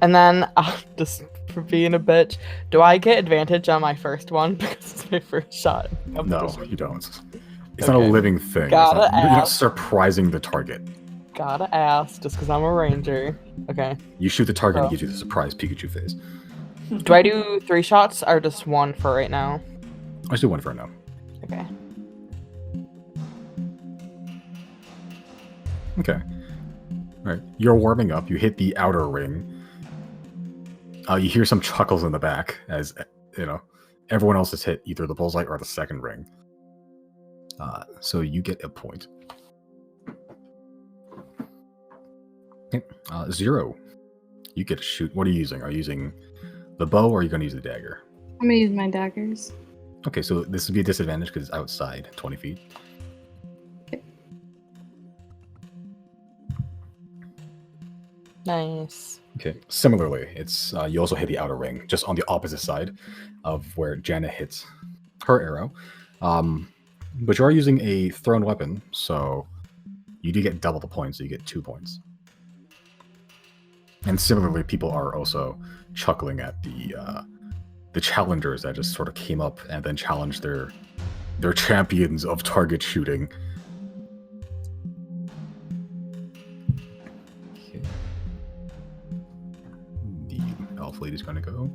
And then, just for being a bitch, do I get advantage on my first one because it's my first shot? No, you don't. It's not a Okay. living thing. It's Gotta not, you're not ask. surprising the target. Gotta ask, just because I'm a ranger. Okay. You shoot the target Oh. and it gives you the surprise Pikachu face. Do I do 3 shots or just 1 for right now? Let's do one for now. Okay. Okay. Alright. You're warming up. You hit the outer ring. You hear some chuckles in the back as, everyone else has hit either the bullseye or the second ring. So you get a point. Okay. Xero, you get to shoot. What are you using? Are you using the bow or are you going to use the dagger? I'm gonna use my daggers. Okay, so this would be a disadvantage because it's outside 20 feet. Nice. Okay. Similarly, it's you also hit the outer ring, just on the opposite side of where Janna hits her arrow. But you are using a thrown weapon, so you do get double the points, so you get 2 points. And similarly, people are also chuckling at the challengers that just sort of came up and then challenged their champions of target shooting. Okay. The elf lady's gonna go.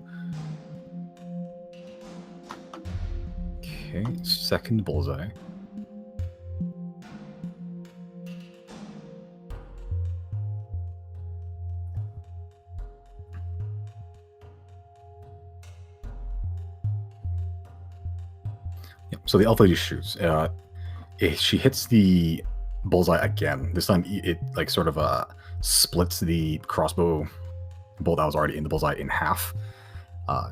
Okay, second bullseye. So the elf lady shoots. She hits the bullseye again. This time it like sort of splits the crossbow bolt that was already in the bullseye in half.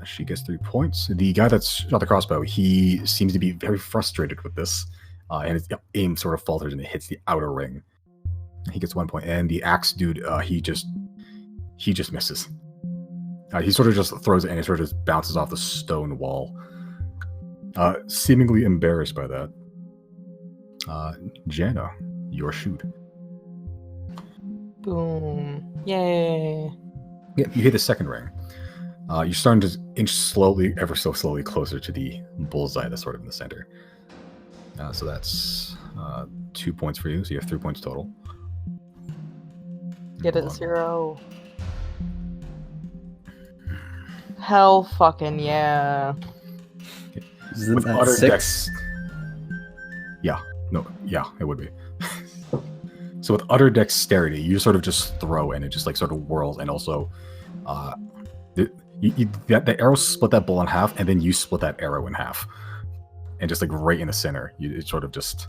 She gets 3 points. The guy that shot the crossbow, he seems to be very frustrated with this, and his aim sort of falters and it hits the outer ring. He gets 1 point, and the axe dude, he just misses. He sort of just throws it and it sort of just bounces off the stone wall. Seemingly embarrassed by that. Janna, your shoot. Boom. Yay. Yeah, you hit the second ring. You're starting to inch slowly, ever so slowly, closer to the bullseye that's sort of in the center. So that's 2 points for you, so you have 3 points total. Get it, Xero. Hell fucking yeah. Isn't With that utter 6? Yeah, it would be. So with utter dexterity, you sort of just throw and it just like sort of whirls, and also the arrow split that bull in half, and then you split that arrow in half, and just like right in the center, it sort of just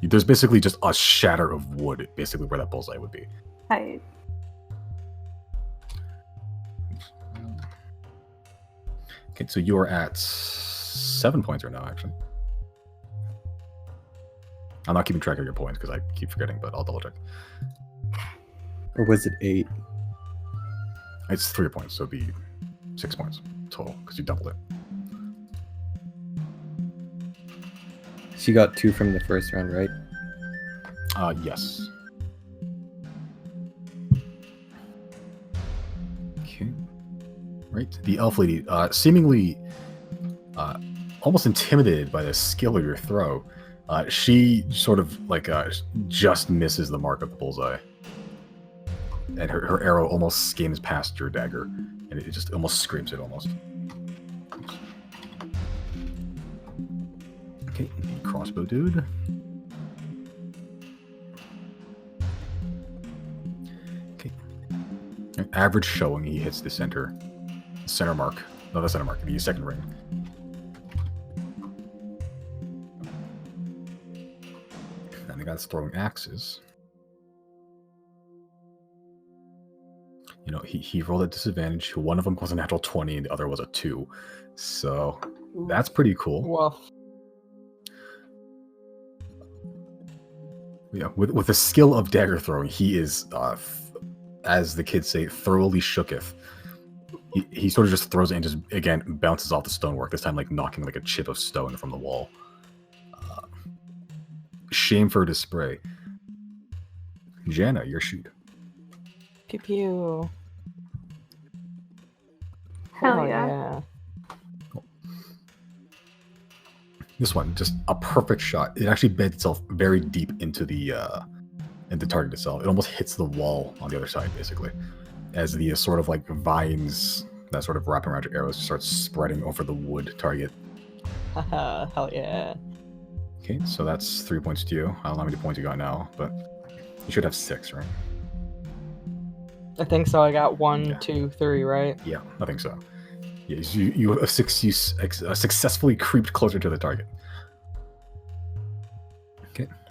there's basically just a shatter of wood, basically where that bullseye would be. Hi. Okay, so you are at 7 points right now, actually. I'm not keeping track of your points because I keep forgetting, but I'll double check. Or was it 8? It's 3 points, so it'd be 6 points total because you doubled it. She got 2 from the first round, right? Yes. Okay. Right. The elf lady, seemingly almost intimidated by the skill of your throw, she sort of like just misses the mark of the bullseye, and her arrow almost skims past your dagger, and it just almost screams it almost. Okay, the crossbow dude. Okay. Average showing, he hits the center mark. No, the center mark, the second ring. And the guy that's throwing axes. You know, he rolled at disadvantage. One of them was a natural 20 and the other was a 2. So that's pretty cool. Well, Yeah, with the skill of dagger throwing, he is, as the kids say, thoroughly shooketh. He sort of just throws it and just, again, bounces off the stonework, this time like knocking like a chip of stone from the wall. Shame for display. Janna, your shoot. pew pew. Hell Oh, yeah. This one, just a perfect shot. It actually beds itself very deep into the target itself. It almost hits the wall on the other side, basically, as the sort of like vines that sort of wrap around your arrows start spreading over the wood target. Haha, hell yeah. Okay, so that's 3 points to you. I don't know how many points you got now, but you should have 6, right? I think so. I got 1, Yeah. 2, 3, right? Yeah, I think so. Yes, you successfully creeped closer to the target.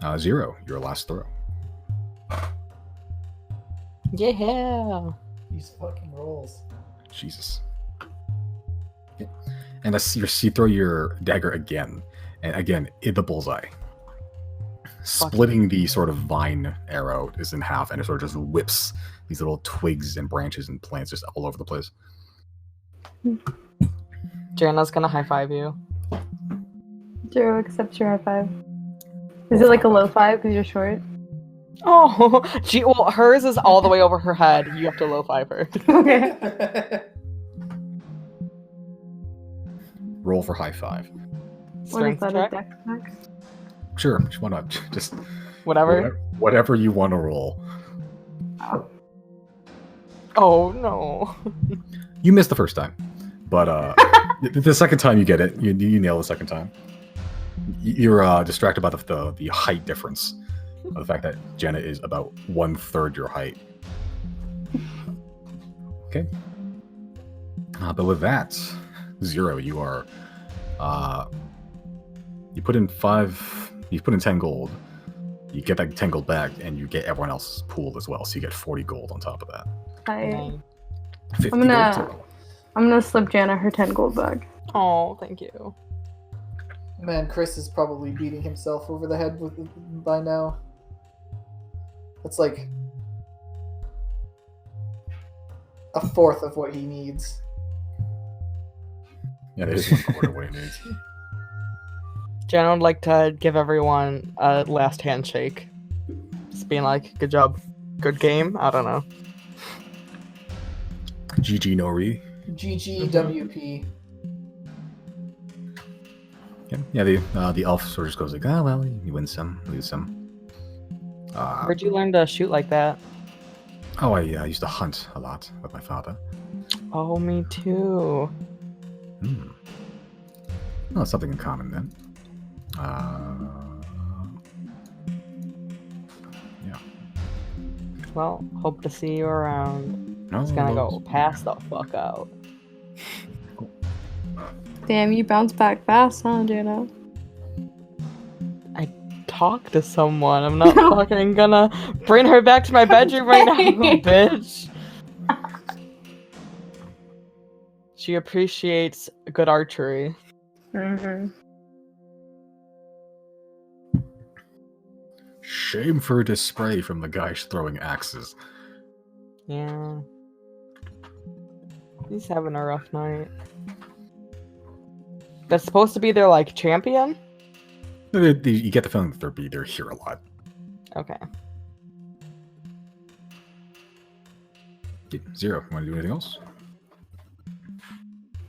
Xero, your last throw. Yeah. These fucking rolls. Jesus. Okay. And you throw your dagger again, and again in the bullseye, splitting the sort of vine arrow is in half, and it sort of just whips these little twigs and branches and plants just all over the place. Janna's gonna high five you. Xero accepts your high five. Is it like a low five because you're short? Oh, well, hers is all the way over her head. You have to low five her. Okay. Roll for high five. What is Strength that, a check? dex check? Sure, why not? Just Whatever. whatever you want to roll. Oh no. You missed the first time, but the second time you get it, you nail the second time. You're distracted by the height difference, the fact that Janna is about 1/3 your height. Okay, but with that, Xero, you are you put in 10 gold. You get that 10 gold back, and you get everyone else's pool as well, so you get 40 gold on top of that. I'm 50 gonna- gold total. gonna slip Janna her 10 gold back. Oh, thank you. Man, Chrys is probably beating himself over the head by now. That's like a fourth of what he needs. Yeah, that is 1/4 what he needs. Janna would like to give everyone a last handshake. Just being like, good job, good game. I don't know. GG Nori. GG WP. Yeah, the elf sort of just goes like, oh well, you win some, lose some. Where'd you learn to shoot like that? Oh, I used to hunt a lot with my father. Oh, me too. Well, something in common then. Yeah. Well, hope to see you around. No, It's gonna go those- pass the fuck out. Damn, you bounce back fast, huh, Janna? Talk to someone. I'm not fucking gonna bring her back to my bedroom right now, bitch. She appreciates good archery. Mm-hmm. Shame for display from the guy throwing axes. Yeah. He's having a rough night. That's supposed to be their, like, champion? You get the feeling that they're here a lot. Okay. Xero, want to do anything else?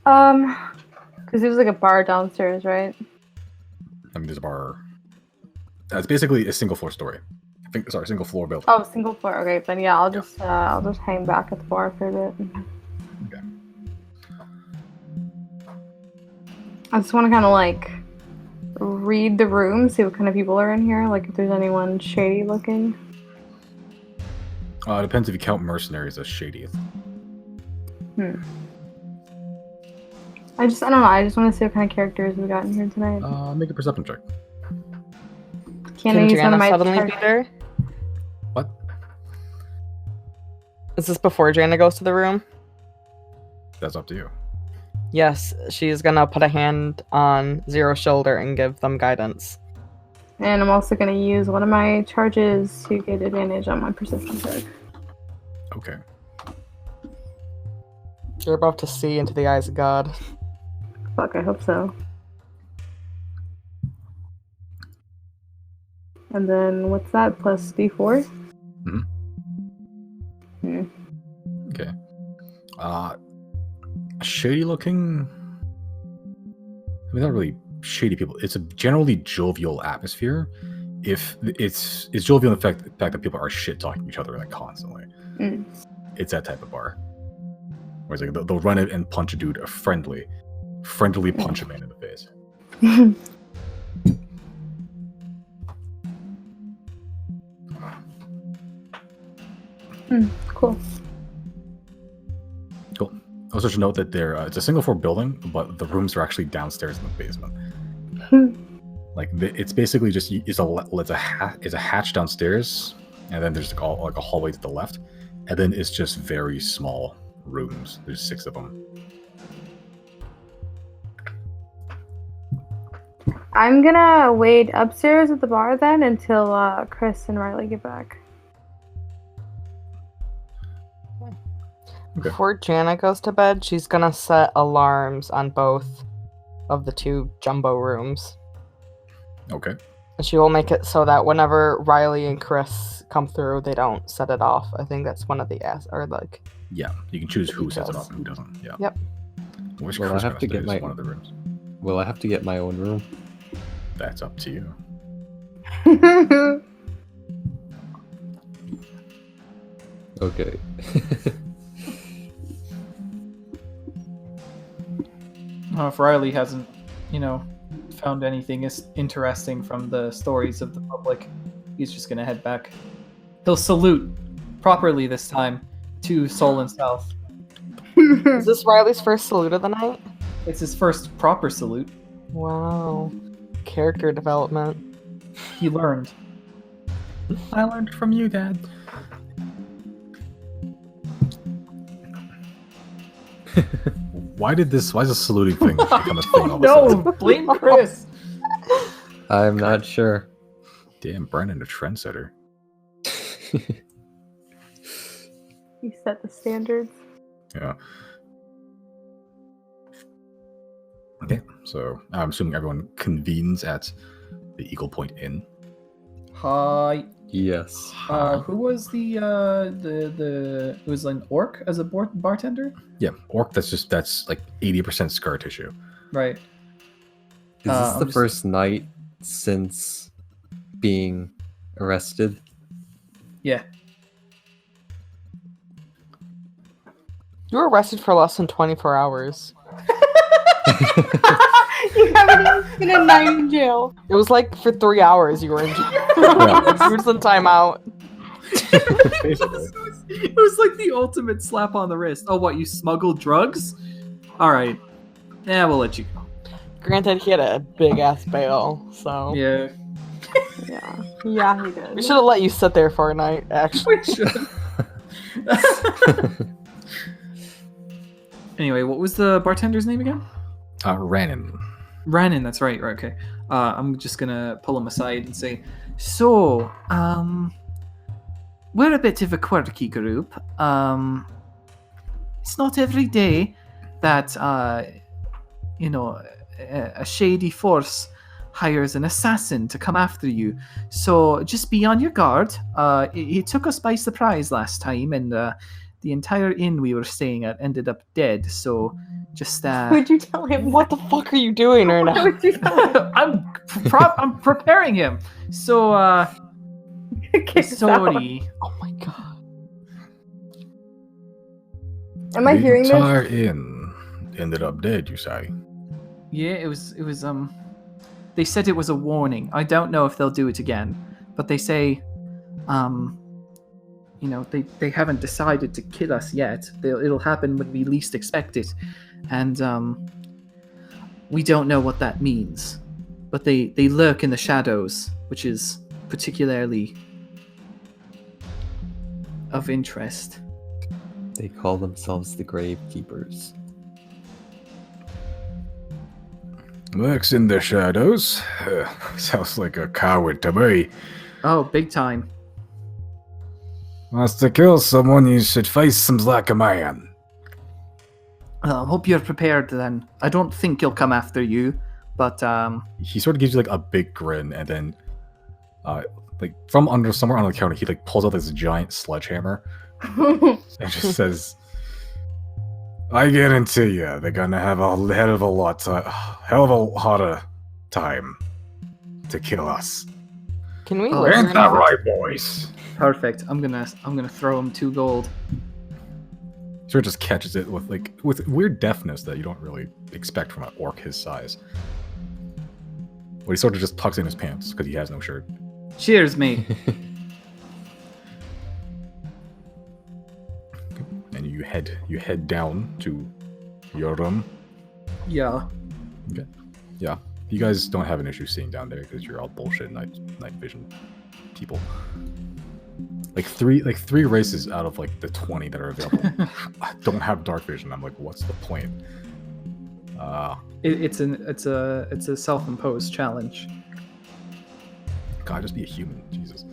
Because there's like a bar downstairs, right? I mean, there's a bar. It's basically a single floor story. Single floor building. Oh, single floor. Okay, then yeah, I'll just hang back at the bar for a bit. Okay. I just want to kind of like read the room, see what kind of people are in here, like if there's anyone shady looking. It depends if you count mercenaries as shady. I don't know. I just want to see what kind of characters we got in here tonight. Make a perception check. Can I use one Janna of my suddenly charge- be there? What? Is this before Janna goes to the room? That's up to you. Yes, she's gonna put a hand on Xero's shoulder and give them guidance. And I'm also going to use one of my charges to get advantage on my perception check. Okay. You're about to see into the eyes of God. Fuck, I hope so. And then what's that? Plus D4? Okay. Shady looking. I mean, not really shady people. It's a generally jovial atmosphere. If it's jovial in the fact that people are shit talking to each other like constantly. It's that type of bar. Where it's like they'll run it and punch a dude, friendly punch a man in the face. Cool. Cool. Also should note that it's a single floor building, but the rooms are actually downstairs in the basement. Like it's basically just it's a hatch downstairs, and then there's like a hallway to the left, and then it's just very small rooms. There's 6 of them. I'm gonna wait upstairs at the bar then until Chrys and Reilly get back. Okay. Before Janna goes to bed, she's gonna set alarms on both of the 2 jumbo rooms. Okay. And she will make it so that whenever Reilly and Chrys come through, they don't set it off. I think that's one of the Yeah, you can choose who sets it up and who doesn't. Yeah. Yep. Which Well, I Chris have to get is my- one of the rooms. Will I have to get my own room? That's up to you. Okay. If Reilly hasn't, found anything interesting from the stories of the public, he's just gonna head back. He'll salute properly this time to Soul and South. Is this Reilly's first salute of the night? It's his first proper salute. Wow. Character development. He learned. I learned from you, Dad. Why is this saluting thing become a thing all of a No, sudden? blame Chrys. I'm not sure. Damn, Brennan, a trendsetter. You set the standards. Yeah. Okay, so I'm assuming everyone convenes at the Eagle Point Inn. Hi. Yes. Who was the it was an orc as a bartender? Yeah, orc. That's like 80% scar tissue. Right. Is this I'm the just- first night since being arrested? Yeah. You were arrested for less than 24 hours. You haven't even been a night in jail. It was like for 3 hours you were in jail. Yeah. You were just in timeout. Basically. It was like the ultimate slap on the wrist. Oh, what, you smuggled drugs? All right. Yeah, we'll let you go. Granted, he had a big ass bail, so Yeah. Yeah, he did. we should have let you sit there for a night. Actually, We should. Anyway, what was the bartender's name again? Rannon. Ranin, that's right. Right, okay. I'm just gonna pull him aside and say, so, we're a bit of a quirky group. It's not every day that, a shady force hires an assassin to come after you. So just be on your guard. He took us by surprise last time, and the entire inn we were staying at ended up dead. So just Would you tell him what the fuck are you doing right What now? would you tell him? I'm preparing him. So Kick us out. sorry. Oh my god. Am I hearing the this? entire inn ended up dead, you say? Yeah, it was they said it was a warning. I don't know if they'll do it again, but they say they haven't decided to kill us yet. It'll happen when we least expect it. And we don't know what that means. But they lurk in the shadows, which is particularly of interest. They call themselves the Gravekeepers. Lurks in the shadows? Sounds like a coward to me. Oh, big time. Wants to kill someone, you should face him like a man. Hope you're prepared then. I don't think he'll come after you, but He sort of gives you like a big grin, and then, like from under somewhere on the counter, he like pulls out this giant sledgehammer and just says, "I guarantee you, they're gonna have a hell of a harder time to kill us." Can we Oh, listen? Ain't that right, boys? perfect. I'm gonna throw him 2 gold. Sort of just catches it with weird deftness that you don't really expect from an orc his size. But he sort of just tucks in his pants because he has no shirt. Cheers, mate. And you head down to your room. Yeah. You guys don't have an issue seeing down there because you're all bullshit night vision people. Like three races out of like the 20 that are available don't have dark vision. I'm like, what's the point? It's a self-imposed challenge. God, just be a human, Jesus.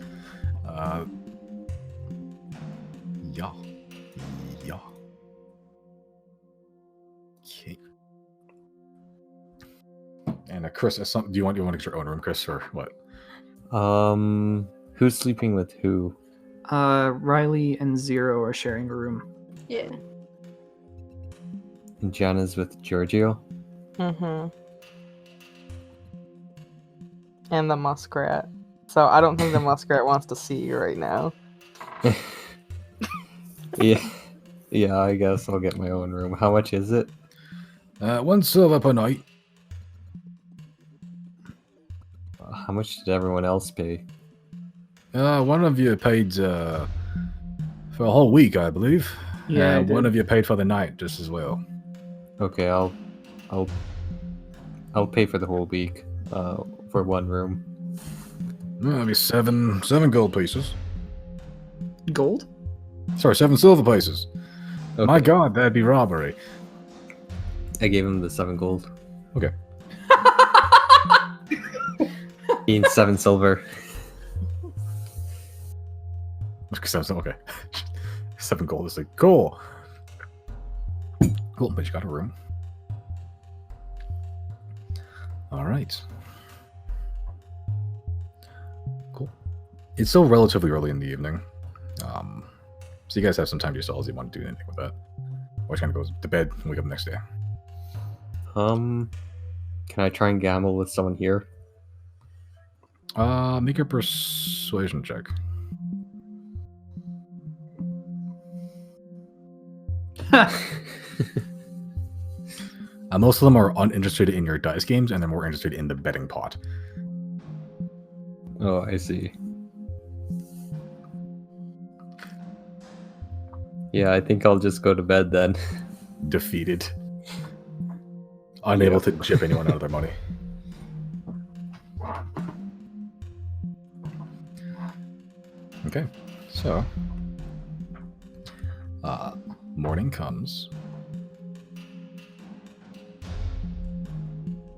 Yeah. Okay. And Chris, do you want to get your own room, Chris, or what? Who's sleeping with who? Reilly and Xero are sharing a room. Yeah. And Janna's with Giorgio. Mm-hmm. And the muskrat. So I don't think the muskrat wants to see you right now. Yeah, I guess I'll get my own room. How much is it? 1 silver per night. How much did everyone else pay? One of you paid for a whole week, I believe. Yeah, I one did. of you paid for the night just as well. Okay, I'll pay for the whole week. For one room. That'll be seven gold pieces. Gold? Sorry, 7 silver pieces. Okay. My God, that'd be robbery. I gave him the 7 gold. Okay. He needs 7 silver. Okay. 7 gold is like, cool. Cool, but you got a room. Alright. Cool. It's still relatively early in the evening. So you guys have some time to yourselves if you want to do anything with that. Or just kind of go to bed and wake up the next day. Can I try and gamble with someone here? Make your persuasion check. Most of them are uninterested in your dice games, and they're more interested in the betting pot. Oh, I see. Yeah, I think I'll just go to bed then. Defeated. Unable to chip anyone out of their money. Okay, so morning comes.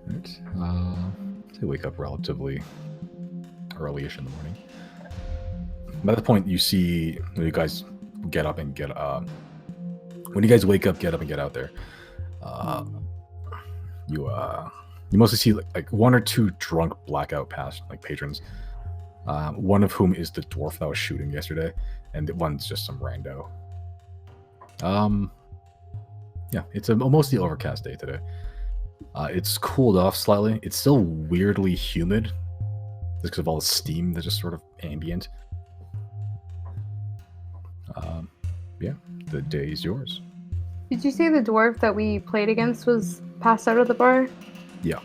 Right. They wake up relatively early-ish in the morning. By that point, you see you guys get up and get when you guys wake up, get up and get out there. You mostly see like 1 or 2 drunk blackout past like patrons. One of whom is the dwarf that was shooting yesterday, and one's just some rando. Yeah, it's a mostly overcast day today. It's cooled off slightly. It's still weirdly humid, just because of all the steam that's just sort of ambient. Yeah, the day is yours. Did you say the dwarf that we played against was passed out at the bar? Yeah.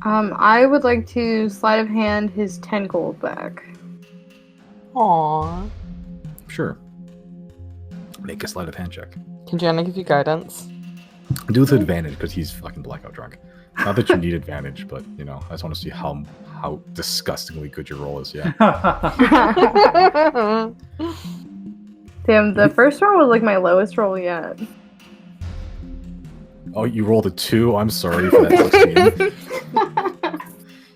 I would like to sleight of hand his 10 gold back. Aww. Sure. Make a sleight of hand check. Can Janna give you guidance? Do with advantage because he's fucking blackout drunk. Not that you need advantage, but you know, I just want to see how disgustingly good your roll is. Yeah. Damn, the first roll was like my lowest roll yet. Oh, you rolled a 2? I'm sorry for that 16.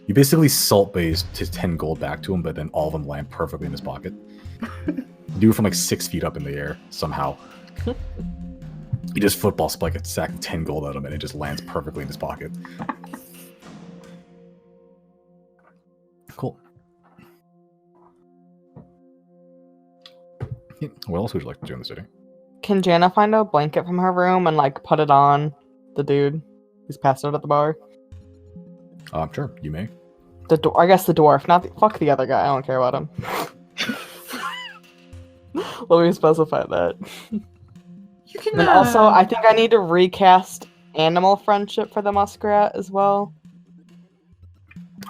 You basically salt-based his 10 gold back to him, but then all of them land perfectly in his pocket. You do it from like 6 feet up in the air, somehow. You just football spike a sack of 10 gold at him, and it just lands perfectly in his pocket. Cool. Yeah, what else would you like to do in the city? Can Janna find a blanket from her room and like put it on the dude who's passed out at the bar? Sure, you may. I guess the dwarf, not fuck the other guy. I don't care about him. Let me specify that. You can. And also, I think I need to recast animal friendship for the muskrat as well.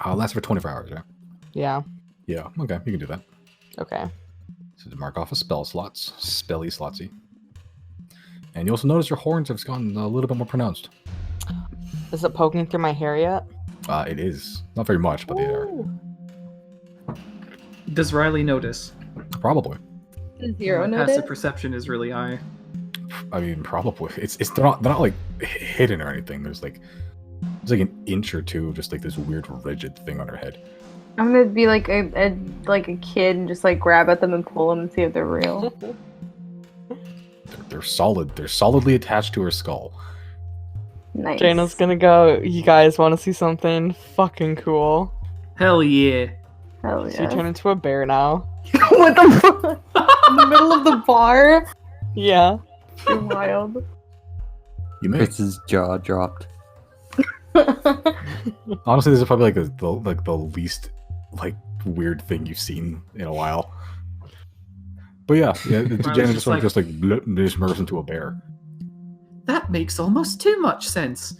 Lasts for 24 hours, yeah? Yeah. Yeah, okay, you can do that. Okay. So to mark off a spelly slotsy. And you also notice your horns have gotten a little bit more pronounced. Is it poking through my hair yet? It is. Not very much, but they are. Ooh. Does Reilly notice? Probably. Zero My notice. passive perception is really high. I mean, probably. They're not like hidden or anything. There's like an inch or two of just like this weird rigid thing on her head. I'm gonna be like a kid and just like grab at them and pull them and see if they're real. They're solid. They're solidly attached to her skull. Nice. Janna's gonna go. You guys want to see something fucking cool? Hell yeah. Hell She yeah. turned into a bear now. What the fuck? In the middle of the bar? Yeah. You're wild. You may. Chris's jaw dropped. Honestly, this is probably like the least like weird thing you've seen in a while. But yeah, Janna just like just merged into a bear. That makes almost too much sense.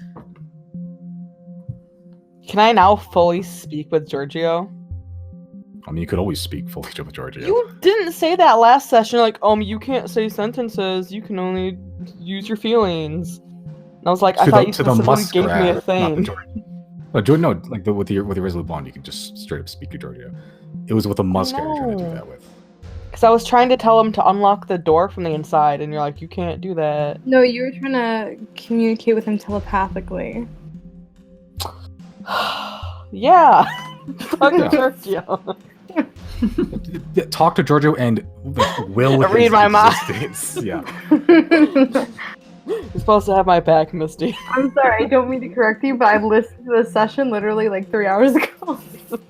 Can I now fully speak with Giorgio? I mean, you could always speak fully with Giorgio. You didn't say that last session. Like, you can't say sentences. You can only use your feelings. And I was like, I thought you specifically gave me a thing. No, like with the Resolute Bond, you can just straight up speak to Giorgio. It was with the Muskrat you're trying to do that with. Because I was trying to tell him to unlock the door from the inside, and you're like, you can't do that. No, you were trying to communicate with him telepathically. Yeah. Fuck Giorgio. Yeah, talk to Giorgio and will Read his my mind. existence. Yeah. You're supposed to have my back, Misty. I'm sorry, I don't mean to correct you, but I listened to this session literally like 3 hours ago.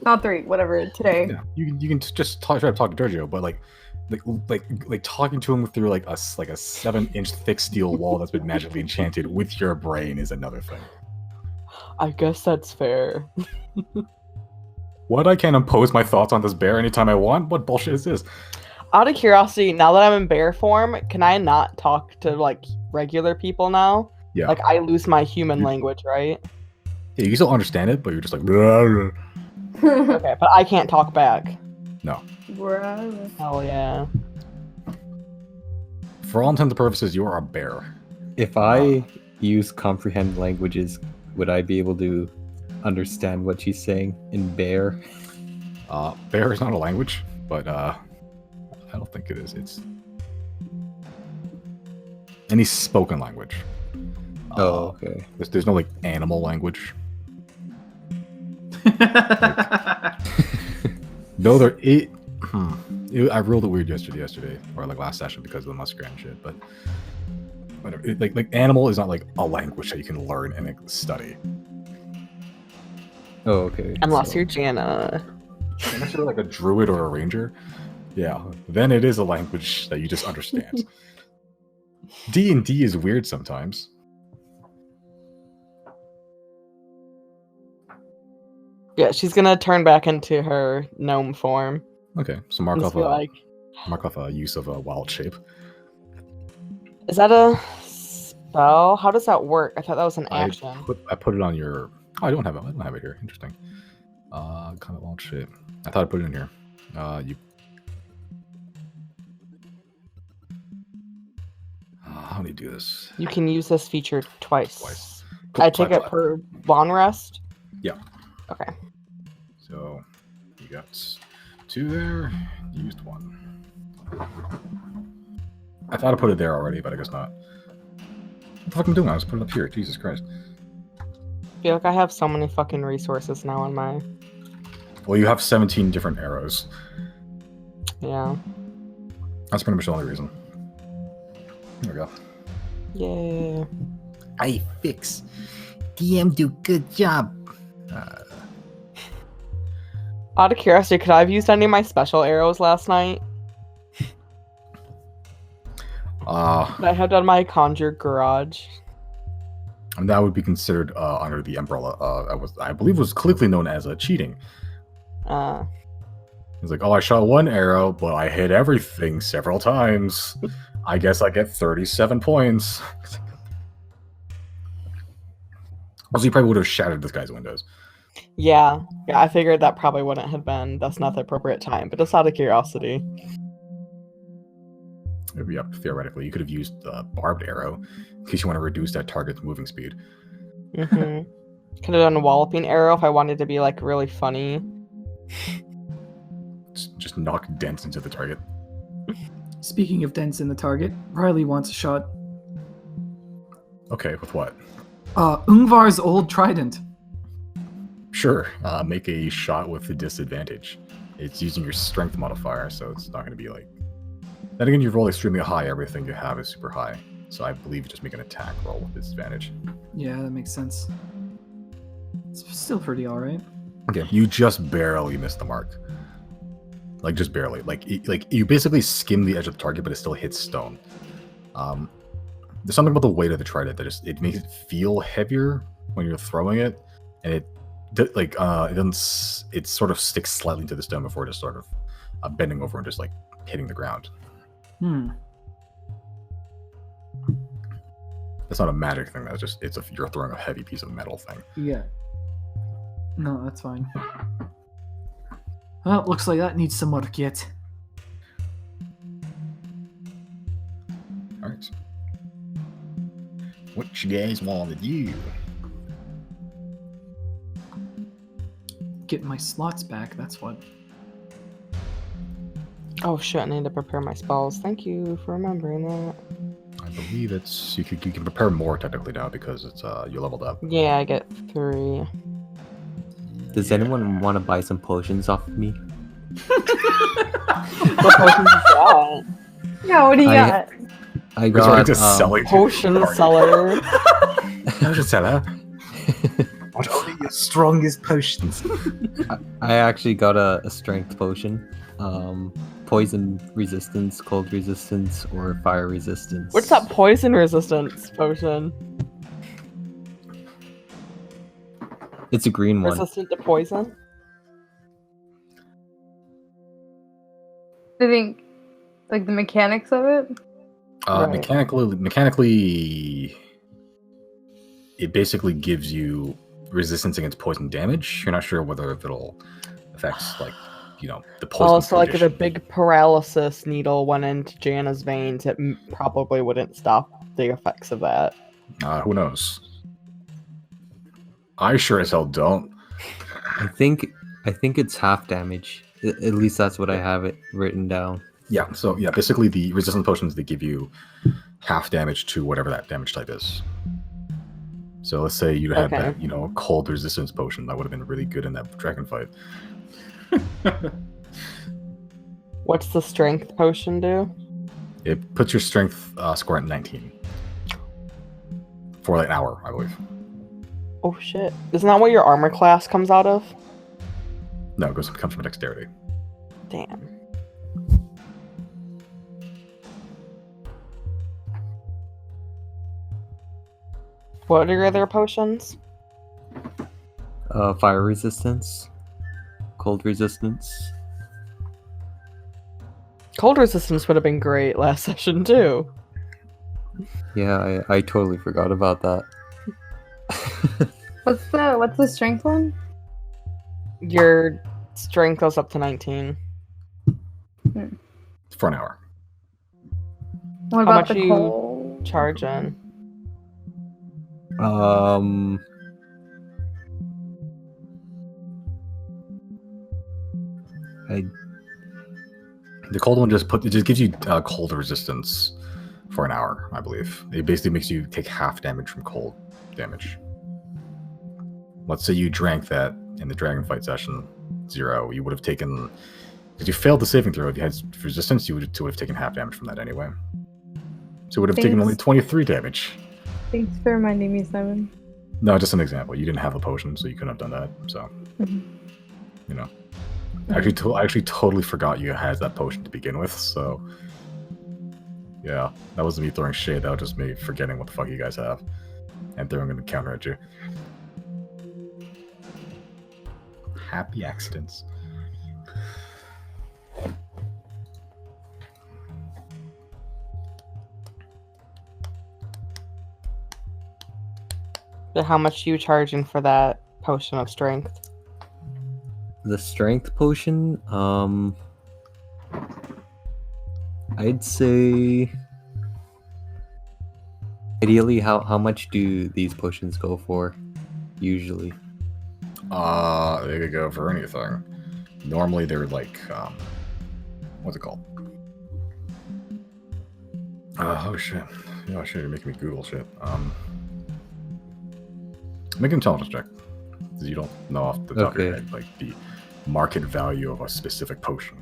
Not 3, whatever, today. Yeah. You can just try to talk to Giorgio, but like talking to him through like a 7-inch thick steel wall that's been magically enchanted with your brain is another thing. I guess that's fair. What? I can't impose my thoughts on this bear anytime I want? What bullshit is this? Out of curiosity, now that I'm in bear form, can I not talk to like regular people now? Yeah. Like I lose my human language, right? Yeah, you can still understand it, but you're just like. Blah, blah. Okay, but I can't talk back. No. Bruh. Hell yeah. For all intents and purposes, you are a bear. If I use comprehend languages, would I be able to understand what she's saying in bear? Bear is not a language, but I don't think it is. It's any spoken language. Oh, okay. There's no like animal language. No, there it. I rolled it weird yesterday, or like last session because of the muskrat and shit. But whatever. Like animal is not like a language that you can learn and like, study. Oh, okay. Unless so- you're Janna. Unless you're like a druid or a ranger, yeah, then it is a language that you just understand. D&D is weird sometimes. Yeah, she's gonna turn back into her gnome form. Okay, so mark Just off be like, a use of a wild shape. is that a spell? How does that work? I thought that was an action. I put it on your. Oh, I don't have it here. Interesting. Kind of wild shape. I thought I put it in here. How do you do this? You can use this feature twice. Twice. I take it per long rest? Yeah. Okay. So you got 2 there. You used 1. I thought I put it there already, but I guess not. What the fuck am I doing? I was putting it up here. Jesus Christ. I feel like I have so many fucking resources now on my... Well, you have 17 different arrows. Yeah. That's pretty much the only reason. There we go. Yay. I fix. DM do good job. Out of curiosity, could I have used any of my special arrows last night? That I had done my conjure garage. And that would be considered under the umbrella. I believe was clinically known as cheating. He's like, oh, I shot 1 arrow, but I hit everything several times. I guess I get 37 points. Also, you probably would have shattered this guy's windows. Yeah, I figured that probably wouldn't have been. That's not the appropriate time, but just out of curiosity. Theoretically, you could have used barbed arrow in case you want to reduce that target's moving speed. Mm-hmm. Could have done a walloping arrow if I wanted to be like really funny. Just knock dents into the target. Speaking of dents in the target, Reilly wants a shot. Okay, with what? Ungvar's old trident. Sure. Make a shot with the disadvantage. It's using your strength modifier, so it's not going to be like... Then again, you roll extremely high, everything you have is super high. So I believe you just make an attack roll with disadvantage. Yeah, that makes sense. It's still pretty alright. Okay, you just barely missed the mark. Like, just barely. Like you basically skim the edge of the target, but it still hits stone. There's something about the weight of the trident that just it makes it feel heavier when you're throwing it, and it doesn't. It sort of sticks slightly to the stone before just sort of bending over and just like hitting the ground. That's not a magic thing. That's just you're throwing a heavy piece of metal thing. Yeah. No, that's fine. Well, looks like that needs some work yet. Alright. What you guys want to do? Getting my slots back, that's what. Oh shit, I need to prepare my spells. Thank you for remembering that. I believe you can prepare more technically now because it's you leveled up. Yeah, I get 3. Does anyone want to buy some potions off of me? What potions is that? Yeah, what do you got? I We're starting got to sell it to Potion the party. seller. I just said that. What are your strongest potions? I actually got a strength potion. Poison resistance, cold resistance, or fire resistance. What's that poison resistance potion? It's a green one. Resistant to poison? I think, like, the mechanics of it? Right. Mechanically, it basically gives you resistance against poison damage. You're not sure whether if it'll affect, like, the poison. Oh, so like if a condition. big paralysis needle went into Janna's veins, it probably wouldn't stop the effects of that. Who knows? I sure as hell don't. I think it's half damage. At least that's what I have it written down. Yeah, so yeah, basically the resistance potions, they give you half damage to whatever that damage type is. So let's say you had Okay. that, cold resistance potion. That would have been really good in that dragon fight. What's the strength potion do? It puts your strength score at 19. For like an hour, I believe. Oh shit. Isn't that what your armor class comes out of? No, it comes from dexterity. Damn. What are your other potions? Fire resistance, cold resistance. Cold resistance would have been great last session too. Yeah, I totally forgot about that. What's the strength one? Your strength goes up to 19. For an hour. What How about much the you cold? charge in? The cold one just gives you cold resistance for an hour, I believe. It basically makes you take half damage from cold damage. Let's say you drank that in the dragon fight session, Xero, you would have taken... If you failed the saving throw, if you had resistance, you would have taken half damage from that anyway. So it would have taken only 23 damage. Thanks for reminding me, Simon. No, just an example. You didn't have a potion, so you couldn't have done that. So, I actually totally forgot you had that potion to begin with. So, yeah, that wasn't me throwing shade. That was just me forgetting what the fuck you guys have and throwing an encounter at you. Happy accidents. So how much are you charging for that potion of strength? The strength potion, I'd say Ideally, how much do these potions go for? Usually. They could go for anything. Normally they're like, what's it called? Oh shit. Yeah, shit, you're making me Google shit. Make an intelligence check. Because you don't know off the top of your head, like, the market value of a specific potion.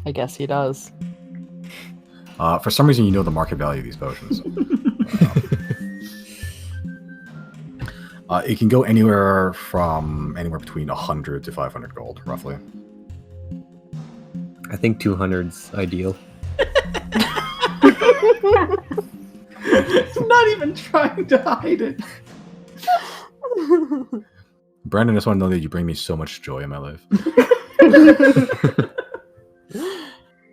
I guess he does. For some reason, you know the market value of these potions. It can go anywhere between 100 to 500 gold, roughly. I think 200's ideal. It's not even trying to hide it. Brandon, I just want to know that you bring me so much joy in my life.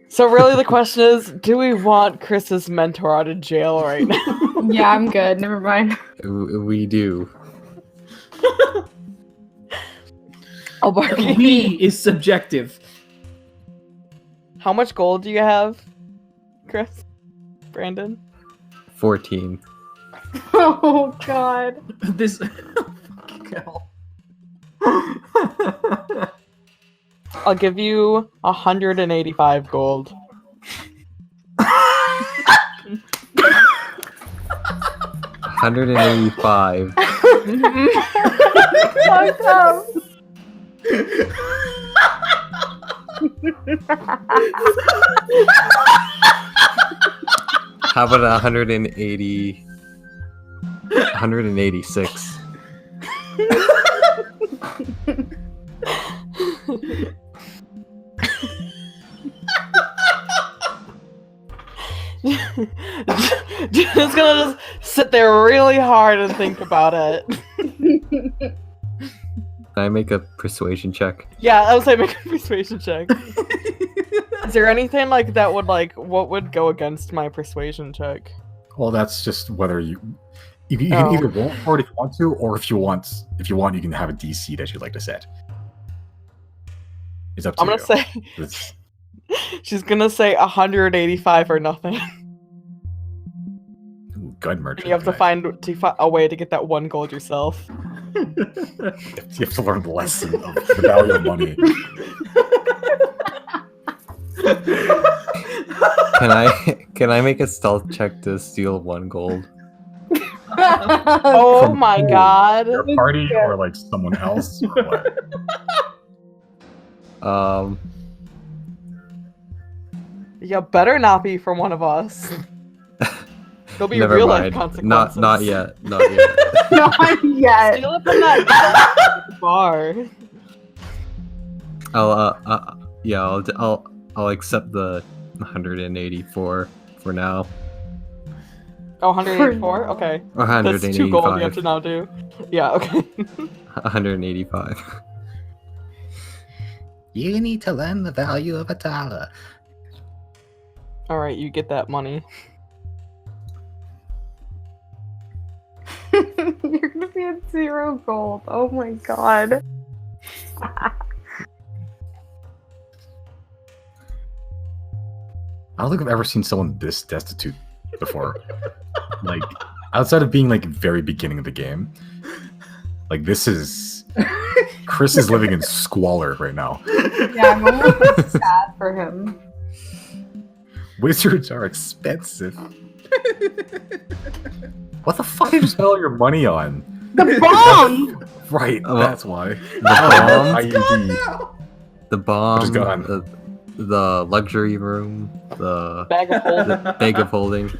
So really the question is, do we want Chris's mentor out of jail right now? Yeah, I'm good. Never mind. We do. I'll bargain. We is subjective. How much gold do you have, Chris? Brandon? 14. Oh god. This. Fucking hell. I'll give you 185 gold. 185. Fucked up. How about 180? 186. Just gonna sit there really hard and think about it. Can I make a persuasion check? Yeah, I was like, make a persuasion check. Is there anything like that would what would go against my persuasion check? Well, that's just whether you can either roll for it if you want to, or if you want, you can have a DC that you'd like to set. It's up to I'm you. gonna say It's- she's gonna say 185 or nothing. Ooh, gun merchant. You have to nice. find a way to get that 1 gold yourself. You have to learn the lesson of the value of money. Can I make a stealth check to steal 1 gold? Oh From my who? god. Your party or like someone else? Or what? Yeah, better not be from one of us. There'll be Never real life mind. consequences. Not yet. Not yet. Not yet. Steal it from that bar. I'll accept the 184 for now. Oh, 184? Okay. Or That's 2 gold you have 185. to now do. Yeah, okay. 185. You need to learn the value of a dollar. Alright, you get that money. You're gonna be at 0 gold. Oh my god. I don't think I've ever seen someone this destitute before. Like, outside of being like very beginning of the game, like this is Chris is living in squalor right now. Yeah, I'm almost sad for him. Wizards are expensive. What the fuck did you spend all your money on? The bomb! Right, Oh, that's why. The bomb, IED. the bomb, Just gone. the luxury room, the Bag of holding. bag of holding.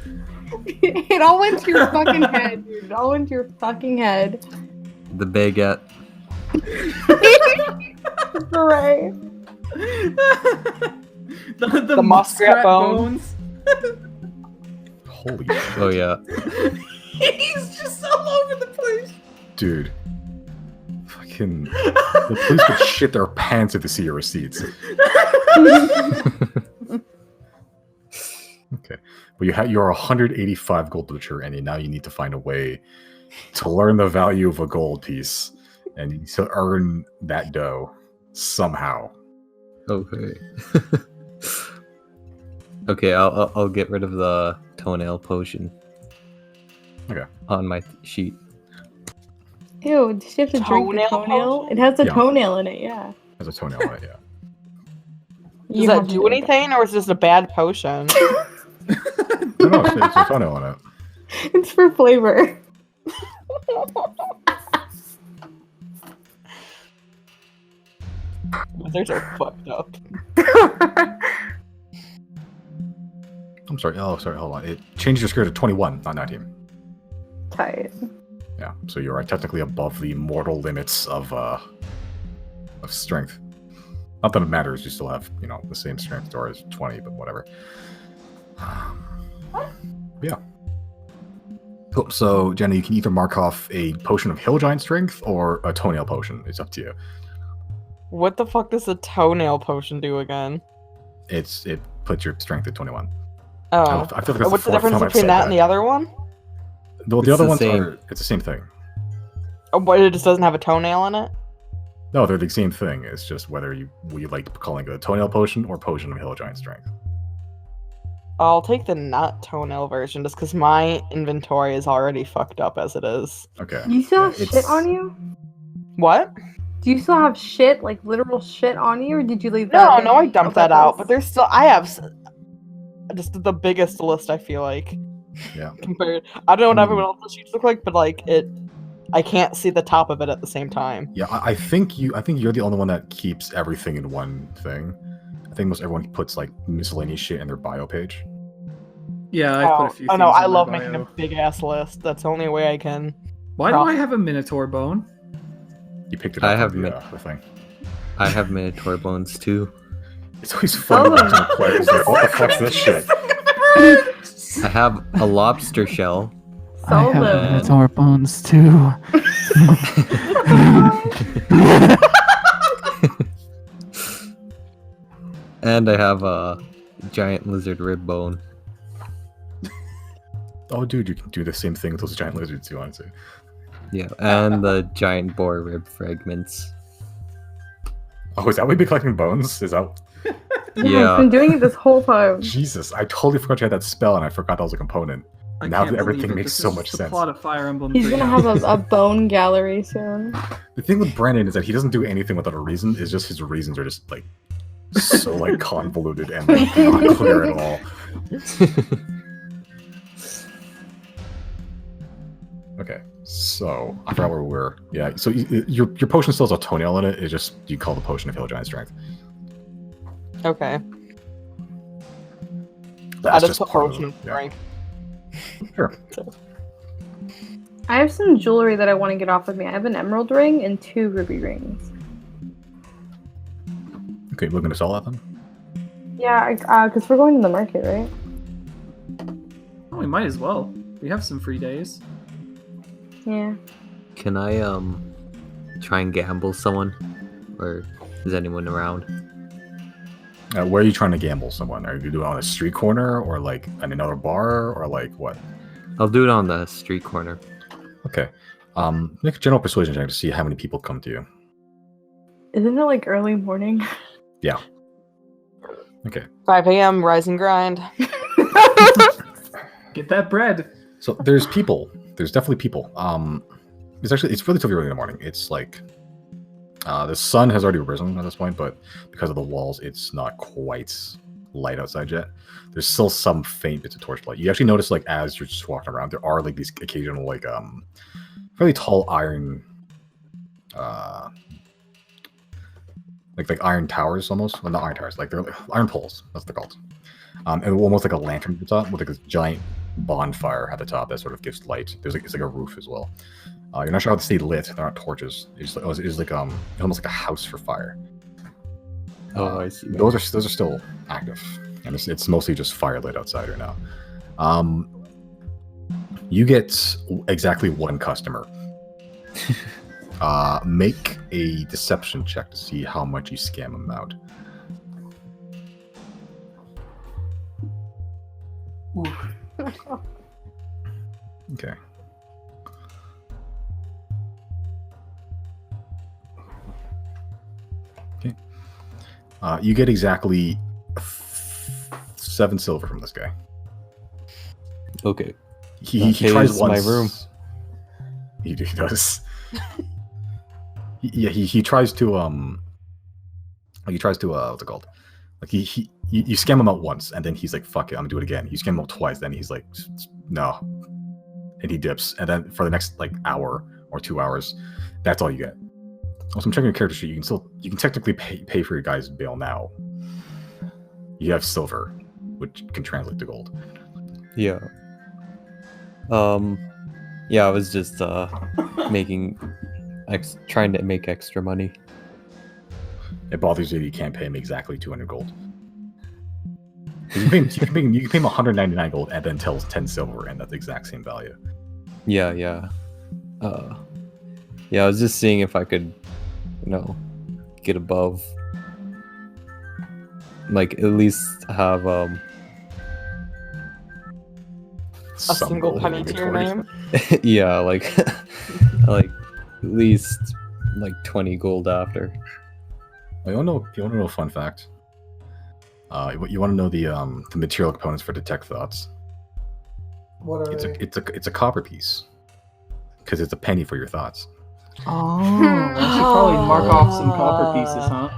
It all went to your fucking head, dude. It all went to your fucking head. The baguette. Right. The muskrat bones. Holy shit. Oh yeah. He's just all over the place. Dude. Fucking. The police would shit their pants if they see your receipts. Okay. But you're 185 gold richer, and now you need to find a way to learn the value of a gold piece. And you need to earn that dough somehow. Okay. Okay, I'll get rid of the toenail potion. Okay. On my sheet. Ew, did you have to drink the Toenail toenail? potion? It has a Yeah. toenail in it, yeah. There's a toenail on it, yeah. Does that do anything, or is it just a bad potion? No, it's a toenail on it. It's for flavor. They're so fucked up. I'm sorry. Oh, sorry. Hold on. It changed your score to 21, not 19. Tight. Yeah. So you are technically above the mortal limits of strength. Not that it matters. You still have, the same strength score as 20, but whatever. Yeah. Cool. So, Janna, you can either mark off a potion of hill giant strength or a toenail potion. It's up to you. What the fuck does a toenail potion do again? It puts your strength at 21. Oh. I feel like that's What's the fourth difference time I've between said that and the other one? Well, It's the other the ones same. it's the same thing. Oh, but it just doesn't have a toenail in it? No, they're the same thing. It's just whether we like calling it a toenail potion or potion of hill giant strength. I'll take the not toenail version just because my inventory is already fucked up as it is. Okay. Do you still have Yeah, shit on you? What? Do you still have shit, like literal shit on you, or did you leave that No, in? no, I dumped Oh, that out. that's- But there's still, I have just the biggest list, I feel like. Yeah. Compared, I don't know what everyone else's sheets look like, but like I can't see the top of it at the same time. Yeah, I think you're the only one that keeps everything in one thing. I think most everyone puts like miscellaneous shit in their bio page. Yeah, I put a few. Oh no, things I in my love making bio. a big ass list. That's the only way I can. Why do I have a Minotaur bone? You picked it up I have from mi- the thing. I have Minotaur bones too. It's always funny watching the players like, what the fuck's this shit? I have a lobster shell. I have Solo. Minotaur bones too. And I have a giant lizard rib bone. Oh, dude, you can do the same thing with those giant lizards too, honestly. Yeah, and the giant boar rib fragments. Oh, is that why you've been collecting bones? Is that... Yeah, I've been doing it this whole time. Jesus, I totally forgot you had that spell, and I forgot that was a component. I Now can't that everything believe it. makes This so is much the sense. plot of Fire Emblem He's 3 gonna now. have a bone gallery soon. The thing with Brandon is that he doesn't do anything without a reason. It's just his reasons are just like so like convoluted and like, not clear at all. Okay, so I forgot where we were. Yeah, so your potion still has a toenail in it. It's just you call the potion of Hill Giant Strength. Okay. That's I just put part of potion it, of yeah. strength. Sure. I have some jewelry that I want to get off of me. I have an emerald ring and 2 ruby rings. Okay, looking to sell that then? Yeah, because we're going to the market, right? Oh, we might as well. We have some free days. Yeah. Can I try and gamble someone? Or is anyone around? Where are you trying to gamble someone? Are you doing it on a street corner or like in another bar or like what? I'll do it on the street corner. Okay. Make a general persuasion check to see how many people come to you. Isn't it like early morning? Yeah. Okay. 5 a.m. Rise and grind. Get that bread. So there's people. There's definitely people. It's relatively early in the morning. It's like the sun has already risen at this point, but because of the walls, it's not quite light outside yet. There's still some faint bits of torchlight. You actually notice, like, as you're just walking around, there are like these occasional, like, fairly tall iron, like iron towers almost. Well, not iron towers, like they're like iron poles. That's what they're called. And almost like a lantern at the top with like a giant bonfire at the top that sort of gives light. It's like a roof as well. You're not sure how to stay lit. They're not torches. It's like almost like a house for fire. Oh, I see. Those are still active, and it's mostly just firelit outside right now. You get exactly one customer. Make a deception check to see how much you scam them out. Okay. Okay. You get exactly 7 silver from this guy. Okay. He That tries pays once. my room. He does. He tries to what's it called? Like you scam him out once, and then he's like, "Fuck it, I'm gonna do it again." You scam him out twice, then he's like, "No," and he dips. And then for the next like hour or 2 hours, that's all you get. Also, I'm checking your character sheet. You can technically pay for your guy's bail now. You have silver, which can translate to gold. Yeah. Yeah, I was just trying to make extra money. It bothers you that you can't pay him exactly 200 gold. You can pay him 199 gold and then tells 10 silver, and that's the exact same value. Yeah. Yeah, I was just seeing if I could, get above, like at least have A Some single gold penny in to your inventory. name. yeah, like like at least like 20 gold after. You want to know a fun fact? You want to know the material components for detect thoughts? What are they? It's a copper piece, because it's a penny for your thoughts. Oh, I should probably mark off some copper pieces, huh?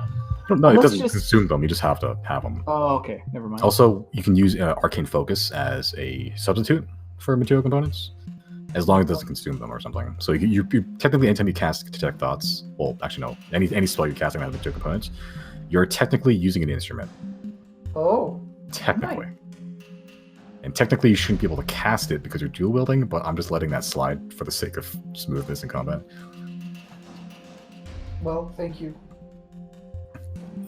No, it Let's doesn't just- consume them. You just have to have them. Oh, okay. Never mind. Also, you can use arcane focus as a substitute for material components, as long as it doesn't consume them or something. So you technically, anytime you cast detect thoughts, well, actually no, any spell you're casting that has material components, you're technically using an instrument. Oh. Technically. And technically, you shouldn't be able to cast it because you're dual wielding, but I'm just letting that slide for the sake of smoothness in combat. Well, thank you.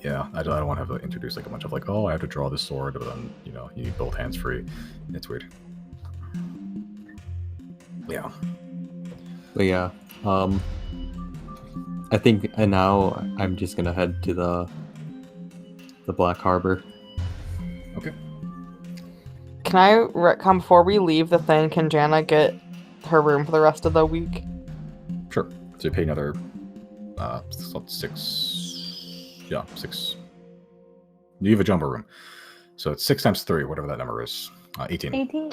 Yeah, I don't want to have to introduce like a bunch of like, oh, I have to draw this sword, but then you need both hands free. It's weird. Yeah. But yeah, I think now I'm just gonna head to the Black Harbor. Okay. Can I come before we leave the thing? Can Janna get her room for the rest of the week? Sure. So you pay another 6. Yeah, 6. You have a jumbo room. So it's 6 times 3, whatever that number is. 18. 18.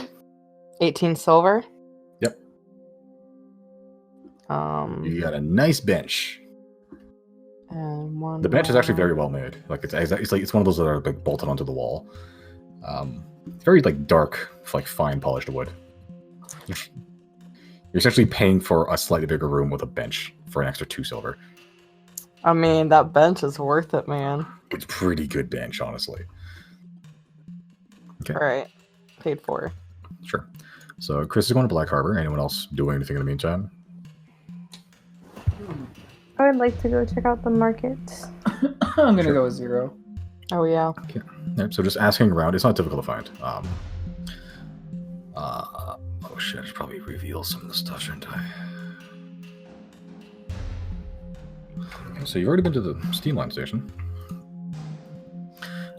18 silver. Yep. You got a nice bench. And one The bench is actually more. very well made. Like it's one of those that are like bolted onto the wall. It's very like dark, like fine polished wood. You're essentially paying for a slightly bigger room with a bench for an extra 2 silver. I mean, that bench is worth it, man. It's a pretty good bench, honestly. Okay. All right, paid for. Sure. So Chris is going to Black Harbor. Anyone else doing anything in the meantime? I would like to go check out the market. I'm gonna go with 0. Oh yeah. Yep, so just asking around. It's not difficult to find. Oh shit! I should probably reveal some of the stuff, shouldn't I? Okay, so you've already been to the steam line station.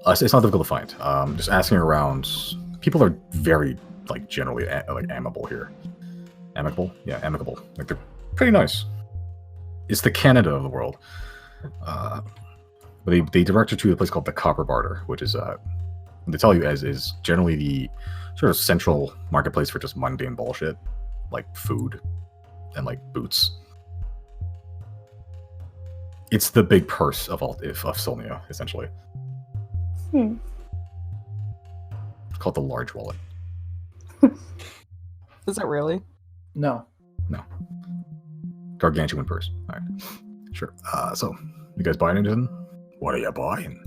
It's not difficult to find. Just asking around. People are very like generally amicable here. Amicable? Yeah, amicable. Like they're pretty nice. It's the Canada of the world. But they direct you to a place called the Copper Barter, which is they tell you as is generally the sort of central marketplace for just mundane bullshit, like food and like boots. It's the big purse of Solnia, essentially. Hmm. It's called the large wallet. Is it really? No. Gargantuan purse. All right. Sure. So, you guys buying anything? What are you buying?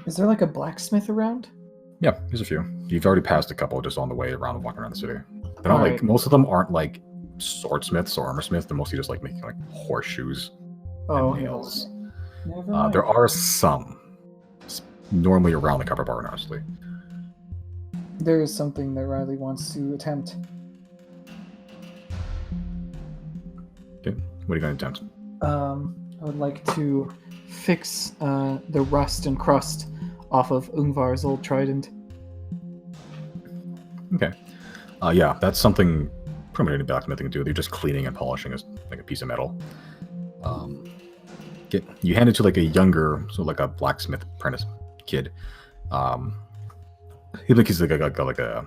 Is there like a blacksmith around? Yeah, there's a few. You've already passed a couple just on the way around and walking around the city. They're not like Alright. most of them aren't like swordsmiths or armor smiths. They're mostly just like making like horseshoes Oh, and nails. Never mind. There are some normally around the Copper Bar, honestly. There is something that Reilly wants to attempt. Okay. What are you going to attempt? I would like to fix the rust and crust off of Ungvar's old trident. Okay. Yeah, that's something pretty much any blacksmithing can do. They're just cleaning and polishing like a piece of metal. You hand it to like a younger, so like a blacksmith apprentice kid. He's like a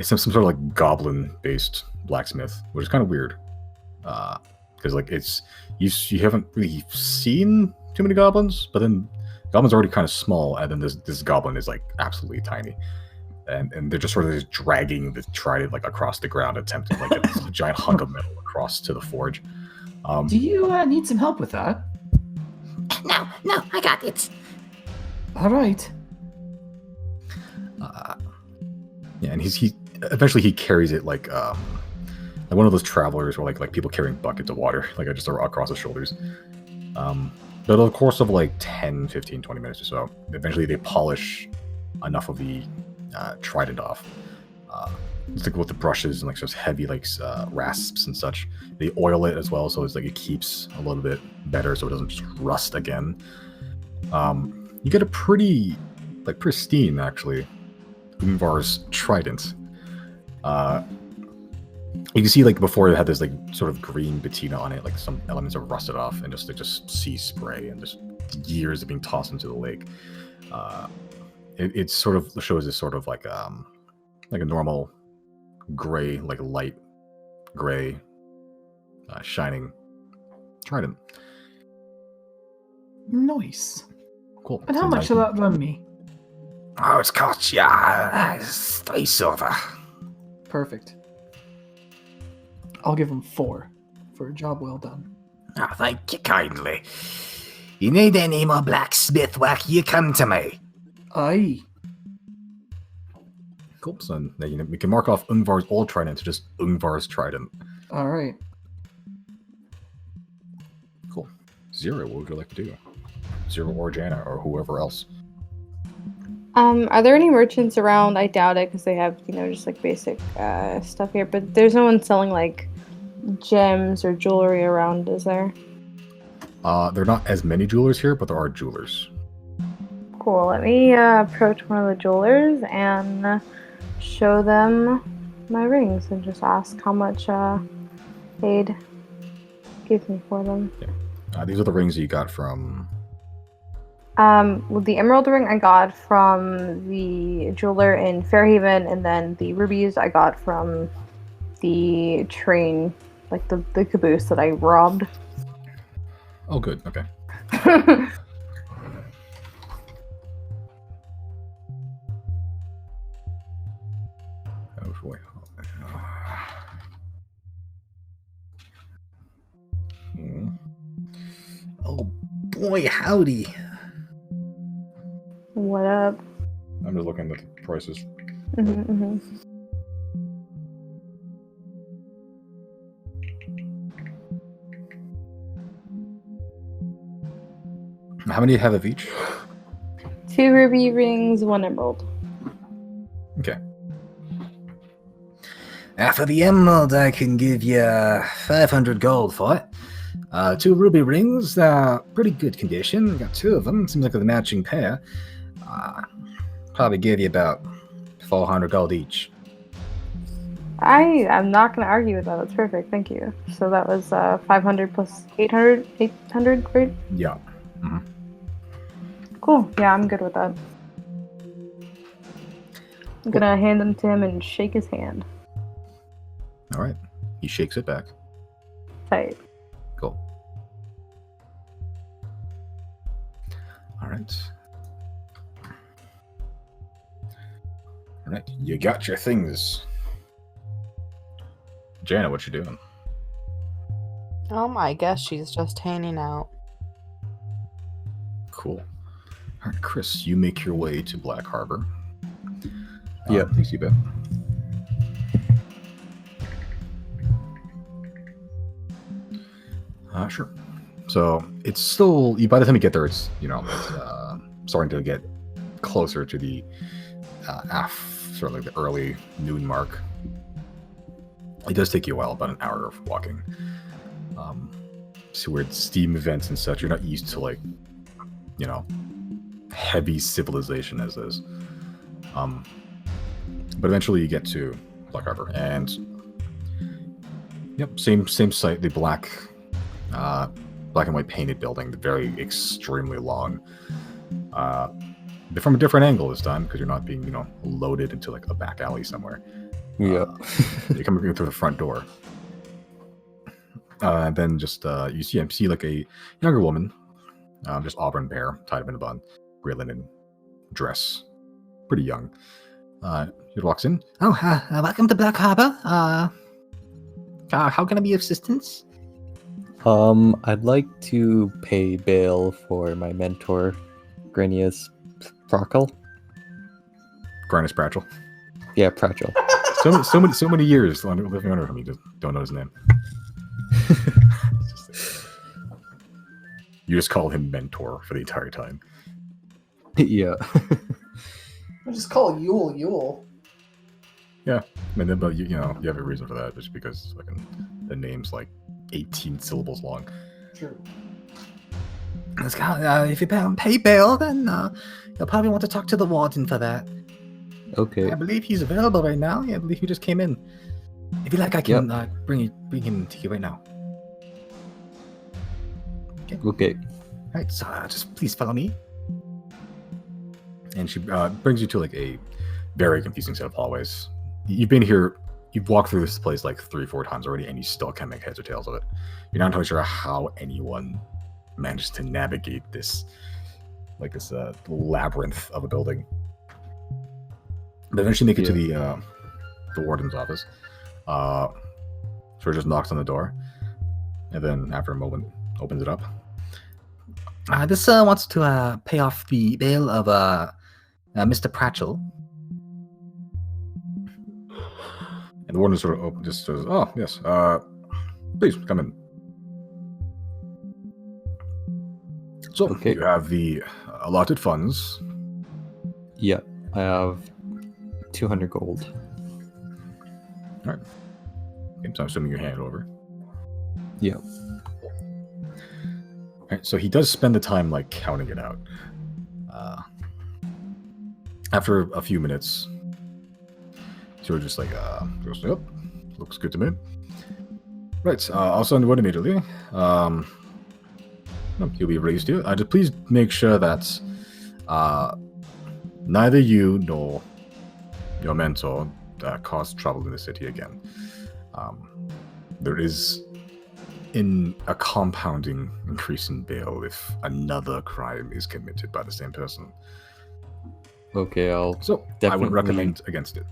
some sort of like goblin based blacksmith, which is kind of weird. Because like it's you haven't really seen too many goblins, but then goblins are already kind of small, and then this goblin is like absolutely tiny, and they're just sort of just dragging the trident like across the ground, attempting like a giant hunk of metal across to the forge. Do you need some help with that? No, I got it. All right. Yeah, and he eventually carries it like one of those travelers, or like people carrying buckets of water, like just across his shoulders. But over the course of like 10, 15, 20 minutes or so, eventually they polish enough of the trident off. It's like with the brushes and like just heavy like rasps and such. They oil it as well, so it's like it keeps a little bit better, so it doesn't just rust again. You get a pretty like pristine, actually, Umvar's trident. You can see like before it had this like sort of green patina on it, like some elements have rusted off, and just sea spray and just years of being tossed into the lake. It sort of shows this sort of like a normal gray, like light gray, shining trident. Nice. Cool. And how much will that run me? Oh, it's cost 3 silver. Perfect. I'll give him 4 for a job well done. Oh, thank you kindly. You need any more blacksmith work, you come to me. Aye. Cool. So we can mark off Ungvar's old trident to just Ungvar's trident. All right. Cool. Xero, what would you like to do? Xero or Janna or whoever else. Are there any merchants around? I doubt it, because they have, just like basic stuff here. But there's no one selling like gems or jewelry around, is there? There are not as many jewelers here, but there are jewelers. Cool. Let me approach one of the jewelers and show them my rings and just ask how much they'd give me for them. Yeah. These are the rings that you got from... With the emerald ring I got from the jeweler in Fairhaven, and then the rubies I got from the train, like the caboose that I robbed. Oh, good. Okay. Oh boy. Oh boy, howdy. What up? I'm just looking at the prices. How many do you have of each? 2 ruby rings, 1 emerald. Okay. For the emerald, I can give you 500 gold for it. 2 ruby rings, they're pretty good condition. Got 2 of them. Seems like a matching pair. Probably give you about 400 gold each. I'm not going to argue with that. That's perfect. Thank you. So that was 500 plus 800, right? Yeah. Mm-hmm. Cool. Yeah, I'm good with that. I'm going to hand them to him and shake his hand. All right. He shakes it back. Tight. Cool. All right. All right. You got your things. Janna, what you doing? I guess she's just hanging out. Cool. All right, Chrys, you make your way to Black Harbor. Yeah. Thanks, you bet. Sure. So it's still, by the time you get there, it's starting to get closer to the sort of like the early noon mark. It does take you a while, about an hour of walking. So where it's steam events and such, you're not used to like, heavy civilization as this. But eventually you get to Black Harbor, and yep, same site, the black black and white painted building, very extremely long. They're from a different angle this time because you're not being, loaded into like a back alley somewhere. Yeah. You're coming through the front door. And then just you see like a younger woman, just auburn hair, tied up in a bun, gray linen dress, pretty young. She walks in. Oh, welcome to Black Harbor. How can I be of assistance? I'd like to pay bail for my mentor, Greinus Prachal. Greinus Prachal. Yeah, Prachal. So many years living under him, you just don't know his name. You just call him mentor for the entire time. Yeah. I just call Yule Yule. Yeah, and then, but you have a reason for that, just because the name's like 18 syllables long. True. If you pay bail, then you'll probably want to talk to the warden for that. Okay. I believe he's available right now. Yeah, I believe he just came in. If you like, I can bring him to you right now. Okay. All right, so just please follow me. And she brings you to like a very confusing set of hallways. You've been here, you've walked through this place like 3-4 times already, and you still can't make heads or tails of it. You're not entirely sure how anyone managed to navigate this, labyrinth of a building. But eventually make it to the warden's office. Sort of just knocks on the door, and then after a moment opens it up. This wants to pay off the bail of Mr. Prachal. And the warden sort of just says, "Oh yes, please come in." So Okay. you have the allotted funds. Yeah, I have 200 gold. All right. Okay, so I'm assuming you hand it over. Yeah. All right, so he does spend the time counting it out. After a few minutes, sort of just goes, "Yep, looks good to me." Right, I'll send word immediately. He'll be released to you. Just please make sure that neither you nor your mentor cause trouble in the city again. There is a compounding increase in bail if another crime is committed by the same person. Okay, I I would recommend against it.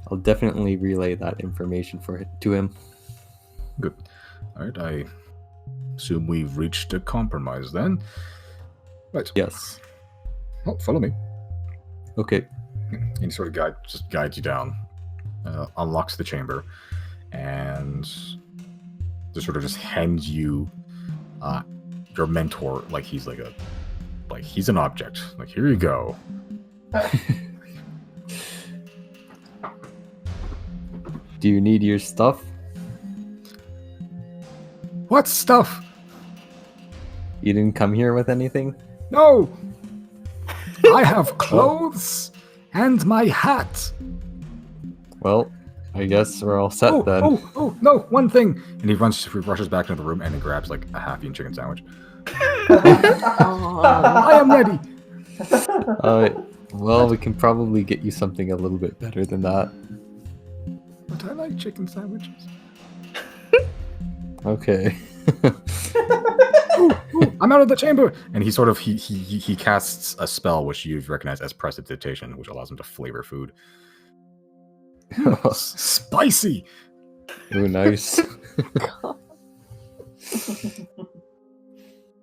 I'll definitely relay that information to him. Good. All right, I assume we've reached a compromise then. Right. Yes. Oh, follow me. Okay. And he sort of guides you down, unlocks the chamber, and just sort of just hands you your mentor like he's he's an object. Here you go. Do you need your stuff? What stuff? You didn't come here with anything? No! I have clothes and my hat. Well, I guess we're all set then. Oh, no, one thing. And he rushes back into the room and then grabs a half-eaten chicken sandwich. I am ready. Well, we can probably get you something a little bit better than that. But I like chicken sandwiches. Okay. Ooh, I'm out of the chamber. And he sort of he casts a spell which you've recognized as prestidigitation, which allows him to flavor food. Spicy. Ooh, nice.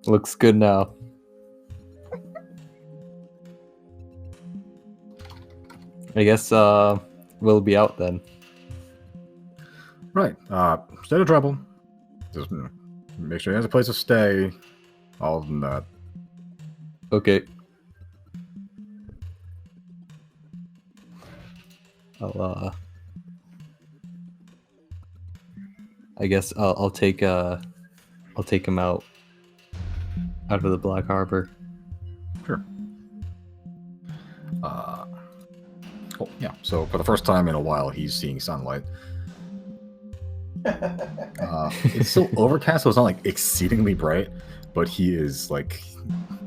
Looks good now. I guess we'll be out then. Right. Stay out of trouble. Just make sure he has a place to stay. All of that. Okay. I guess I'll take him out of the Black Harbor. Sure. Oh yeah. So for the first time in a while, he's seeing sunlight. It's still overcast, so it's not like exceedingly bright, but he is like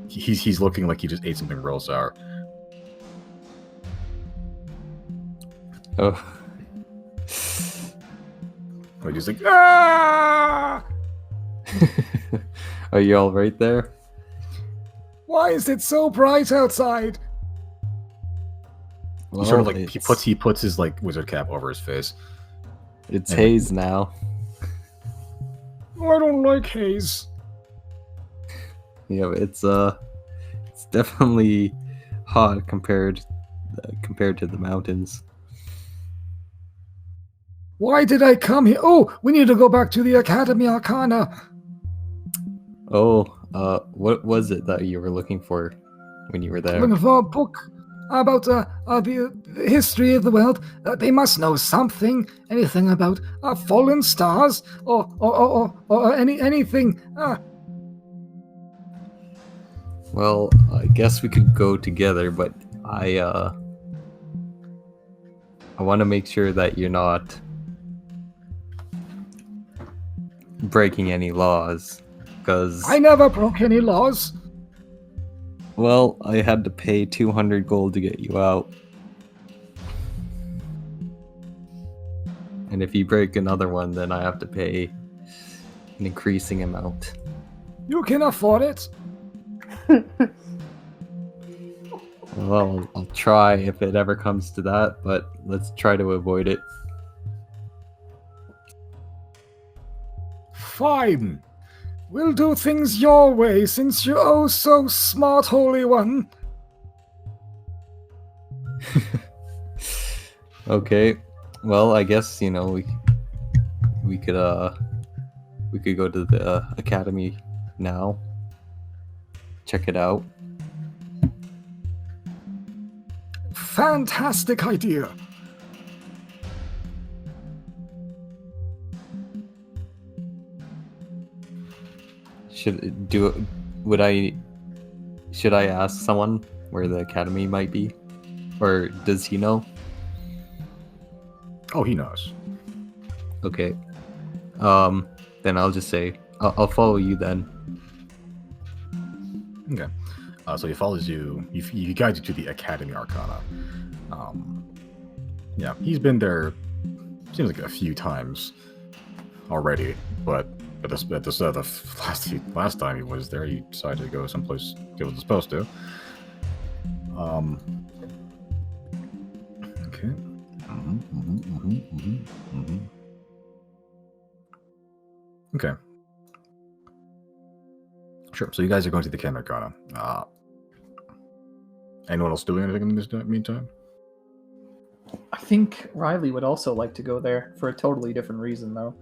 he's looking like he just ate something real sour. Oh. Like he's like, ah! Are you all right there? Why is it so bright outside? He sort of like it's, he puts his like wizard cap over his face. it's haze now. I don't like haze. Yeah, it's definitely hot compared to the mountains. Why did I come here? Oh, we need to go back to the Academy Arcana. Oh, what was it that you were looking for when you were there? Looking for a book about the history of the world. They must know something, anything about fallen stars or anything. Well, I guess we could go together, but I want to make sure that you're not breaking any laws, because I never broke any laws. well, I had to pay 200 gold to get you out. And if you break another one, then I have to pay an increasing amount. You can afford it. Well, I'll try if it ever comes to that, but let's try to avoid it. Fine. We'll do things your way, since you're oh so smart, Holy One. Okay. Well, I guess, you know, we could go to the academy now. Check it out. Fantastic idea. Should I ask someone where the academy might be? Or does he know? Oh, he knows. Okay. Then I'll just say I'll follow you then. Okay. So he follows you. He guides you to the Academy Arcana. Yeah, he's been there. Seems like a few times already, but at the last time he was there, he decided to go someplace he wasn't supposed to. Okay. Okay. Sure. So you guys are going to the Academy Arcana. Anyone else doing anything in this meantime? I think Reilly would also like to go there for a totally different reason, though.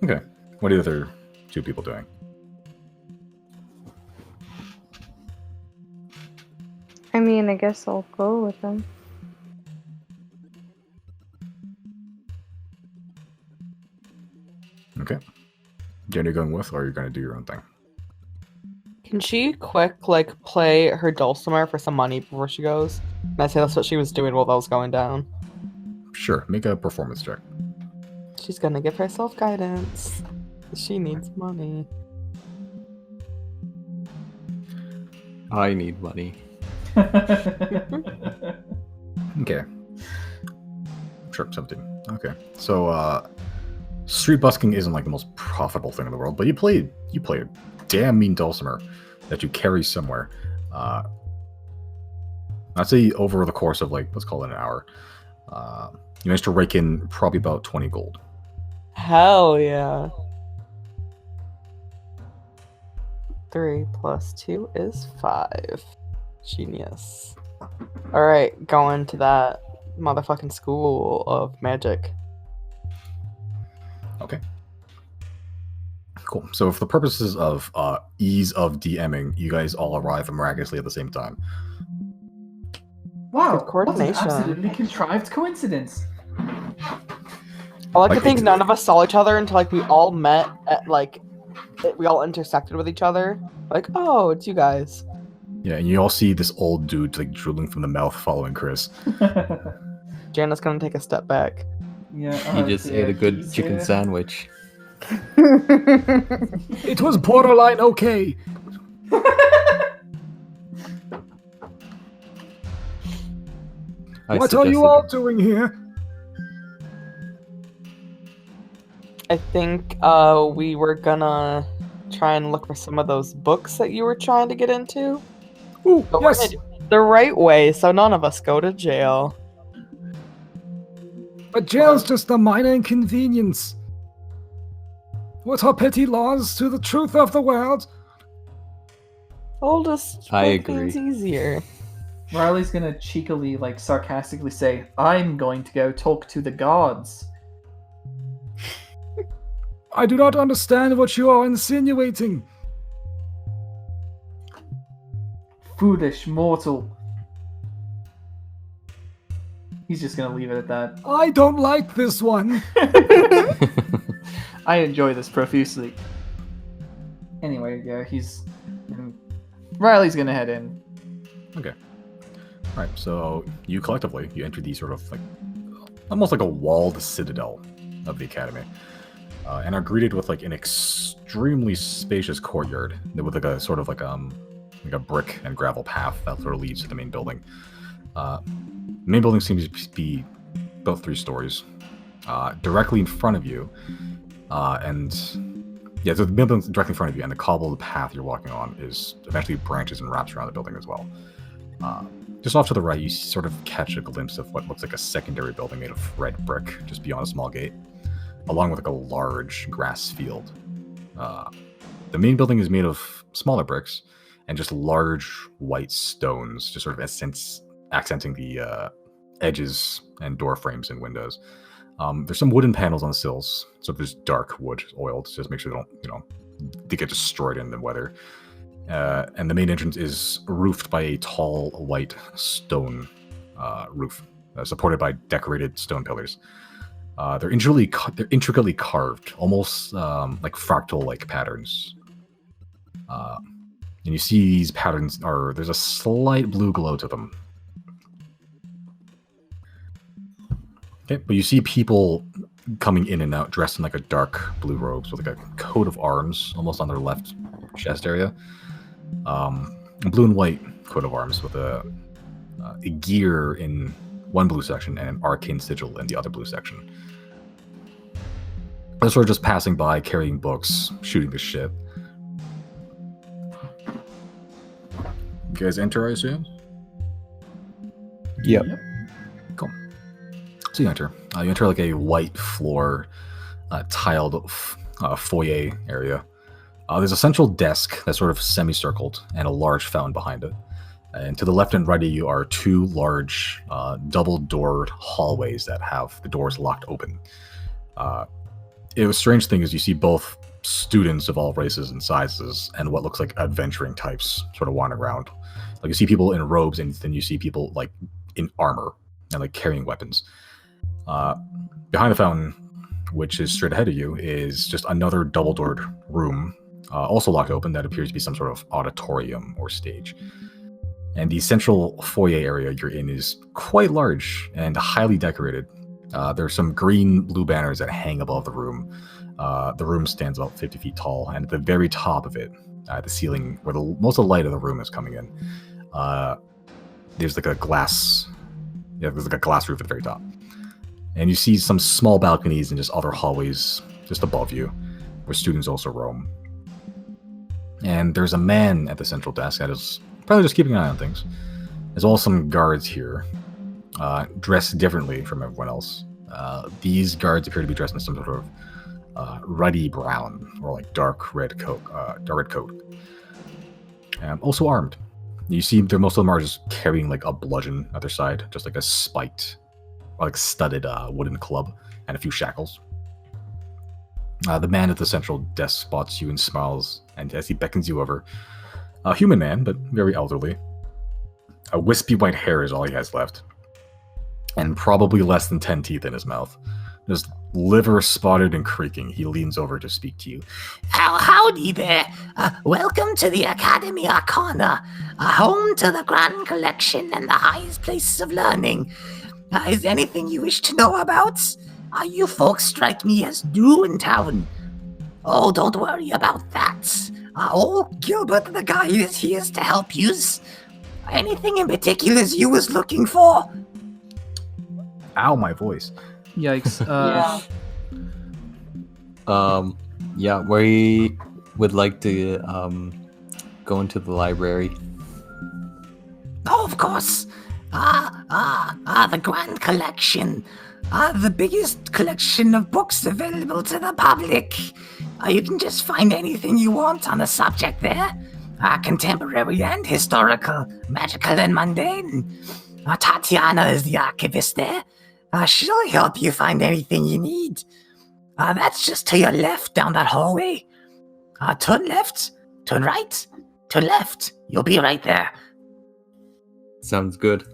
Okay. What are the other two people doing? I mean, I guess I'll go with them. Okay. Jen, you're going with, or are you going to do your own thing? Can she play her dulcimer for some money before she goes? And I say that's what she was doing while that was going down. Sure. Make a performance check. She's gonna give herself guidance. She needs money. I need money. Okay. Sure, 17. Okay. So, street busking isn't like the most profitable thing in the world, but you play a damn mean dulcimer that you carry somewhere. I'd say over the course of let's call it an hour, you managed to rake in probably about 20 gold. Hell yeah. 3 + 2 is 5. Genius. Alright, going to that motherfucking school of magic. Okay. Cool. So for the purposes of ease of DMing, you guys all arrive miraculously at the same time. Wow, Good coordination. What an absolutely contrived coincidence. I like to think none of us saw each other until we all met at we all intersected with each other. Oh, it's you guys. Yeah, and you all see this old dude drooling from the mouth following Chrys. Janna's gonna take a step back. Yeah, He just ate a good he's chicken here. sandwich. It was borderline okay. I What are you suggested- all doing here? I think we were gonna try and look for some of those books that you were trying to get into. Ooh, But we're yes. gonna do it the right way, so none of us go to jail. But jail's just a minor inconvenience. What are petty laws to the truth of the world? We'll just I make things agree. easier. Reilly's gonna cheekily, like sarcastically say, "I'm going to go talk to the gods." I do not understand what you are insinuating. Foolish mortal. He's just gonna leave it at that. I don't like this one. I enjoy this profusely. Anyway, yeah, Reilly's gonna head in. Okay. All right. So you collectively enter the sort of like almost like a walled citadel of the academy, and are greeted with like an extremely spacious courtyard with like a sort of like a brick and gravel path that sort of leads to the main building. The main building seems to be built 3 stories. Directly in front of you, so the building's directly in front of you, and the cobbled path you're walking on is eventually branches and wraps around the building as well. Just off to the right, you sort of catch a glimpse of what looks like a secondary building made of red brick, just beyond a small gate, along with like a large grass field. The main building is made of smaller bricks and just large white stones, just sort of accenting the edges and door frames and windows. There's some wooden panels on the sills, so there's dark wood oiled to just make sure they get destroyed in the weather. And the main entrance is roofed by a tall white stone roof, supported by decorated stone pillars. They're intricately carved, almost like fractal-like patterns. And you see these patterns there's a slight blue glow to them. Okay, but you see people coming in and out dressed in like a dark blue robes with like a coat of arms almost on their left chest area. A blue and white coat of arms with a gear in one blue section and an arcane sigil in the other blue section. They're sort of just passing by, carrying books, shooting the shit. You guys enter, I assume? Yep. Cool. So you enter. You enter like a white floor, tiled foyer area. There's a central desk that's sort of semicircled and a large fountain behind it. And to the left and right of you are 2 large double-doored hallways that have the doors locked open. A strange thing is you see both students of all races and sizes and what looks like adventuring types sort of wandering around. Like you see people in robes, and then you see people like in armor and like carrying weapons. Behind the fountain, which is straight ahead of you, is just another double-doored room, also locked open, that appears to be some sort of auditorium or stage. And the central foyer area you're in is quite large and highly decorated. There are some green-blue banners that hang above the room. The room stands about 50 feet tall, and at the very top of it, the ceiling, where most of the light of the room is coming in, there's like a glass. Yeah, there's like a glass roof at the very top. And you see some small balconies and just other hallways just above you, where students also roam. And there's a man at the central desk that is probably just keeping an eye on things, as well as some guards here, dressed differently from everyone else. These guards appear to be dressed in some sort of ruddy brown or like dark red coat. Also armed. You see, most of them are just carrying like a bludgeon at their side, just like a spiked, or like studded wooden club and a few shackles. The man at the central desk spots you and smiles, and as he beckons you over, a human man, but very elderly. A wispy white hair is all he has left, and probably less than 10 teeth in his mouth. Just liver spotted and creaking, he leans over to speak to you. Howdy there. Welcome to the Academy Arcana, home to the Grand Collection and the highest places of learning. Is there anything you wish to know about? You folks strike me as new in town. Oh, don't worry about that. Old Gilbert the guy is here to help yous. Anything in particular you was looking for? Ow, my voice. Yikes. Yeah, we would like to go into the library. Oh, of course. The Grand Collection. The biggest collection of books available to the public. You can just find anything you want on the subject there. Contemporary and historical, magical and mundane. Tatiana is the archivist there. She'll help you find anything you need. That's just to your left down that hallway. Turn left, turn right, turn left. You'll be right there. Sounds good.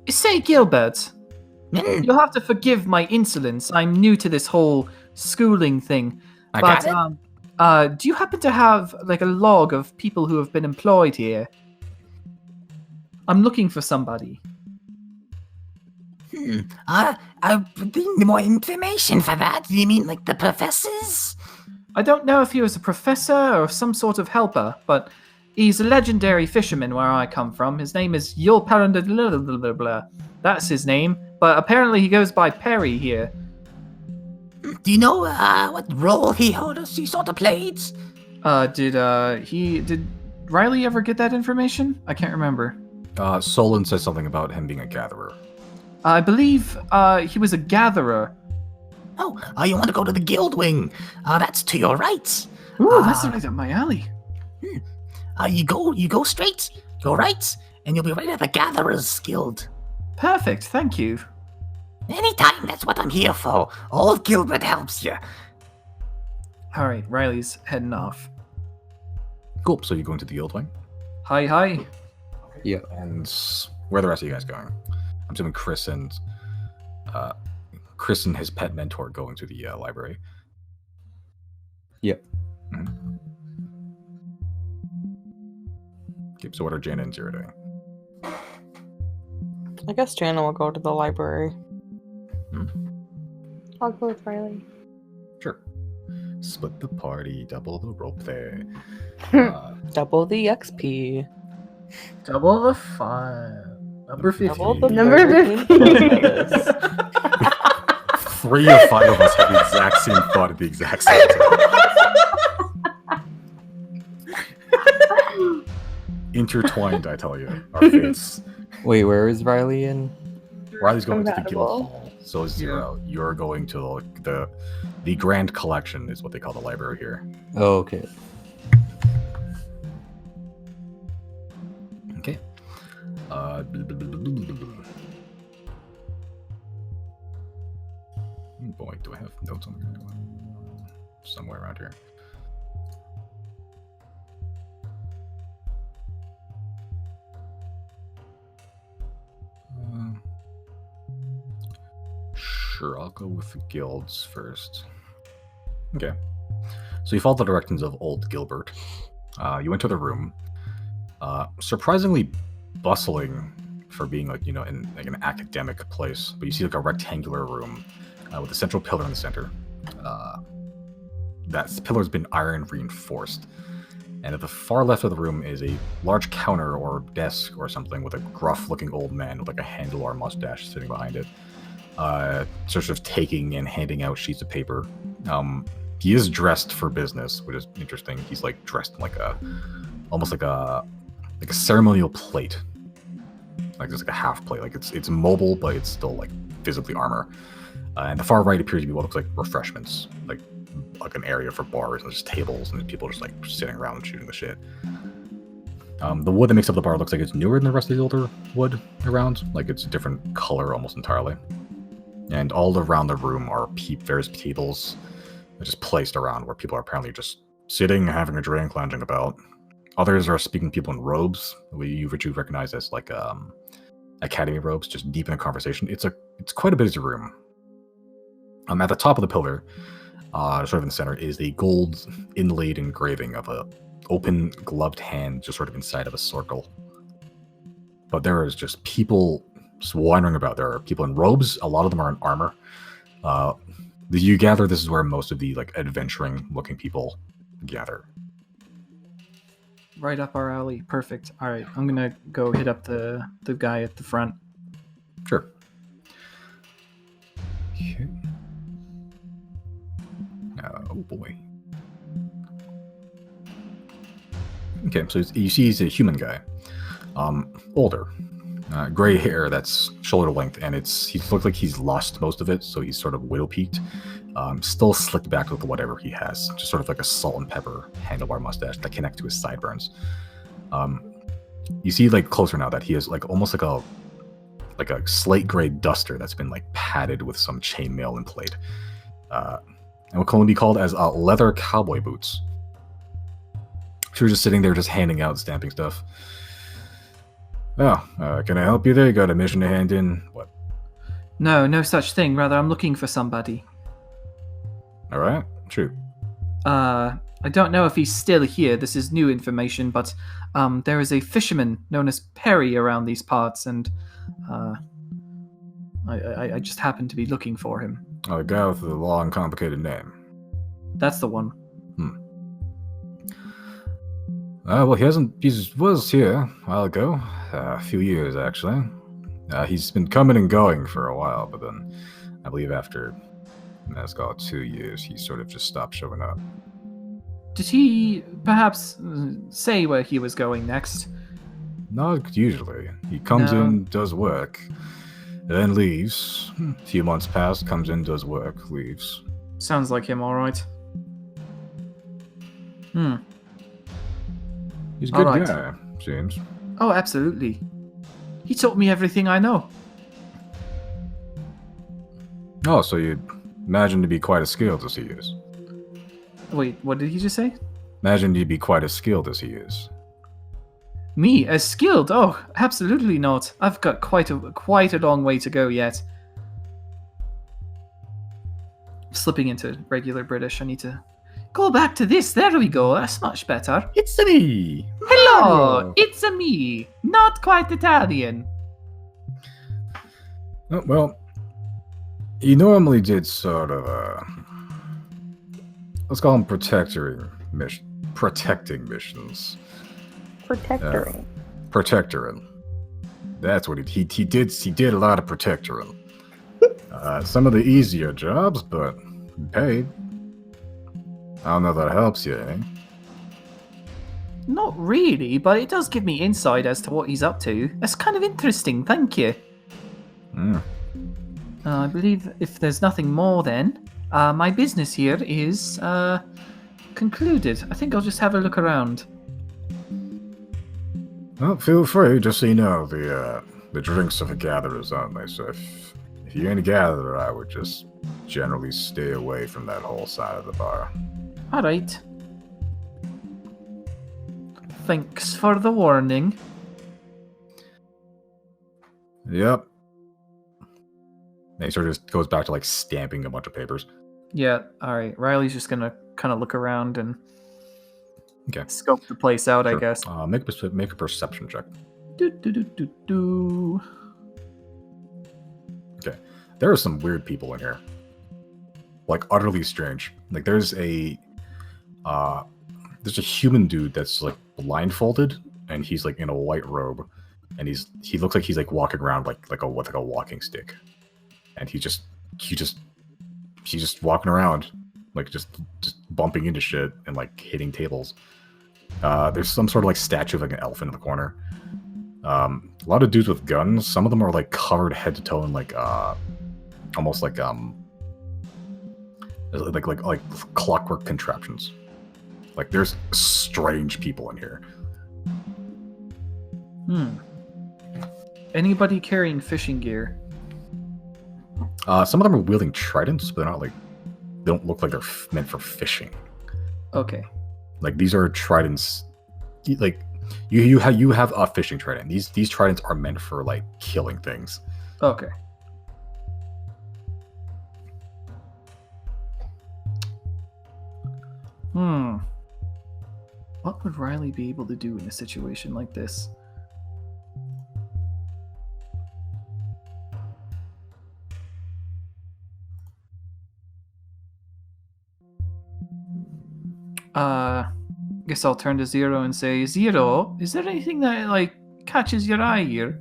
Say, Gilbert, you'll have to forgive my insolence. I'm new to this whole schooling thing. I But got it. do you happen to have like a log of people who have been employed here? I'm looking for somebody. I need more information for that. Do you mean like the professors? I don't know if he was a professor or some sort of helper, but he's a legendary fisherman where I come from. His name is Yul Parand. That's his name, but apparently he goes by Perry here. Do you know what role he sort of played? Did Reilly ever get that information? I can't remember. Solon says something about him being a gatherer. I believe he was a gatherer. Oh, you want to go to the guild wing? That's to your right. Ooh, that's right up my alley. You go straight, go right, and you'll be right at the Gatherers Guild. Perfect, thank you. Anytime, that's what I'm here for. Old Gilbert helps you. All right, Riley's heading off. Cool. So you go into the guild wing, Hi. Yeah. and where are the rest of you guys going? I'm assuming Chris and his pet mentor going to the library. Yep. Okay, so what are Janna and Xero doing? I guess Janna will go to the library. I'll go with Reilly. Sure. Split the party, double the rope there. Double the XP. Double the fun. Number 50. Double the Number burger 50. 3 of 5 of us have the exact same thought at the exact same time. Intertwined, I tell you. Our fates. Wait, where is Reilly in? Riley's going to the Compatible. guild hall. So is Xero. You're going to the Grand Collection is what they call the library here. Oh, okay. Okay. Boy, do I have notes on here? Somewhere around here. Sure, I'll go with the guilds first. Okay. So you follow the directions of old Gilbert. You enter the room. Surprisingly bustling for being like, in like an academic place. But you see like a rectangular room with a central pillar in the center. That pillar has been iron reinforced. And at the far left of the room is a large counter or desk or something with a gruff-looking old man with like a handlebar mustache sitting behind it. Sort of taking and handing out sheets of paper. He is dressed for business, which is interesting. He's like dressed in like almost like a ceremonial plate, like just like a half plate. Like it's mobile, but it's still like visibly armor. And the far right appears to be what looks like refreshments, like an area for bars and just tables and people just like sitting around and shooting the shit. The wood that makes up the bar looks like it's newer than the rest of the older wood around. Like it's a different color almost entirely. And all around the room are various tables just placed around where people are apparently just sitting, having a drink, lounging about. Others are speaking to people in robes, which you recognize as like academy robes, just deep in a conversation. It's quite a busy room. At the top of the pillar, sort of in the center, is a gold inlaid engraving of a open gloved hand just sort of inside of a circle. But there is just people just wandering about. There are people in robes. A lot of them are in armor. You gather this is where most of the like adventuring-looking people gather. Right up our alley. Perfect. All right, I'm gonna go hit up the guy at the front. Sure. Okay. Oh boy. Okay, so you see he's a human guy. Older. Gray hair that's shoulder length, and he looks like he's lost most of it, so he's sort of widow-peaked. Still slicked back with whatever he has, just sort of like a salt and pepper handlebar mustache that connects to his sideburns. You see, like, closer now that he has like almost like a slate gray duster that's been like padded with some chainmail and plate, and what can be called as leather cowboy boots. She was just sitting there, just handing out, stamping stuff. Oh, can I help you there? You got a mission to hand in? What? No such thing. Rather, I'm looking for somebody. All right, shoot. I don't know if he's still here. This is new information, but there is a fisherman known as Perry around these parts, and I just happened to be looking for him. Oh, the guy with the long, complicated name. That's the one. Well, he was here a while ago. A few years, actually. He's been coming and going for a while, but then I believe after, let's call it 2 years, he sort of just stopped showing up. Did he perhaps say where he was going next? Not usually. He comes in, does work, then leaves. A few months pass, comes in, does work, leaves. Sounds like him, alright. He's a good Alright. guy, seems. Oh, absolutely. He taught me everything I know. Oh, so you imagine to be quite as skilled as he is. Wait, what did he just say? Imagine you'd be quite as skilled as he is. Me, as skilled? Oh, absolutely not. I've got quite a long way to go yet. Slipping into regular British, I need to go back to this. There we go. That's much better. It's me! Hello! It's a me. Not quite Italian. Oh, well, he normally did sort of, let's call them protecting missions. Protectoring. That's what he did. He did a lot of protectoring. Some of the easier jobs, but paid. I don't know if that helps you, eh? Not really, but it does give me insight as to what he's up to. That's kind of interesting, thank you. I believe if there's nothing more then, my business here is concluded. I think I'll just have a look around. Well, feel free, just so you know, the drinks of the gatherers only, so if you're in a gatherer, I would just generally stay away from that whole side of the bar. Alright. Thanks for the warning. Yep. And he sort of just goes back to, like, stamping a bunch of papers. Yeah, alright. Riley's just gonna kind of look around and Okay. scope the place out, Sure. I guess. Make a perception check. Do. Okay. There are some weird people in here. Like, utterly strange. Like, there's a human dude that's, like, blindfolded, and he's, like, in a white robe, and he looks like he's, like, walking around with a walking stick. And he's just walking around, like, just bumping into shit and, like, hitting tables. There's some sort of, like, statue of, like, an elephant in the corner. A lot of dudes with guns. Some of them are, like, covered head to toe in, like, almost like clockwork contraptions. Like, there's strange people in here. Anybody carrying fishing gear? Some of them are wielding tridents, but they're not, like, they don't look like they're meant for fishing. Okay. Like, these are tridents. Like, you have a fishing trident. These tridents are meant for, like, killing things. Okay. What would Reilly be able to do in a situation like this? Guess I'll turn to Xero and say, Xero, is there anything that like catches your eye here?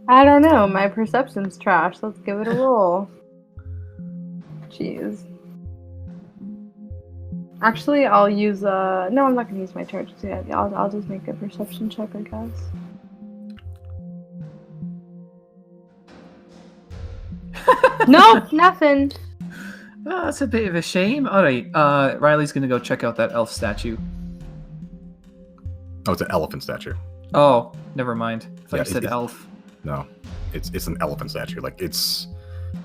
I don't know. My perception's trash. Let's give it a roll. Jeez. Actually, I'll use no, I'm not gonna use my charges yet. I'll just make a perception check, I guess. Nope, nothing. Oh, that's a bit of a shame. All right, Reilly's gonna go check out that elf statue. Oh, it's an elephant statue. Oh, never mind. I thought Yeah, you said elf. No, it's an elephant statue. Like it's,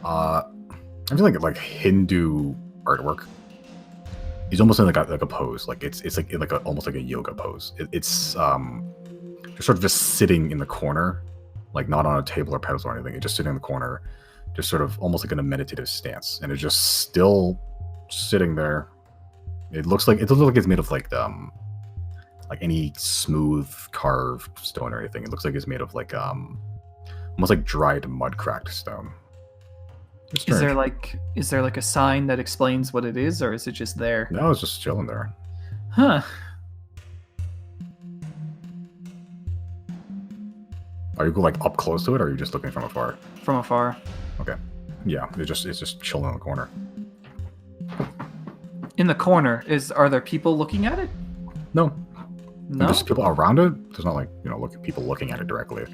I feel like Hindu artwork. He's almost in like a pose. Like it's like almost like a yoga pose. It's just sort of just sitting in the corner, like not on a table or pedestal or anything. It's just sitting in the corner, just sort of almost like in a meditative stance, and it's just still sitting there. It looks like it's made of like any smooth carved stone or anything. It looks like it's made of like almost like dried mud cracked stone. It's Is there strange. like a sign that explains what it is, or is it just there? No, it's just chilling there. Huh. Are you like up close to it, or are you just looking from afar? From afar. Okay. Yeah, it's just chilling in the corner. In the corner, are there people looking at it? No. No. There's people around it. There's not like, people looking at it directly.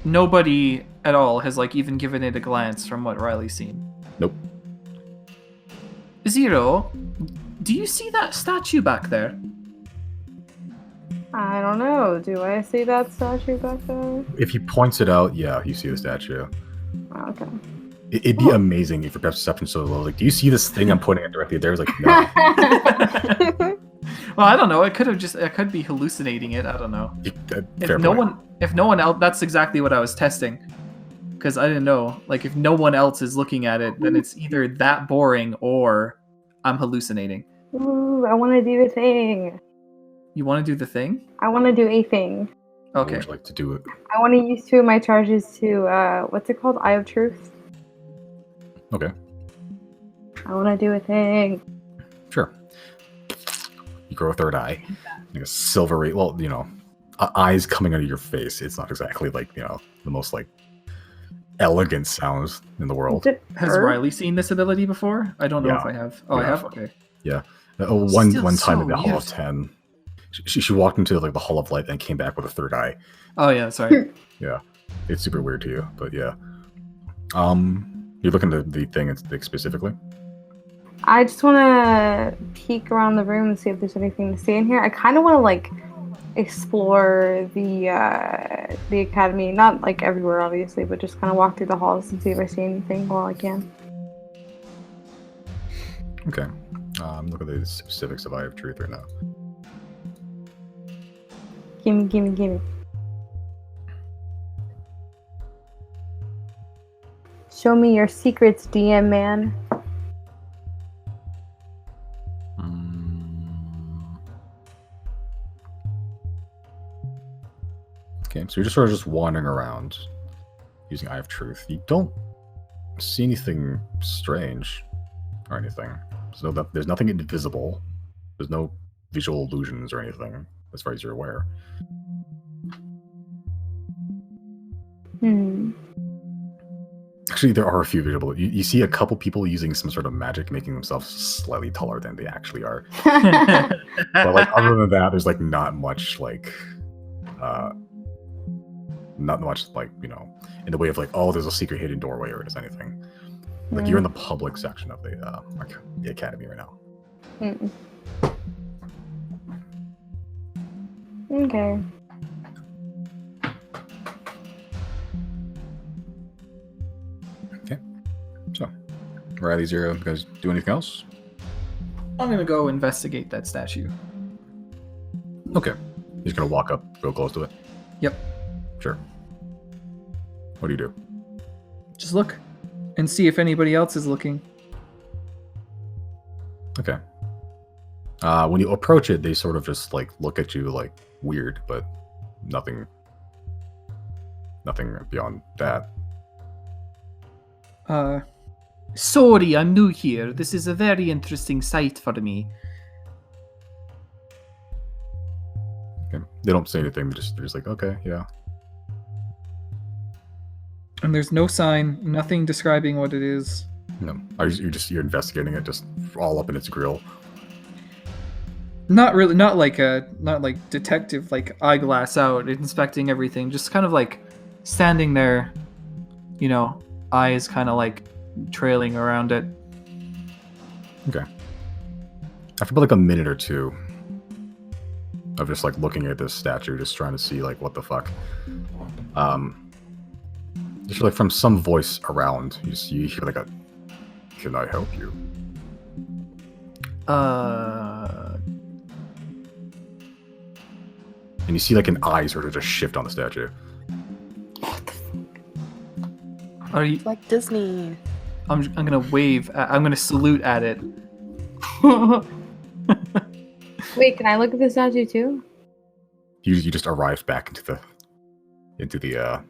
Nobody at all has like even given it a glance from what Reilly's seen. Nope. Xero, do you see that statue back there? I don't know. Do I see that statue back there? If he points it out, yeah, you see the statue. Oh, okay. It'd be amazing if your perception's so low. Like, do you see this thing I'm pointing at directly there? It's like, no. Well, I don't know. I could be hallucinating it. I don't know. Fair point. If no one else, that's exactly what I was testing. Because I didn't know. Like, if no one else is looking at it, then it's either that boring or I'm hallucinating. Ooh, I want to do a thing. You want to do the thing? I want to do a thing. What Okay. would you like to do it? I want to use 2 of my charges to, what's it called? Eye of Truth. Okay. I want to do a thing. Sure. You grow a third eye. Like a silver ray. Well, eyes coming out of your face. It's not exactly like, the most like elegant sounds in the world. Has Reilly seen this ability before? I don't know Yeah. if I have. Oh, Yeah. I have? Okay. Yeah. One Still time so in the Hall weird. of 10, she walked into like the Hall of Light and came back with a third eye. Oh, yeah, sorry. Yeah. It's super weird to you, but yeah. You're looking at the thing specifically? I just want to peek around the room and see if there's anything to see in here. I kind of want to like explore the academy, not like everywhere obviously, but just kind of walk through the halls and see if I see anything while I can. Okay. Look at the specifics of Eye of Truth right now. Gimme. Show me your secrets, DM man. Okay, so you're just sort of just wandering around using Eye of Truth. You don't see anything strange or anything. So there's nothing invisible. There's no visual illusions or anything, as far as you're aware. Actually, there are a few visual. You see a couple people using some sort of magic, making themselves slightly taller than they actually are. But like other than that, there's like not much like in the way of like, oh, there's a secret hidden doorway or there's anything. Like you're in the public section of the academy right now. Okay. Okay. So, Reilly, Xero, you guys do anything else? I'm gonna go investigate that statue. Okay. You're just gonna walk up real close to it? Yep. Sure. What do you do? Just look and see if anybody else is looking. Okay. When you approach it, they sort of just like look at you like weird, but nothing beyond that. Sorry, I'm new here. This is a very interesting site for me. Okay. They don't say anything. They're just like, okay, yeah. And there's no sign, nothing describing what it is. No, you're investigating it, just all up in its grill. Not really, not like detective, like eyeglass out, inspecting everything. Just kind of like standing there, you know, eyes kind of like trailing around it. Okay. After about like a minute or two of just like looking at this statue, just trying to see like what the fuck, just like from some voice around, you hear like a, "Can I help you?" And you see like an eye sort of just shift on the statue. Are you? It's like Disney. I'm gonna wave. I'm gonna salute at it. Wait, can I look at the statue too? You just arrived back into the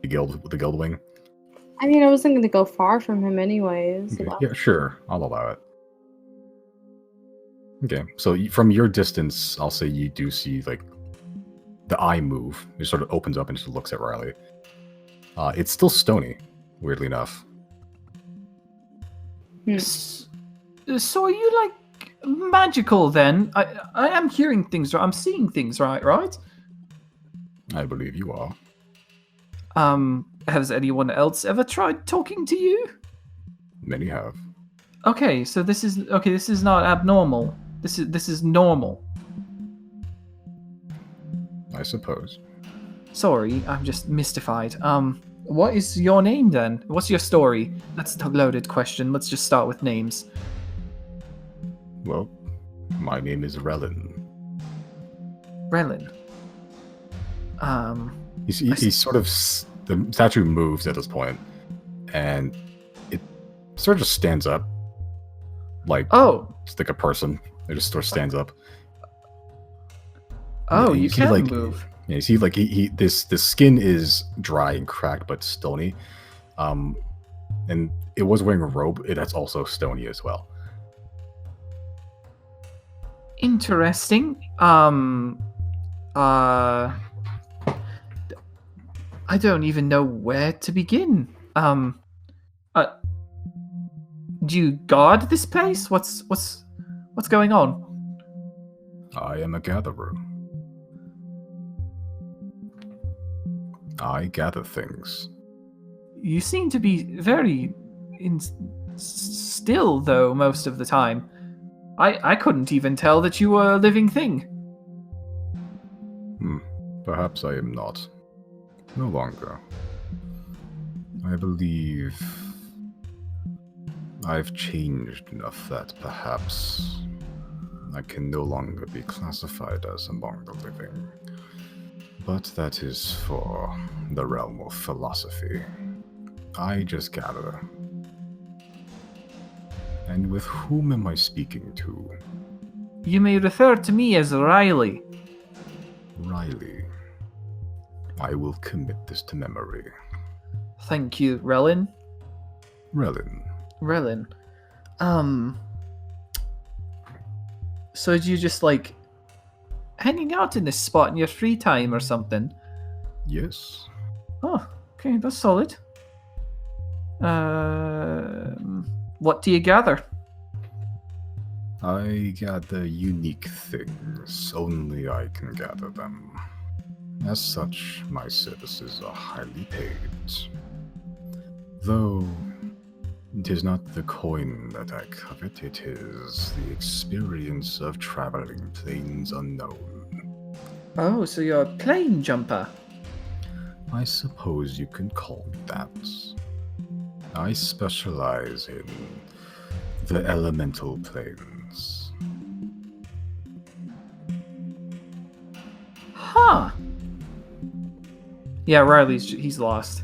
guild wing. I mean, I wasn't going to go far from him anyways. Okay. Yeah, sure, I'll allow it. Okay, so from your distance, I'll say you do see like the eye move. It sort of opens up and just looks at Reilly. It's still stony, weirdly enough. So are you like magical then? I am hearing things. I'm seeing things. Right? I believe you are. Has anyone else ever tried talking to you? Many have. Okay, so this is not abnormal. This is normal. I suppose. Sorry, I'm just mystified. What is your name then? What's your story? That's a loaded question. Let's just start with names. Well, my name is Relin. Relin. He's sort of the statue moves at this point, and it sort of just stands up, like just like a person. It just sort of stands up. Oh, and you can like, move. Yeah, you see, like the skin is dry and cracked, but stony. And it was wearing a robe. That's also stony as well. Interesting. I don't even know where to begin. Do you guard this place? What's going on? I am a gatherer. I gather things. You seem to be very still, though, most of the time. I couldn't even tell that you were a living thing. Perhaps I am not. No longer. I believe I've changed enough that perhaps I can no longer be classified as among the living. But that is for the realm of philosophy. I just gather. And with whom am I speaking to? You may refer to me as Reilly. Reilly. I will commit this to memory. Thank you, Relin. Relin. So you just like hanging out in this spot in your free time or something? Yes. Oh, okay, that's solid. What do you gather? I gather unique things. Only I can gather them. As such, my services are highly paid. Though, it is not the coin that I covet, it is the experience of traveling planes unknown. Oh, so you're a plane jumper. I suppose you can call me that. I specialize in the elemental planes. Huh. Yeah, he's lost.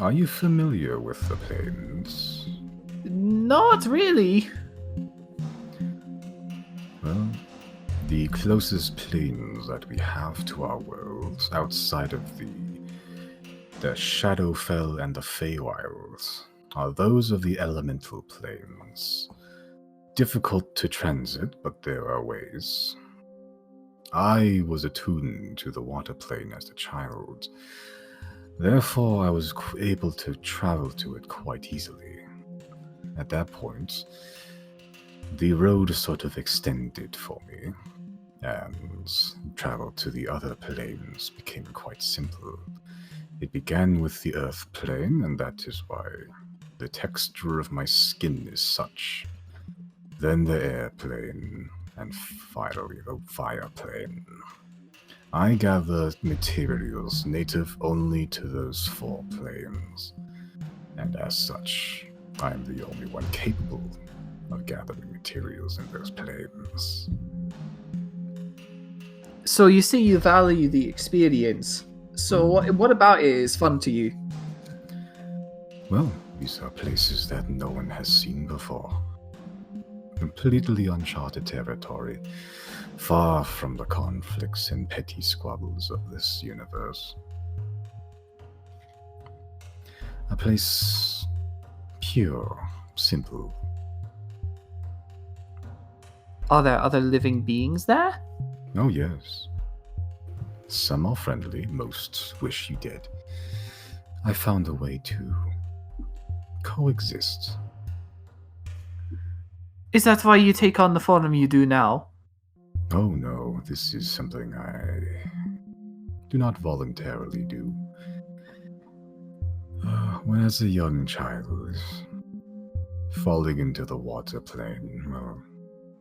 Are you familiar with the planes? Not really. Well, the closest planes that we have to our worlds, outside of the Shadowfell and the Feywilds, are those of the elemental planes. Difficult to transit, but there are ways. I was attuned to the water plane as a child. Therefore, I was able to travel to it quite easily. At that point, the road sort of extended for me, and travel to the other planes became quite simple. It began with the earth plane, and that is why the texture of my skin is such. Then the air plane, and finally the fire plane. I gather materials native only to those 4 planes, and as such, I am the only one capable of gathering materials in those planes. So you say you value the experience. So what about it is fun to you? Well, these are places that no one has seen before. Completely uncharted territory, far from the conflicts and petty squabbles of this universe. A place pure, simple. Are there other living beings there? Oh yes. Some are friendly, most wish you dead. I found a way to coexist. Is that why you take on the form you do now? Oh no, this is something I do not voluntarily do. When as a young child, falling into the water plane, well,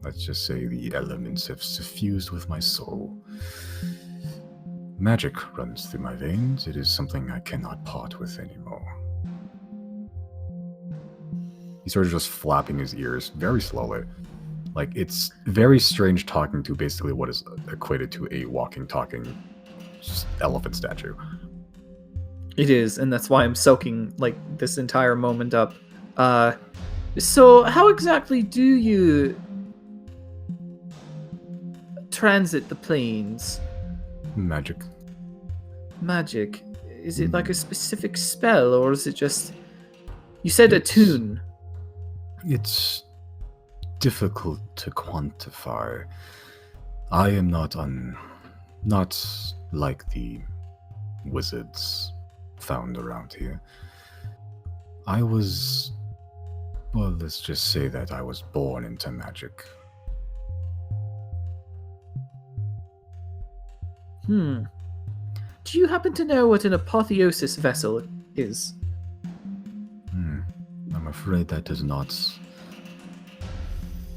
let's just say the elements have suffused with my soul. Magic runs through my veins. It is something I cannot part with anymore. He started just flapping his ears very slowly. Like, it's very strange talking to basically what is equated to a walking, talking elephant statue. It is, and that's why I'm soaking like this entire moment up. So how exactly do you transit the planes? Magic. Magic. Is it like a specific spell, or is it just... You said attune. It's difficult to quantify. I am not like the wizards found around here. Well, let's just say that I was born into magic. Do you happen to know what an apotheosis vessel is? I'm afraid that does not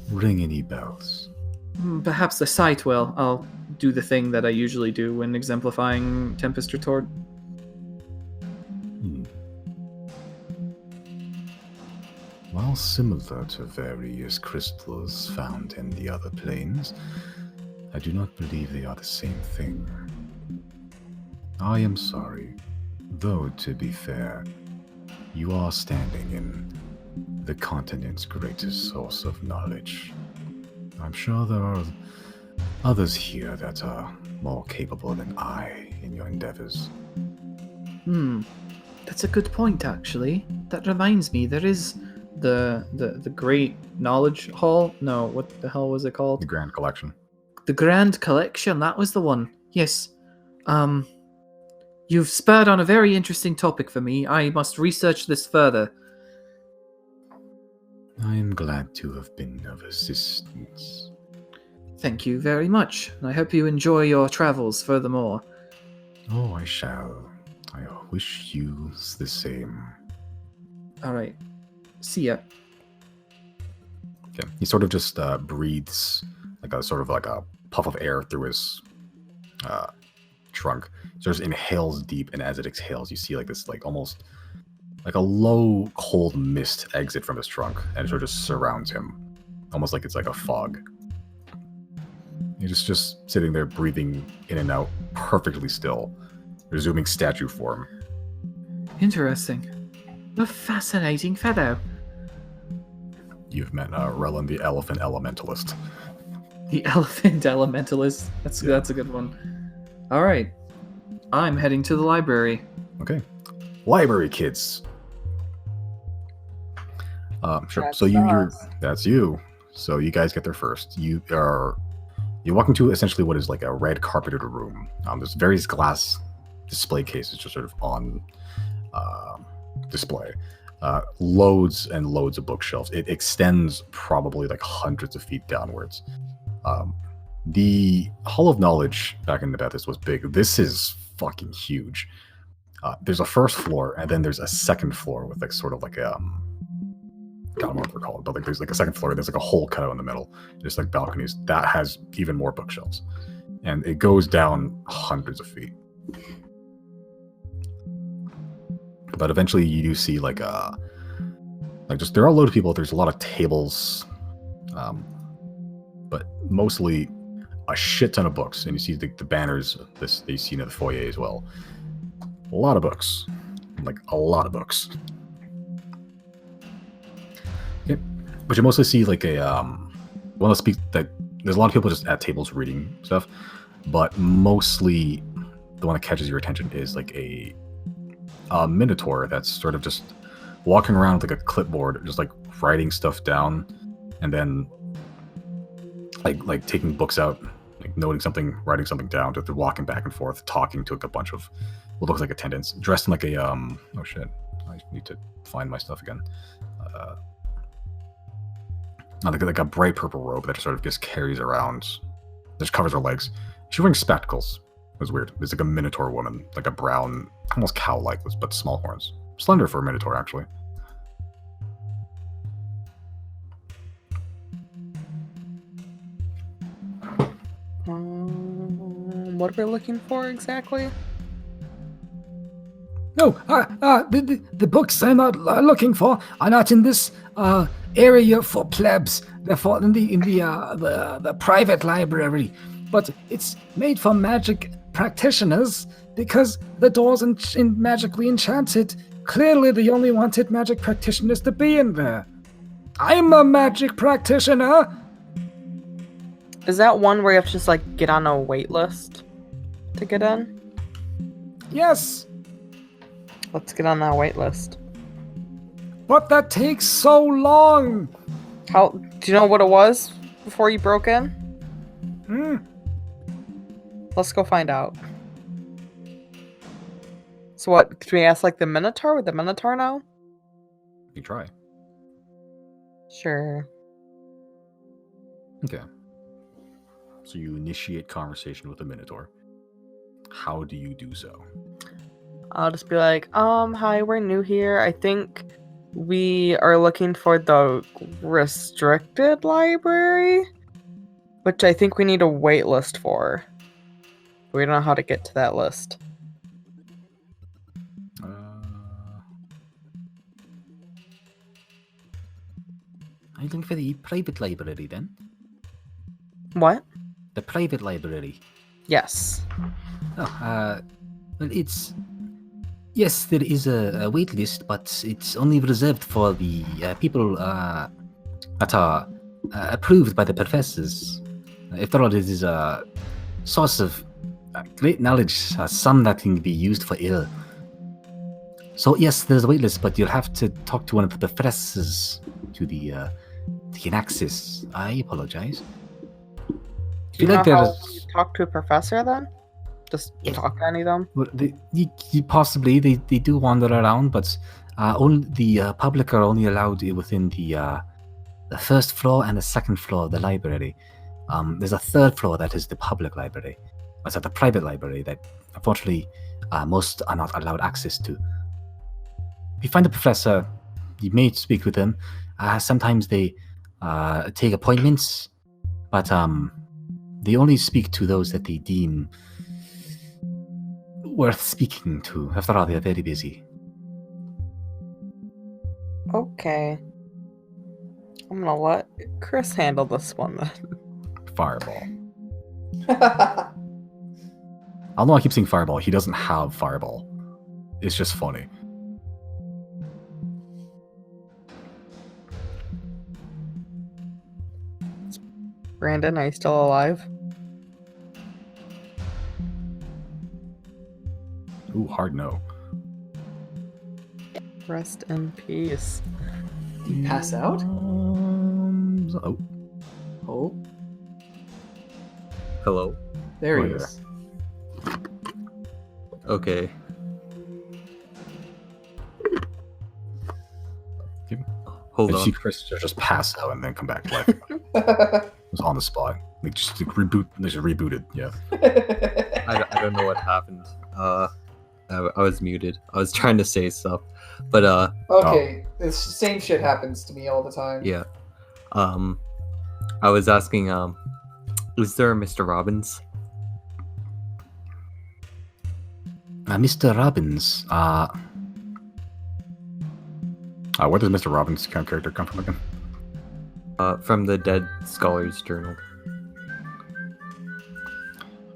ring any bells. Perhaps the sight will. I'll do the thing that I usually do when exemplifying Tempest Retort. While similar to various crystals found in the other planes, I do not believe they are the same thing. I am sorry, though to be fair, you are standing in the continent's greatest source of knowledge. I'm sure there are others here that are more capable than I in your endeavors. That's a good point, actually. That reminds me, there is the Great Knowledge Hall. No, what the hell was it called? The Grand Collection. The Grand Collection, that was the one. Yes. You've spurred on a very interesting topic for me. I must research this further. I am glad to have been of assistance. Thank you very much. I hope you enjoy your travels furthermore. Oh, I shall. I wish you the same. Alright. See ya. Okay. He sort of just breathes like a puff of air through his trunk. So just inhales deep, and as it exhales, you see like this, like almost like a low, cold mist exit from his trunk, and it sort of just surrounds him, almost like it's like a fog. He's just sitting there, breathing in and out, perfectly still, resuming statue form. Interesting. A fascinating fellow. You've met Relin, the Elephant Elementalist. The Elephant Elementalist. That's a good one. All right, I'm heading to the library. Okay, library kids. Sure. That's So you're us. that's you. So you guys get there first. You're walking to essentially what is like a red carpeted room. There's various glass display cases just sort of on display. Loads and loads of bookshelves. It extends probably like hundreds of feet downwards. The Hall of Knowledge back in Nebethis was big. This is fucking huge. There's a first floor, and then there's a second floor with like sort of like a I don't know what they're called, but like there's like a second floor. There's like a hole cut out in the middle. There's like balconies that has even more bookshelves, and it goes down hundreds of feet. But eventually, you do see like just there are a load of people. There's a lot of tables, but mostly a shit ton of books, and you see the banners that you see in the foyer as well. A lot of books, like a lot of books. Yep. But you mostly see like a one that speaks that there's a lot of people just at tables reading stuff, but mostly the one that catches your attention is like a minotaur that's sort of just walking around with like a clipboard, just like writing stuff down, and then like taking books out, like noting something, writing something down, just walking back and forth, talking to like a bunch of what looks like attendants, dressed in like a oh shit, I need to find my stuff again. Like a bright purple robe that sort of just carries around, just covers her legs. She's wearing spectacles. It was weird. It's like a minotaur woman, like a brown, almost cow-like, but small horns. Slender for a minotaur, actually. What are we looking for exactly? No, the books I'm not looking for are not in this area for plebs. They're for in the private library, but it's made for magic practitioners because the door's magically enchanted. Clearly, the only wanted magic practitioners to be in there. I'm a magic practitioner. Is that one where you have to just like get on a wait list to get in? Yes. Let's get on that wait list. But that takes so long. How do you know what it was before you broke in? Let's go find out. So what, can we ask like the Minotaur? Would the Minotaur know? You try. Sure. Okay. So you initiate conversation with the Minotaur. How do you do so? I'll just be like, hi, we're new here. I think we are looking for the restricted library, which I think we need a wait list for. We don't know how to get to that list. Are you looking for the private library then? What? The private library. Yes. Oh, well, it's... Yes, there is a wait list, but it's only reserved for the people that are approved by the professors. After all, it is a source of great knowledge, some that can be used for ill. So yes, there's a wait list, but you'll have to talk to one of the professors to gain access. I apologize. Do you know how you talk to a professor then? Just talk to any of them? Well, possibly they do wander around, but only the public are only allowed within the first floor and the second floor of the library. There's a third floor that is the public library. It's at the private library that, unfortunately, most are not allowed access to. If you find a professor, you may speak with them. Sometimes they take appointments, but they only speak to those that they deem worth speaking to. After all, they're very busy. Okay. I'm gonna let Chrys handle this one then. Fireball. Although I keep saying fireball, he doesn't have fireball. It's just funny. Brandon, are you still alive? Ooh, hard no. Rest in peace. He pass out? Oh, Oh, Hello. there he Oh, is. Okay. Yep. Hold and on. see Chris just pass out and then come back to life. It was on the spot. Like just like, rebooted. Yeah. I don't know what happened. I was muted. I was trying to say stuff, but Okay, this same shit happens to me all the time. yeah. I was asking, is there a Mr. Robbins? Mr. Robbins. Where does Mr. Robbins kind of character come from again? From the Dead Scholars Journal.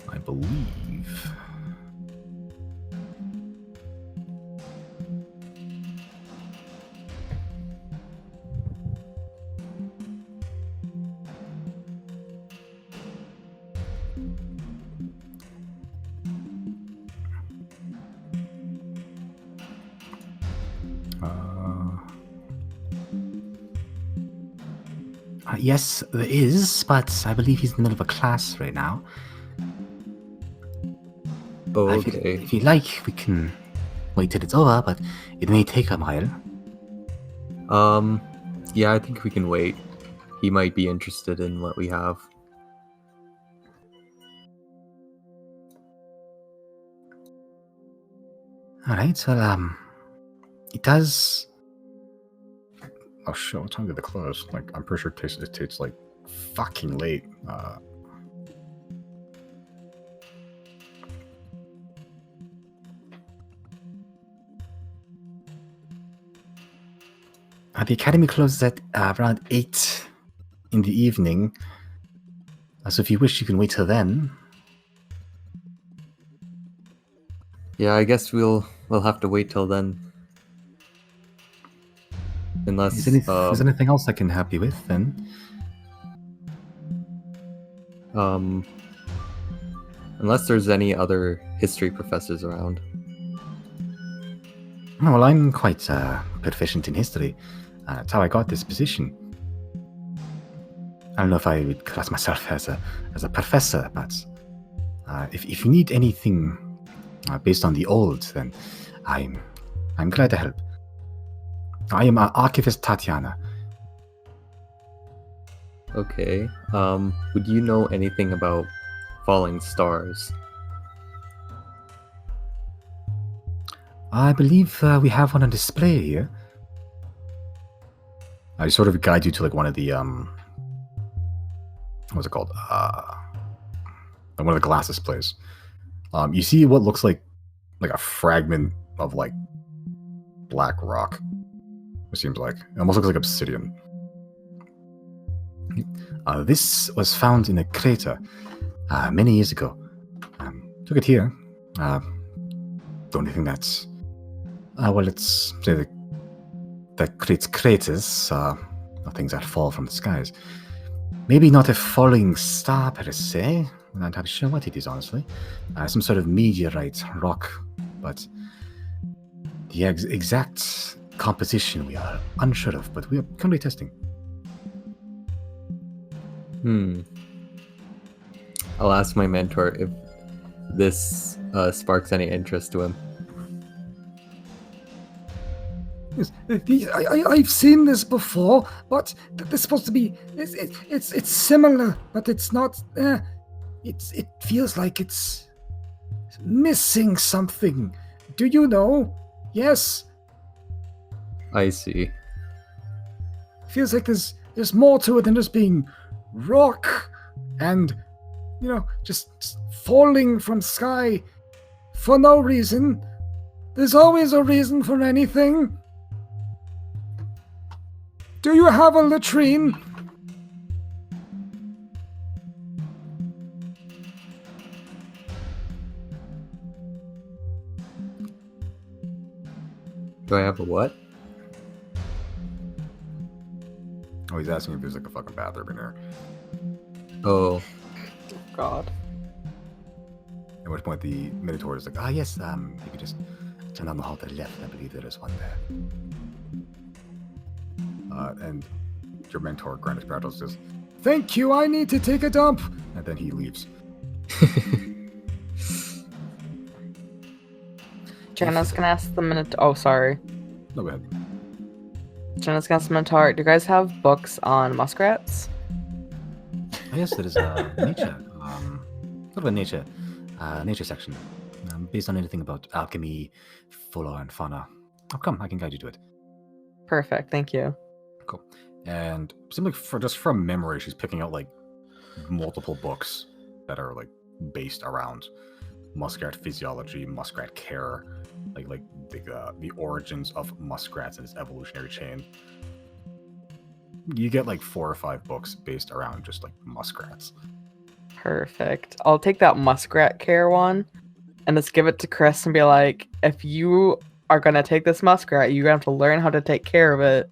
I believe. Yes, there is, but I believe he's in the middle of a class right now. Oh, If okay. you like, we can wait till it's over, but it may take a while. Yeah, I think we can wait. He might be interested in what we have. Alright, well, it does... Oh shit! What time did it close? Like, I'm pretty sure it takes like fucking late. The academy closes at around 8 in the evening. So if you wish, you can wait till then. Yeah, I guess we'll have to wait till then. Unless Is there anything else I can help you with, then? unless there's any other history professors around. Oh, well, I'm quite proficient in history. That's how I got this position. I don't know if I would class myself as a professor, but if you need anything based on the old, then I'm glad to help. I am Archivist Tatiana. Okay. Would you know anything about falling stars? I believe we have one on display here. I sort of guide you to like one of the what's it called? One of the glass displays. You see what looks like a fragment of like black rock. It seems like it almost looks like obsidian. This was found in a crater many years ago. Took it here. The only thing that's let's say that creates craters are things that fall from the skies. Maybe not a falling star per se. I'm not entirely sure what it is, honestly. Some sort of meteorite rock, but the exact composition we are unsure of, but we are currently testing. I'll ask my mentor if this sparks any interest to him. Yes, I've seen this before, but this supposed to be it's similar, but it's not. It feels like it's missing something. Do you know? Yes. I see. Feels like there's more to it than just being rock and just falling from sky for no reason. There's always a reason for anything. Do you have a latrine? Do I have a what? Oh, he's asking if there's like a fucking bathroom in there. Oh, God. At which point the Minotaur is like, Yes, you can just turn down the hall to the left. I believe there is one there. And your mentor, Greinus Prachal, says, "Thank you, I need to take a dump." And then he leaves. Janna's gonna ask the Minotaur. Oh, sorry. No, go ahead. Janna's gonna ask the Minotaur. Do you guys have books on muskrats? Oh, yes, there is a nature. Sort of a nature section. Based on anything about alchemy, flora, and fauna. Oh, come, I can guide you to it. Perfect. Thank you. Cool. And simply from memory, she's picking out like multiple books that are like based around muskrat physiology, muskrat care, like the origins of muskrats and its evolutionary chain. You get like 4 or 5 books based around just like muskrats. Perfect. I'll take that muskrat care one and just give it to Chrys and be like, if you are gonna take this muskrat, you're gonna have to learn how to take care of it.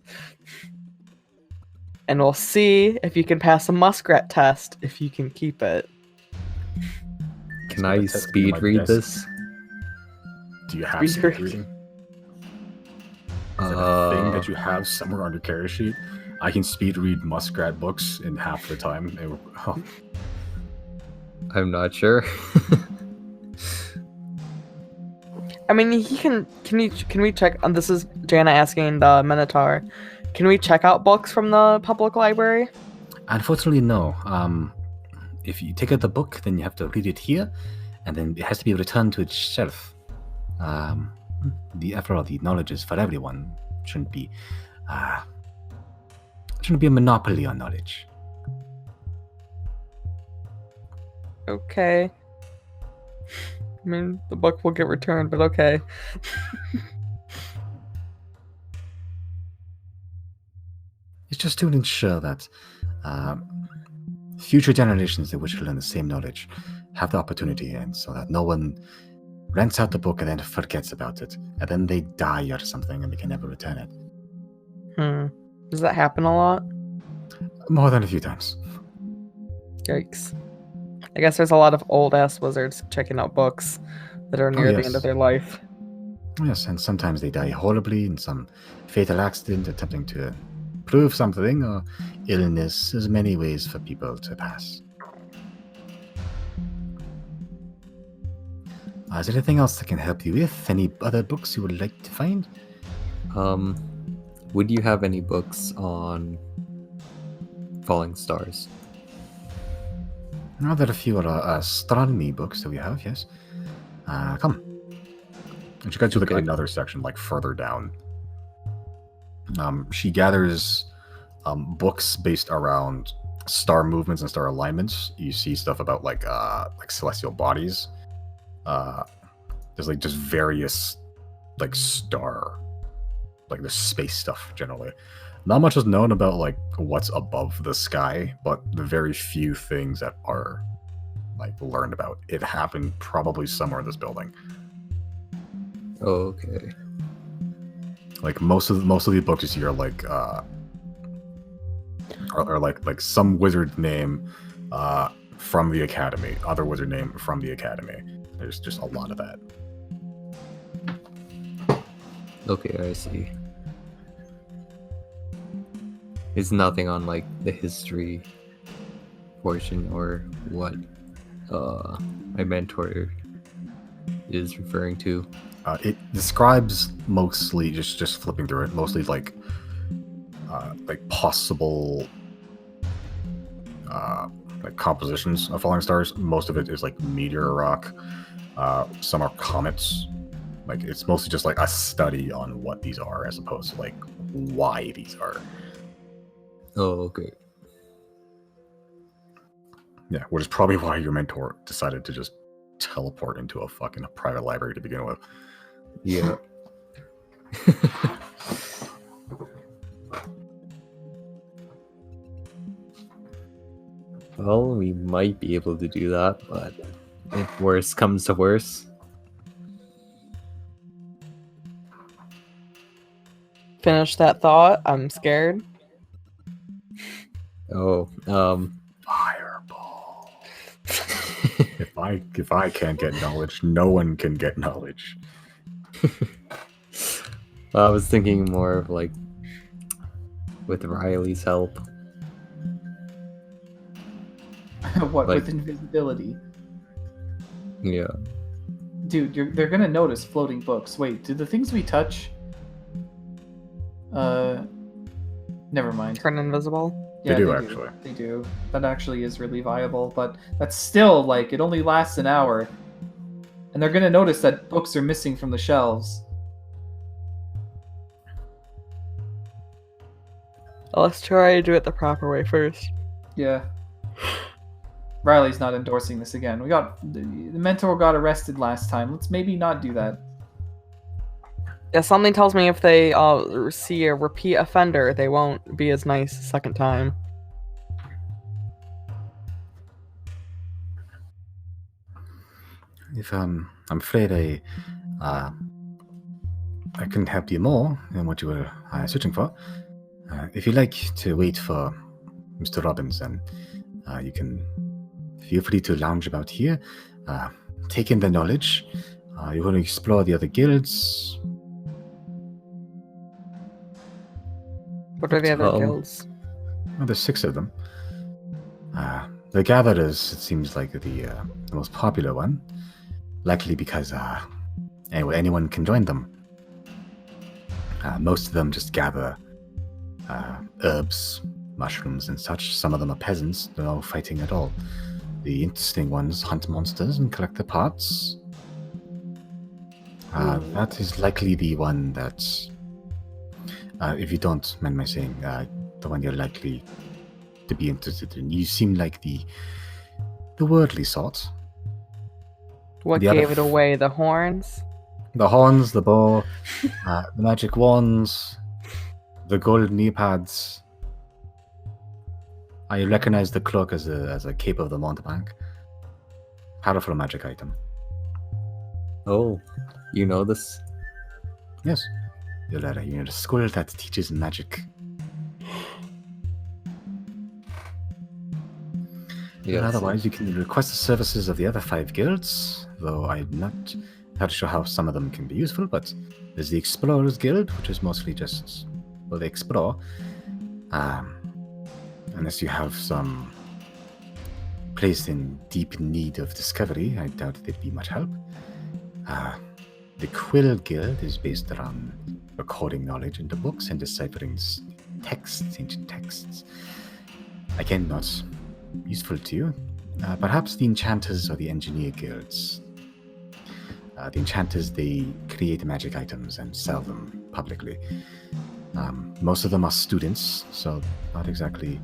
And we'll see if you can pass a muskrat test if you can keep it. Can I speed read this? Do you have Speed speed read. reading? Is it a thing that you have somewhere on your character sheet? I can speed read muskrat books in half the time. I'm not sure. I mean, he can. Can we check? This is Janna asking the Minotaur. Can we check out books from the public library? Unfortunately, no. If you take out the book, then you have to read it here, and then it has to be returned to its shelf. After all, the knowledge is for everyone. Shouldn't be a monopoly on knowledge. Okay. I mean, the book will get returned, but okay. It's just to ensure that future generations that wish to learn the same knowledge have the opportunity, and so that no one rents out the book and then forgets about it, and then they die or something and they can never return it. Does that happen a lot? More than a few times. Yikes. I guess there's a lot of old-ass wizards checking out books that are near the end of their life. Yes, and sometimes they die horribly in some fatal accident attempting to prove something, or illness. There's many ways for people to pass. Is there anything else I can help you with? Any other books you would like to find? Would you have any books on falling stars? Now, there are a few astronomy books that we have, yes. Come. And she got to like another section, like further down. She gathers books based around star movements and star alignments. You see stuff about like celestial bodies. There's like just various like star, like the space stuff generally. Not much is known about like what's above the sky, but the very few things that are like learned about. It happened probably somewhere in this building. Okay. Like most of the books you see are like are like some wizard name from the academy, other wizard name from the academy. There's just a lot of that. Okay, I see. There's nothing on like the history portion or what my mentor is referring to. It describes mostly just flipping through it, mostly like possible like compositions of falling stars. Most of it is like meteor rock. Some are comets. Like it's mostly just like a study on what these are, as opposed to like why these are. Oh, okay. Yeah, which is probably why your mentor decided to just teleport into a fucking private library to begin with. Yeah. Well, we might be able to do that, but if worse comes to worse. Finish that thought. I'm scared. Oh, Fireball. If I can't get knowledge, no one can get knowledge. I was thinking more of like with Reilly's help. What, Like- with invisibility? Yeah. Dude, they're gonna notice floating books. Wait, do the things we touch... Never mind. Turn invisible. They do, actually. They do. That actually is really viable, but that's still, like, it only lasts an hour. And they're gonna notice that books are missing from the shelves. Well, let's try to do it the proper way first. Yeah. Reilly's not endorsing this again. The mentor got arrested last time. Let's maybe not do that. Yeah, something tells me if they see a repeat offender, they won't be as nice a second time. If I'm afraid I couldn't help you more than what you were searching for. If you'd like to wait for Mr. Robbins, then you can feel free to lounge about here, take in the knowledge. You want to explore the other guilds. What are the other guilds? Well, there's 6 of them. The Gatherers, it seems like the most popular one, likely because anyone can join them. Most of them just gather herbs, mushrooms, and such. Some of them are peasants, they're no fighting at all. The interesting ones hunt monsters and collect the parts. That is likely the one that, if you don't mind my saying, the one you're likely to be interested in. You seem like the worldly sort. What The other gave it away? The horns? The horns, the bow, the magic wands, the gold knee pads. I recognize the cloak as a cape of the mountebank. Powerful magic item. Oh, you know this? Yes. You're the school that teaches magic. Yes. Otherwise, you can request the services of the other 5 guilds, though I'm not sure how some of them can be useful, but there's the Explorers Guild, which is mostly just, well, they explore. Unless you have some place in deep need of discovery, I doubt they'd be much help. The Quill Guild is based around recording knowledge into books and deciphering texts, ancient texts. Again, not useful to you. Perhaps the Enchanters or the Engineer Guilds. The Enchanters, they create magic items and sell them publicly. Most of them are students, so not exactly...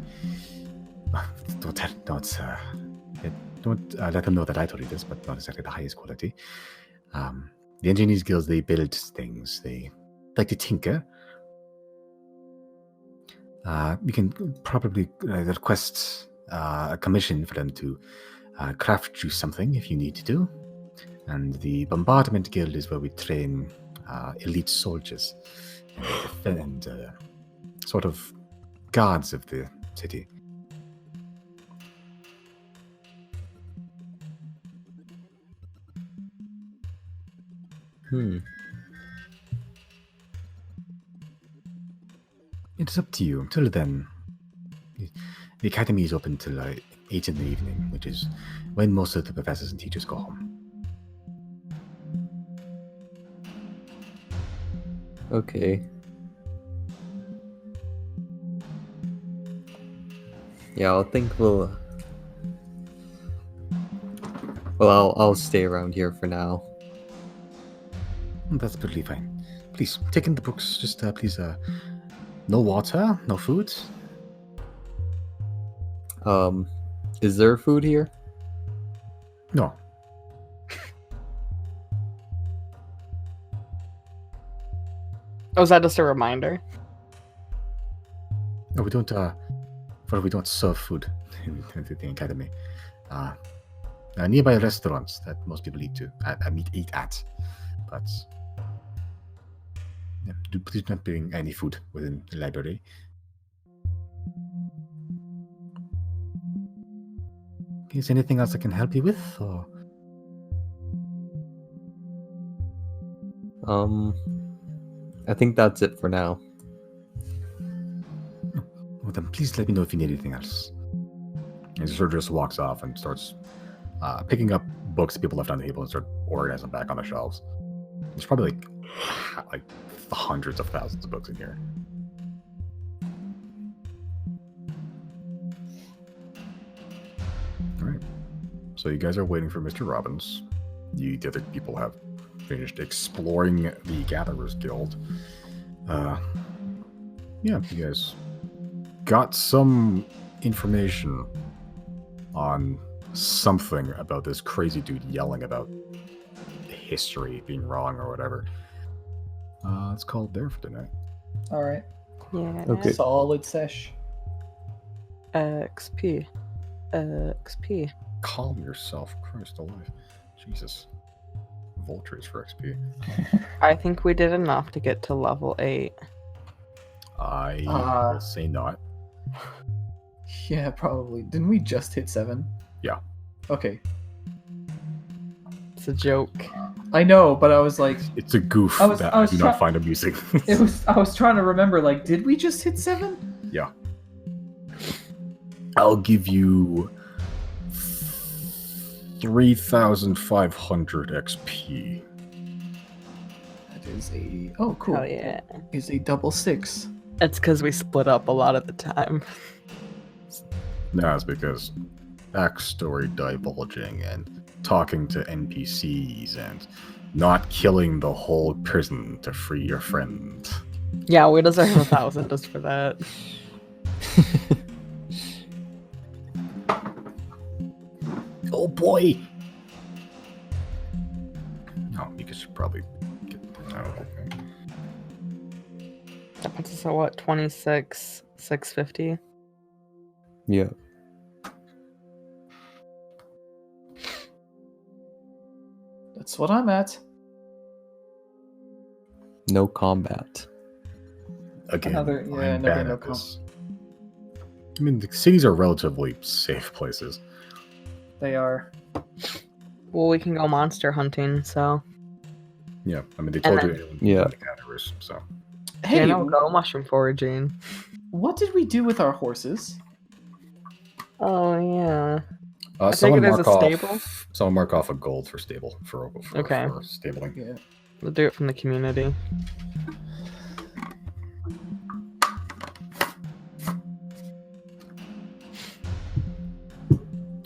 Don't let them know that I told you this, but not exactly the highest quality. The Engineers Guilds, they build things. They like to tinker. You can probably request a commission for them to craft you something if you need to. And the Bombardment Guild is where we train elite soldiers and sort of guards of the city. It's up to you. Until then, the academy is open till 8 in the evening, which is when most of the professors and teachers go home. Okay. Yeah, I think we'll... Well, I'll stay around here for now. That's perfectly fine. Please, take in the books. Just please, no water, no food. Is there food here? No. Oh, is that just a reminder? No, we don't. We don't serve food in the academy. Nearby restaurants that most people eat at, but yeah, please not bring any food within the library. Is there anything else I can help you with, or? I think that's it for now. then please let me know if you need anything else. And Xero just walks off and starts picking up books that people left on the table and start organizing them back on the shelves. There's probably like hundreds of thousands of books in here. All right. So you guys are waiting for Mr. Robbins. The other people have finished exploring the Gatherers Guild. Yeah, you guys got some information on something about this crazy dude yelling about history being wrong or whatever. Let's call it there for tonight. All right. Yeah. Okay. Solid sesh. XP. XP. Calm yourself, Christ alive. Jesus. Vultures for XP. I think we did enough to get to level 8. I will say not. Yeah, probably. Didn't we just hit 7? Yeah. Okay. It's a joke. I know, but I was like, It's a goof I was that I do not try- find amusing. I was trying to remember, like, did we just hit 7? Yeah. I'll give you 3,500 XP. That is a... Oh, cool. Oh yeah. Is a double 6. It's because we split up a lot of the time. No, it's because backstory divulging and talking to NPCs and not killing the whole prison to free your friend. Yeah, we deserve 1,000 just for that. Oh boy! Oh, you should probably get out of it. That puts us at what? 26, 650? Yeah. That's what I'm at. No combat. Again, Another I'm no bad at this. I mean, the cities are relatively safe places. They are. Well, we can go monster hunting, so. Yeah, I mean, they told And you Yeah. the gatherers, so. Hey, Yeah, no, go mushroom foraging. what did we do with our horses? Oh, yeah. Someone there's mark a off. stable? Someone mark off a gold for stable for Okay. for stabling. Yeah. We'll do it from the community.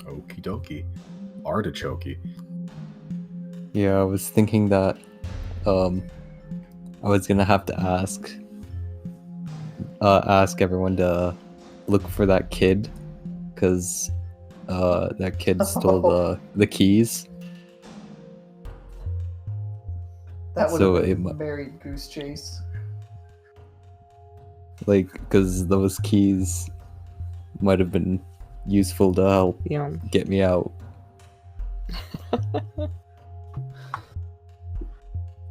Okie dokie, artichoke. Yeah, I was thinking that I was gonna have to ask everyone to look for that kid, because that kid stole the keys. That would So have it been mu- a very goose chase. Like, because those keys might have been useful to help Yeah. get me out.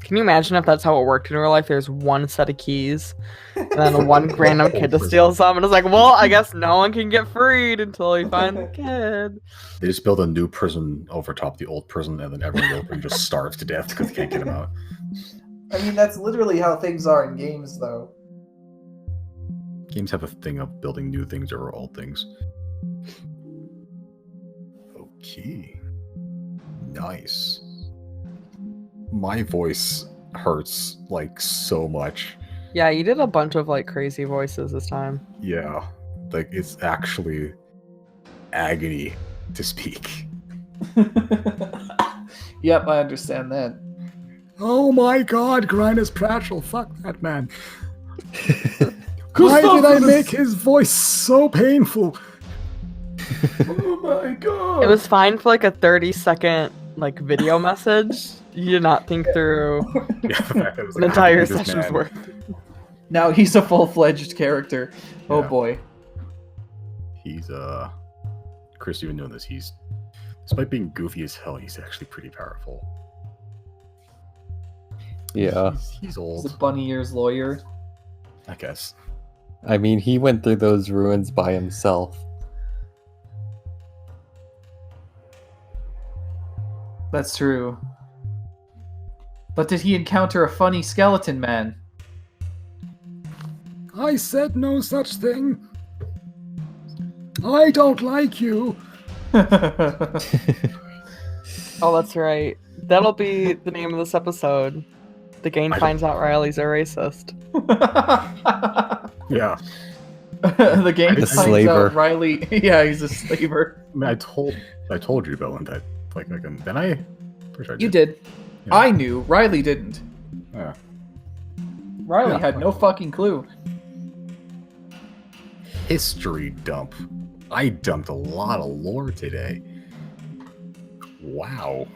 Can you imagine if that's how it worked in real life? There's one set of keys, and then one random kid to steal some, and it's like, well, I guess no one can get freed until we find the kid. They just build a new prison over top of the old prison, and then everyone in the old prison just starves to death because they can't get them out. I mean, that's literally how things are in games, though. Games have a thing of building new things over old things. Okay. Nice. My voice hurts like so much. Yeah, you did a bunch of like crazy voices this time. Yeah. Like it's actually agony to speak. Yep, I understand that. Oh my god, Greinus Prachal, fuck that man. Why did I make his voice so painful? Oh my god! It was fine for like a 30-second like video message. You did not think through Yeah, the fact that it was an like, entire this session's man- worth. Now he's a full-fledged character. Oh Yeah. boy. He's Chris, even knowing this, he's despite being goofy as hell, he's actually pretty powerful. Yeah. He's He's a old, bunny ears lawyer. I guess. I mean, he went through those ruins by himself. That's true. But did he encounter a funny skeleton man? I said no such thing. I don't like you. Oh, that's right. That'll be the name of this episode. The gang finds out Reilly's a racist. Yeah. The gang A finds slaver. out Reilly. Yeah, he's a slaver. I mean, I told you, Bill, that like then I. Pretty sure I You did. Yeah. I knew. Reilly didn't. Yeah. Reilly Yeah. had no fucking clue. History dump. I dumped a lot of lore today. Wow.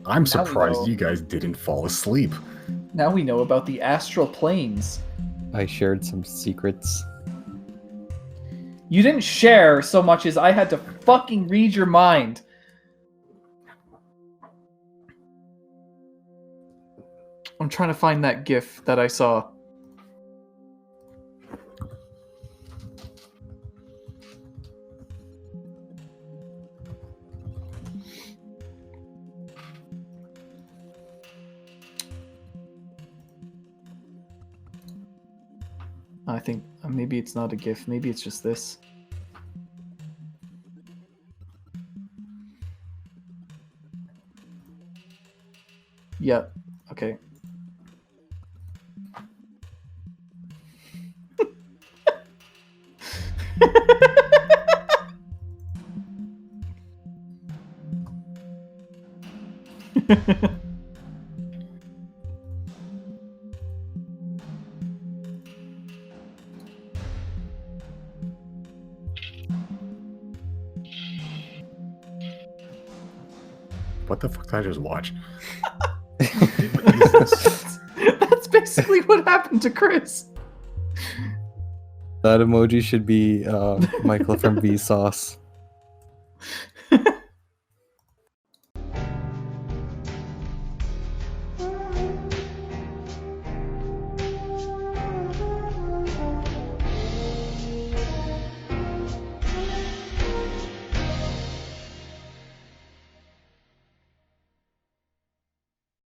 I'm Now we surprised know. you guys didn't fall asleep. Now we know about the astral planes. I shared some secrets. You didn't share so much as I had to fucking read your mind. I'm trying to find that GIF that I saw. I think maybe it's not a GIF. Maybe it's just this. Yep. Okay. What the fuck did I just watch? That's basically what happened to Chrys. That emoji should be Michael from Vsauce.